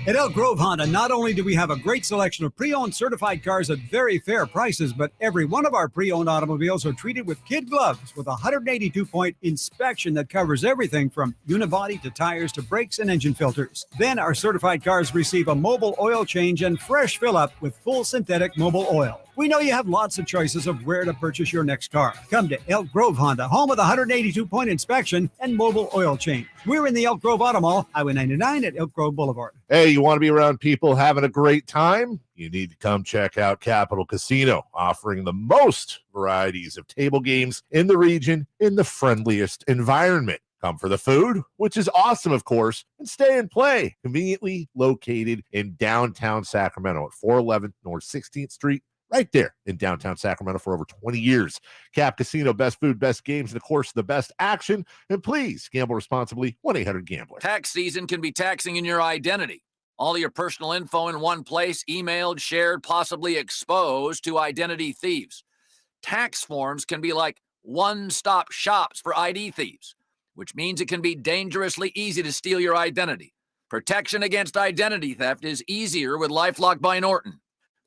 At Elk Grove Honda, not only do we have a great selection of pre-owned certified cars at very fair prices, but every one of our pre-owned automobiles are treated with kid gloves with a 182-point inspection that covers everything from unibody to tires to brakes and engine filters. Then our certified cars receive a mobile oil change and fresh fill-up with full synthetic mobile oil. We know you have lots of choices of where to purchase your next car. Come to Elk Grove Honda, home of the 182-point inspection and mobile oil change. We're in the Elk Grove Auto Mall, Highway 99 at Elk Grove Boulevard. Hey, you want to be around people having a great time? You need to come check out Capital Casino, offering the most varieties of table games in the region in the friendliest environment. Come for the food, which is awesome, of course, and stay and play. Conveniently located in downtown Sacramento at 411 North 16th Street. Right there in downtown Sacramento for over 20 years. Cap Casino, best food, best games, and of course, the best action. And please gamble responsibly. 1-800-GAMBLER. Tax season can be taxing in your identity. All your personal info in one place, emailed, shared, possibly exposed to identity thieves. Tax forms can be like one-stop shops for ID thieves, which means it can be dangerously easy to steal your identity. Protection against identity theft is easier with LifeLock by Norton.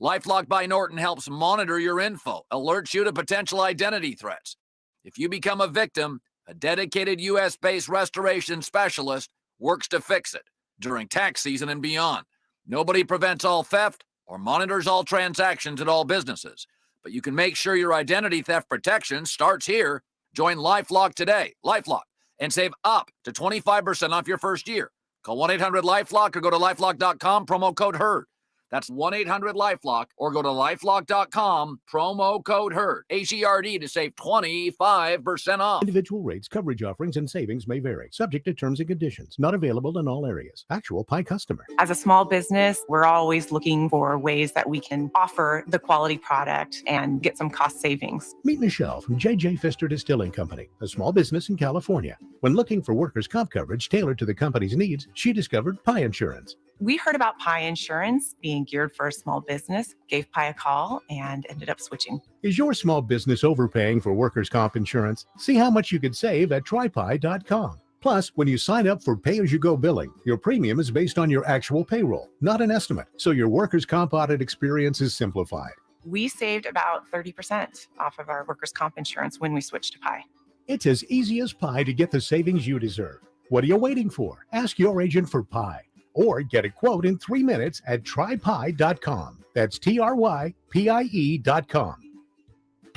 LifeLock by Norton helps monitor your info, alerts you to potential identity threats. If you become a victim, a dedicated U.S.-based restoration specialist works to fix it during tax season and beyond. Nobody prevents all theft or monitors all transactions at all businesses, but you can make sure your identity theft protection starts here. Join LifeLock today, LifeLock, and save up to 25% off your first year. Call 1-800-LifeLock or go to LifeLock.com, promo code HERD. That's 1-800-LifeLock or go to LifeLock.com, promo code HERD, H-E-R-D, to save 25% off. Individual rates, coverage offerings, and savings may vary. Subject to terms and conditions. Not available in all areas. Actual Pie customer. As a small business, we're always looking for ways that we can offer the quality product and get some cost savings. Meet Michelle from J.J. Pfister Distilling Company, a small business in California. When looking for workers' comp coverage tailored to the company's needs, she discovered Pie Insurance. We heard about Pie Insurance being geared for a small business, gave Pie a call, and ended up switching. Is your small business overpaying for workers' comp insurance? See how much you could save at trypie.com. Plus, when you sign up for pay-as-you-go billing, your premium is based on your actual payroll, not an estimate, so your workers' comp audit experience is simplified. We saved about 30% off of our workers' comp insurance when we switched to Pie. It's as easy as pie to get the savings you deserve. What are you waiting for? Ask your agent for Pie. Or get a quote in 3 minutes at trypie.com. That's TRYPIE.com.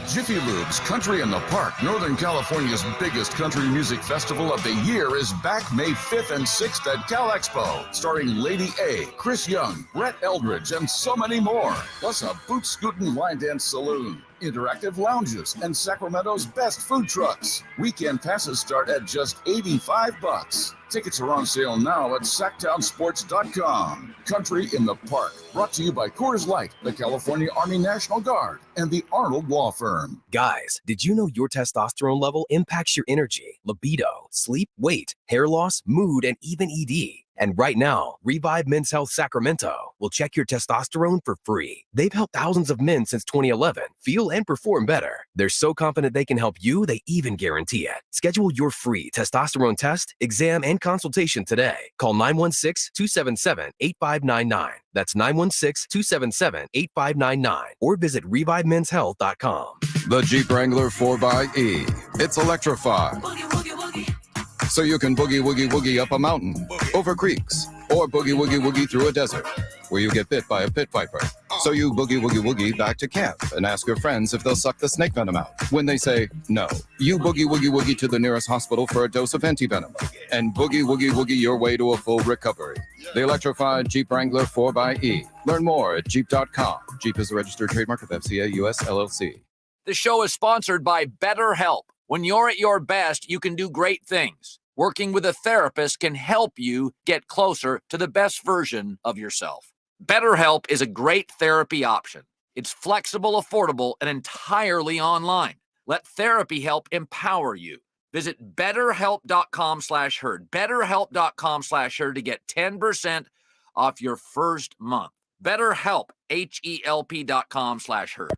Jiffy Lube's Country in the Park, Northern California's biggest country music festival of the year, is back May 5th and 6th at Cal Expo, starring Lady A, Chris Young, Brett Eldridge, and so many more. Plus a boot-scootin' line dance saloon, interactive lounges, and Sacramento's best food trucks. Weekend passes start at just $85. Tickets are on sale now at SactownSports.com. Country in the Park, brought to you by Coors Light, the California Army National Guard, and the Arnold Law Firm. Guys, did you know your testosterone level impacts your energy, libido, sleep, weight, hair loss, mood, and even ED? And right now, Revive Men's Health Sacramento will check your testosterone for free. They've helped thousands of men since 2011 feel and perform better. They're so confident they can help you, they even guarantee it. Schedule your free testosterone test, exam, and consultation today. Call 916-277-8599. That's 916-277-8599. Or visit ReviveMen'sHealth.com. The Jeep Wrangler 4xE. It's electrified. So you can boogie woogie woogie up a mountain, over creeks, or boogie woogie woogie through a desert where you get bit by a pit viper. So you boogie woogie woogie back to camp and ask your friends if they'll suck the snake venom out. When they say no, you boogie woogie woogie to the nearest hospital for a dose of antivenom and boogie woogie woogie your way to a full recovery. The electrified Jeep Wrangler 4xE. Learn more at Jeep.com. Jeep is a registered trademark of FCA US LLC. The show is sponsored by BetterHelp. When you're at your best, you can do great things. Working with a therapist can help you get closer to the best version of yourself. BetterHelp is a great therapy option. It's flexible, affordable, and entirely online. Let therapy help empower you. Visit betterhelp.com/herd, betterhelp.com/herd to get 10% off your first month. BetterHelp, HELP.com/hurt.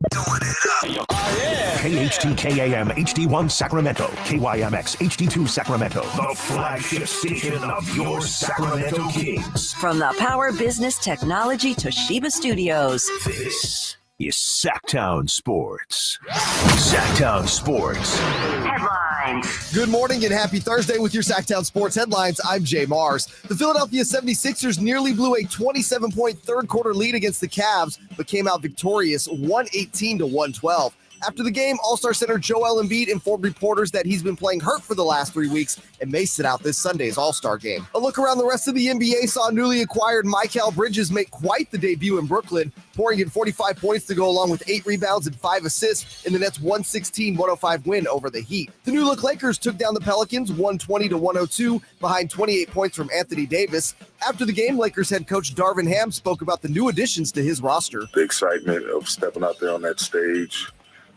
KHTKAM HD1 Sacramento, KYMX HD2 Sacramento, the flagship station of your Sacramento Kings. From the Power Business Technology Toshiba Studios. This is Sactown Sports. Sactown Sports. Headlines. Good morning and happy Thursday with your Sactown Sports headlines. I'm JayMarzz. The Philadelphia 76ers nearly blew a 27-point third-quarter lead against the Cavs, but came out victorious 118-112. After the game, All-Star center Joel Embiid informed reporters that he's been playing hurt for the last 3 weeks and may sit out this Sunday's All-Star game. A look around the rest of the NBA saw newly acquired Mikal Bridges make quite the debut in Brooklyn, pouring in 45 points to go along with 8 rebounds and 5 assists in the Nets' 116-105 win over the Heat. The new-look Lakers took down the Pelicans 120-102 behind 28 points from Anthony Davis. After the game, Lakers head coach Darvin Ham spoke about the new additions to his roster. The excitement of stepping out there on that stage.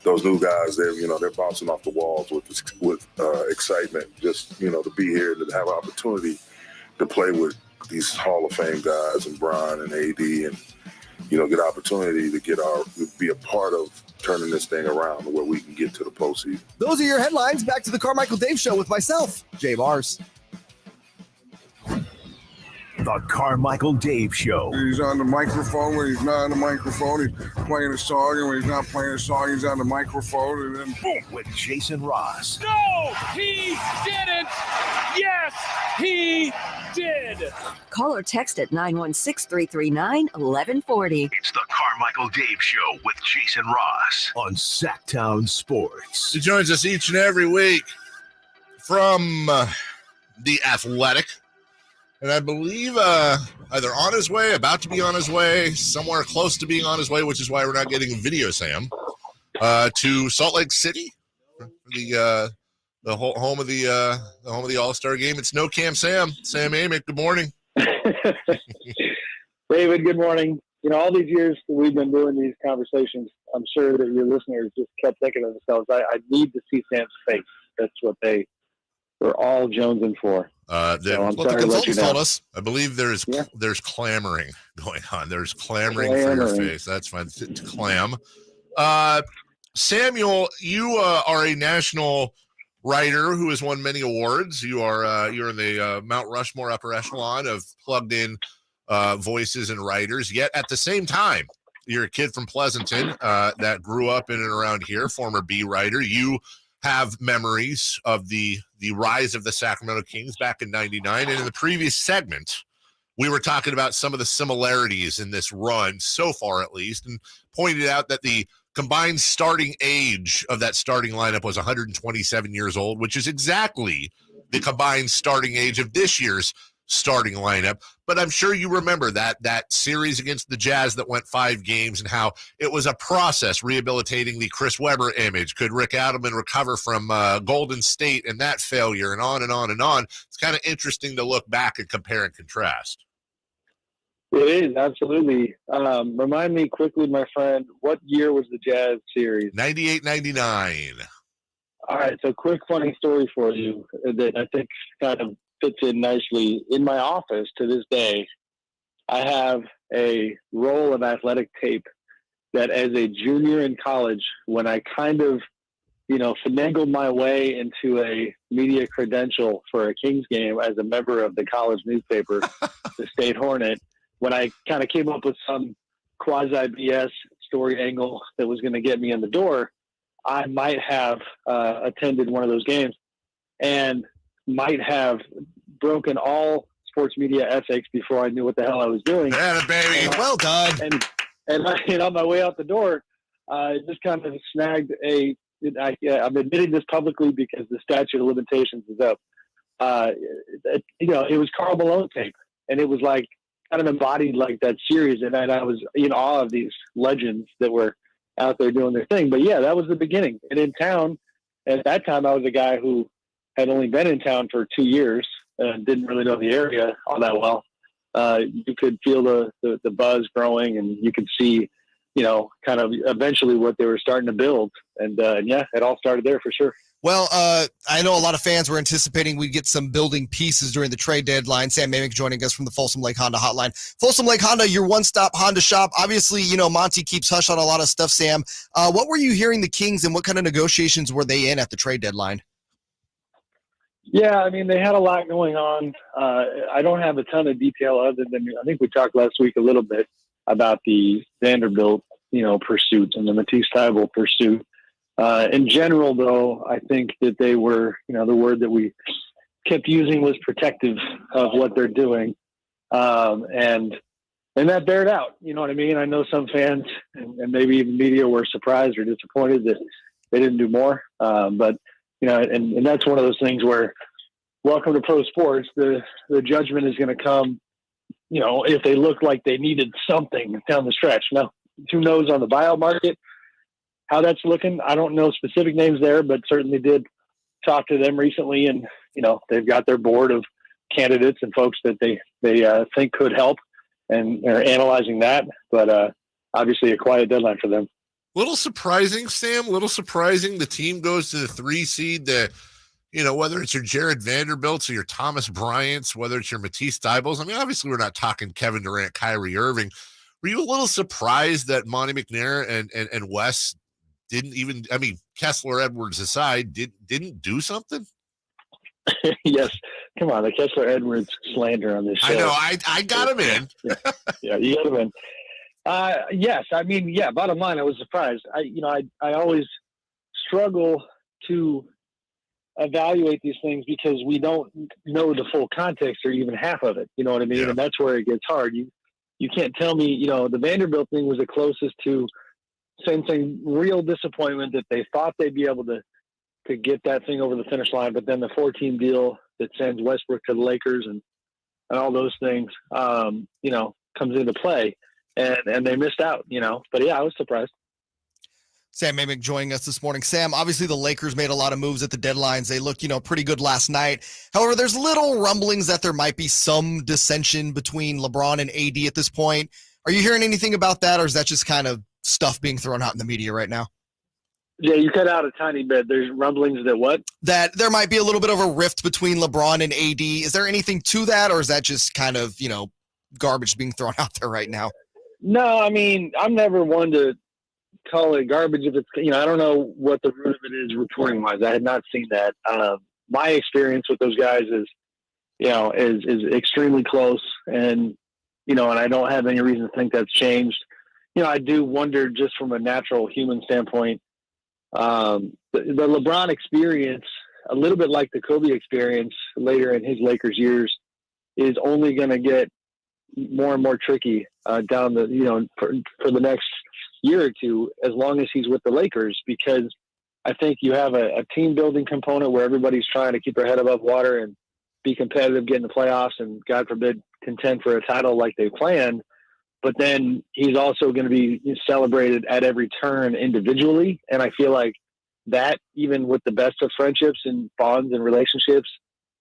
Those new guys, they're bouncing off the walls with excitement. Just to be here and to have an opportunity to play with these Hall of Fame guys and Bron and AD, and get opportunity to be a part of turning this thing around where we can get to the postseason. Those are your headlines. Back to the Carmichael Dave Show with myself, JayMarzz. The Carmichael Dave Show. He's on the microphone. When he's not on the microphone, he's playing a song. And when he's not playing a song, he's on the microphone. And then boom, with JayMarzz. No, he didn't. Yes, he did. Call or text at 916-339-1140. It's the Carmichael Dave Show with JayMarzz on Sactown Sports. He joins us each and every week from The Athletic. And I believe either on his way, about to be on his way, somewhere close to being on his way, which is why we're not getting Video Sam, to Salt Lake City, the home of the All-Star game. It's No Cam Sam. Sam Amick, good morning. David, good morning. All these years that we've been doing these conversations, I'm sure that your listeners just kept thinking to themselves, I need to see Sam's face. That's what they were all jonesing for. The consultants told us, I believe there's clamoring going on. There's clamoring for your face. That's fine. To clam. Samuel, you are a national writer who has won many awards. You're in the Mount Rushmore upper echelon of plugged in voices and writers. Yet at the same time, you're a kid from Pleasanton that grew up in and around here, former B writer. You have memories of the rise of the Sacramento Kings back in '99. And in the previous segment, we were talking about some of the similarities in this run, so far at least, and pointed out that the combined starting age of that starting lineup was 127 years old, which is exactly the combined starting age of this year's starting lineup. But I'm sure you remember that series against the Jazz that went 5 games and how it was a process rehabilitating the Chris Webber image. Could Rick Adelman recover from Golden State and that failure, and on and on and on. It's kind of interesting to look back and compare and contrast. It is, absolutely. Remind me quickly, my friend, what year was the Jazz series? 98-99. All right, so quick funny story for you that I think kind of fits in nicely. In my office to this day, I have a roll of athletic tape that as a junior in college, when I kind of, finagled my way into a media credential for a Kings game as a member of the college newspaper, the State Hornet, when I kind of came up with some quasi-BS story angle that was going to get me in the door, I might have attended one of those games and might have broken all sports media ethics before I knew what the hell I was doing. Yeah, baby. Well done. And on my way out the door, I just kind of snagged I'm admitting this publicly because the statute of limitations is up. It was Karl Malone tape, and it was like kind of embodied like that series. And I was in awe of these legends that were out there doing their thing. But yeah, that was the beginning. And in town, at that time, I was a guy who had only been in town for 2 years and didn't really know the area all that well. You could feel the buzz growing, and you could see kind of eventually what they were starting to build. And yeah, it all started there for sure. Well, I know a lot of fans were anticipating we'd get some building pieces during the trade deadline. Sam Amick joining us from the Folsom Lake Honda hotline. Folsom Lake Honda, your one-stop Honda shop. Obviously, Monty keeps hush on a lot of stuff, Sam. What were you hearing the Kings and what kind of negotiations were they in at the trade deadline? Yeah, I mean, they had a lot going on. I don't have a ton of detail other than I think we talked last week a little bit about the Vanderbilt, pursuit and the Matisse Thybulle pursuit. In general, though, I think that they were, the word that we kept using was protective of what they're doing. And that bared out, you know what I mean? I know some fans and maybe even media were surprised or disappointed that they didn't do more. But, and that's one of those things where welcome to pro sports. The judgment is going to come, if they look like they needed something down the stretch. Now, who knows on the buyout market how that's looking? I don't know specific names there, but certainly did talk to them recently, and they've got their board of candidates and folks that they think could help, and are analyzing that. But obviously, a quiet deadline for them. Little surprising, Sam. Little surprising. The team goes to the 3 seed. Whether it's your Jared Vanderbilts or your Thomas Bryants, whether it's your Matisse Thybulles. I mean, obviously, we're not talking Kevin Durant, Kyrie Irving. Were you a little surprised that Monty McNair and Wes didn't even, Kessler Edwards aside, didn't do something? Yes. Come on, the Kessler Edwards slander on this show. I know. I got him in. Yeah, you got him in. Yes. Bottom line, I was surprised. I always struggle to evaluate these things because we don't know the full context or even half of it. You know what I mean? Yeah. And that's where it gets hard. You can't tell me, the Vanderbilt thing was the closest to same thing, real disappointment that they thought they'd be able to get that thing over the finish line. But then the 4-team deal that sends Westbrook to the Lakers and all those things, comes into play and they missed out, but yeah, I was surprised. Sam Amick joining us this morning. Sam, obviously the Lakers made a lot of moves at the deadlines. They looked, pretty good last night. However, there's little rumblings that there might be some dissension between LeBron and AD at this point. Are you hearing anything about that, or is that just kind of stuff being thrown out in the media right now? Yeah, you cut out a tiny bit. There's rumblings that what? That there might be a little bit of a rift between LeBron and AD. Is there anything to that, or is that just kind of, garbage being thrown out there right now? No, I'm never one to call it garbage if it's, I don't know what the root of it is reporting wise. I had not seen that. My experience with those guys is extremely close, and and I don't have any reason to think that's changed. I do wonder, just from a natural human standpoint, the LeBron experience, a little bit like the Kobe experience later in his Lakers years, is only going to get more and more tricky down the for the next year or two, as long as he's with the Lakers, because I think you have a team building component where everybody's trying to keep their head above water and be competitive, get in the playoffs, and God forbid contend for a title like they planned. But then he's also going to be celebrated at every turn individually. And I feel like that, even with the best of friendships and bonds and relationships,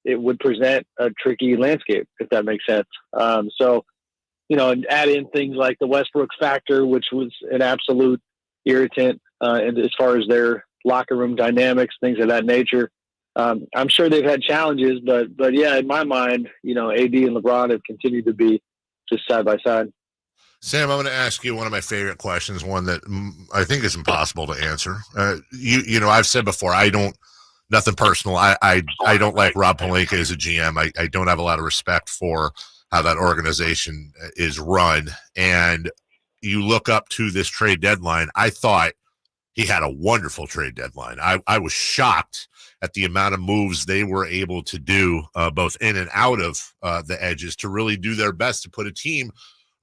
it would present a tricky landscape, if that makes sense. And add in things like the Westbrook factor, which was an absolute irritant and as far as their locker room dynamics, things of that nature. I'm sure they've had challenges, but yeah, in my mind, AD and LeBron have continued to be just side by side. Sam, I'm going to ask you one of my favorite questions, one that I think is impossible to answer. I've said before, nothing personal. I don't like Rob Pelinka as a GM. I don't have a lot of respect for how that organization is run. And you look up to this trade deadline. I thought he had a wonderful trade deadline. I was shocked at the amount of moves they were able to do, both in and out of the edges, to really do their best to put a team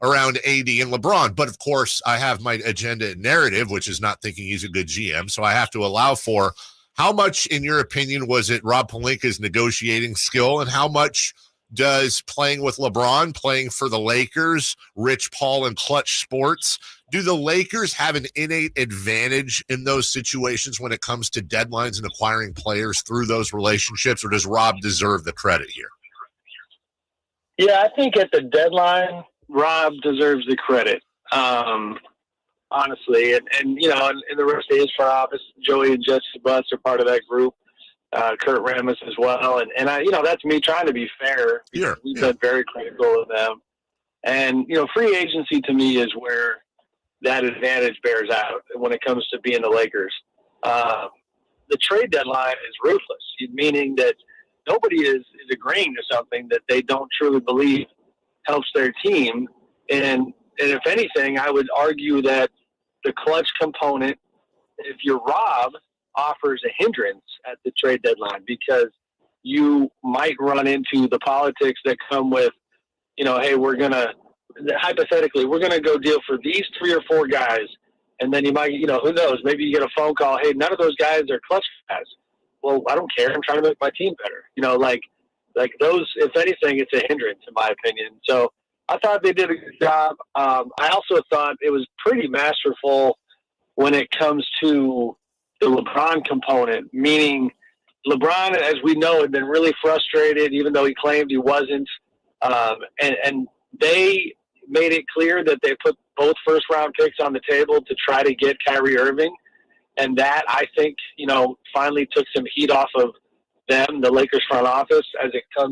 around AD and LeBron. But of course, I have my agenda and narrative, which is not thinking he's a good GM. So I have to allow for, how much, in your opinion, was it Rob Pelinka's negotiating skill, and how much does playing with LeBron, playing for the Lakers, Rich Paul and Clutch Sports, do the Lakers have an innate advantage in those situations when it comes to deadlines and acquiring players through those relationships, or does Rob deserve the credit here? Yeah, I think at the deadline, Rob deserves the credit. honestly. And you know, and the rest of his front office, Joey and Jesse Butts are part of that group. Kurt Ramus as well. And I, you know, that's me trying to be fair. We've been very critical of them. And, you know, free agency to me is where that advantage bears out when it comes to being the Lakers. The trade deadline is ruthless, meaning that nobody is agreeing to something that they don't truly believe helps their team. And if anything, I would argue that the clutch component, if you're Rob, offers a hindrance at the trade deadline, because you might run into the politics that come with, you know, hey, hypothetically, we're going to go deal for these 3 or 4 guys. And then you might, you know, who knows, maybe you get a phone call, hey, none of those guys are clutch guys. Well, I don't care. I'm trying to make my team better. You know, like those, if anything, it's a hindrance in my opinion. So I thought they did a good job. I also thought it was pretty masterful when it comes to the LeBron component, meaning LeBron, as we know, had been really frustrated, even though he claimed he wasn't. And they made it clear that they put both first-round picks on the table to try to get Kyrie Irving. And that, I think, you know, finally took some heat off of them, the Lakers front office,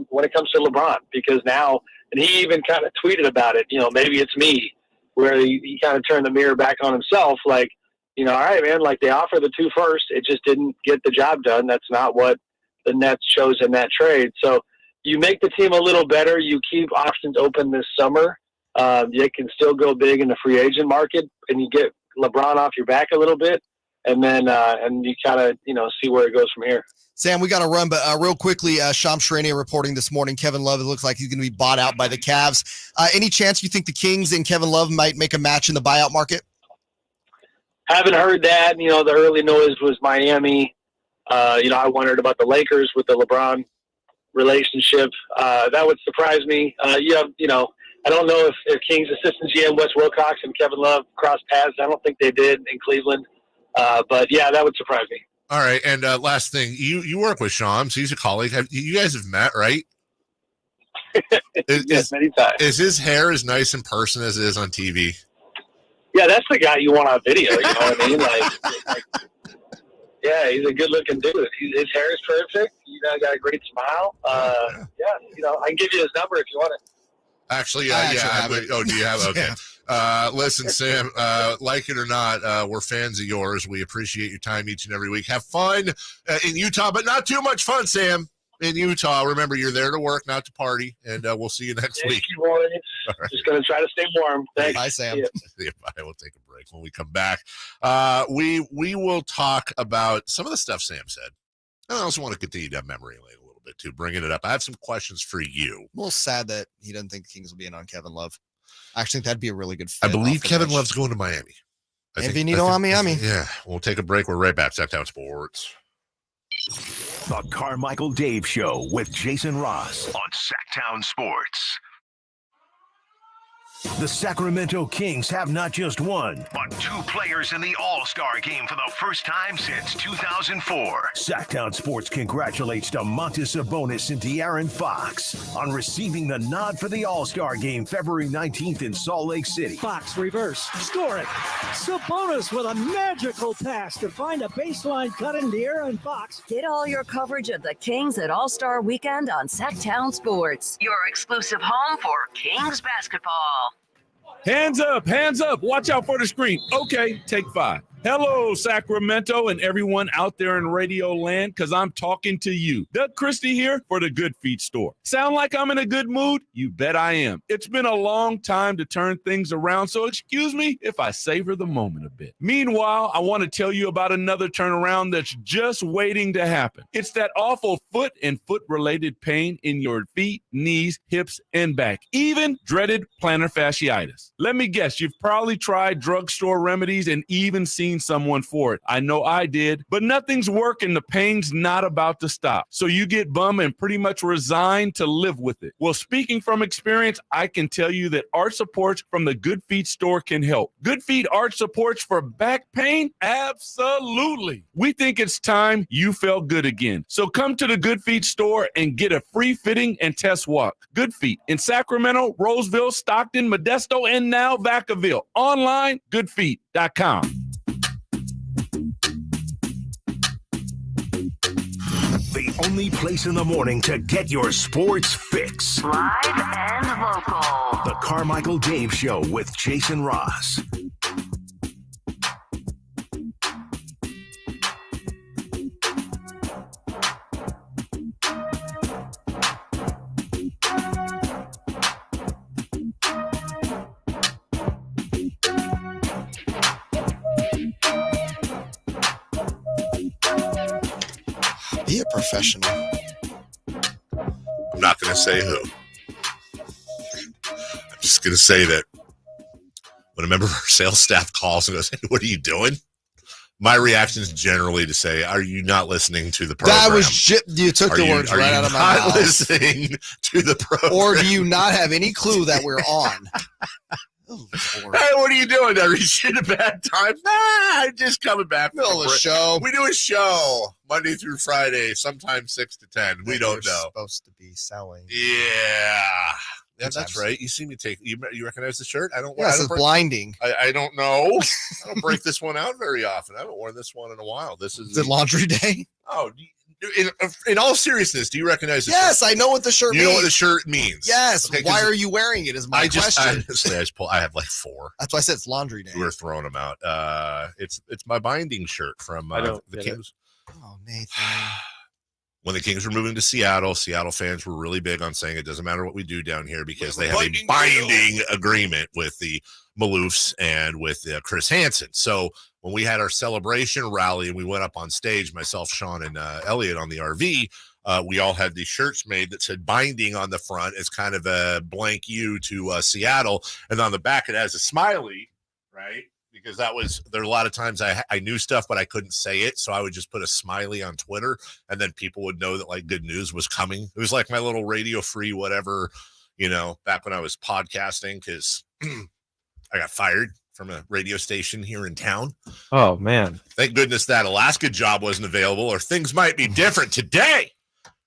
when it comes to LeBron. Because now, and he even kind of tweeted about it, you know, maybe it's me, where he kind of turned the mirror back on himself, like, you know, all right, man, like they offered the 2 first. It just didn't get the job done. That's not what the Nets chose in that trade. So you make the team a little better. You keep options open this summer. You can still go big in the free agent market, and you get LeBron off your back a little bit, and then and you kind of, you know, see where it goes from here. Sam, we got to run, but real quickly, Shams Charania reporting this morning, Kevin Love, it looks like he's going to be bought out by the Cavs. Any chance you think the Kings and Kevin Love might make a match in the buyout market? Haven't heard that. You know, the early noise was Miami. You know, I wondered about the Lakers with the LeBron relationship. That would surprise me. You know, I don't know if Kings assistant GM Wes Wilcox and Kevin Love crossed paths. I don't think they did in Cleveland. But yeah, that would surprise me. All right. And last thing, you work with Shams. He's a colleague. You guys have met, right? Yes, many times. Is his hair as nice in person as it is on TV? Yeah, that's the guy you want on video. You know what I mean? Like, yeah, he's a good-looking dude. His hair is perfect. You know, got a great smile. Yeah, you know, I can give you his number if you want it. Actually, I yeah. have it. Oh, do you have it? Okay. Yeah. Listen, Sam, like it or not, we're fans of yours. We appreciate your time each and every week. Have fun in Utah, but not too much fun, Sam. In Utah, remember, you're there to work, not to party, and we'll see you next week. Right. Just going to try to stay warm. Thanks. Bye, Sam. Yeah, bye. We'll take a break. When we come back, we will talk about some of the stuff Sam said. And I also want to continue down memory lane a little bit, too, bringing it up. I have some questions for you. I'm a little sad that he doesn't think the Kings will be in on Kevin Love. I actually think that'd be a really good fit. I believe Kevin Love's going to Miami. Miami. Yeah, we'll take a break. We're right back. Sactown Sports. The Carmichael Dave Show with JayMarzz on Sactown Sports. The Sacramento Kings have not just one, but 2 players in the All-Star game for the first time since 2004. Sactown Sports congratulates Domantas Sabonis and De'Aaron Fox on receiving the nod for the All-Star game February 19th in Salt Lake City. Fox reverse, score it. Sabonis with a magical pass to find a baseline cut in De'Aaron Fox. Get all your coverage of the Kings at All-Star Weekend on Sactown Sports, your exclusive home for Kings basketball. Hands up, watch out for the screen. Okay, take 5. Hello, Sacramento and everyone out there in radio land, because I'm talking to you. Doug Christie here for the Good Feet store. Sound like I'm in a good mood? You bet I am. It's been a long time to turn things around, so excuse me if I savor the moment a bit. Meanwhile, I want to tell you about another turnaround that's just waiting to happen. It's that awful foot and foot-related pain in your feet, knees, hips, and back, even dreaded plantar fasciitis. Let me guess, you've probably tried drugstore remedies and even seen seen someone for it. I know I did, but nothing's working. The pain's not about to stop. So you get bum and pretty much resign to live with it. Well, speaking from experience, I can tell you that arch supports from the Good Feet store can help. Good Feet arch supports for back pain? Absolutely. We think it's time you felt good again. So come to the Good Feet store and get a free fitting and test walk. Good Feet in Sacramento, Roseville, Stockton, Modesto, and now Vacaville. Online, goodfeet.com. The only place in the morning to get your sports fix. Live and local. The Carmichael Dave Show with JayMarzz. Be a professional. I'm not going to say who. I'm just going to say that when a member of our sales staff calls and goes, "Hey, what are you doing?" My reaction is generally to say, "Are you not listening to the program?" That was you took the words right out of my mouth. Are you not listening to the program? Or do you not have any clue that we're on? Oh, hey, what are you doing? Are you shit at a bad time? Nah, I'm just coming back. Middle of the show. We do a show Monday through Friday, sometimes 6 to 10. We don't know. Supposed to be selling. Yeah, that's right. You see me take. You recognize the shirt? I don't. Yeah, it's blinding. I don't know. I don't break this one out very often. I haven't worn this one in a while. This is it laundry day? Oh. In all seriousness, do you recognize this? Yes, shirt? I know what the shirt means. You know what the shirt means? Yes. Okay, why are you wearing it is my question. I have like 4. That's why I said it's laundry day. We're throwing them out. It's my binding shirt from the Kings. Oh, Nathan. When the Kings were moving to Seattle, Seattle fans were really big on saying it doesn't matter what we do down here because they have a binding agreement with the Maloofs and with Chris Hansen. So when we had our celebration rally and we went up on stage, myself, Sean, and Elliot on the RV, we all had these shirts made that said binding on the front as kind of a blank U to Seattle. And on the back, it has a smiley, right? Because there are a lot of times I knew stuff, but I couldn't say it. So I would just put a smiley on Twitter and then people would know that like good news was coming. It was like my little radio free, whatever, back when I was podcasting because I got fired from a radio station here in town. Oh, man. Thank goodness that Alaska job wasn't available or things might be different today.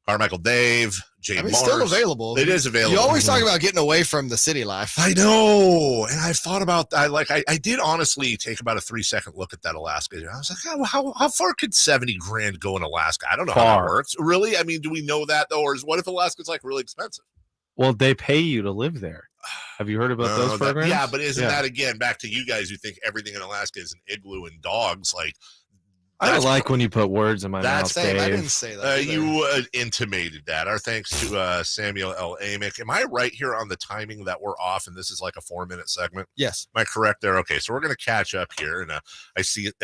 Carmichael Dave, JayMarzz. It's still available. It is available. You always talk about getting away from the city life. I know. And I thought about that. I did honestly take about a 3-second look at that Alaska. I was like, how far could $70,000 go in Alaska? I don't know how that works. Really? I mean, do we know that though? Or what if Alaska's like really expensive? Well, they pay you to live there. Have you heard about those programs? Yeah, but isn't that again back to you guys who think everything in Alaska is an igloo and dogs? Like, I don't like when you put words in my mouth, Dave. I didn't say that. You intimated that. Our thanks to Samuel L. Amick. Am I right here on the timing that we're off? And this is like a 4-minute segment. Yes. Am I correct there? Okay, so we're going to catch up here, and I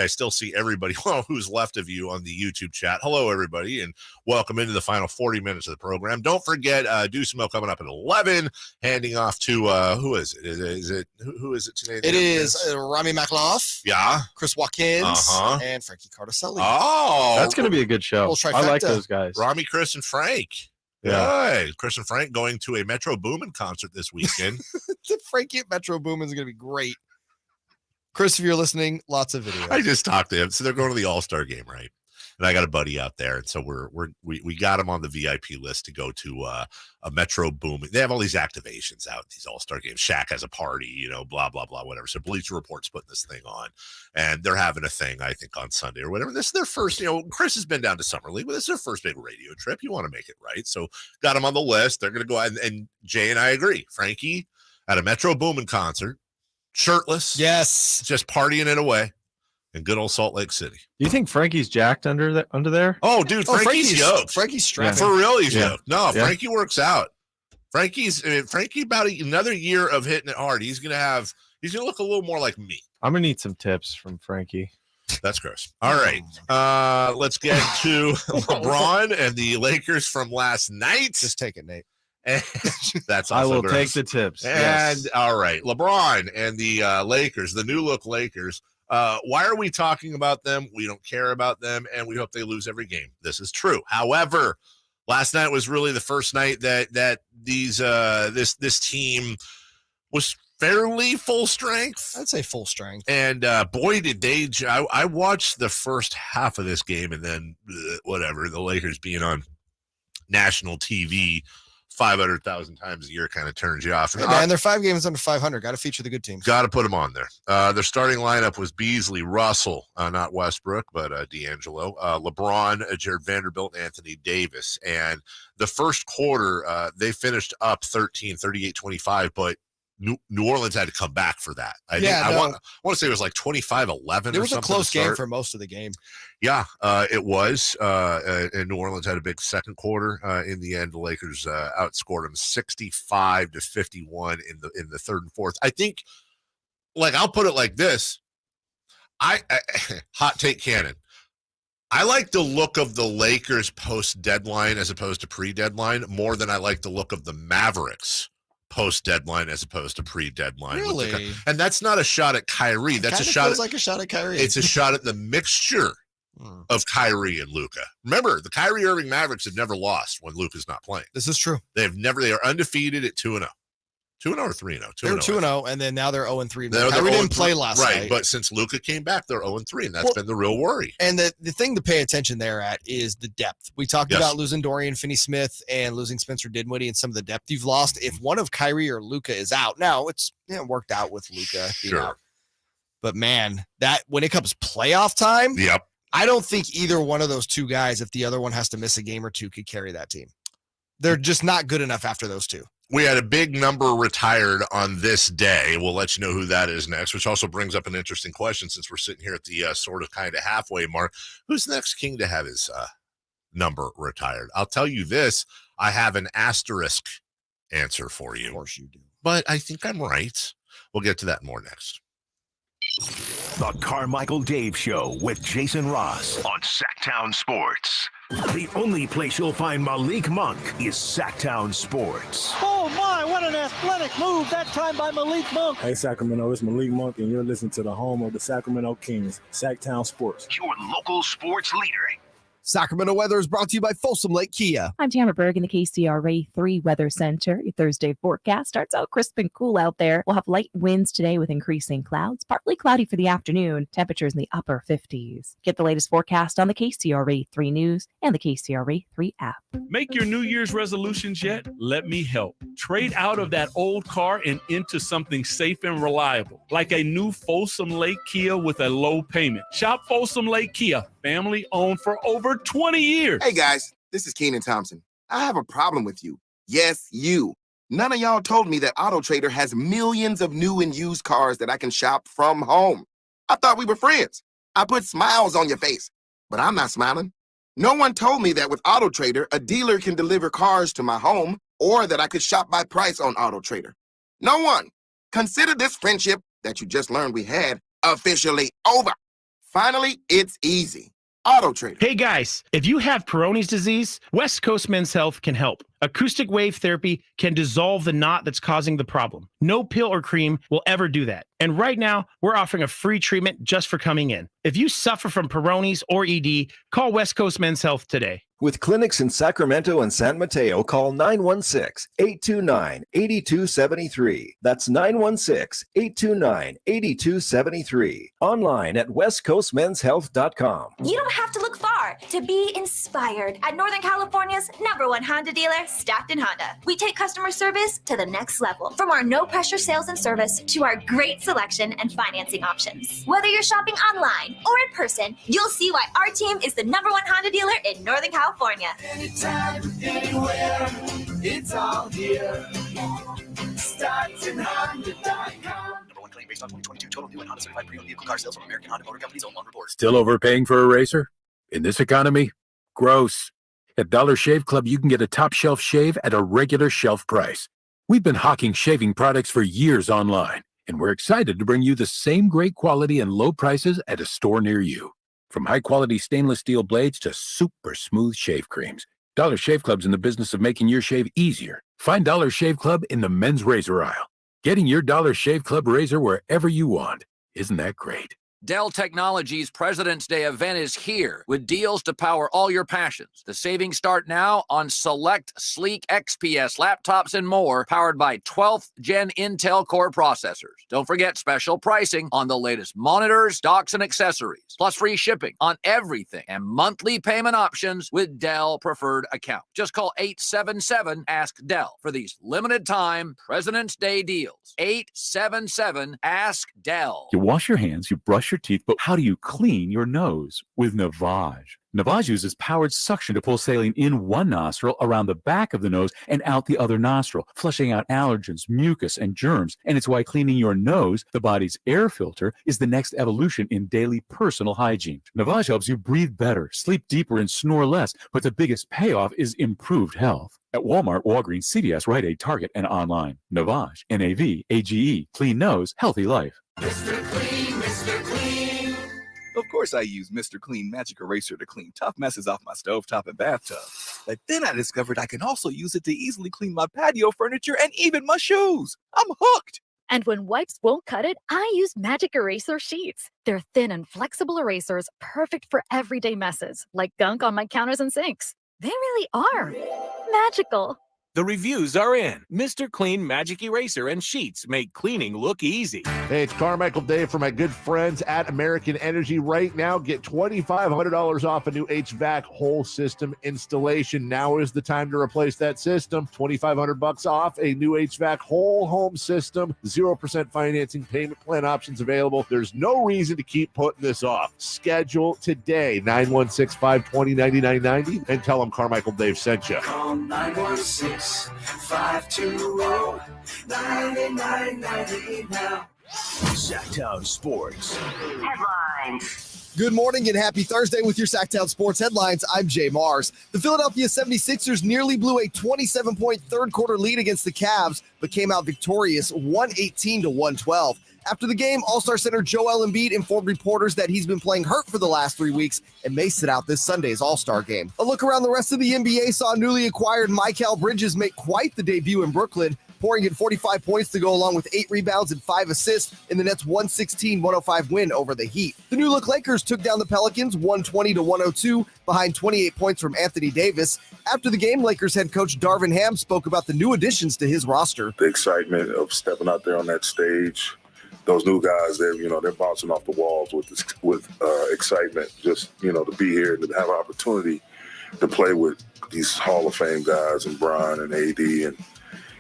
still see everybody who's left of you on the YouTube chat. Hello, everybody, and welcome into the final 40 minutes of the program. Don't forget, Deuce Mill coming up at 11. Handing off to who is it? Who is it today? It is Rami Makloff. Yeah. Chris Watkins and Frankie Carticelli. Oh, that's going to be a good show. I like those guys. Rami, Chris, and Frank. Yeah. Hey, Chris and Frank going to a Metro Boomin concert this weekend. Frankie at Metro Boomin is going to be great. Chris, if you're listening, lots of videos. I just talked to him. So they're going to the All-Star game, right? And I got a buddy out there, and so we got him on the VIP list to go to a Metro Boomin. They have all these activations out, these All-Star games. Shaq has a party, blah blah blah, whatever. So Bleacher Report's putting this thing on, and they're having a thing, I think, on Sunday or whatever. This is their first, Chris has been down to Summer League, but this is their first big radio trip. You want to make it right, so got him on the list. They're going to go out, and Jay and I agree. Frankie at a Metro Boomin concert, shirtless, yes, just partying it away. In good old Salt Lake City. Do you think Frankie's jacked under there? Oh, dude, Frankie's yoked. Frankie's strapping. For real, he's yoked. No, Frankie works out. Frankie about another year of hitting it hard. He's gonna look a little more like me. I'm gonna need some tips from Frankie. That's gross. All right. Let's get to LeBron and the Lakers from last night. Just take it, Nate. And that's also I will gross. take the tips. And all right, LeBron and the Lakers, the new look Lakers, Why are we talking about them? We don't care about them, and we hope they lose every game. This is true. However, last night was really the first night that this team was fairly full strength. I'd say full strength. And boy, did they! I watched the first half of this game, and then whatever, the Lakers being on national TV 500,000 times a year kind of turns you off. Hey man, they're 5 games under 500. Got to feature the good teams. Got to put them on there. Their starting lineup was Beasley, Russell, not Westbrook, but D'Angelo, LeBron, Jared Vanderbilt, Anthony Davis. And the first quarter, they finished up 38-25, but New Orleans had to come back for that. I want to say it was like 25-11. It was a close game for most of the game. Yeah, it was. And New Orleans had a big second quarter. In the end, the Lakers outscored them 65-51 in the third and fourth. I think, like, I'll put it like this. I hot take cannon. I like the look of the Lakers post-deadline as opposed to pre-deadline more than I like the look of the Mavericks post-deadline as opposed to pre-deadline. Really? And that's not a shot at Kyrie. That's a shot. Feels like a shot at Kyrie. It's a shot at the mixture of Kyrie and Luka. Remember, the Kyrie Irving Mavericks have never lost when Luka's not playing. This is true. They are undefeated at 2-0. 2-0 or 3-0? They were 2-0, and then now they're 0-3. Kyrie didn't play last night. Right, but since Luka came back, they're 0-3, and that's been the real worry. And the thing to pay attention there at is the depth. We talked about losing Dorian Finney-Smith and losing Spencer Dinwiddie and some of the depth you've lost. If one of Kyrie or Luka is out, now it's worked out with Luka being out. But man, that when it comes playoff time, I don't think either one of those two guys, if the other one has to miss a game or two, could carry that team. They're just not good enough after those two. We had a big number retired on this day. We'll let you know who that is next, which also brings up an interesting question since we're sitting here at the sort of kind of halfway mark. Who's the next king to have his number retired? I'll tell you this. I have an asterisk answer for you. Of course you do. But I think I'm right. We'll get to that more next. The Carmichael Dave Show with JayMarzz on Sactown Sports. The only place you'll find Malik Monk is Sactown Sports. Oh my, what an athletic move that time by Malik Monk. Hey Sacramento, it's Malik Monk and you're listening to the home of the Sacramento Kings, Sactown Sports. Your local sports leader. Sacramento weather is brought to you by Folsom Lake Kia. I'm Tamara Berg in the KCRA 3 Weather Center. Your Thursday forecast starts out crisp and cool out there. We'll have light winds today with increasing clouds, partly cloudy for the afternoon. Temperatures in the upper 50s. Get the latest forecast on the KCRA 3 News and the KCRA 3 app. Make your New Year's resolutions yet? Let me help. Trade out of that old car and into something safe and reliable, like a new Folsom Lake Kia with a low payment. Shop Folsom Lake Kia, family owned for over 20 years. Hey guys, this is Keenan Thompson. I have a problem with you. Yes, you. None of y'all told me that AutoTrader has millions of new and used cars that I can shop from home. I thought we were friends. I put smiles on your face, but I'm not smiling. No one told me that with AutoTrader, a dealer can deliver cars to my home or that I could shop by price on AutoTrader. No one. Consider this friendship that you just learned we had officially over. Finally, it's easy. AutoTrader. Hey guys, if you have Peyronie's disease, West Coast Men's Health can help. Acoustic wave therapy can dissolve the knot that's causing the problem. No pill or cream will ever do that. And right now, we're offering a free treatment just for coming in. If you suffer from Peyronie's or ED, call West Coast Men's Health today. With clinics in Sacramento and San Mateo, call 916-829-8273. That's 916-829-8273. Online at westcoastmenshealth.com. You don't have to look far to be inspired at Northern California's #1 Honda dealer, Stockton Honda. We take customer service to the next level. From our no-pressure sales and service to our great selection and financing options. Whether you're shopping online or in person, you'll see why our team is the #1 Honda dealer in Northern California. Anytime, anywhere, it's all here. StocktonHonda.com. #1 claim based on 2022 total new and Honda certified pre-owned vehicle car sales from American Honda Motor Company's own report. Still overpaying for a razor? In this economy? Gross. At Dollar Shave Club, you can get a top shelf shave at a regular shelf price. We've been hawking shaving products for years online, and we're excited to bring you the same great quality and low prices at a store near you. From high-quality stainless steel blades to super smooth shave creams, Dollar Shave Club's in the business of making your shave easier. Find Dollar Shave Club in the men's razor aisle. Getting your Dollar Shave Club razor wherever you want. Isn't that great? Dell Technologies' President's Day event is here with deals to power all your passions. The savings start now on select sleek XPS laptops and more, powered by 12th Gen Intel Core processors. Don't forget special pricing on the latest monitors, docks, and accessories, plus free shipping on everything and monthly payment options with Dell Preferred Account. Just call 877-ASK-DELL for these limited time President's Day deals. 877-ASK-DELL. You wash your hands, you brush your teeth, but how do you clean your nose? With Navage. Navage uses powered suction to pull saline in one nostril, around the back of the nose, and out the other nostril, flushing out allergens, mucus, and germs. And it's why cleaning your nose, the body's air filter, is the next evolution in daily personal hygiene. Navage helps you breathe better, sleep deeper, and snore less. But the biggest payoff is improved health. At Walmart, Walgreens, CVS, Rite Aid, Target, and online. Navage. N-A-V-A-G-E. Clean nose, healthy life. Mr. Clean, Mr. Clean. Of course I use Mr. Clean Magic Eraser to clean tough messes off my stovetop and bathtub. But then I discovered I can also use it to easily clean my patio furniture and even my shoes. I'm hooked. And when wipes won't cut it, I use Magic Eraser Sheets. They're thin and flexible erasers, perfect for everyday messes, like gunk on my counters and sinks. They really are magical. The reviews are in. Mr. Clean Magic Eraser and Sheets make cleaning look easy. Hey, it's Carmichael Dave from my good friends at American Energy. Right now, get $2,500 off a new HVAC whole system installation. Now is the time to replace that system. $2,500 off a new HVAC whole home system. 0% financing payment plan options available. There's no reason to keep putting this off. Schedule today, 916-520-9990, and tell them Carmichael Dave sent you. Call 916-520-9990 now. Sactown Sports. Headlines. Good morning and happy Thursday with your Sactown Sports headlines. I'm JayMarzz. The Philadelphia 76ers nearly blew a 27-point third-quarter lead against the Cavs, but came out victorious 118-112. After the game, All-Star center Joel Embiid informed reporters that he's been playing hurt for the last 3 weeks and may sit out this Sunday's All-Star game. A look around the rest of the NBA saw newly acquired Mikal Bridges make quite the debut in Brooklyn, pouring in 45 points to go along with 8 rebounds and 5 assists in the Nets' 116-105 win over the Heat. The new-look Lakers took down the Pelicans 120-102 behind 28 points from Anthony Davis. After the game, Lakers head coach Darvin Ham spoke about the new additions to his roster. The excitement of stepping out there on that stage. Those new guys, they're bouncing off the walls with excitement. Just to be here and to have an opportunity to play with these Hall of Fame guys and Brian and AD, and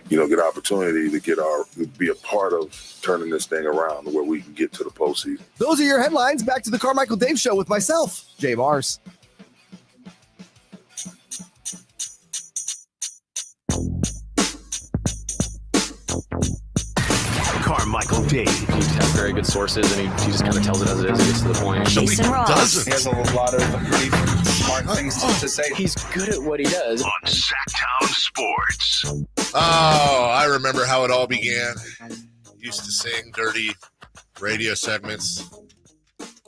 get opportunity to be a part of turning this thing around to where we can get to the postseason. Those are your headlines. Back to the Carmichael Dave Show with myself, JayMarzz. Carmichael Dave. He has very good sources, and he just kind of tells it as it is. He gets to the point. Jason Ross. He has a lot of pretty smart things to say. He's good at what he does. On Sactown Sports. Oh, I remember how it all began. Used to sing dirty radio segments.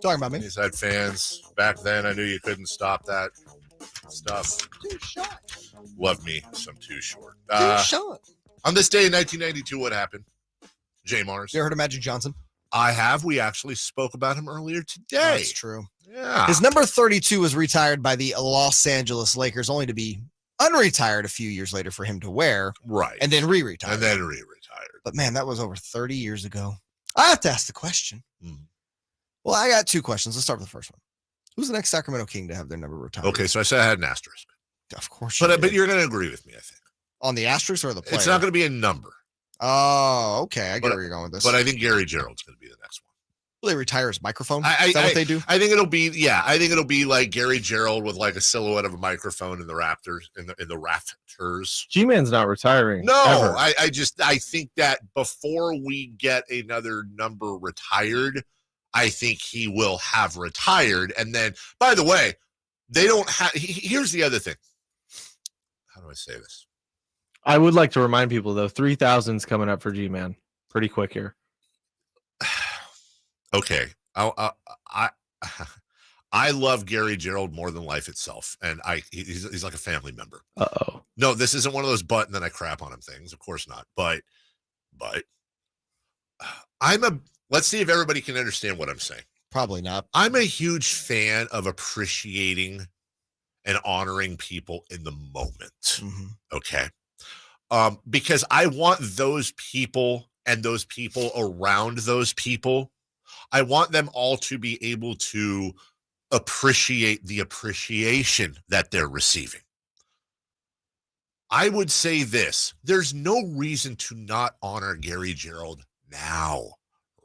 Talking about me. He's had fans. Back then, I knew you couldn't stop that stuff. Too short. Love me some Too Short. Too short. On this day in 1992, what happened? JayMarzz. You ever heard of Magic Johnson? I have. We actually spoke about him earlier today. That's true. Yeah. His number 32 was retired by the Los Angeles Lakers, only to be unretired a few years later for him to wear. Right. And then re-retired. And then re-retired. But man, that was over 30 years ago. I have to ask the question. Well, I got 2 questions. Let's start with the first one. Who's the next Sacramento King to have their number retired? Okay, so I said I had an asterisk. Of course. But you're going to agree with me, I think. On the asterisk or the player? It's not going to be a number. Oh, okay. I get where you're going with this. But I think Gary Gerald's going to be the next one. Will they retire his microphone? Is that what they do? I think it'll be like Gary Gerald with like a silhouette of a microphone in the Raptors in the rafters. G-Man's not retiring. No, ever. I think that before we get another number retired, I think he will have retired. And then, by the way, they don't have. Here's the other thing. How do I say this? I would like to remind people though, 3,000's coming up for G-Man pretty quick here. Okay, I love Gary Gerald more than life itself, and he's like a family member. Uh-oh. No, this isn't one of those but and then I crap on him things. Of course not. But let's see if everybody can understand what I'm saying. Probably not. I'm a huge fan of appreciating and honoring people in the moment. Okay. Because I want those people and those people around those people, I want them all to be able to appreciate the appreciation that they're receiving. I would say this, there's no reason to not honor Gary Gerould now,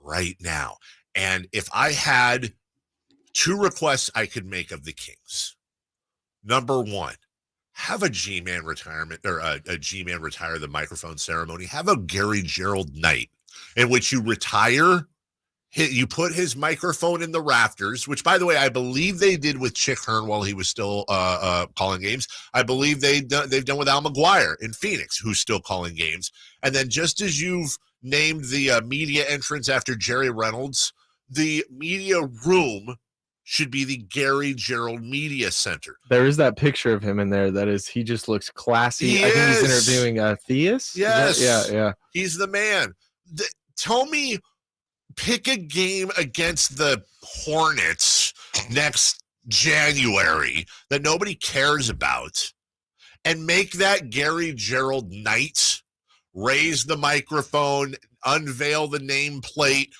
right now. And if I had 2 requests I could make of the Kings, number 1, have a G-Man retirement or a G-Man retire the microphone ceremony. Have a Gary Gerould night in which you retire. You put his microphone in the rafters, which, by the way, I believe they did with Chick Hearn while he was still calling games. I believe they've done with Al McGuire in Phoenix, who's still calling games. And then just as you've named the media entrance after Jerry Reynolds, the media room should be the Gary Gerould Media Center. There is that picture of him in there. He just looks classy. I think he's interviewing Theus. Yes. Yeah. He's the man. Tell me, pick a game against the Hornets next January that nobody cares about and make that Gary Gerould night. Raise the microphone, unveil the nameplate,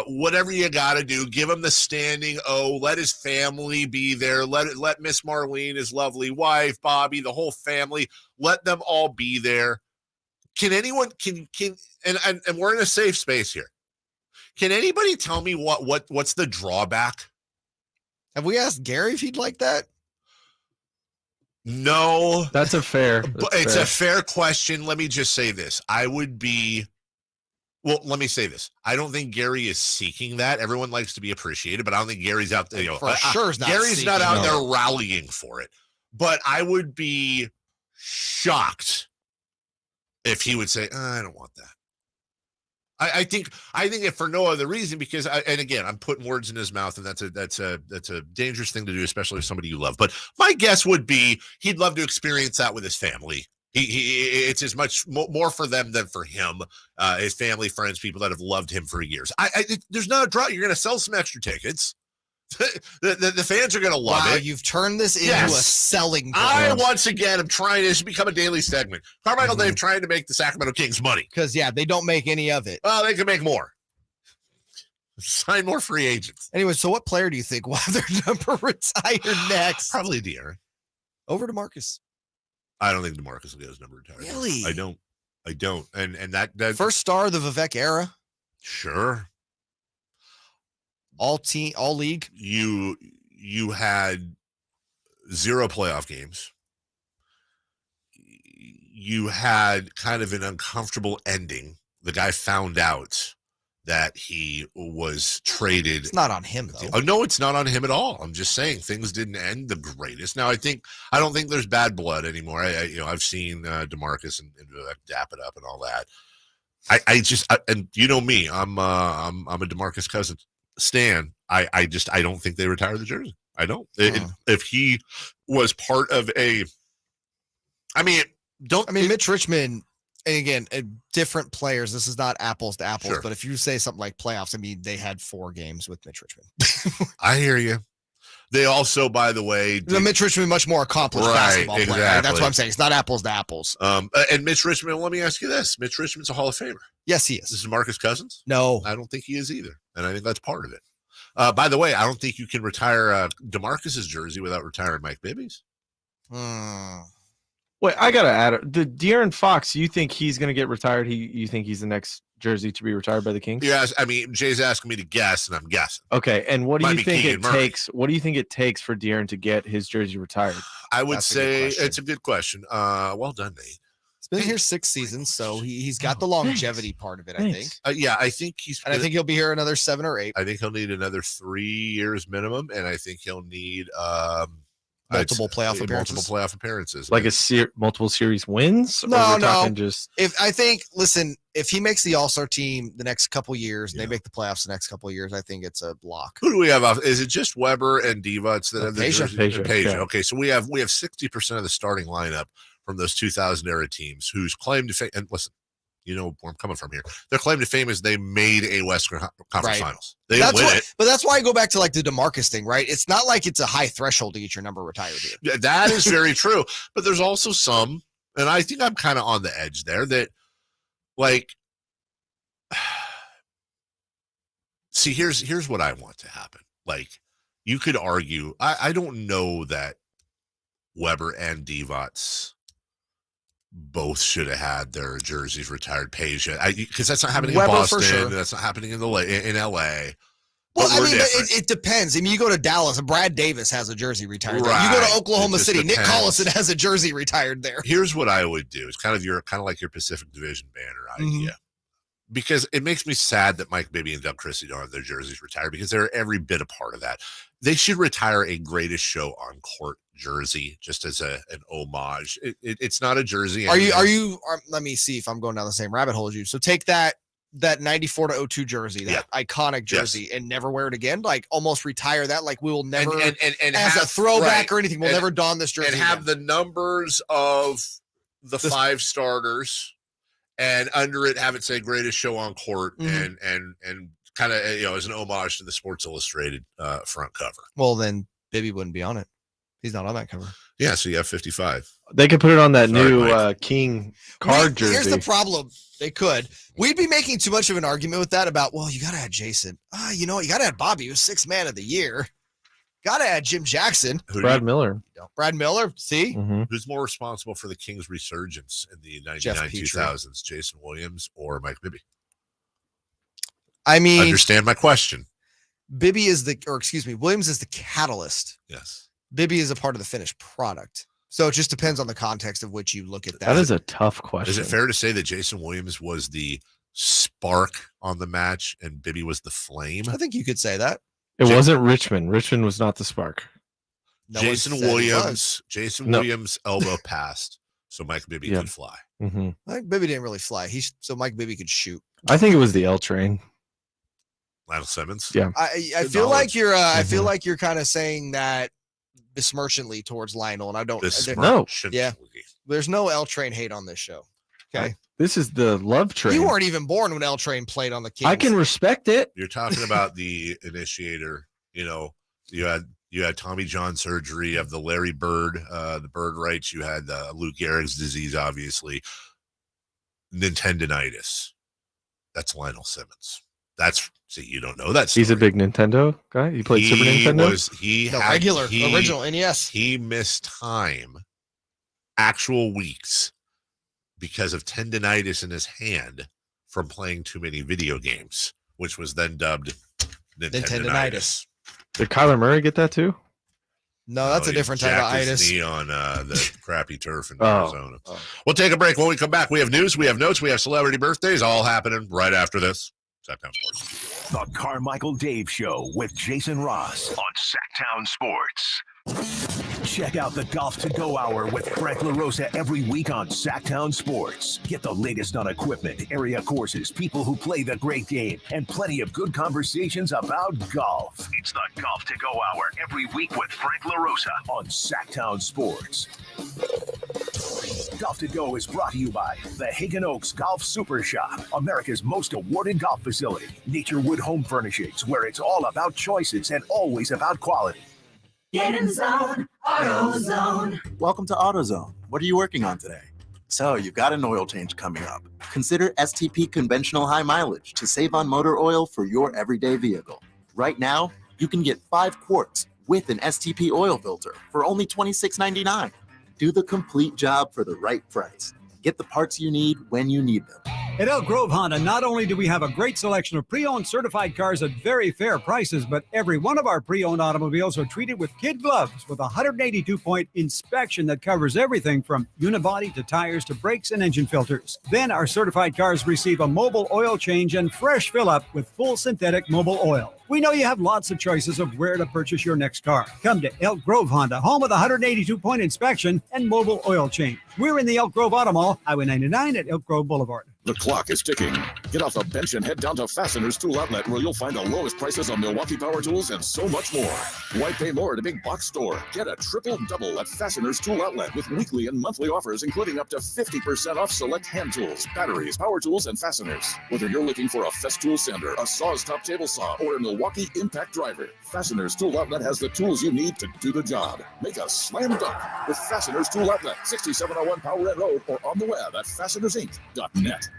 whatever you got to do. Give him the standing O. Let his family be there. Let Miss Marlene, his lovely wife, Bobby, the whole family, let them all be there. Can anyone and we're in a safe space here. Can anybody tell me what's the drawback? Have we asked Gary if he'd like that? No. It's a fair question. Let me just say this. Let me say this. I don't think Gary is seeking that. Everyone likes to be appreciated, but I don't think Gary's out there. Gary's not out there rallying for it. But I would be shocked if he would say, I don't want that. I think if for no other reason, because and again, I'm putting words in his mouth, and that's a dangerous thing to do, especially with somebody you love. But my guess would be he'd love to experience that with his family. It's as much more for them than for him, his family, friends, people that have loved him for years. There's not a drought. You're going to sell some extra tickets. The fans are going to love it. You've turned this into a selling point. Once again, I'm trying to become a daily segment. Carmichael Dave trying to make the Sacramento Kings money. Because, they don't make any of it. Well, they can make more. Sign more free agents. Anyway, so what player do you think will have their number retired next? Probably De'Aaron. Over to Marcus. I don't think DeMarcus will get his number retired. Really? I don't. And that first star of the Vivek era. Sure. All league. You had 0 playoff games. You had kind of an uncomfortable ending. The guy found out that he was traded. It's not on him, though. Oh, no, it's not on him at all. I'm just saying things didn't end the greatest. Now, I don't think there's bad blood anymore. I've seen DeMarcus and dap it up and all that. And you know me, I'm a DeMarcus Cousins stan. I don't think they retire the jersey. I don't. If he was part of Mitch Richmond. And again, different players. This is not apples to apples, Sure. But if you say something like playoffs, they had 4 games with Mitch Richmond. I hear you. They also, by the way, Mitch Richmond, much more accomplished basketball player. Right? That's what I'm saying. It's not apples to apples. And Mitch Richmond, let me ask you this. Mitch Richmond's a Hall of Famer. Yes, he is. This is Marcus Cousins? No. I don't think he is either. And I think that's part of it. By the way, I don't think you can retire DeMarcus's jersey without retiring Mike Bibby's. Wait, I gotta add the De'Aaron Fox. You think he's gonna get retired? You think he's the next jersey to be retired by the Kings? Yes, Jay's asking me to guess, and I'm guessing. Okay, and what do you think it takes? What do you think it takes for De'Aaron to get his jersey retired? I would say it's a good question. Well done, Nate. He's been here 6 seasons, so he's got the longevity part of it. I think. I think I think he'll be here another 7 or 8. I think he'll need another 3 years minimum, and I think he'll need multiple playoff appearances, like multiple series wins. No. Just if he makes the All-Star team the next couple years, and they make the playoffs the next couple of years, I think it's a block. Who do we have? Is it just Weber and Divac that have the jersey? Peja. Yeah. Okay, so we have 60% of the starting lineup from those 2000 era teams whose claim to fame. And listen, you know where I'm coming from here. Their claim to fame is they made a Western Conference Right. Finals. They didn't win it. But that's why I go back to like the DeMarcus thing, right? It's not like it's a high threshold to get your number retired here. Yeah, that is very true. But there's also some, and I think I'm kind of on the edge there, that like, see, here's what I want to happen. Like, you could argue, I don't know that Weber and Divac both should have had their jerseys retired. Peja, because that's not happening Weber, in Boston. for sure. That's not happening in LA. Well, But I we're mean, different. it depends. I mean, you go to Dallas, and Brad Davis has a jersey retired there. Right. You go to Oklahoma It just City, Nick depends. Collison has a jersey retired there. Here's what I would do. It's kind of like your Pacific Division banner idea. Because it makes me sad that Mike Bibby and Doug Christie don't have their jerseys retired, because they're every bit a part of that. They should retire a Greatest Show on Court jersey just as an homage. It's not a jersey. Are you? Let me see if I'm going down the same rabbit hole as you. So take that 94 to 02 jersey, that iconic jersey, and never wear it again. Like almost retire that. Like we will never, and as have, a throwback right. or anything, we'll never don this jersey. And have again. the numbers of the 5 starters, and under it have it say Greatest Show on Court, and kind of, you know, as an homage to the Sports Illustrated front cover. Well, then Bibby wouldn't be on it. He's not on that cover. Yeah, so you have 55. They could put it on that Sorry, new Mike. King card jersey. Here's the problem. They could. We'd be making too much of an argument with that about, well, you got to add Jason. You know what? You got to add Bobby, who's 6th man of the year. Got to add Jim Jackson. Brad Miller. Brad Miller. See? Who's more responsible for the Kings' resurgence in the Jeff 99 Petrie. 2000s, Jason Williams or Mike Bibby? I mean, Understand my question. Williams is the catalyst. Yes. Bibby is a part of the finished product. So it just depends on the context of which you look at that. That is a tough question. Is it fair to say that Jason Williams was the spark on the match and Bibby was the flame? I think you could say that. It wasn't Richmond. Richmond was not the spark. No one Jason said he Williams. was. Jason No. Williams elbow passed, so Mike Bibby Yeah. could fly. Mike Bibby didn't really fly. So Mike Bibby could shoot. I think it was the L train. Lionel Simmons. Yeah. I feel like you're. I feel like you're kind of saying that besmirchingly towards Lionel, and I don't. No. Yeah. There's no L Train hate on this show. Okay. This is the love train. You weren't even born when L Train played on the Kings. I can respect it. You're talking about the initiator. You know, you had Tommy John surgery of the Larry Bird, the Bird rights. You had Lou Gehrig's disease, obviously. Nintendonitis. That's Lionel Simmons. See, you don't know that story. He's a big Nintendo guy. He played Super Nintendo. Original NES. He missed time, actual weeks, because of tendonitis in his hand from playing too many video games, which was then dubbed Nintendonitis. Did Kyler Murray get that too? No, that's a different type of Jacked his itis. knee on the crappy turf in Oh. Arizona. We'll take a break. When we come back, we have news, we have notes, we have celebrity birthdays, all happening right after this. Sactown Sports. The Carmichael Dave Show with Jason Ross on Sactown Sports. Check out the Golf to Go Hour with Frank LaRosa every week on Sactown Sports. Get the latest on equipment, area courses, people who play the great game, and plenty of good conversations about golf. It's the Golf to Go Hour every week with Frank LaRosa on Sactown Sports. Golf to Go is brought to you by the Hagen Oaks Golf Super Shop, America's most awarded golf facility. Naturewood Home Furnishings, where it's all about choices and always about quality. Get in zone, AutoZone. Welcome to AutoZone. What are you working on today? So you've got an oil change coming up. Consider STP Conventional High Mileage to save on motor oil for your everyday vehicle. Right now, you can get 5 quarts with an STP oil filter for only $26.99. Do the complete job for the right price. Get the parts you need when you need them. At Elk Grove Honda, not only do we have a great selection of pre-owned certified cars at very fair prices, but every one of our pre-owned automobiles are treated with kid gloves with a 182-point inspection that covers everything from unibody to tires to brakes and engine filters. Then our certified cars receive a mobile oil change and fresh fill-up with full synthetic mobile oil. We know you have lots of choices of where to purchase your next car. Come to Elk Grove Honda, home of the 182-point inspection and mobile oil change. We're in the Elk Grove Auto Mall, Highway 99 at Elk Grove Boulevard. The clock is ticking. Get off the bench and head down to Fasteners Tool Outlet, where you'll find the lowest prices on Milwaukee power tools and so much more. Why pay more at a big box store? Get a triple-double at Fasteners Tool Outlet with weekly and monthly offers, including up to 50% off select hand tools, batteries, power tools, and fasteners. Whether you're looking for a Festool sander, a Saw's top table saw, or a Milwaukee Impact driver, Fasteners Tool Outlet has the tools you need to do the job. Make a slam dunk with Fasteners Tool Outlet, 6701 Power Red Road, or on the web at fastenersinc.net.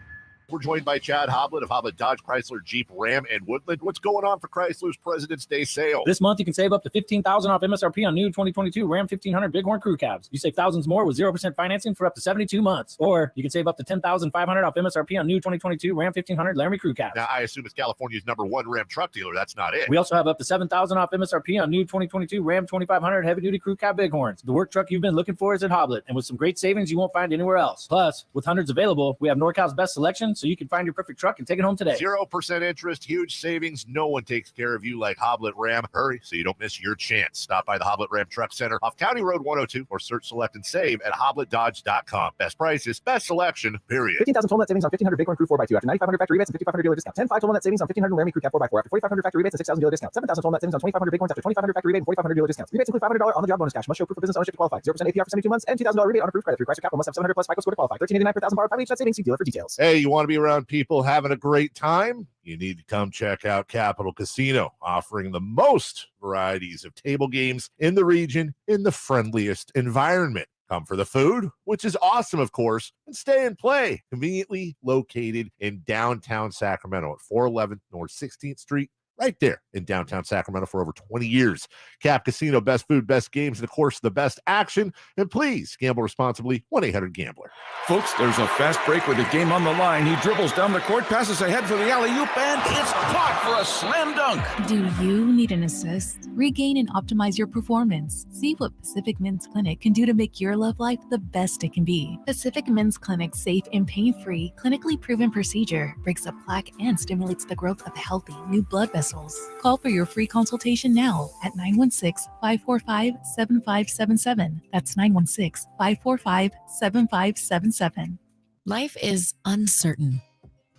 We're joined by Chad Hoblet of Hoblet Dodge, Chrysler, Jeep, Ram, and Woodland. What's going on for Chrysler's President's Day sale? This month, you can save up to $15,000 off MSRP on new 2022 Ram 1500 Bighorn Crew Cabs. You save thousands more with 0% financing for up to 72 months. Or you can save up to $10,500 off MSRP on new 2022 Ram 1500 Laramie Crew Cabs. Now, I assume it's California's #1 Ram truck dealer. That's not it. We also have up to $7,000 off MSRP on new 2022 Ram 2500 Heavy-Duty Crew Cab Bighorns. The work truck you've been looking for is at Hoblet, and with some great savings you won't find anywhere else. Plus, with hundreds available, we have NorCal's best selection, so you can find your perfect truck and take it home today. 0% interest, huge savings. No one takes care of you like Hoblet Ram. Hurry so you don't miss your chance. Stop by the Hoblet Ram Truck Center off County Road 102 or search, select, and save at hobletdodge.com. Best prices, best selection, period. 15,000 total net savings on 1,500 Bighorn Crew 4x2 after 9,500 factory rebates and 5,500 dealer discount. 10,500 total net savings on 1,500 Laramie Crew Cab 4x4 after 4,500 factory rebates and 6,000 dealer discount. 7,000 total net savings on 2,500 Bighorns after 2,500 factory rebate and 4,500 dealer discounts. Rebates include $500 on the job bonus cash. Must show proof of business ownership to qualify. 0% APR for 72 months and $2,000 rebate on approved credit through Chrysler Capital. Must have 700 plus FICO score to qualify. $13.89 per thousand borrowed. 5 each net savings. See dealer for details. Hey, you want to be around people having a great time? You need to come check out Capital Casino, offering the most varieties of table games in the region in the friendliest environment. Come for the food, which is awesome, of course, and stay and play. Conveniently located in downtown Sacramento at 411 North 16th Street, right there in downtown Sacramento for over 20 years. Cap Casino, best food, best games, and of course, the best action. And please gamble responsibly. 1-800-GAMBLER. Folks, there's a fast break with the game on the line. He dribbles down the court, passes ahead for the alley-oop, and it's caught for a slam dunk. Do you need an assist? Regain and optimize your performance. See what Pacific Men's Clinic can do to make your love life the best it can be. Pacific Men's Clinic's safe and pain-free, clinically proven procedure breaks up plaque and stimulates the growth of healthy new blood vessels. Call for your free consultation now at 916-545-7577. That's 916-545-7577. Life is uncertain.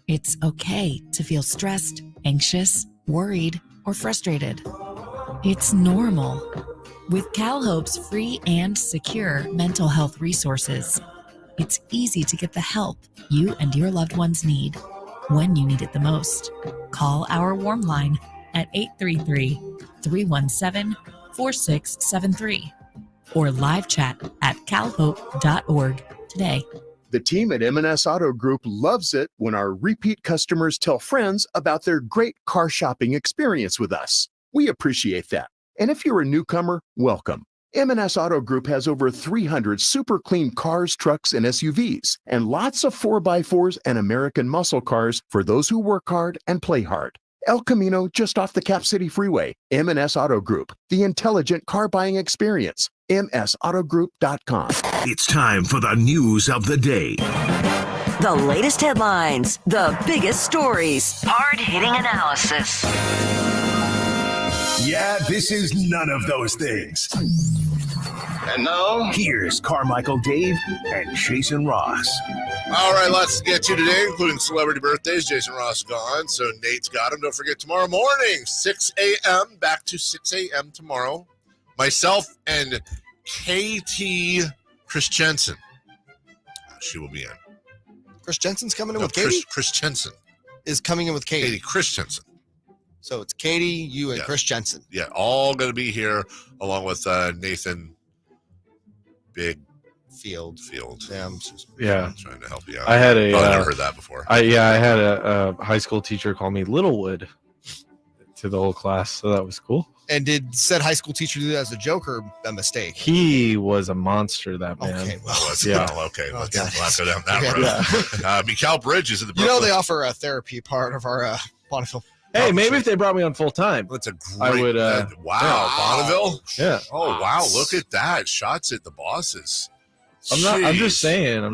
It's okay to feel stressed, anxious, worried, or frustrated. It's normal. With CalHope's free and secure mental health resources, it's easy to get the help you and your loved ones need when you need it the most. Call our warm line at 833-317-4673 or live chat at calhope.org today. The team at M&S Auto Group loves it when our repeat customers tell friends about their great car shopping experience with us. We appreciate that. And if you're a newcomer, welcome. M&S Auto Group has over 300 super clean cars, trucks, and SUVs, and lots of 4x4s and American muscle cars for those who work hard and play hard. El Camino, just off the Cap City Freeway. M&S Auto Group, the intelligent car buying experience. MSAutogroup.com. It's time for the news of the day. The latest headlines, the biggest stories, hard-hitting analysis. Yeah, this is none of those things. And now, here's Carmichael, Dave, and Jason Ross. All right, lots to get to today, including celebrity birthdays. Jason Ross gone, so Nate's got him. Don't forget, tomorrow morning, 6 a.m., back to 6 a.m. tomorrow. Myself and KT Christensen. She will be in. Chris Jensen's coming in with Katie? Chris Jensen is coming in with Katie. Katie Christensen. So it's Katie, you, and Chris Jensen. Yeah, all going to be here along with Nathan Big Field. Yeah, I'm trying to help you out. I had a. I've never heard that before. I had a high school teacher call me Littlewood to the whole class, so that was cool. And did said high school teacher do that as a joke or a mistake? He was a monster, that man. Okay, Let's yeah. not go down that road. Mikal Bridge is in the Brooklyn. You know they offer a therapy part of our Bonneville. Hey, maybe if they brought me on full time, that's a great. I would. Wow, Bonneville. Yeah. Oh wow, look at that! Shots at the bosses. I'm just saying.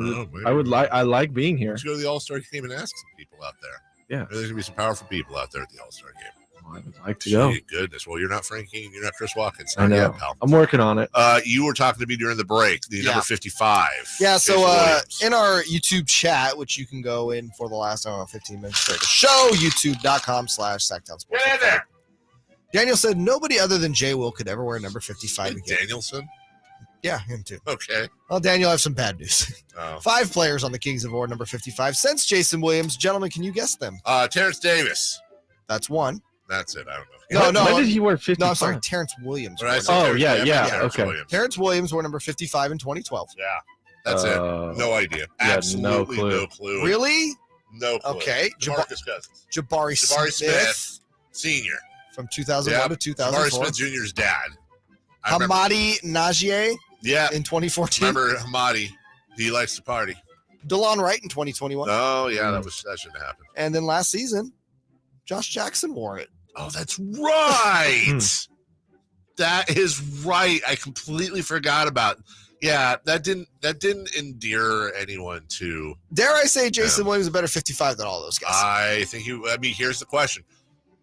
I like being here. Let's go to the All-Star game and ask some people out there. Yeah, there's gonna be some powerful people out there at the All-Star game. I would like to go. Gee, goodness. Well, you're not Frankie and you're not Chris Watkins. I know. Yet, pal. I'm working on it. You were talking to me during the break, the number 55. Yeah, Jason so Williams. in our YouTube chat, which you can go in for the last, 15 minutes straight of the show, youtube.com/Sactown Sports. Get in there. Daniel said nobody other than Jay Will could ever wear number 55 again. Danielson? Yeah, him too. Okay. Well, Daniel, I have some bad news. Oh. 5 players on the Kings have worn number 55 since Jason Williams. Gentlemen, can you guess them? Terrence Davis. That's one. That's it. I don't know. No. When did he wear 55? No, I'm sorry. Terrence Williams. Right, Oh, yeah. Terrence Okay. Williams. Terrence Williams wore number 55 in 2012. Yeah. That's it. No idea. yeah, Absolutely no clue. Really? No clue. Okay. DeMarcus Cousins. Jabari Smith, Senior. from 2001 to Jabari 2004. Smith Jr.'s dad. I remember- Hamadi Najier Yeah. in 2014. Remember Hamadi? He likes to party. DeLon Wright in 2021. Oh, yeah. That shouldn't have happened. And then last season, Josh Jackson wore it. Oh, that's right. That is right. I completely forgot about. Yeah, that didn't endear anyone to. Dare I say Jason Williams is a better 55 than all those guys? I think here's the question.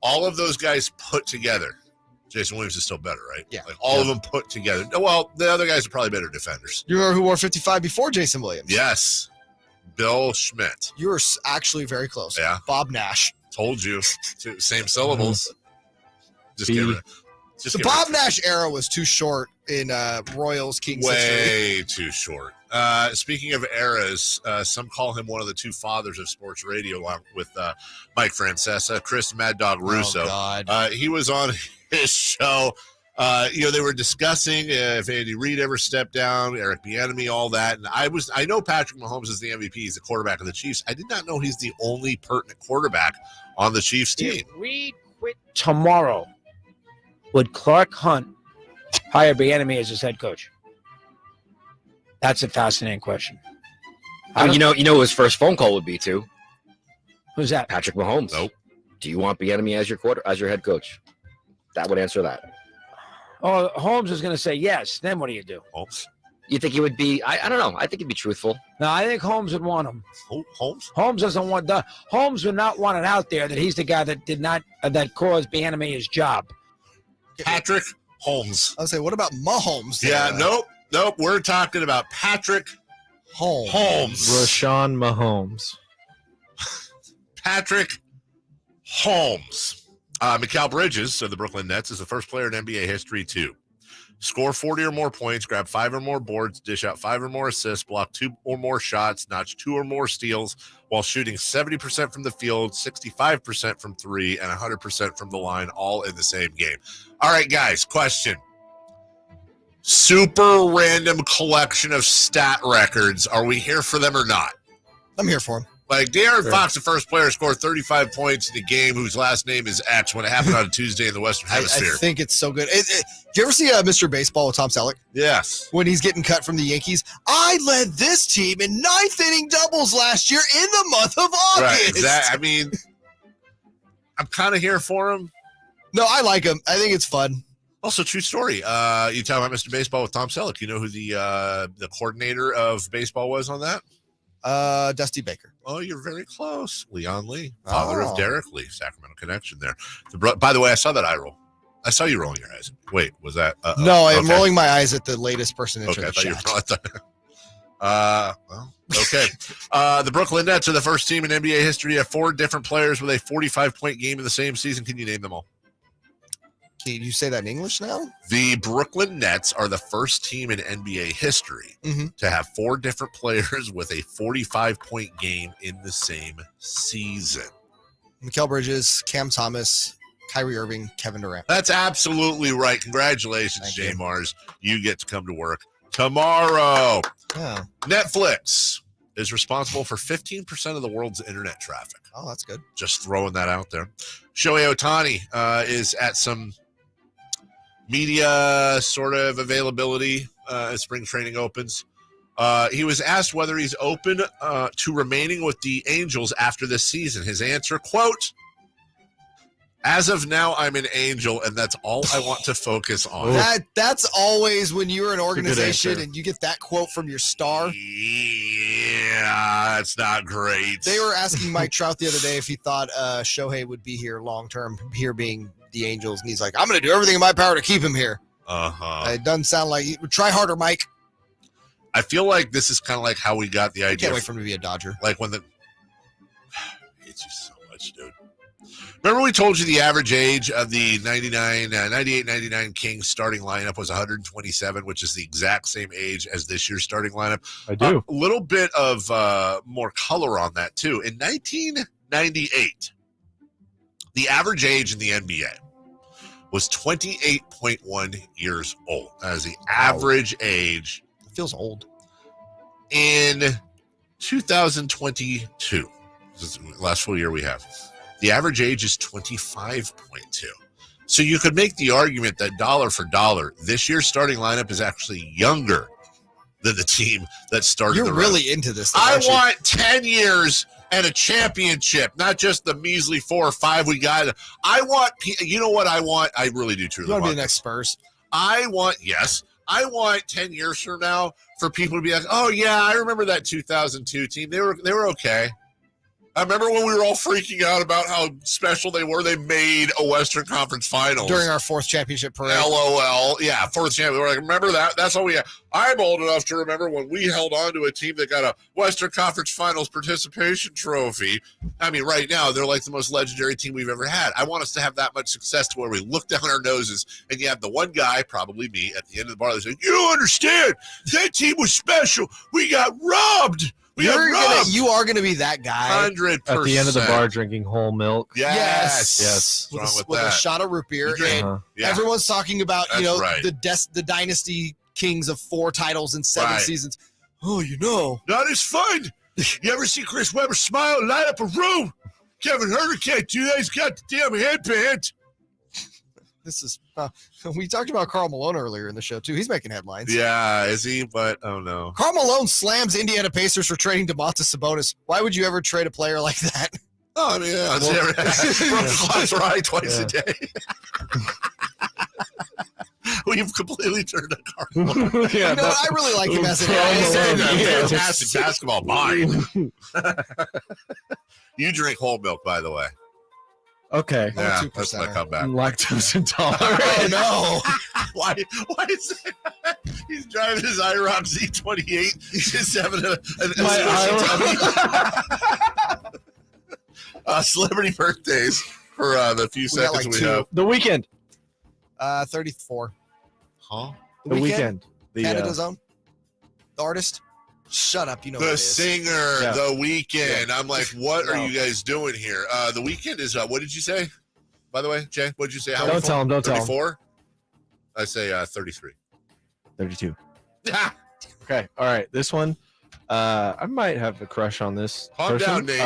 All of those guys put together, Jason Williams is still better, right? Yeah. Like all of them put together. Well, the other guys are probably better defenders. You remember who wore 55 before Jason Williams? Yes. Bill Schmidt. You were actually very close. Yeah. Bob Nash. Told you. Same syllables. Just get rid. The Bob Nash era was too short in Royals Kings history. Way too short. Speaking of eras, some call him one of the two fathers of sports radio, along with Mike Francesa, Chris Mad Dog Russo. Oh, God. He was on his show. They were discussing if Andy Reid ever stepped down, Eric Bieniemy, all that. And I know Patrick Mahomes is the MVP. He's the quarterback of the Chiefs. I did not know he's the only pertinent quarterback on the Chiefs team. If Reid quit tomorrow, would Clark Hunt hire Bieniemy as his head coach? That's a fascinating question. You know who his first phone call would be to? Who's that? Patrick Mahomes. Nope. Do you want Bieniemy as your head coach? That would answer that. Oh, Holmes is going to say yes. Then what do you do? Holmes. You think he would be? I don't know. I think he'd be truthful. No, I think Holmes would want him. Holmes? Holmes doesn't want the. Holmes would not want it out there that he's the guy that did not that caused Bieniemy his job. Patrick Holmes. I was saying, what about Mahomes? Yeah, nope. We're talking about Patrick Holmes. Rashawn Mahomes. Patrick Holmes. Mikal Bridges of the Brooklyn Nets is the first player in NBA history to score 40 or more points, grab 5 or more boards, dish out 5 or more assists, block 2 or more shots, notch 2 or more steals while shooting 70% from the field, 65% from 3, and 100% from the line, all in the same game. All right, guys, question. Super random collection of stat records. Are we here for them or not? I'm here for them. Like De'Aaron Fox, the first player to score 35 points in a game whose last name is X when it happened on a Tuesday in the Western Hemisphere. I think it's so good. Do you ever see Mr. Baseball with Tom Selleck? Yes. When he's getting cut from the Yankees. I led this team in 9th inning doubles last year in the month of August. Right. Exactly. I mean, I'm kind of here for him. No, I like him. I think it's fun. Also, true story. You talk about Mr. Baseball with Tom Selleck. You know who the coordinator of baseball was on that? Dusty Baker. Oh, you're very close. Leon Lee, father of Derek Lee, Sacramento connection there. By the way, I saw that eye roll. I saw you rolling your eyes. Wait, was that? No, I'm rolling my eyes at the latest person in the chat. Okay. The Brooklyn Nets are the first team in NBA history to have 4 different players with a 45-point game in the same season. Can you name them all? Can you say that in English now? The Brooklyn Nets are the first team in NBA history to have 4 different players with a 45-point game in the same season. Mikal Bridges, Cam Thomas, Kyrie Irving, Kevin Durant. That's absolutely right. Congratulations, JayMarzz. You get to come to work tomorrow. Yeah. Netflix is responsible for 15% of the world's internet traffic. Oh, that's good. Just throwing that out there. Shohei Ohtani is at some media sort of availability as spring training opens. He was asked whether he's open to remaining with the Angels after this season. His answer, quote, "As of now, I'm an Angel, and that's all I want to focus on." That's always when you're an organization and you get that quote from your star. Yeah. Yeah, that's not great. They were asking Mike Trout the other day if he thought Shohei would be here long term, here being the Angels, and he's like, "I'm going to do everything in my power to keep him here." It doesn't sound like try harder, Mike. I feel like this is kind of like how we got the idea. I can't wait for him to be a Dodger. Like when it's just so much, dude. Remember we told you the average age of the 98-99 Kings starting lineup was 127, which is the exact same age as this year's starting lineup. I do. A little bit of more color on that, too. In 1998, the average age in the NBA was 28.1 years old. That is the average age. It feels old. In 2022, this is the last full year we have, the average age is 25.2. So you could make the argument that dollar for dollar, this year's starting lineup is actually younger than the team that started. You're really into this. I want 10 years and a championship, not just the measly 4 or 5 we got. I want, you know what I want? I really do truly want to want be the next Spurs. I want 10 years from now for people to be like, oh yeah, I remember that 2002 team. They were okay. I remember when we were all freaking out about how special they were. They made a Western Conference Finals during our 4th championship parade. LOL. Yeah, 4th championship. We were like, remember that? That's all we had. I'm old enough to remember when we held on to a team that got a Western Conference Finals participation trophy. I mean, right now, they're like the most legendary team we've ever had. I want us to have that much success to where we look down our noses and you have the one guy, probably me, at the end of the bar that's like, you don't understand. That team was special. We got robbed. You are gonna be that guy. 100%. At the end of the bar, drinking whole milk. Yes. With a shot of root beer. And everyone's talking about, the dynasty kings of 4 titles in 7 seasons. Oh, not as fun. You ever see Chris Webber smile and light up a room? Kevin Herter can't do that. He's got the damn headband. This is we talked about Karl Malone earlier in the show too. He's making headlines. Yeah, is he? But oh no. Karl Malone slams Indiana Pacers for trading Domantas Sabonis. Why would you ever trade a player like that? Oh, I mean, right twice a day. We've completely turned to Karl Malone. I really like him as an fantastic basketball mind. You drink whole milk, by the way. Okay. Yeah, that's my comeback. I'm lactose intolerant. Oh, no. Why is that? He's driving his IROC Z28. He's having celebrity birthdays for the few seconds we have. The Weeknd. 34. Huh? The Weeknd. Canada's own. The artist. Shut up, the singer, The Weeknd. I'm like, what are you guys doing here? The Weeknd is what did you say? By the way, Jay, what did you say? How don't tell him. 34? I say 33. 32. Okay. All right. This one, I might have a crush on this Calm person. down, Nate.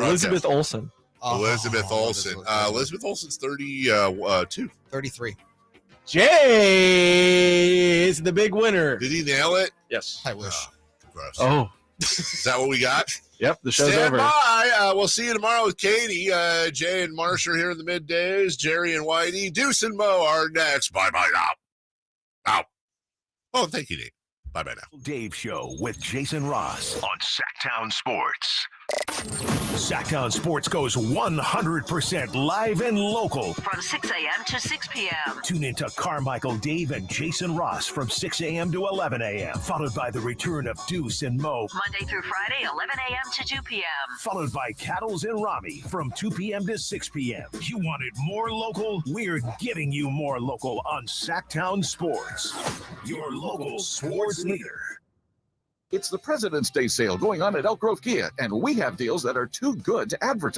Elizabeth Olsen. Elizabeth Olsen. Elizabeth Olsen's 32. 33. Jay is the big winner. Did he nail it? Yes. I wish. Gross. Oh. Is that what we got? Yep, the show's Stand over. by. We'll see you tomorrow with Katie. Jay and Marsh are here in the middays. Jerry and Whitey. Deuce and Mo are next. Bye-bye now. Out. Oh, thank you, Nate. Bye-bye now. Dave Show with Jason Ross on Sactown Sports. Sactown Sports goes 100% live and local. From 6 a.m. to 6 p.m. Tune into Carmichael, Dave, and Jason Ross from 6 a.m. to 11 a.m. Followed by the return of Deuce and Mo. Monday through Friday, 11 a.m. to 2 p.m. Followed by Cattles and Rami from 2 p.m. to 6 p.m. You wanted more local? We're giving you more local on Sactown Sports. Your local sports leader. It's the President's Day sale going on at Elk Grove Kia, and we have deals that are too good to advertise.